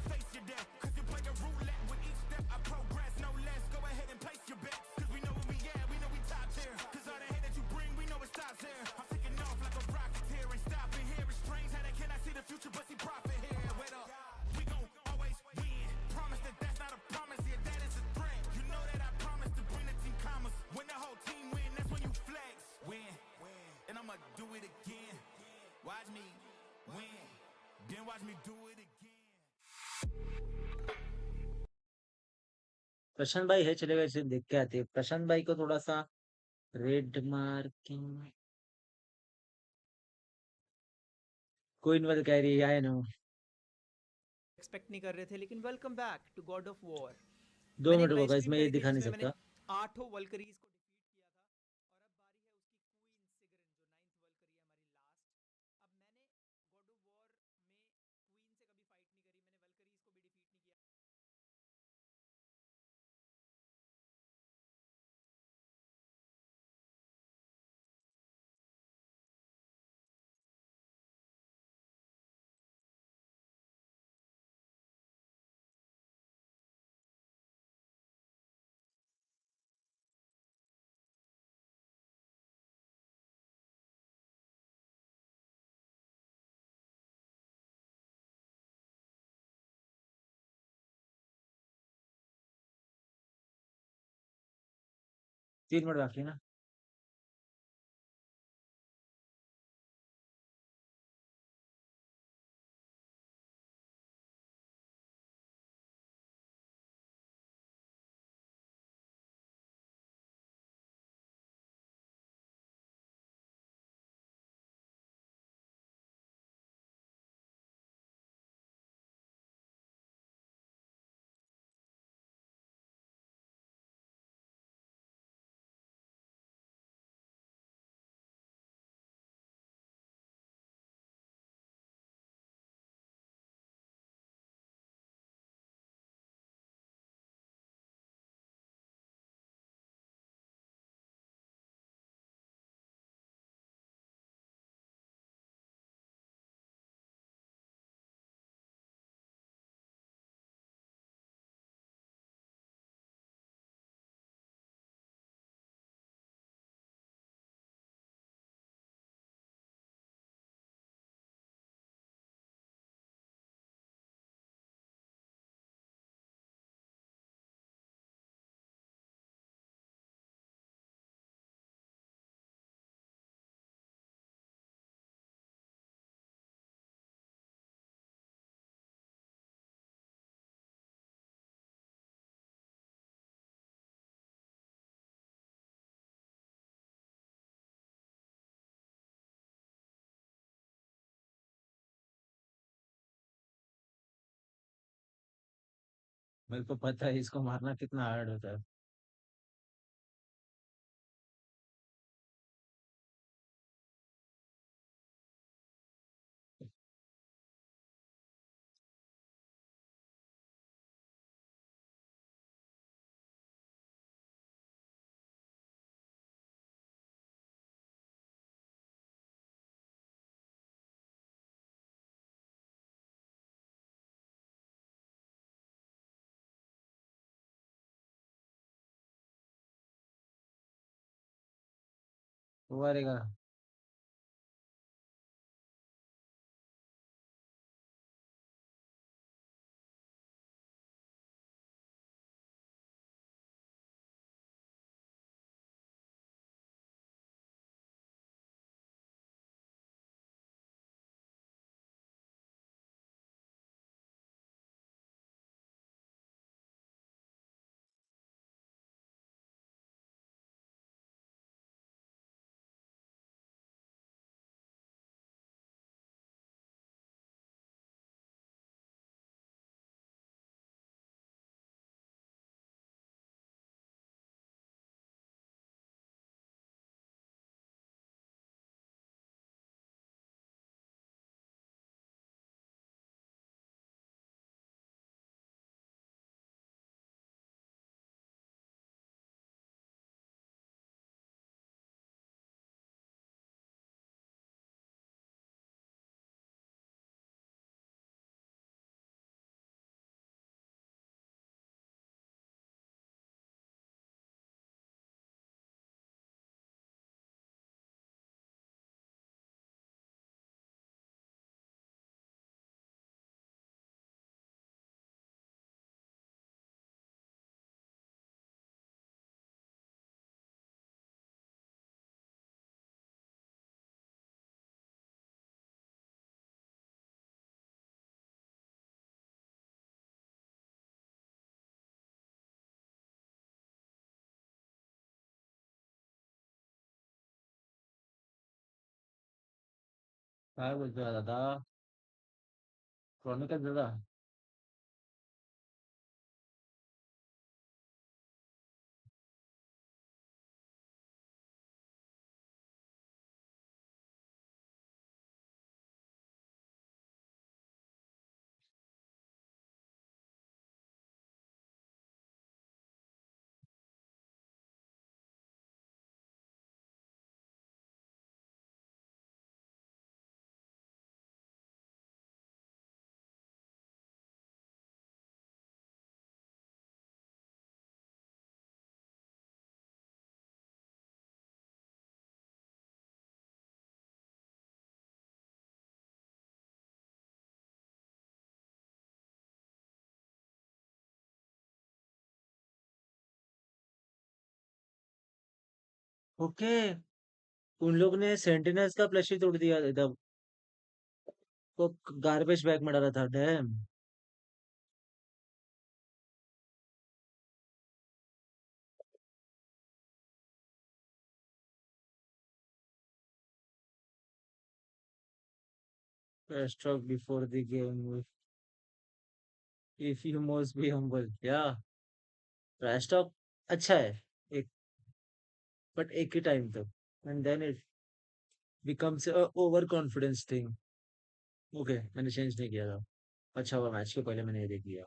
Face your death, cause you play a roulette with each step I progress, no less. Go ahead and place your bets, cause we know where we at, we know we top tier. Cause all the hate that you bring, we know it stops here. I'm taking off like a rocket here, ain't stopping here. It's strange how they cannot see the future, but see profit here. Wait up, we gon' always win. Promise that that's not a promise, yeah, that is a threat. You know that I promise to bring the team commas. When the whole team win, that's when you flex. Win, and I'ma do it again. Watch me win, then watch me do it again. प्रशांत भाई है, चलेगा, इसे देख के आते हैं। प्रशांत भाई को थोड़ा सा रेड मार्किंग, क्वीन वाल कैरी आए नो। एक्सपेक्ट नहीं कर रहे थे, लेकिन welcome back to God of War. 2 minute मैंने एक रुको लाइव गाइस, स्ट्रीम मैं ये करी थी दिखा नहीं जिसमें मैंने सकता। 8 वल्करीज को तीन मिनट बाकी है ना? मेरे को पता है इसको मारना कितना हार्ड होता है। वो हारेगा। काय बोलतोय दादा? क्रॉनिकल दादा? ओके, उन लोग ने सेंटिनल्स का प्लस ही तोड़ दिया एकदम। वो गार्बेज बैग में डाला था। Dam. Trash talk before the game. If you must be humble. Yeah, trash talk अच्छा है एक, बट एक ही टाइम तक, and then it becomes a over confidence thing. Okay, मैंने चेंज नहीं किया था। अच्छा हुआ मैच के पहले मैंने ये देख लिया।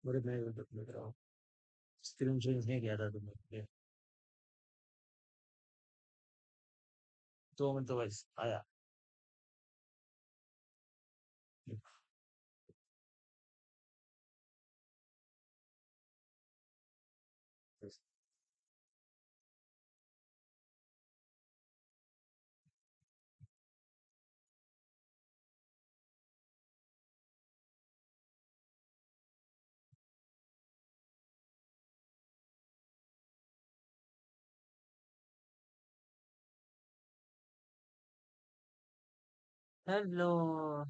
बड़े मैं देख रहा हूँ, स्क्रीन चेंज नहीं किया था तुमने। 2 मिनट तो बस आया। हेलो।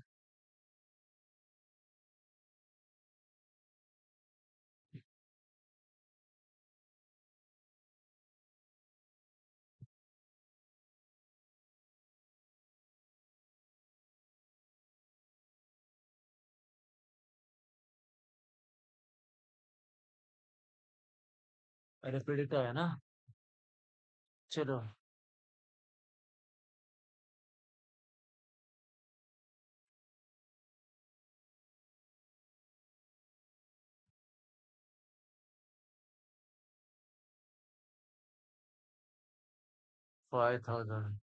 अरे प्रिडिक्टर है ना, चलो। 5000।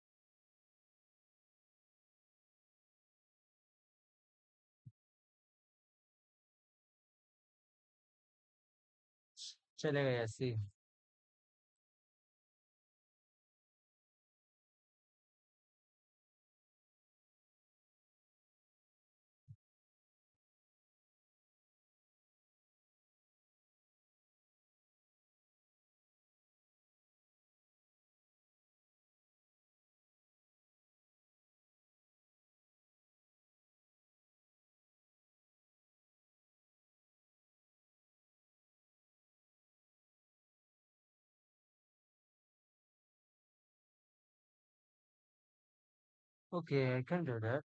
चलेगा ऐसे ही। Okay, I can do that.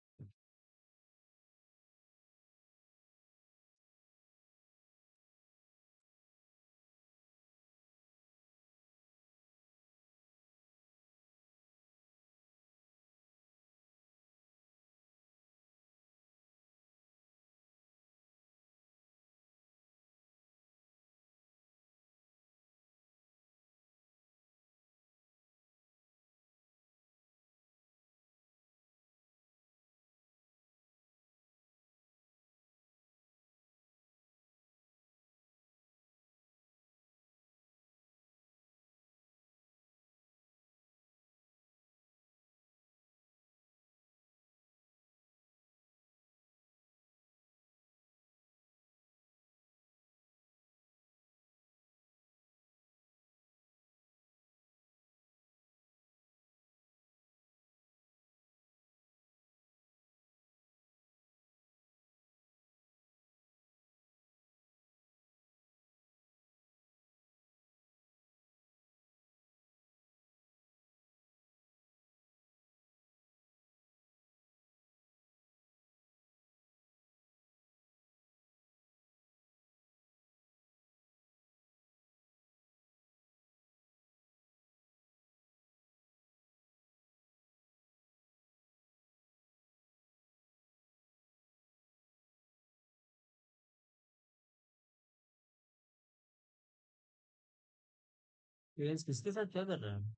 Prince किसके साथ क्या कर रहा है?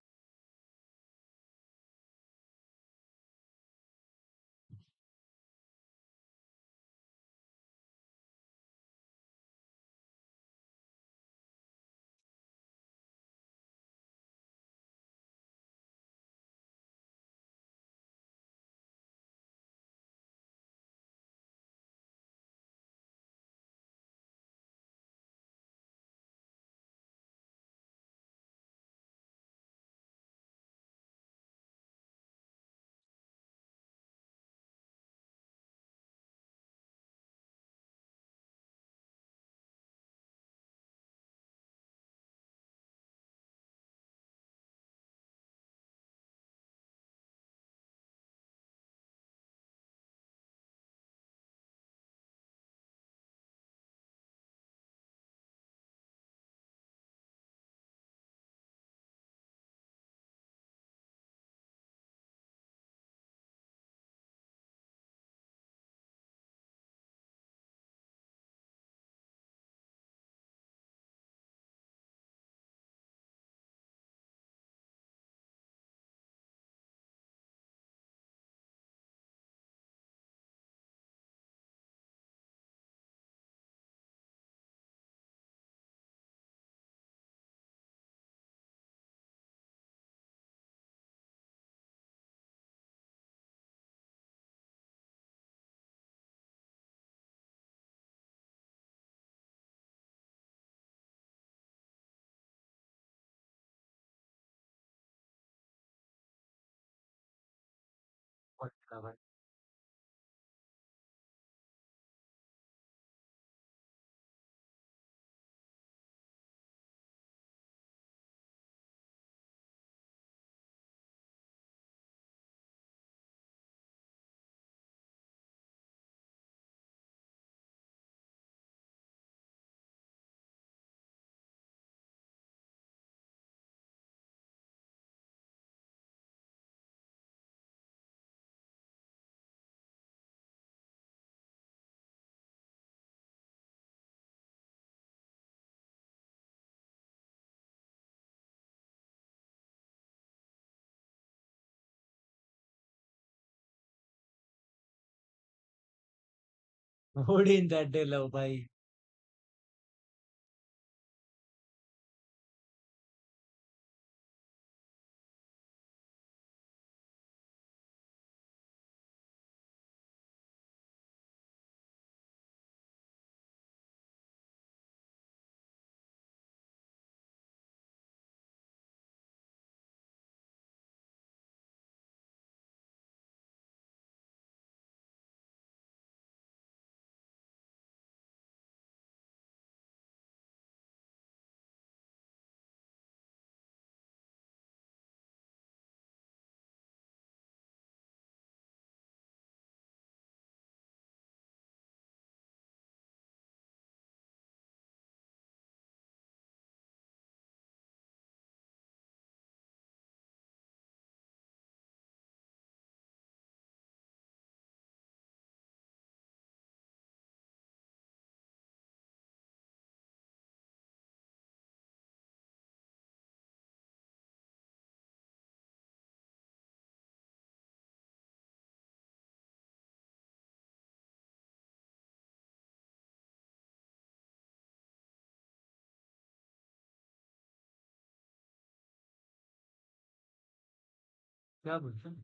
What? Wouldn't that day love भाई. क्या बोलते हैं?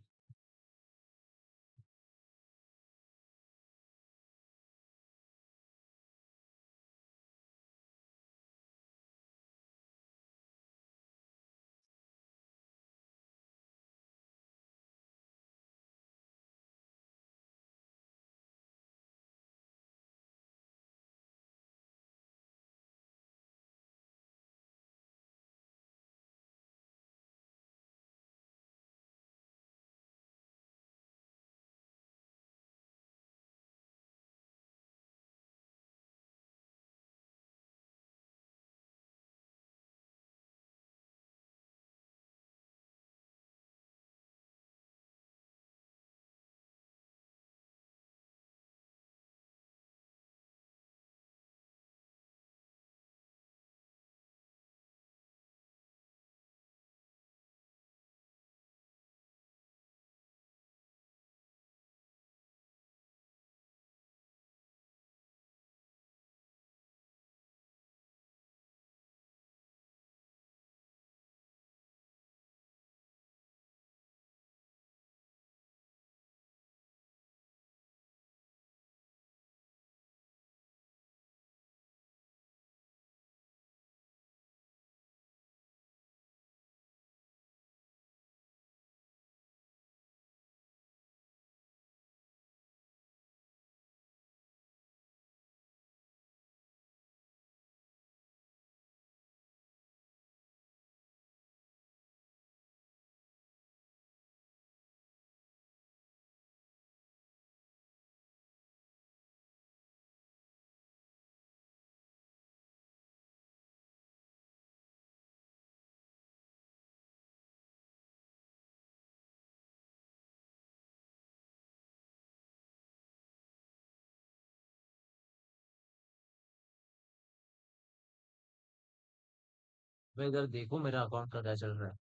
मैं इधर देखूं मेरा अकाउंट का क्या चल रहा है.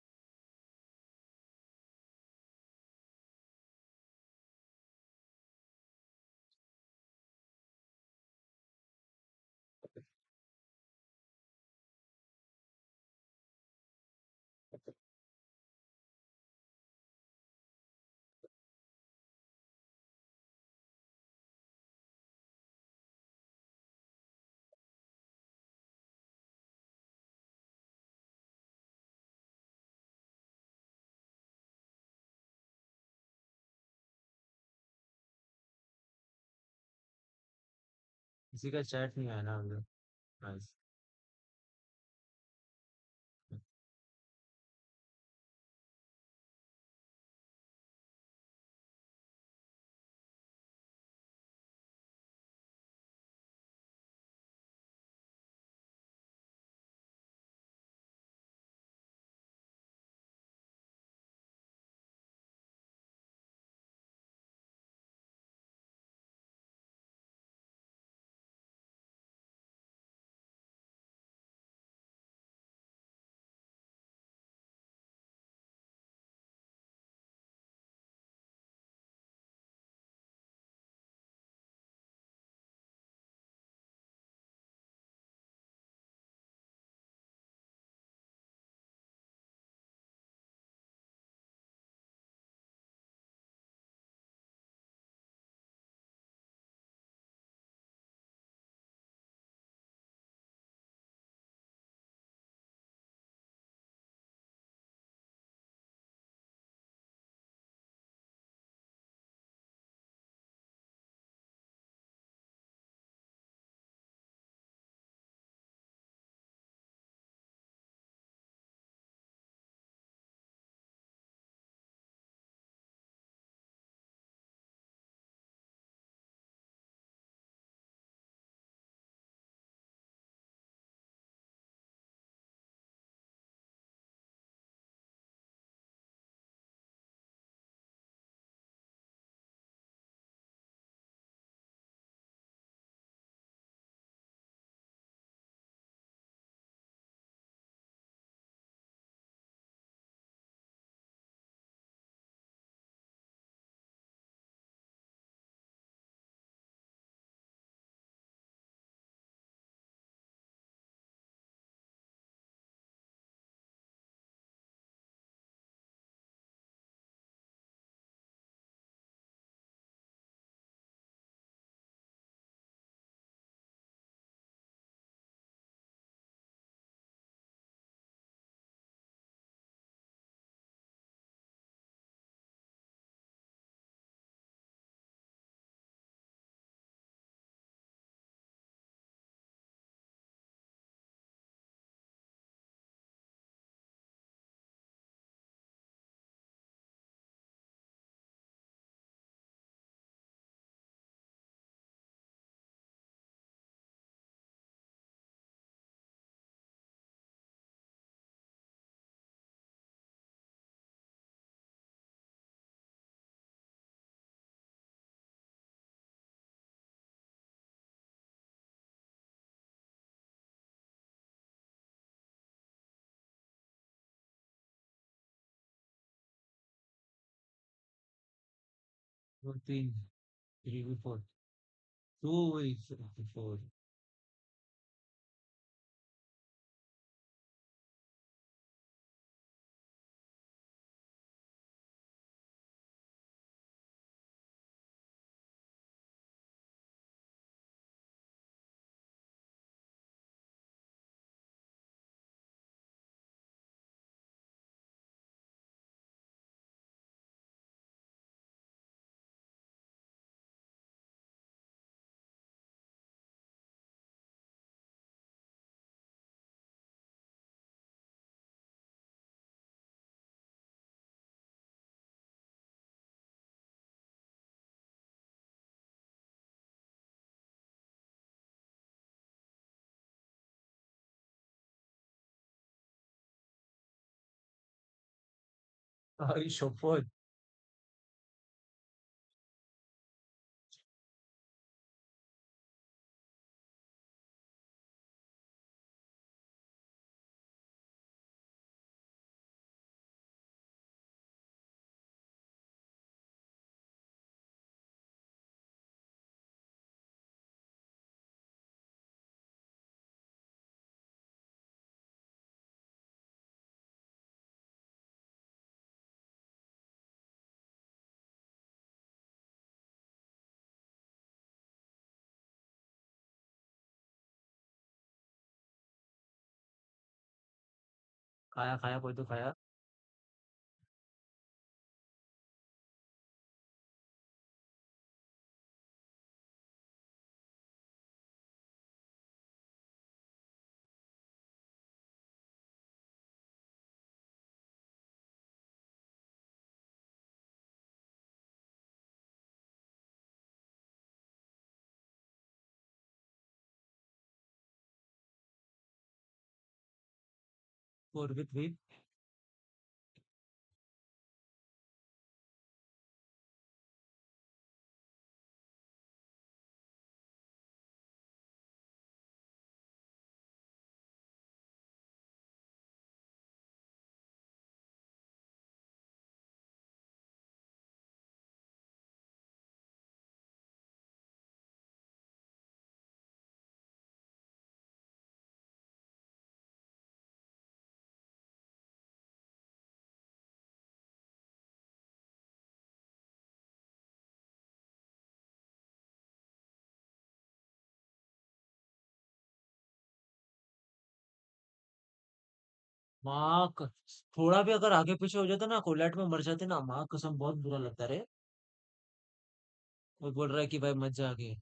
किसी का चैट नहीं आया ना अभी. नाइस. 14, 3 4. 2 weeks before. Ay, शपथ. खाया खाया कोई तो खाया. Four with three. माँ थोड़ा भी अगर आगे पीछे हो जाता ना कोलैट में मर जाते ना माँ कसम बहुत बुरा लगता रे. वो बोल रहा है कि भाई मत जा आगे.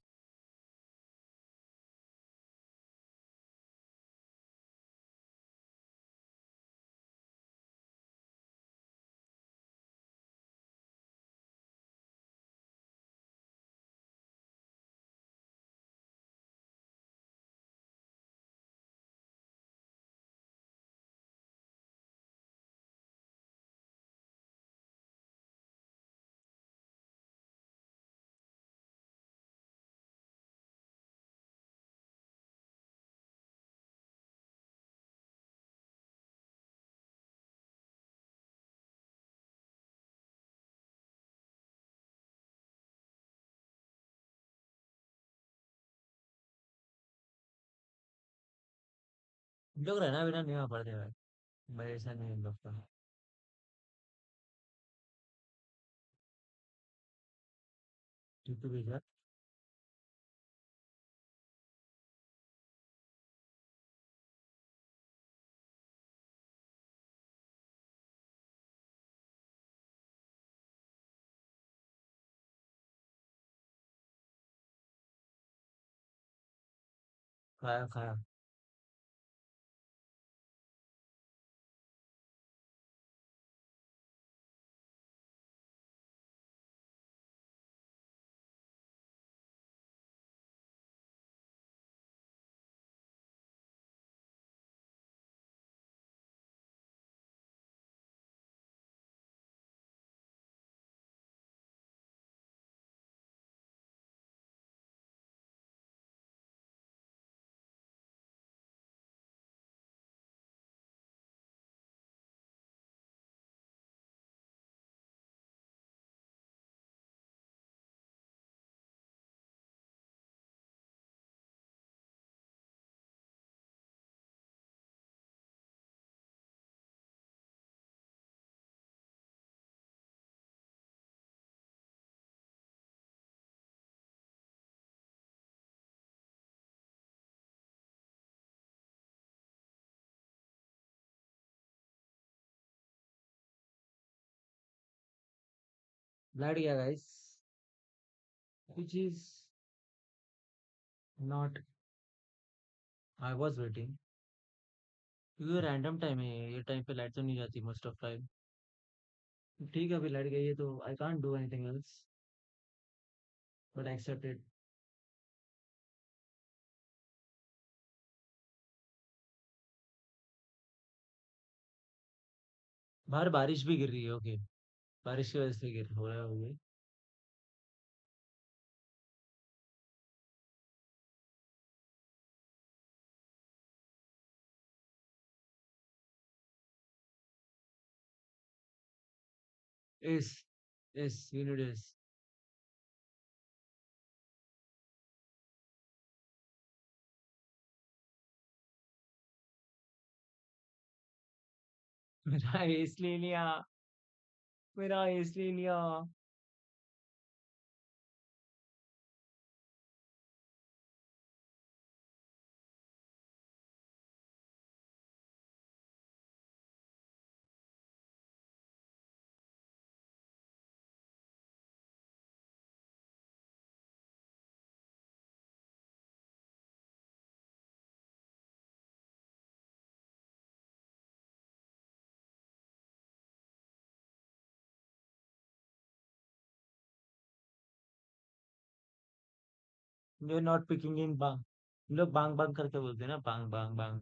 हम लोग रहना बिना नहीं वहाँ पड़ते भाई. भाई ऐसा नहीं हम लोग का. ठीक तो भेजा. खाया खाया. Blood गया guys, which is not. I was waiting. ये रैंडम टाइम है, ये टाइम पे लाइट तो नहीं जाती मोस्ट ऑफ टाइम। ठीक है, अभी लाइट गई है तो I can't do anything else but accept it. बाहर बारिश भी गिर रही है। ओके, बारिश की वजह से गिर हो रहा है। Yes, yes, you need yes. मेरा इसलिए लिया, मेरा इसलिए लिया। You're not picking in bang. हम लोग बांग बांग करके बोलते हैं ना, बांग बांग बांग।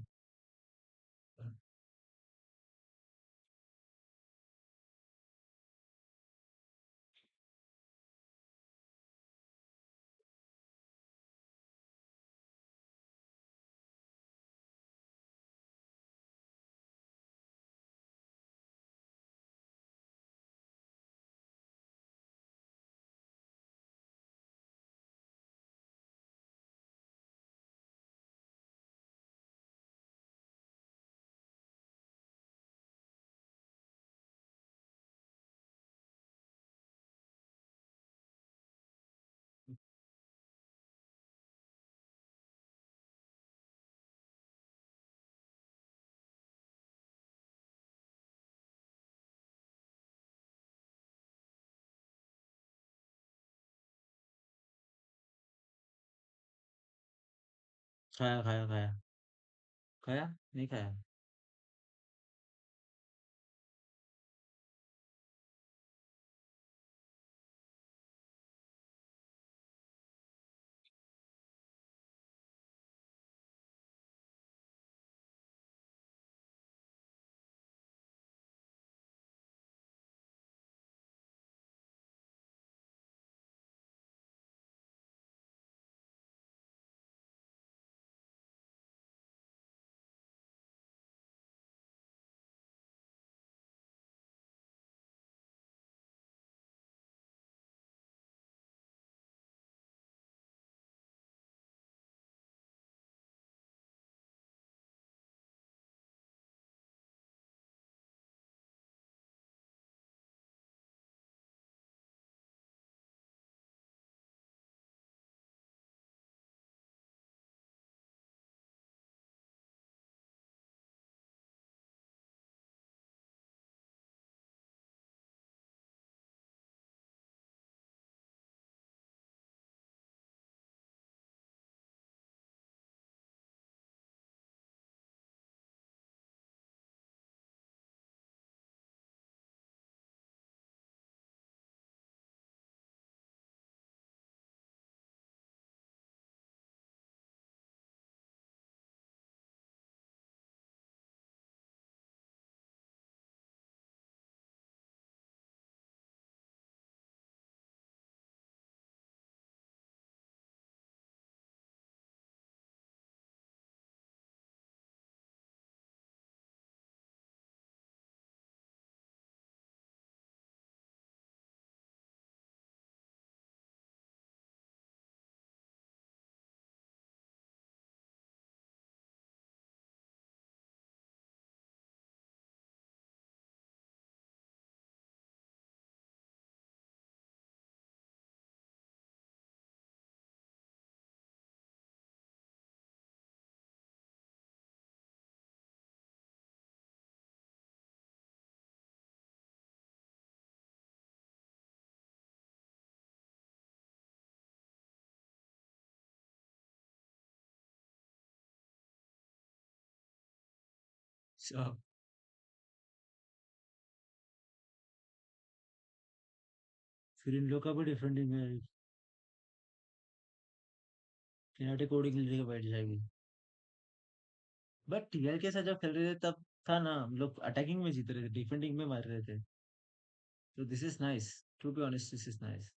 खाया खाया खाया खाया, नहीं खाया। सब फिर इन लोग का भी डिफरेंट टीम है। फिनाटे कोडिंग लेके बैठ जाएगी। बट टीएल के साथ जब खेल रहे थे तब था ना, हम लोग अटैकिंग में जीत रहे थे, डिफेंडिंग में मार रहे थे। तो this is nice, to be honest this is nice.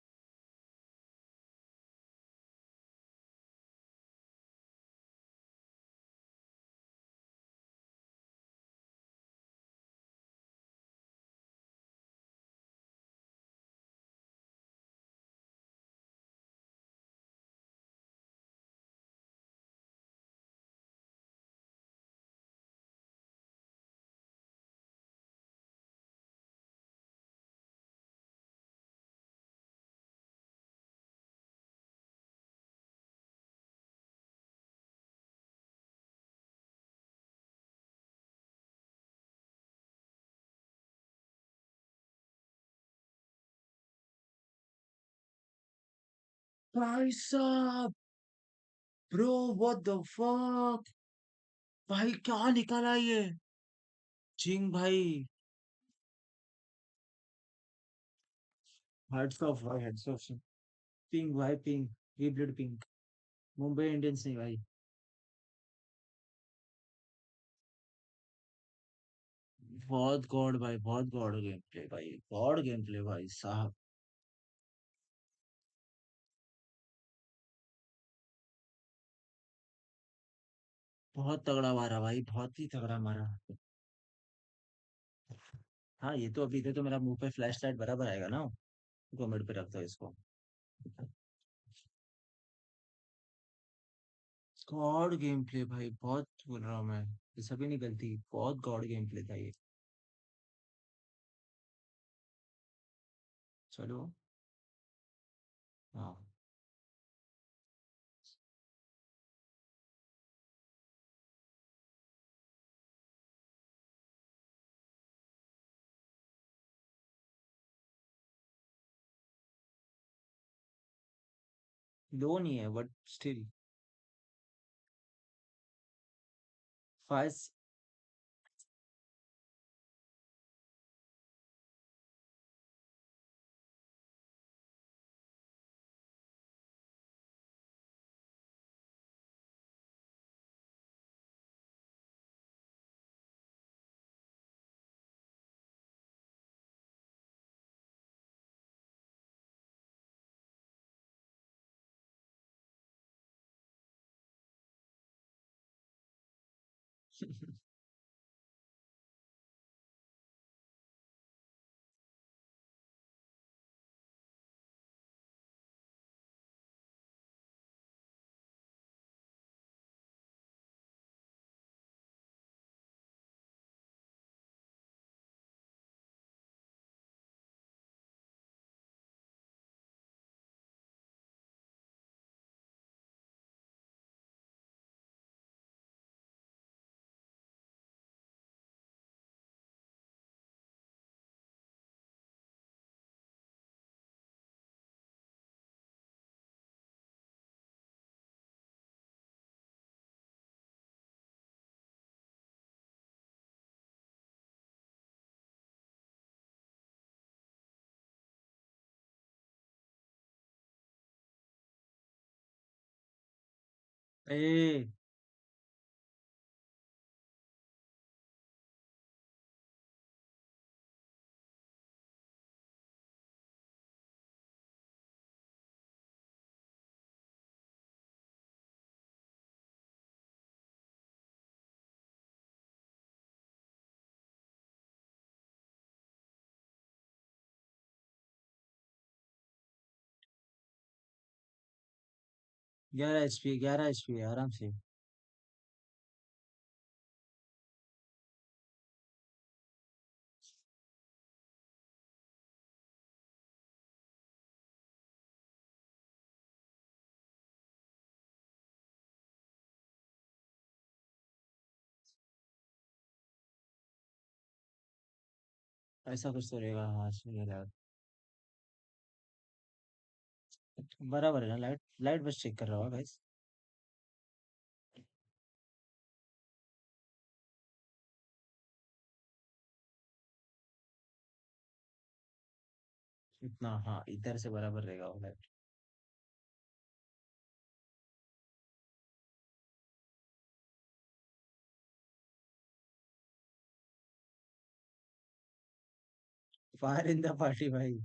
भाई साहब, ब्रो व्हाट द फक, भाई क्या निकाला ये चिंग भाई। हेड्स ऑफ भाई, हेड्स ऑफ। पिंक भाई पिंक, ये ब्लड पिंक। मुंबई इंडियंस नहीं भाई। बहुत गॉड भाई, बहुत गॉड गेम प्ले भाई, गॉड गेम प्ले भाई साहब। बहुत तगड़ा मारा भाई, बहुत ही तगड़ा मारा। हाँ ये तो अभी तो मेरा मुंह पे फ्लैश लाइट बराबर आएगा ना। कमेंट पे रख दो इसको। गॉड गेम प्ले भाई, बहुत बोल रहा हूँ मैं, ये सभी नहीं गलती, बहुत गॉड गेम प्ले था ये। चलो। हाँ। लो नहीं है बट स्टिल। फाइव। ए। ग्यारह एचपी, 11 एचपी आराम से। ऐसा कुछ तो रहेगा, हाँ सुनिए यार। बराबर है ना, लाइट लाइट बस चेक कर रहा होगा गाइस। इतना हाँ इधर से बराबर रहेगा वो लाइट। 5 इन द पार्टी भाई।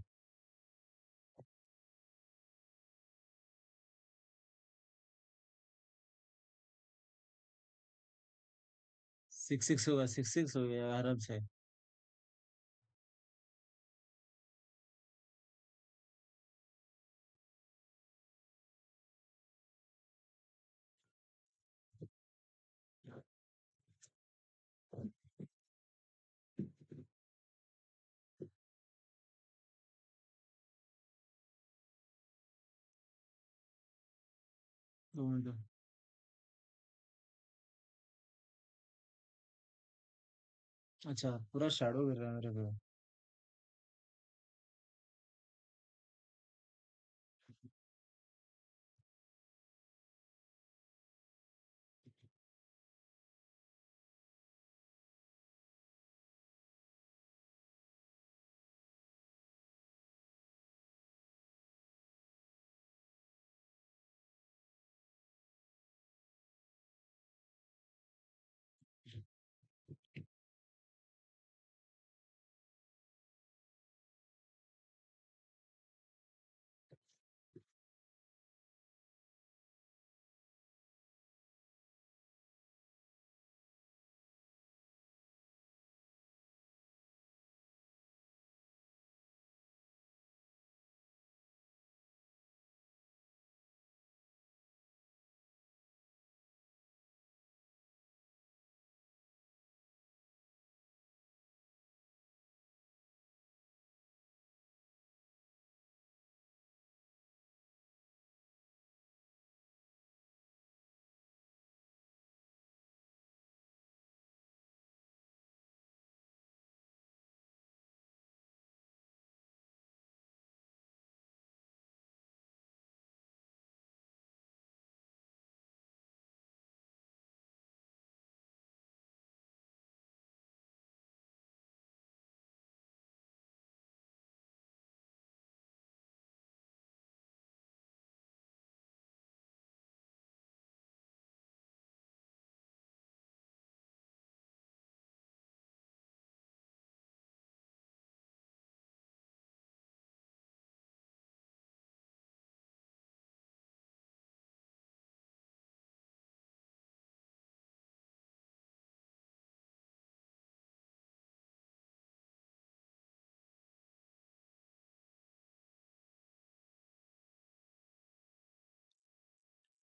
6-6 होगा, 6-6 हो गया आराम से। दो मिनट। अच्छा पूरा शैडो गिर रहा है मेरे पे।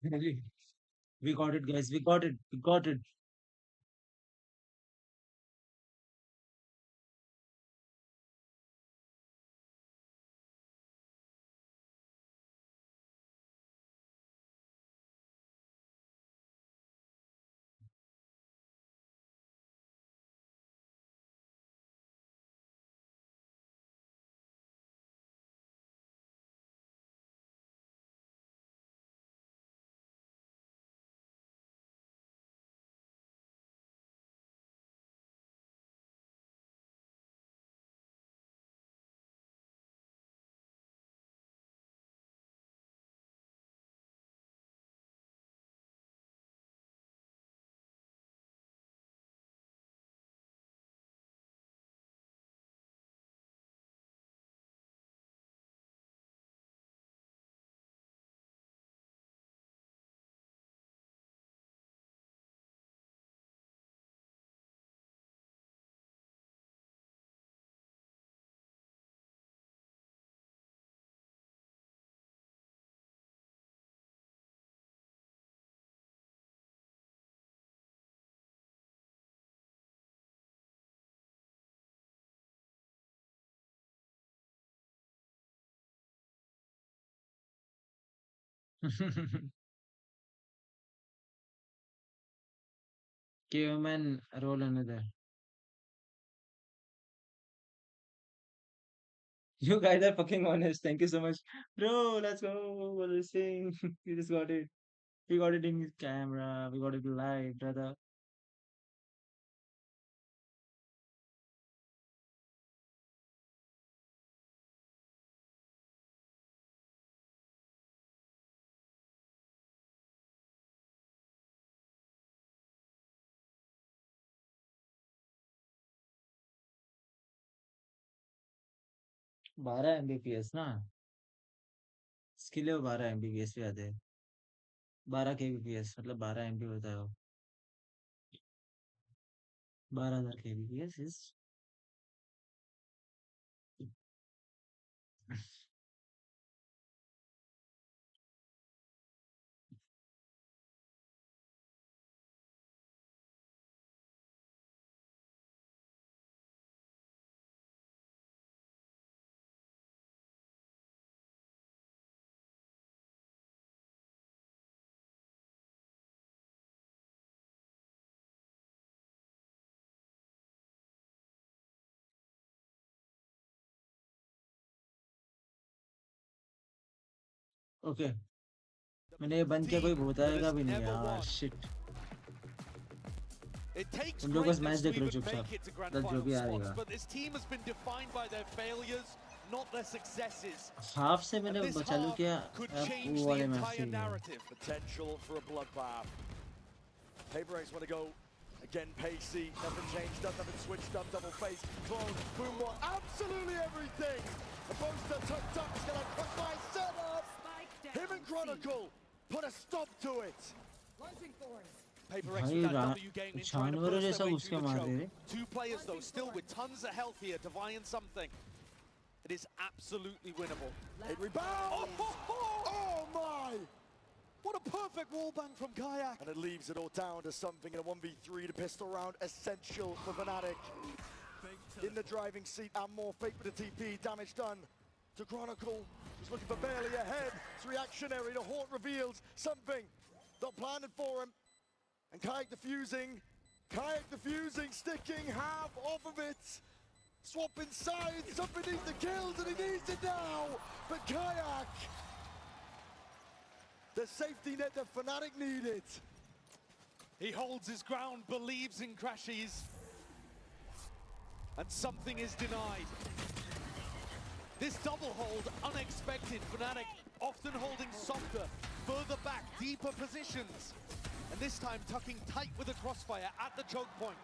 Really? We got it guys, we got it, we got it. Caveman roll another. You guys are fucking honest. Thank you so much. Bro, let's go. What are you saying? We just got it. We got it in his camera. We got it live, brother. 12 Mbps ना, इसके लिए वो 12 Mbps पे आते हैं। 12 kbps मतलब 12 MB होता है वो। 12,000 केबीपीएस इज ओके। मैंने ये बंद किया, कोई बताएगा भी नहीं यार, शिट। It takes तुम लोग बस मैच greatness देख to लो even चुपचाप, make it to grand बस जो final भी आ spots, रहेगा। but this team has been defined by their failures, not their successes. Half से And मैंने this चालू half किया, could अब change वो the वाले मैच से entire ही है। narrative. Potential for a bloodbath. PRX want to go again pacey. Nothing changed up, nothing switched up. Double face, clone, boom, one. Absolutely everything. The poster tucked up. He's going to cut my setup. Him and Chronicle put a stop to it. PRX भाई with that W game in trying to जानवरों burst जैसा their way घुस के through the मार दे choke. रहे। Two players though, still with tons of health here, devying something. It is absolutely winnable. It rebounds. Oh my! What a perfect wall bang from Kayak. And it leaves it all down to something in a 1v3. The pistol round essential for Fnatic. In the driving seat and more. Fake with the TP. Damage done to Chronicle. He's looking for barely ahead. It's reactionary. The Haunt reveals something not planned for him. And Kayak defusing. Kayak defusing. Sticking half off of it. Swapping sides. Something needs the kills and he needs it now. But Kayak. The safety net that Fnatic needed. He holds his ground, believes in Crashies, and something is denied. This double hold, unexpected. Fnatic often holding softer, further back, deeper positions. And this time tucking tight with a crossfire at the choke point.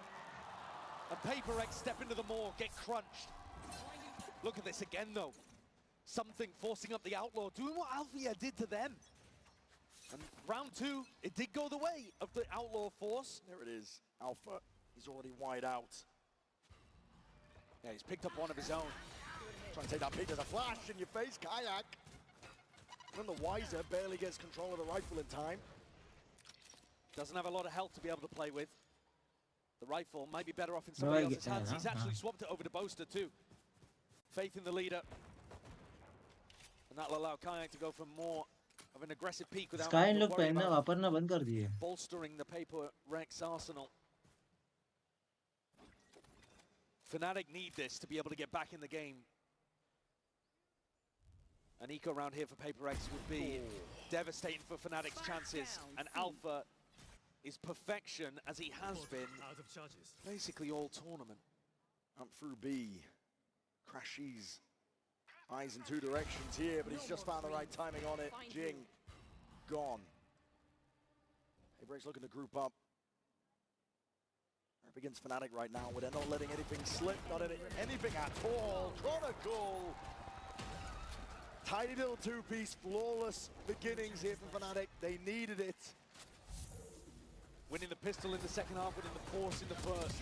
And PRX step into the maw, get crunched. Look at this again though. Something forcing up the Outlaw, doing what Althea did to them. And round two, it did go the way of the Outlaw force. There it is. Alpha, he's already wide out. Yeah, he's picked up one of his own. Trying to take that peek. There's a flash in your face, Kayak. None the wiser, barely gets control of the rifle in time. Doesn't have a lot of health to be able to play with. The rifle might be better off in somebody else's hands. He's actually swapped it over to Boaster too. Faith in the leader. And that'll allow Kayak to go for more of an aggressive peak without sky लोग पहनना वापरना बंद कर दिए। bolstering the PRX arsenal. Fnatic need this to be able to get back in the game. An eco round here for PRX would be devastating for Fnatic's chances. And Alpha is perfection as he has been basically all tournament. Up through B. Crashies. Eyes in two directions here, but he's just found the right timing on it. Jing, gone. PRX looking to group up. Up against Fnatic right now, where they're not letting anything slip, not anything at all. Chronicle! Tiny little two-piece, flawless beginnings here for Fnatic. They needed it. Winning the pistol in the second half, winning the force in the first.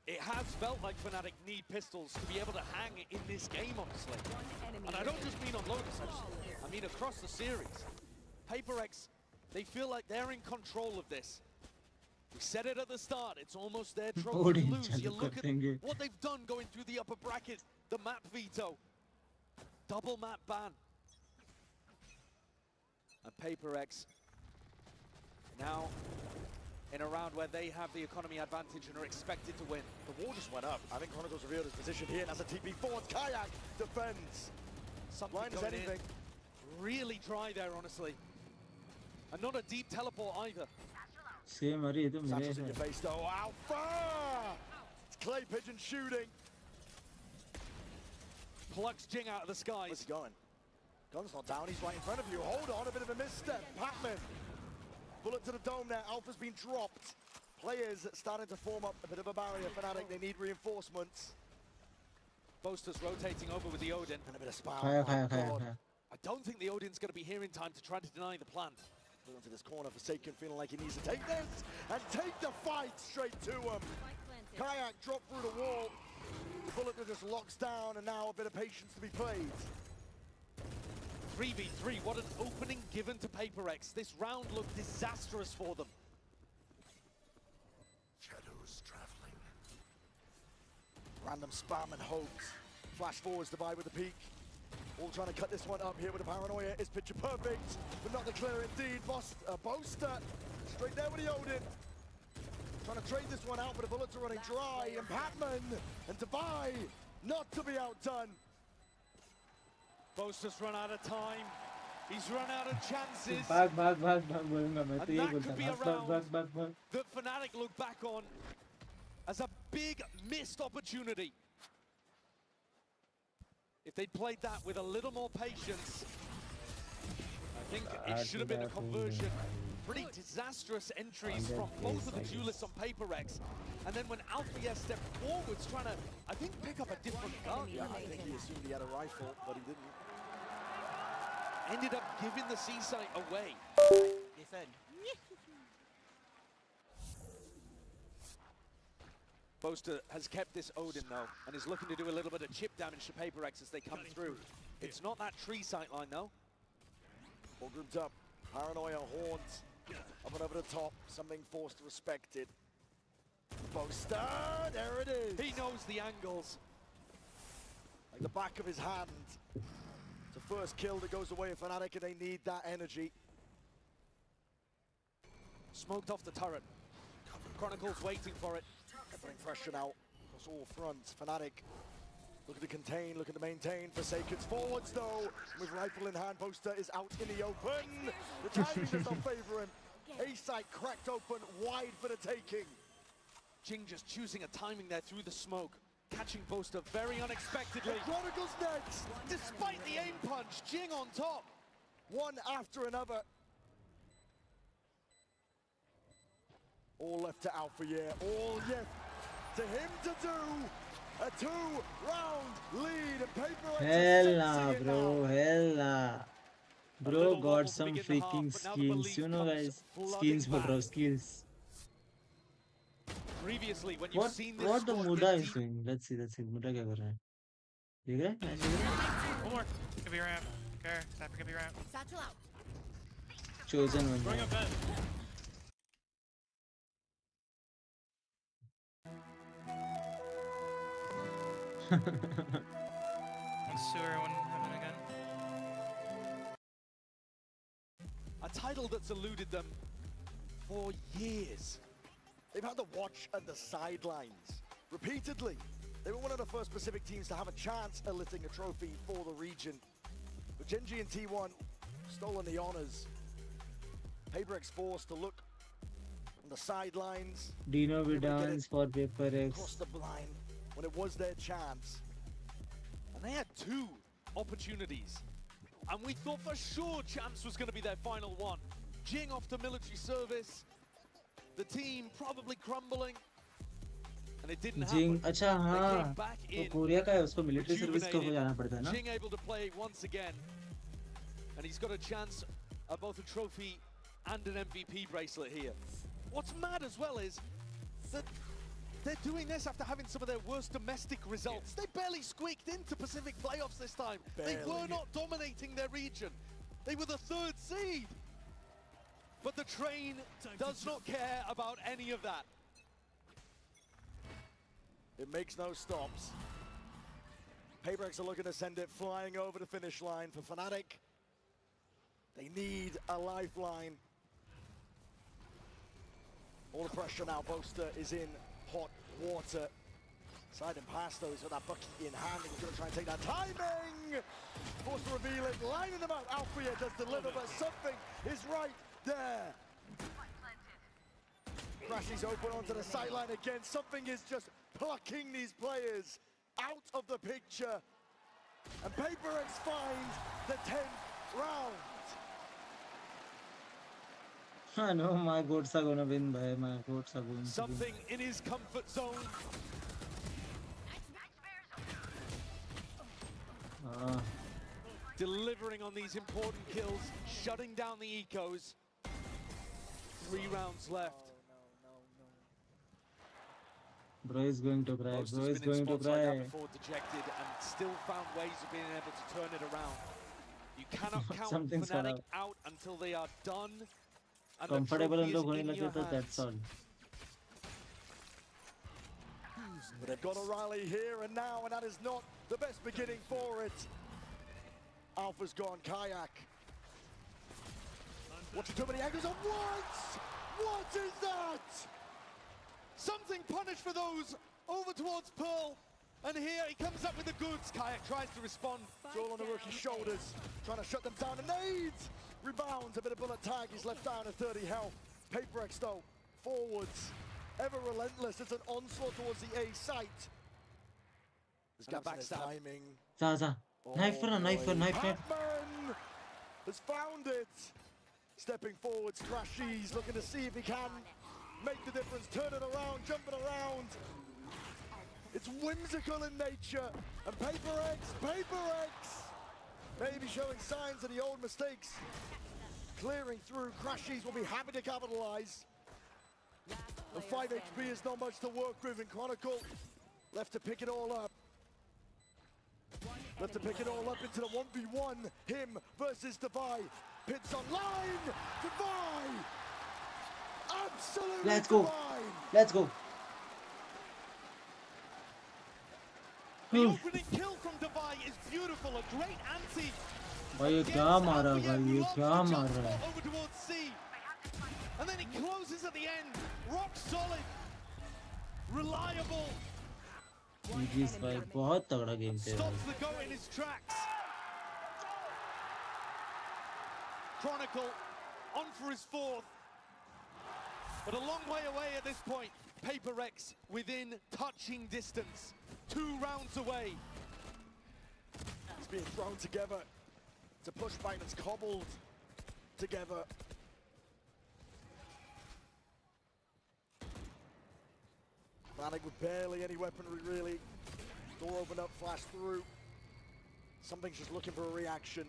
It has felt like Fnatic need pistols to be able to hang in this game, honestly. And I don't just mean on Lotus, I mean across the series. PRX, they feel like they're in control of this. We said it at the start, it's almost their trophy to lose. You look at what they've done going through the upper bracket, the map veto, double map ban. And PRX now in a round where they have the economy advantage and are expected to win. The wall just went up. I think Chronicle's revealed his position here, and as a TP forward, Kayak defends. Something blind as anything. Really dry there, honestly. And not a deep teleport either. Same अरे ये तो मेरे Satchel's in your face though. Alpha! It's Clay Pigeon shooting. Plucks Jing out of the skies. Where's he going? Gun's not down, he's right in front of you. Hold on, a bit of a misstep. Pacman. Bullet to the dome there. Alpha's been dropped. Players starting to form up a bit of a barrier. Fnatic, they need reinforcements. Boaster's rotating over with the Odin. And a bit of spam. खाया I don't think the Odin's going to be here in time to try to deny the plant. Put onto this corner, Forsaken feeling like he needs to take this and take the fight straight to him. Kayak dropped through the wall. The bullet that just locks down, and now a bit of patience to be played. 3v3, what an opening given to PaperX. This round looked disastrous for them. Shadows traveling. Random spam and hoax. Flash forwards to buy with the peak. All trying to cut this one up here with the paranoia. Is picture perfect, but not the clear indeed. Boaster straight there with the Odin. Trying to trade this one out, but the bullets are running dry. And Patman and Dubai not to be outdone. Boaster's run out of time. He's run out of chances. भाग बोलूंगा मैं तो यही बोलता भाग that Fnatic look back on as a big missed opportunity. If they'd played that with a little more patience, I think it should have been a conversion. Pretty disastrous entries from both of the duelists on PaperX. And then when Alfie stepped forwards, trying to, I think, pick up a different gun. Yeah, I think he assumed he had a rifle, but he didn't. Ended up giving the C-site away. He said. Boaster has kept this Odin though, and is looking to do a little bit of chip damage to PaperX as they come through. It's not that tree sight line though. All grouped up. Paranoia, Horns. Up and over the top. Something forced respected. Boaster, there it is. He knows the angles. Like the back of his hand. It's a first kill that goes away for Fnatic, and they need that energy. Smoked off the turret. Chronicles waiting for it. Putting pressure now across all fronts. Fnatic looking to contain, looking to maintain. Forsaken's forwards though. With rifle in hand, Boaster is out in the open. The timing does not favor him. A-site cracked open, wide for the taking. Jing just choosing a timing there through the smoke. Catching Boaster very unexpectedly. The Chronicles next. Despite the aim punch, Jing on top. One after another. All left to Alpha, yeah. All yet to him to do. A 2-round lead. And PaperX hell nah bro, hell nah. Bro got some freaking skins, you know guys. Skins for bro, skills. Previously, when you've seen this what the Muda is doing? Let's see. Muda क्या कर रहा है? देख रहे हैं? Match देख रहे हैं? One more. Could be ramp. Okay, Sniper could be ramp. Satchel out. Chosen one. Bring up Ben. One sewer, one heaven again. A title that's eluded them for years. They've had to watch at the sidelines repeatedly. They were one of the first Pacific teams to have a chance at lifting a trophy for the region. But Gen.G and T1 stolen the honors. PaperX forced to look on the sidelines. Dino Vidans for PaperX. Across the blind when it was their chance. And they had two opportunities. And we thought for sure Chance was going to be their final one. Jing off to military service. The team probably crumbling. And it didn't Jing, happen. अच्छा हाँ, तो Korea का है उसको military service को जाना पड़ता है ना? Jing able to play once again. And he's got a chance at both a trophy and an MVP bracelet here. What's mad as well is that they're doing this after having some of their worst domestic results. They barely squeaked into Pacific playoffs this time. Barely. They were not dominating their region. They were the 3rd seed. But the train does not care about any of that. It makes no stops. PaperX are looking to send it flying over the finish line for Fnatic. They need a lifeline. All the pressure now. Boaster is in hot water. Side and pass though, he's got that bucket in hand. He's going to try and take that timing. Forced to reveal it, lining them out. Alfia does deliver, but something is right there. Crashy's open onto the sideline again. Something is just plucking these players out of the picture. And PaperX finds the 10th round. I know my goats are gonna win, bhai. My goats are going to win. Something in his comfort zone. delivering on these important kills, shutting down the ecos. 3 rounds left. Bro is going to cry. Most Bro has is been in going to spots like that cry. before, dejected, and still found ways of being able to turn it around. You cannot count Something's Fnatic खराब. out until they are done, and the Comfortable trophy हम is लोग होने in लगे your तो hands. that's all. But they've got a rally here and now, and that is not the best beginning for it. Alpha's gone, Kayak. Watching too many angles at once! What is that? Something punished for those over towards Pearl. And here he comes up with the goods. Kayak tries to respond. It's all on the rookie's shoulders, trying to shut them down. And nades! Rebounds, a bit of bullet tag. He's left down at 30 health. PRX though, forwards. Ever relentless. It's an onslaught towards the A site. There's gaps in his timing. जा. Knife for a knife. Patman has found it. Stepping forwards, Crashies looking to see if he can make the difference, turn it around, jumping around. It's whimsical in nature. And PRX, maybe showing signs of the old mistakes. Clearing through, Crashies will be happy to capitalize. The 5 HP is not much to work with in Chronicle. Left to pick it all up. Left to pick it all up into the 1v1. Him versus Divide. Pits online. Divide. Absolutely. Let's go. Divide. Let's go. The opening kill from Divide is beautiful. A great anti. भाई ये क्या मारा भाई ये क्या मार रहा है Over towards C. And then he closes at the end. Rock solid. Reliable. जीजीस भाई बहुत तगड़ा गेम थे Stops the go in his tracks. Chronicle on for his 4th. But a long way away at this point. PRX within touching distance. 2 rounds away. It's being thrown together. It's a pushback that's cobbled together. Fnatic with barely any weaponry, really. Door opened up, flash through. Something's just looking for a reaction.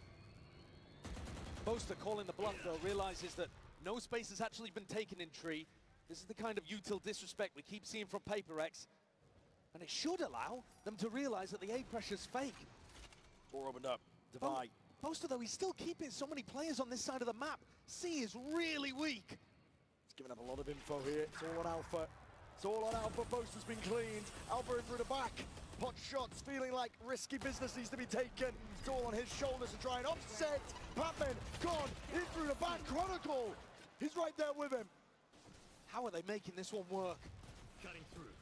Boaster calling the bluff though, realizes that no space has actually been taken in tree. This is the kind of util disrespect we keep seeing from PRX. And it should allow them to realize that the A pressure's fake. Door opened up, Divide. Boaster though, he's still keeping so many players on this side of the map. C is really weak. He's giving up a lot of info here. It's all on Alpha. It's all on Alpha. Boaster's been cleaned. Alpha in through the back. Pot shots, feeling like risky business needs to be taken. It's all on his shoulders to try and offset. Patman gone in through the back. Chronicle, he's right there with him. How are they making this one work? Cutting through.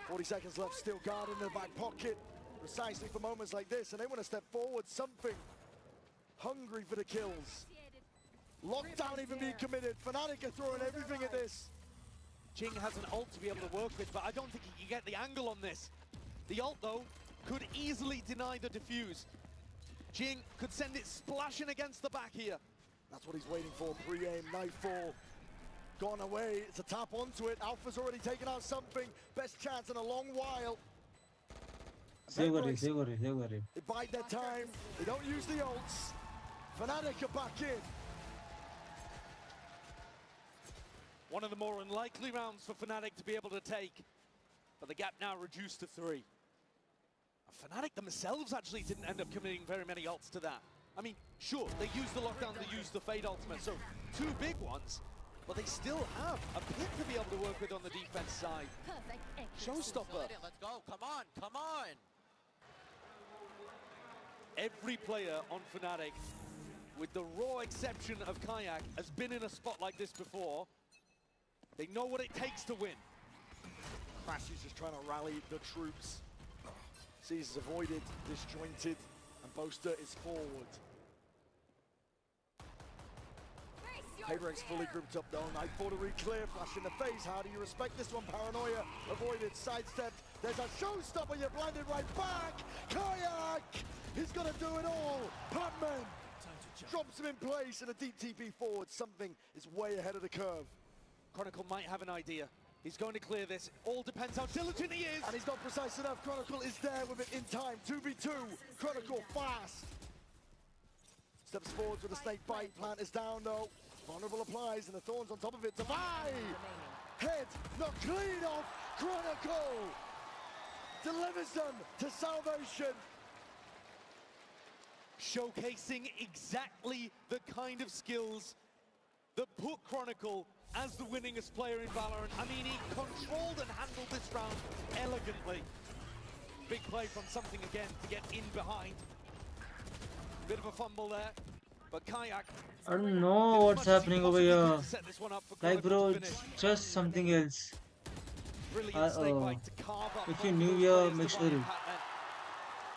40 seconds left, still guarded in the back pocket. Precisely for moments like this, and they want to step forward. Something hungry for the kills. Lockdown even being committed. Fnatic are throwing everything at this. Jing has an ult to be able to work with, but I don't think he can get the angle on this. The ult, though, could easily deny the defuse. Jing could send it splashing against the back here. That's what he's waiting for. Pre-aim, nightfall. Gone away. It's a tap onto it. Alpha's already taken out something. Best chance in a long while. save it. They bide their time. They don't use the ults. Fnatic are back in. One of the more unlikely rounds for Fnatic to be able to take. But the gap now reduced to 3. Fnatic themselves actually didn't end up committing very many ults to that. I mean, sure, they used the lockdown, they used the Fade ultimate, so 2 big ones, but they still have a pit to be able to work with on the defense side. Showstopper. Let's go. Come on. Come on. Every player on Fnatic, with the raw exception of Kayak, has been in a spot like this before. They know what it takes to win. Crashy's just trying to rally the troops. Caesar's avoided, disjointed, and Boaster is forward. PRX fully grouped up though. Nightfall to re-clear, flash in the face. How do you respect this one? Paranoia avoided, sidestepped. There's a showstopper, you're blinded right back. Kayak! He's gonna do it all. Patman drops him in place and a deep TP forward. Something is way ahead of the curve. Chronicle might have an idea. He's going to clear this. All depends how diligent he is. And he's not precise enough. Chronicle is there with it in time. 2v2. Chronicle fast. Steps forwards with a snake bite. Plant is down though. Vulnerable applies and the thorns on top of it. Divide! Head not clean off. Chronicle delivers them to salvation. Showcasing exactly the kind of skills that put Chronicle as the winningest player in Valorant. I mean, he controlled and handled this round elegantly. Big play from something again to get in behind. Bit of a fumble there, but Kayak. I don't know what's happening over here. Like, bro, it's just something else. If you're new here, make sure you.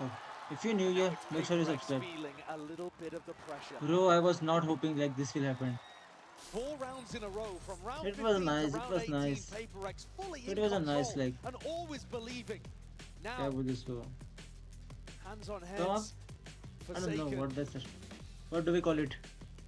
Oh. If you're new here, make sure you subscribe. A little bit of the pressure. Bro, I was not hoping like this will happen. 4 rounds in a row from round It was 15 nice, to it round was 18, nice. PaperX fully It in was a control nice like. and always believing. Now, Yeah, with this go. hands on Come on. heads. I don't know Forsaken. what that's. What do we call it?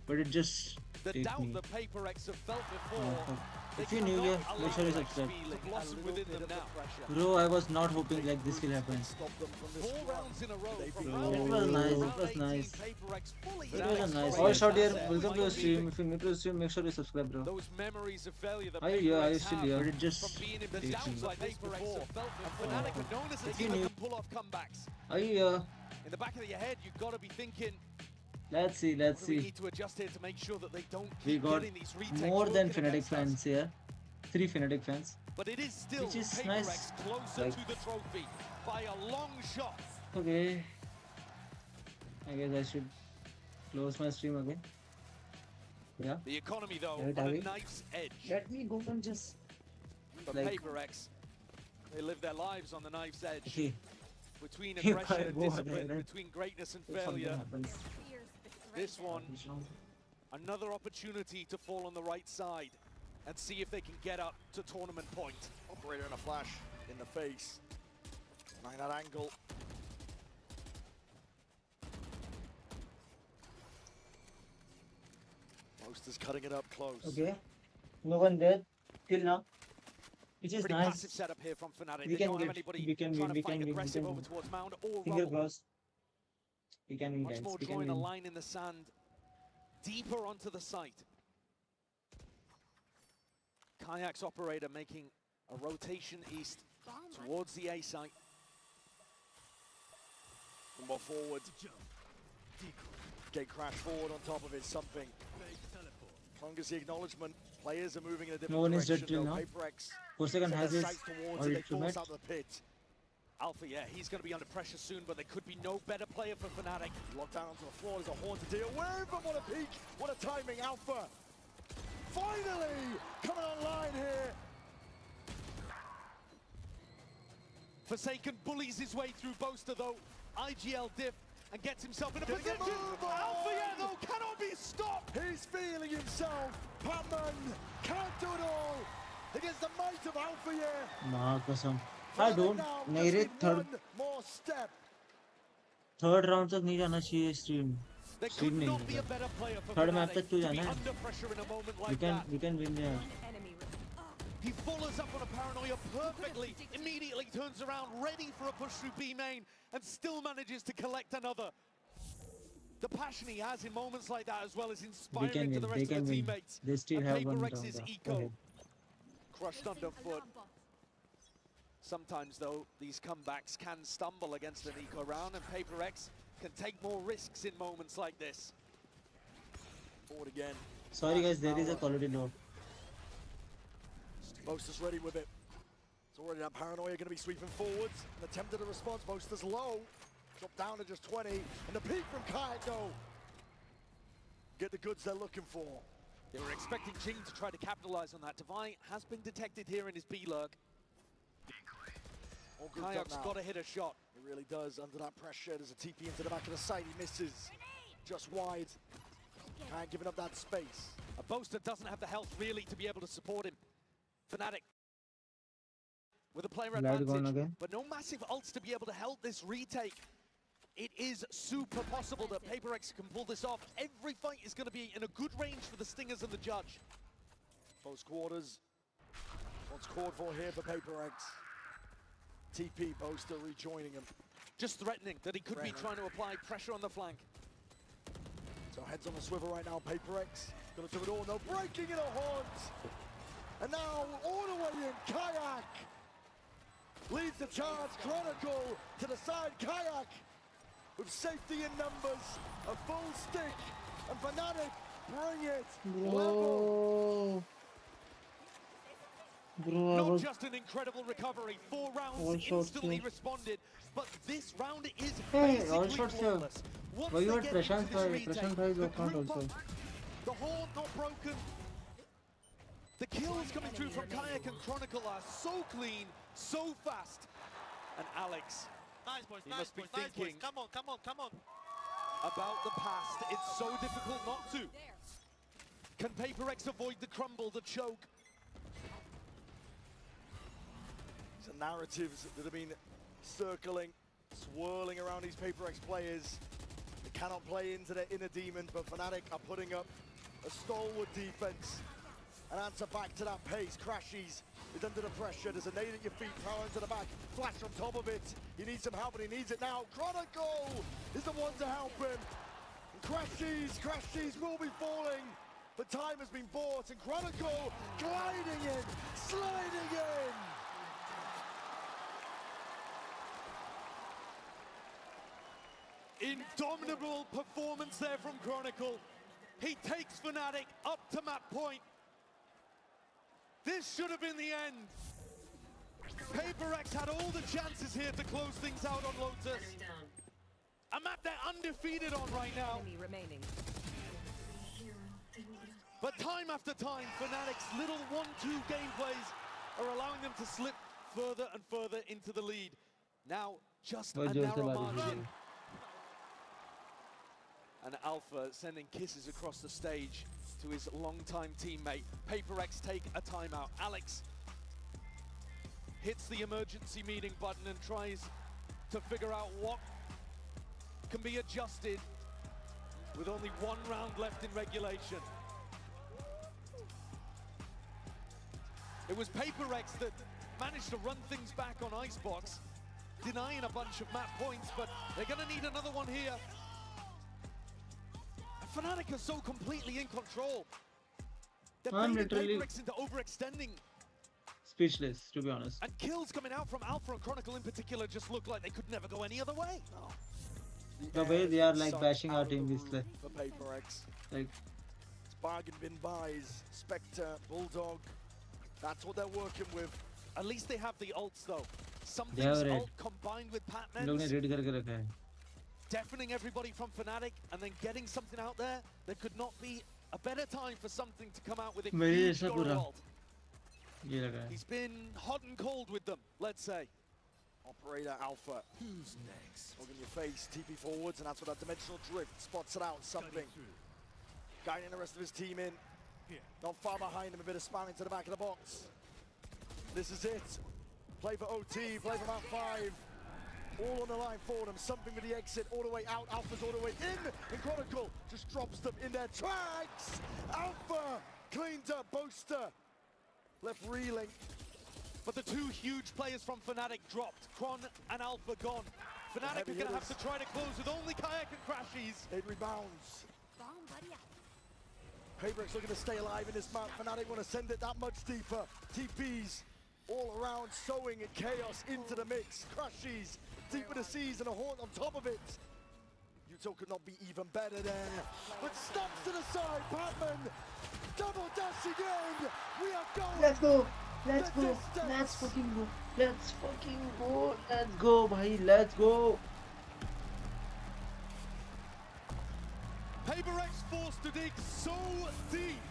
But it just The take doubt me. that PaperX have felt before. Oh. If you're new here, make sure you subscribe. To blossom within them now. Bro, I was not hoping like this will happen. 4 rounds in a row from Bro, round it 15 was to nice, round it was 18, nice. PaperX fully It was a in nice. control. All shot here, welcome to the stream. If you're new to the stream, make sure you subscribe, bro. Those memories of failure that Are you here? Are you PaperX still have here? But it just from being in takes doubts me. like PaperX have felt before. And Fnatic are known as a If team you that knew- can pull off comebacks. Are you here? In the back of your head, you've got to be thinking, Let's see, let's what do we see. need to adjust here to make sure that they don't We keep got getting these retakes more than working Fnatic against us. fans here. 3 Fnatic fans. But it is still Which is PaperX nice. closer Like- to the trophy by a long shot. Okay. I guess I should close my stream again. Yeah. The economy, though, Right on a away. knife's edge. Let me go and just. But like- PaperX, they live their lives on the knife's edge. Okay. Between If I aggression and go ahead, discipline, right? between greatness and If something failure. happens. This one, another opportunity to fall on the right side and see if they can get up to tournament point. Operator in a flash in the face. Nine at angle. Most is cutting it up close. Okay. No one there till now. Which is Pretty nice. passive setup here from Fnatic. We They can don't have get- anybody we can trying win, to we fight can win, we aggressive can over win. towards Mound or Finger Rubble. crossed. We can win, Much guys. more We can drawing a win. line in the sand, deeper onto the site. Kayak's operator making a rotation east towards the A site. More forward. Gate crash forward on top of it, something. Congas the acknowledgement. Players are moving in a different No one is dead direction. till though. now. PaperX Corsican set has their his sights towards or it. They it force met. out of the pit. Alpha, yeah, he's going to be under pressure soon, but there could be no better player for Fnatic. Locked down onto the floor. There's a horn to deal with, but what a peak. What a timing, Alpha. Finally coming online here. Forsaken bullies his way through Boaster, though. IGL diff and gets himself in a Getting a position. move on. Alpha, yeah, though, cannot be stopped. He's feeling himself. Patman can't do it all against the might of Alpha here. Nah, कसम. I don't. Now, नहीं just रे need third one more step. round तक नहीं जाना चाहिए stream. There Stream could नहीं not be a होगा. better player for Third map Fnatic तक क्यों to be जाना है? under pressure in a moment We like can that. win there. He follows up on a paranoia perfectly, immediately turns around, ready for a push through B main, and still manages to collect another. The passion he has in moments like that, as well as They inspiring can to the win. rest They of can the win. teammates. They still And have one round. PaperX's Go eco ahead. crushed underfoot. Sometimes, though, these comebacks can stumble against an eco round, and PaperX can take more risks in moments like this. Forward again. Sorry guys, there is a quality note. Boaster's ready with it. It's already that paranoia going to be sweeping forwards. An attempt at a response. Boaster's low. Drop down to just 20. And the peak from Kayak though. Get the goods they're looking for. They were expecting Jing to try to capitalize on that. Divine has been detected here in his B-lurk. All good Kayak's now. got to hit a shot. He really does. Under that pressure, there's a TP into the back of the site. He misses. Just wide. Kayak giving up that space. A Boaster doesn't have the health really to be able to support him. Fnatic with a player Light gone advantage, again. but no massive ults to be able to help this retake. It is super possible that PaperX can pull this off. Every fight is going to be in a good range for the Stingers and the Judge. Close quarters. What's called for here for PaperX. TP Boaster rejoining him. Just threatening that he could be trying to apply pressure on the flank. So heads on the swivel right now, PRX. Gonna do it all, no breaking in a haunt. And now, all the way in, Kayak leads the charge. Chronicle to the side, Kayak with safety in numbers, a full stick, and Fnatic bring it level. Bro, I Not was just an incredible recovery, 4 rounds all shots instantly here. responded, but this round is Hey, all basically shots here. flawless. Once Why you they at get into Prashant this Bhai? retake, Prashant Bhai is the account group also. up, the horn not broken. The kills coming through from Kayak and Chronicle are so clean, so fast. And Alex, Nice boys, he nice must be boys, nice boys. thinking Come on, come on, come on. about the past. It's so difficult not to. Can PRX avoid the crumble, the choke? These are narratives that have been circling, swirling around these PRX players. They cannot play into their inner demons, but Fnatic are putting up a stalwart defense. An answer back to that pace. Crashies is under the pressure. There's a nade at your feet, power into the back, flash on top of it. He needs some help, and he needs it now. Chronicle is the one to help him. And Crashies will be falling, but time has been bought, and Chronicle gliding in, sliding in. Indomitable performance there from Chronicle. He takes Fnatic up to map point. This should have been the end. PRX had all the chances here to close things out on Lotus. A map they're undefeated on right now. Remaining. But time after time, Fnatic's little 1-2 gameplays are allowing them to slip further and further into the lead. Now, just a narrow margin. And Alpha sending kisses across the stage to his longtime teammate. PRX take a timeout. Alex hits the emergency meeting button and tries to figure out what can be adjusted with only 1 round left in regulation. It was PRX that managed to run things back on Icebox, denying a bunch of map points, but they're gonna need another one here. Fnatic are so completely in control. They're I'm baiting literally PRX into overextending. speechless, to be honest. And kills coming out from Alpha and Chronicle in particular just look like they could never go any other way. The way they are like bashing our team is like, For PRX. like It's bargain bin buys, Spectre, Bulldog. That's what they're working with. At least they have the ults though. They have Something's red. ult combined with इन लोग ने Patman's, red करके रखा है. deafening everybody from Fnatic and then getting something out there. There could not be a better time for something to come out with a मेरी huge जैसा पूरा. ult. ये लगा है. He's been hot and cold with them, let's say. Operator Alpha. Who's next? Look in your face, TP forwards, and that's what that dimensional drift spots it out. Something. Guiding the rest of his team in. Not far behind him, a bit of spam into the back of the box. This is it. Play for OT, play for map 5. All on the line for them. Something with the exit all the way out. Alpha's all the way in. And Chronicle just drops them in their tracks. Alpha cleaned up. Boaster left reeling. But the 2 huge players from Fnatic dropped. Chron and Alpha gone. Fnatic are going to have to try to close with only Kayak and Crashies. It rebounds. PRX looking to stay alive in this map. Fnatic want to send it that much deeper. TPs all around, sowing chaos into the mix. Crashies deep in the seas and a haunt on top of it. Yuto could not be even better there. But stumps to the side, Patman. Double dash again. We are going. Let's go. Let's go. Let's fucking go. Let's fucking go. Let's go, bhai. Let's go. PRX forced to dig so deep.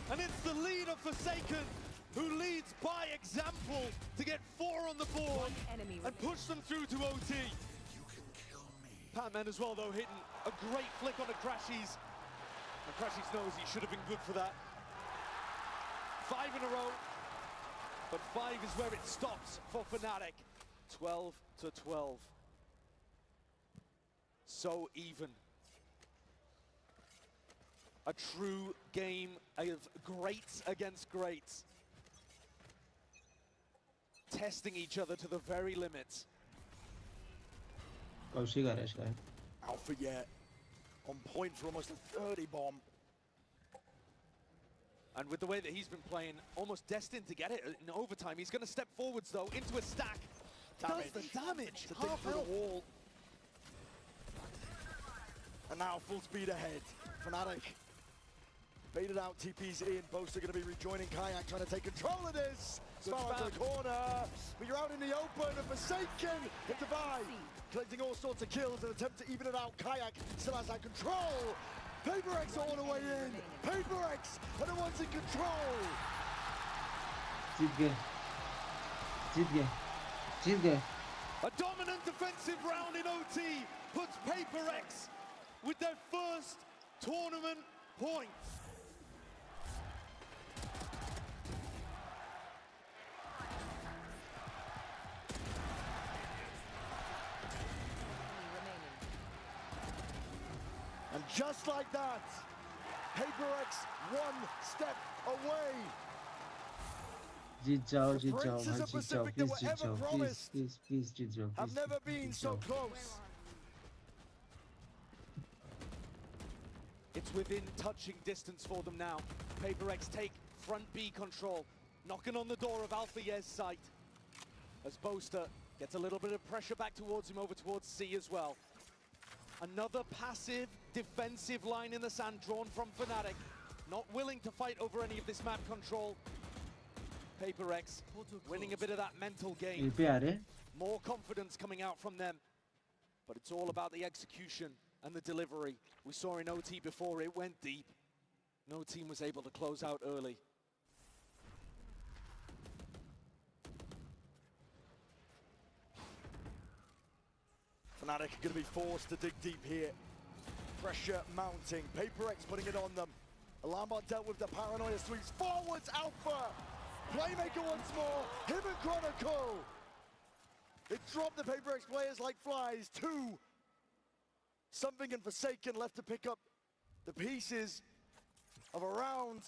And it's the leader Forsaken who leads by example to get 4 on the board and push them through to OT. Patman as well though, hitting a great flick on the Crashies. And Crashies knows he should have been good for that. 5 in a row, but 5 is where it stops for Fnatic. 12 to 12. So even. A true game of greats against greats. Testing each other to the very limits. Kaushik आ रहा है शायद. Alpha yet. on point for almost a 30 bomb. And with the way that he's been playing, almost destined to get it in overtime. He's going to step forwards, though, into a stack. Does the damage. To dig through the wall. And now full speed ahead. Fnatic baited out, TP's in. Boaster going to be rejoining Kayak, trying to take control of this. Spam to the corner, but you're out in the open. And Forsaken hit the buy, collecting all sorts of kills and attempt to even it out. Kayak still has that control. PRX all the way in. PRX are the ones in control. जीत गए A dominant defensive round in OT puts PRX with their first tournament points. And just like that, PRX one step away. जीत जाओ भाई जीत जाओ please जीत जाओ Have never been so close. It's within touching distance for them now. PRX take front B control, knocking on the door of Alpha Yez's site. As Boaster gets a little bit of pressure back towards him, over towards C as well. Another passive defensive line in the sand drawn from Fnatic. Not willing to fight over any of this map control. PRX winning a bit of that mental game. More confidence coming out from them. But it's all about the execution and the delivery. We saw in OT before, it went deep. No team was able to close out early. Fnatic are going to be forced to dig deep here. Pressure mounting. PRX putting it on them. Alarmbot dealt with the paranoia sweeps. Forwards, Alpha! Playmaker once more. Him and Chronicle. They dropped the PRX players like flies. Two. Something and Forsaken left to pick up the pieces of a round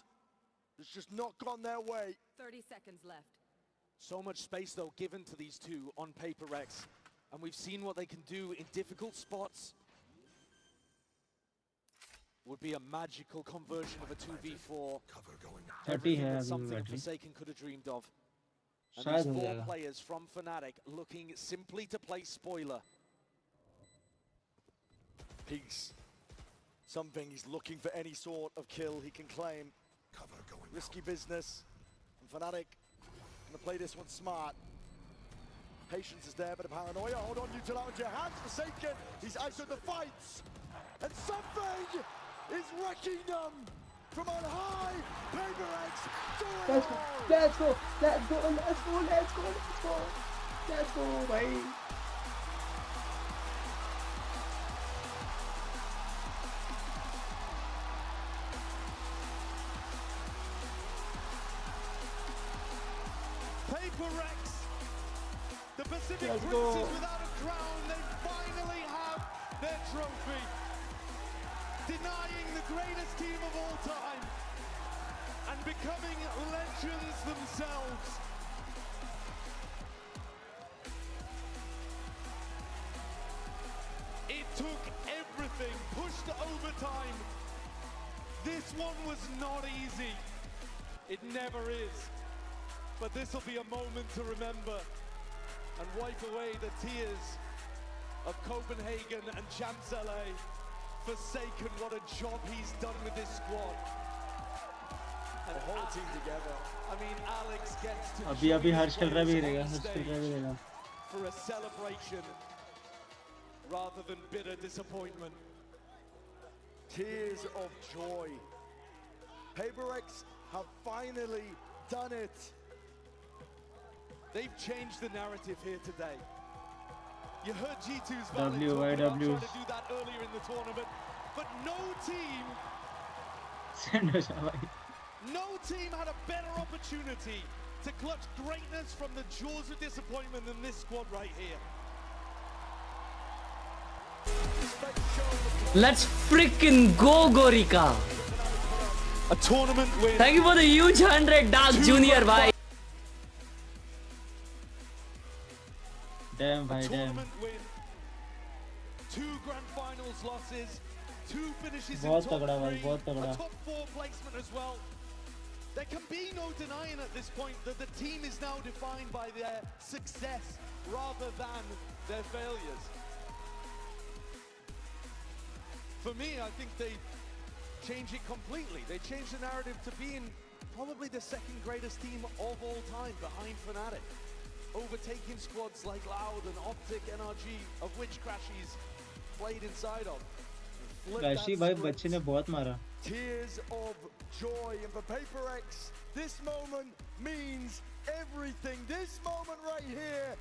that's just not gone their way. 30 seconds left. So much space, though, given to these two on PRX. And we've seen what they can do in difficult spots. Would be a magical conversion of a 2v4. Everything that something Forsaken could have dreamed of. And these four players from Fnatic looking simply to play spoiler. Peace. Something he's looking for any sort of kill he can claim. Risky business. And Fnatic gonna play this one smart. Patience is there, but a paranoia. Hold on, Util out into your hands. Forsaken. He's ISO'd the fights. And something is wrecking them from on high. PRX doing it all. Let's go, भाई. PRX, the Pacific Princes without a crown, they finally have their trophy. Denying the greatest team of all time and becoming legends themselves. It took everything, pushed to overtime. This one was not easy. It never is. But this will be a moment to remember and wipe away the tears of Copenhagen and Champs LA. Forsaken, what a job he's done with this squad. And the whole team together. I mean, Alex gets to अभी हर्ष खेल रहा भी रहेगा for a celebration rather than bitter disappointment. Tears of joy. PRX have finally done it. They've changed the narrative here today. You heard G2's W, trying to YW. do that earlier in the tournament, but no team had a better opportunity to clutch greatness from the jaws of disappointment than this squad right here. Let's freaking go, Gorika! A tournament win. Thank you for the huge 100, Dark Junior, bhai. Damn, bhai, damn. Win. 2 grand finals losses, 2 finishes in बहुत top तगड़ा भाई, 3, बहुत a तगड़ा. top 4 placement as well. There can be no denying at this point that the team is now defined by their success rather than their failures. For me, I think they change it completely. They change the narrative to being probably the second greatest team of all time behind Fnatic, overtaking squads like Loud and Optic, NRG, of which Crashy's played inside of. Kashi भाई बच्चे ने बहुत मारा. Tears of joy, and for PaperX, this moment means everything. This moment right here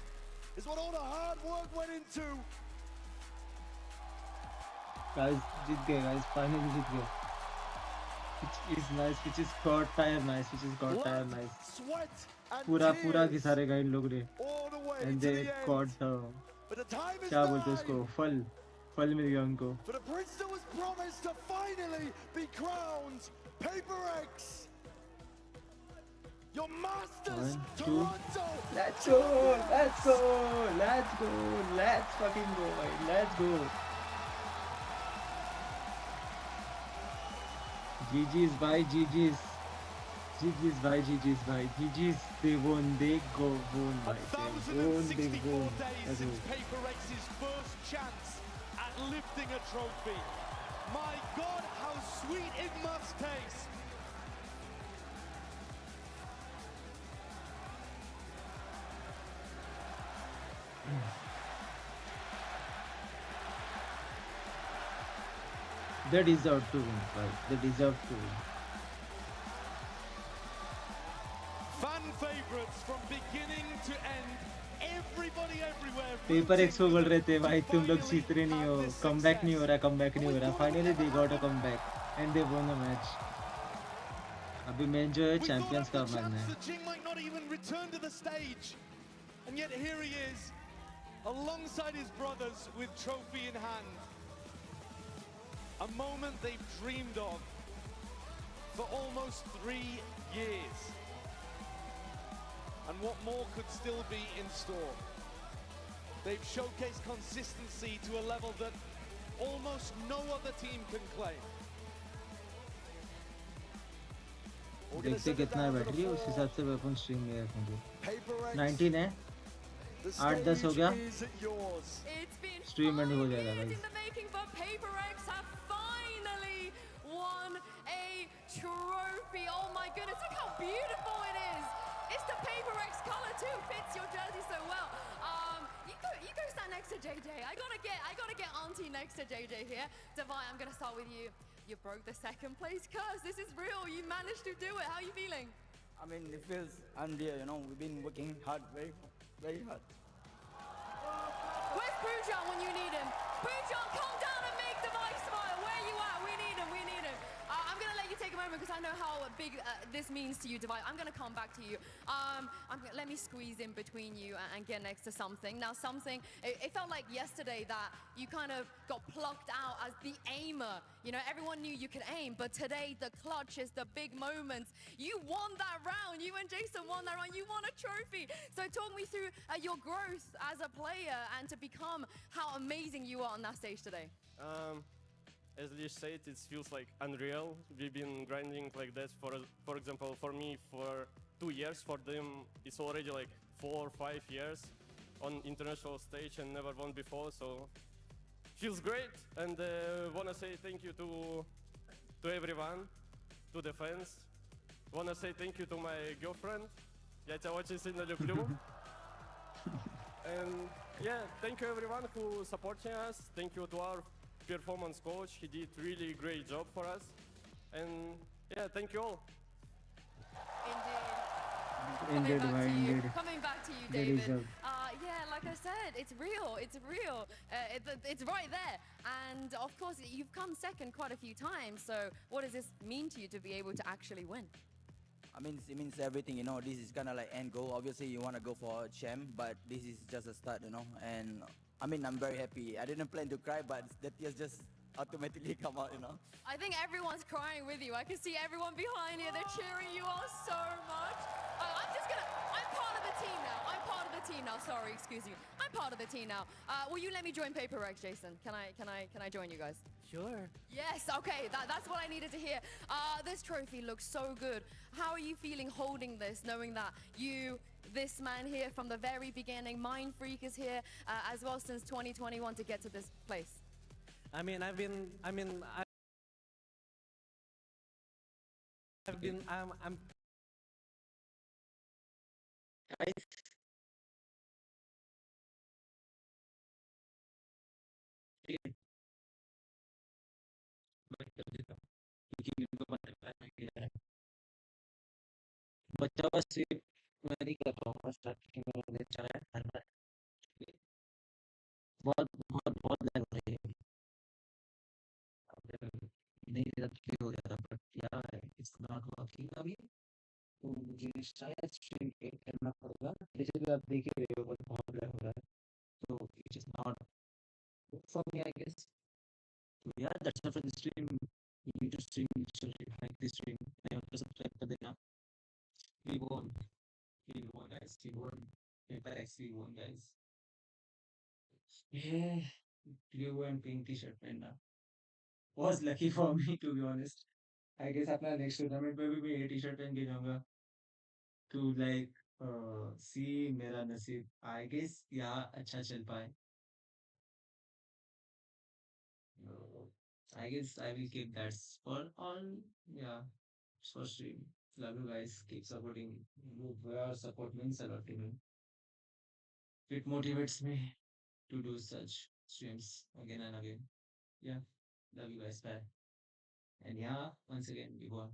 is what all the hard work went into. Guys जीत गए, guys finally जीत गए. Which is nice, which is god tier nice, which is god tier nice. Sweat and पूरा tears घिसारेगा इन लोग ने. all the way And to they the end. got the But the time is क्या बोलते हैं nigh उसको, फल मिल गया उनको. for the prince that was promised to finally be crowned. PaperX, your masters, 1, 2, Toronto. let's go, let's go, let's go, let's fucking go, भाई, let's go. GG's भाई, GG's भाई, GG's भाई, GG's. They won, they go won, भाई, they won, they 1064 won. days Let's since go. PaperX's first chance at lifting a trophy. My God, how sweet it must taste. They deserve to win, भाई, they deserve to win. Fan favorites from beginning to end. Everybody everywhere. Paper x को बोल रहे थे भाई तुम लोग जीत रहे नहीं हो, कमबैक नहीं हो रहा, कमबैक नहीं हो रहा. Finally they got a comeback and they won the match. अभी मेन जो है चैंपियंस का बनना है. The Jing might not even return to the stage, and yet here he is, alongside his brothers with trophy in hand. A moment they've dreamed of for almost 3 years. And what more could still be in store? They've showcased consistency to a level that almost no other team can claim. देखते कितना है battery, उस हिसाब से weapon stream में रखेंगे. 19 है, 8-10 हो गया, स्ट्रीम एंड हो जाएगा guys. PaperX have finally won a trophy. Oh my goodness, look how beautiful it is. It's the PaperX color too, fits your jersey so well. You go stand next to JJ. I gotta get Auntie next to JJ here. Divine, I'm gonna start with you. You broke the second place curse. This is real. You managed to do it. How are you feeling? I mean, it feels unreal, you know. We've been working hard, very hard. Where's Bujan when you need him? Bujan, come down and make Divine smile. Where you at? We need him. I'm gonna let you take a moment because I know how big this means to you, Divine. I'm gonna come back to you. Let me squeeze in between you and get next to something. Now, it felt like yesterday that you kind of got plucked out as the aimer. You know, everyone knew you could aim, but today the clutches, the big moments. You won that round. You and Jason won that round. You won a trophy. So talk me through your growth as a player and to become how amazing you are on that stage today. As Lish said, it feels like unreal. We've been grinding like that for example, for me for 2 years. For them, it's already like 4 or 5 years on international stage and never won before. So feels great, and wanna say thank you to everyone, to the fans. Wanna say thank you to my girlfriend. Я тебя очень сильно люблю. And yeah, thank you everyone who supporting us. Thank you to our performance coach. He did really great job for us. And yeah, thank you all. Indeed, Coming back to you, David. Yeah, like I said, it's real. It's right there. And of course, you've come second quite a few times. So what does this mean to you to be able to actually win? I mean, it means everything, you know. This is kind of like end goal. Obviously, you want to go for a champ, but this is just a start, you know. And I mean, I'm very happy. I didn't plan to cry, but the tears just automatically come out, you know. I think everyone's crying with you. I can see everyone behind you. They're cheering you on so much. I'm part of the team now. I'm part of the the team now. Sorry, excuse me. I'm part of the team now. Will you let me join PaperX, Jason? Can I join you guys? Sure. Yes. Okay. That's what I needed to hear. This trophy looks so good. How are you feeling holding this, knowing that this man here from the very beginning, Mind Freak is here as well since 2021 to get to this place? I'm क्योंकि उनको पता है बच्चा बस सिर्फ मैं नहीं कर रहा हूँ स्टार्टिंग में मैंने चलाया हर बार बहुत बहुत बहुत लग रही है नहीं रहता तो क्यों हो जाता बट क्या है इट्स नॉट वर्किंग अभी तो मुझे शायद स्ट्रीम करना पड़ेगा जैसे कि आप देख ही रहे हो बहुत लग रहा है तो it is not for me I guess तो यार that's for the stream you need to stream, you should like this stream. I have to subscribe to the app. We won. We won, guys. We won. PRX, we won, guys. Yeah. Blue and pink t-shirt पहनना was lucky for me to be honest. I guess अपना next tournament में भी मैं ये t-shirt पहन के जाऊंगा to like see मेरा नसीब. I guess यहाँ अच्छा चल पाए. I guess I will keep that for on. Yeah, for stream. Love you guys. Keep supporting. Your support means a lot to me. It motivates me to do such streams again and again. Yeah, love you guys. Bye. And yeah, once again, we won.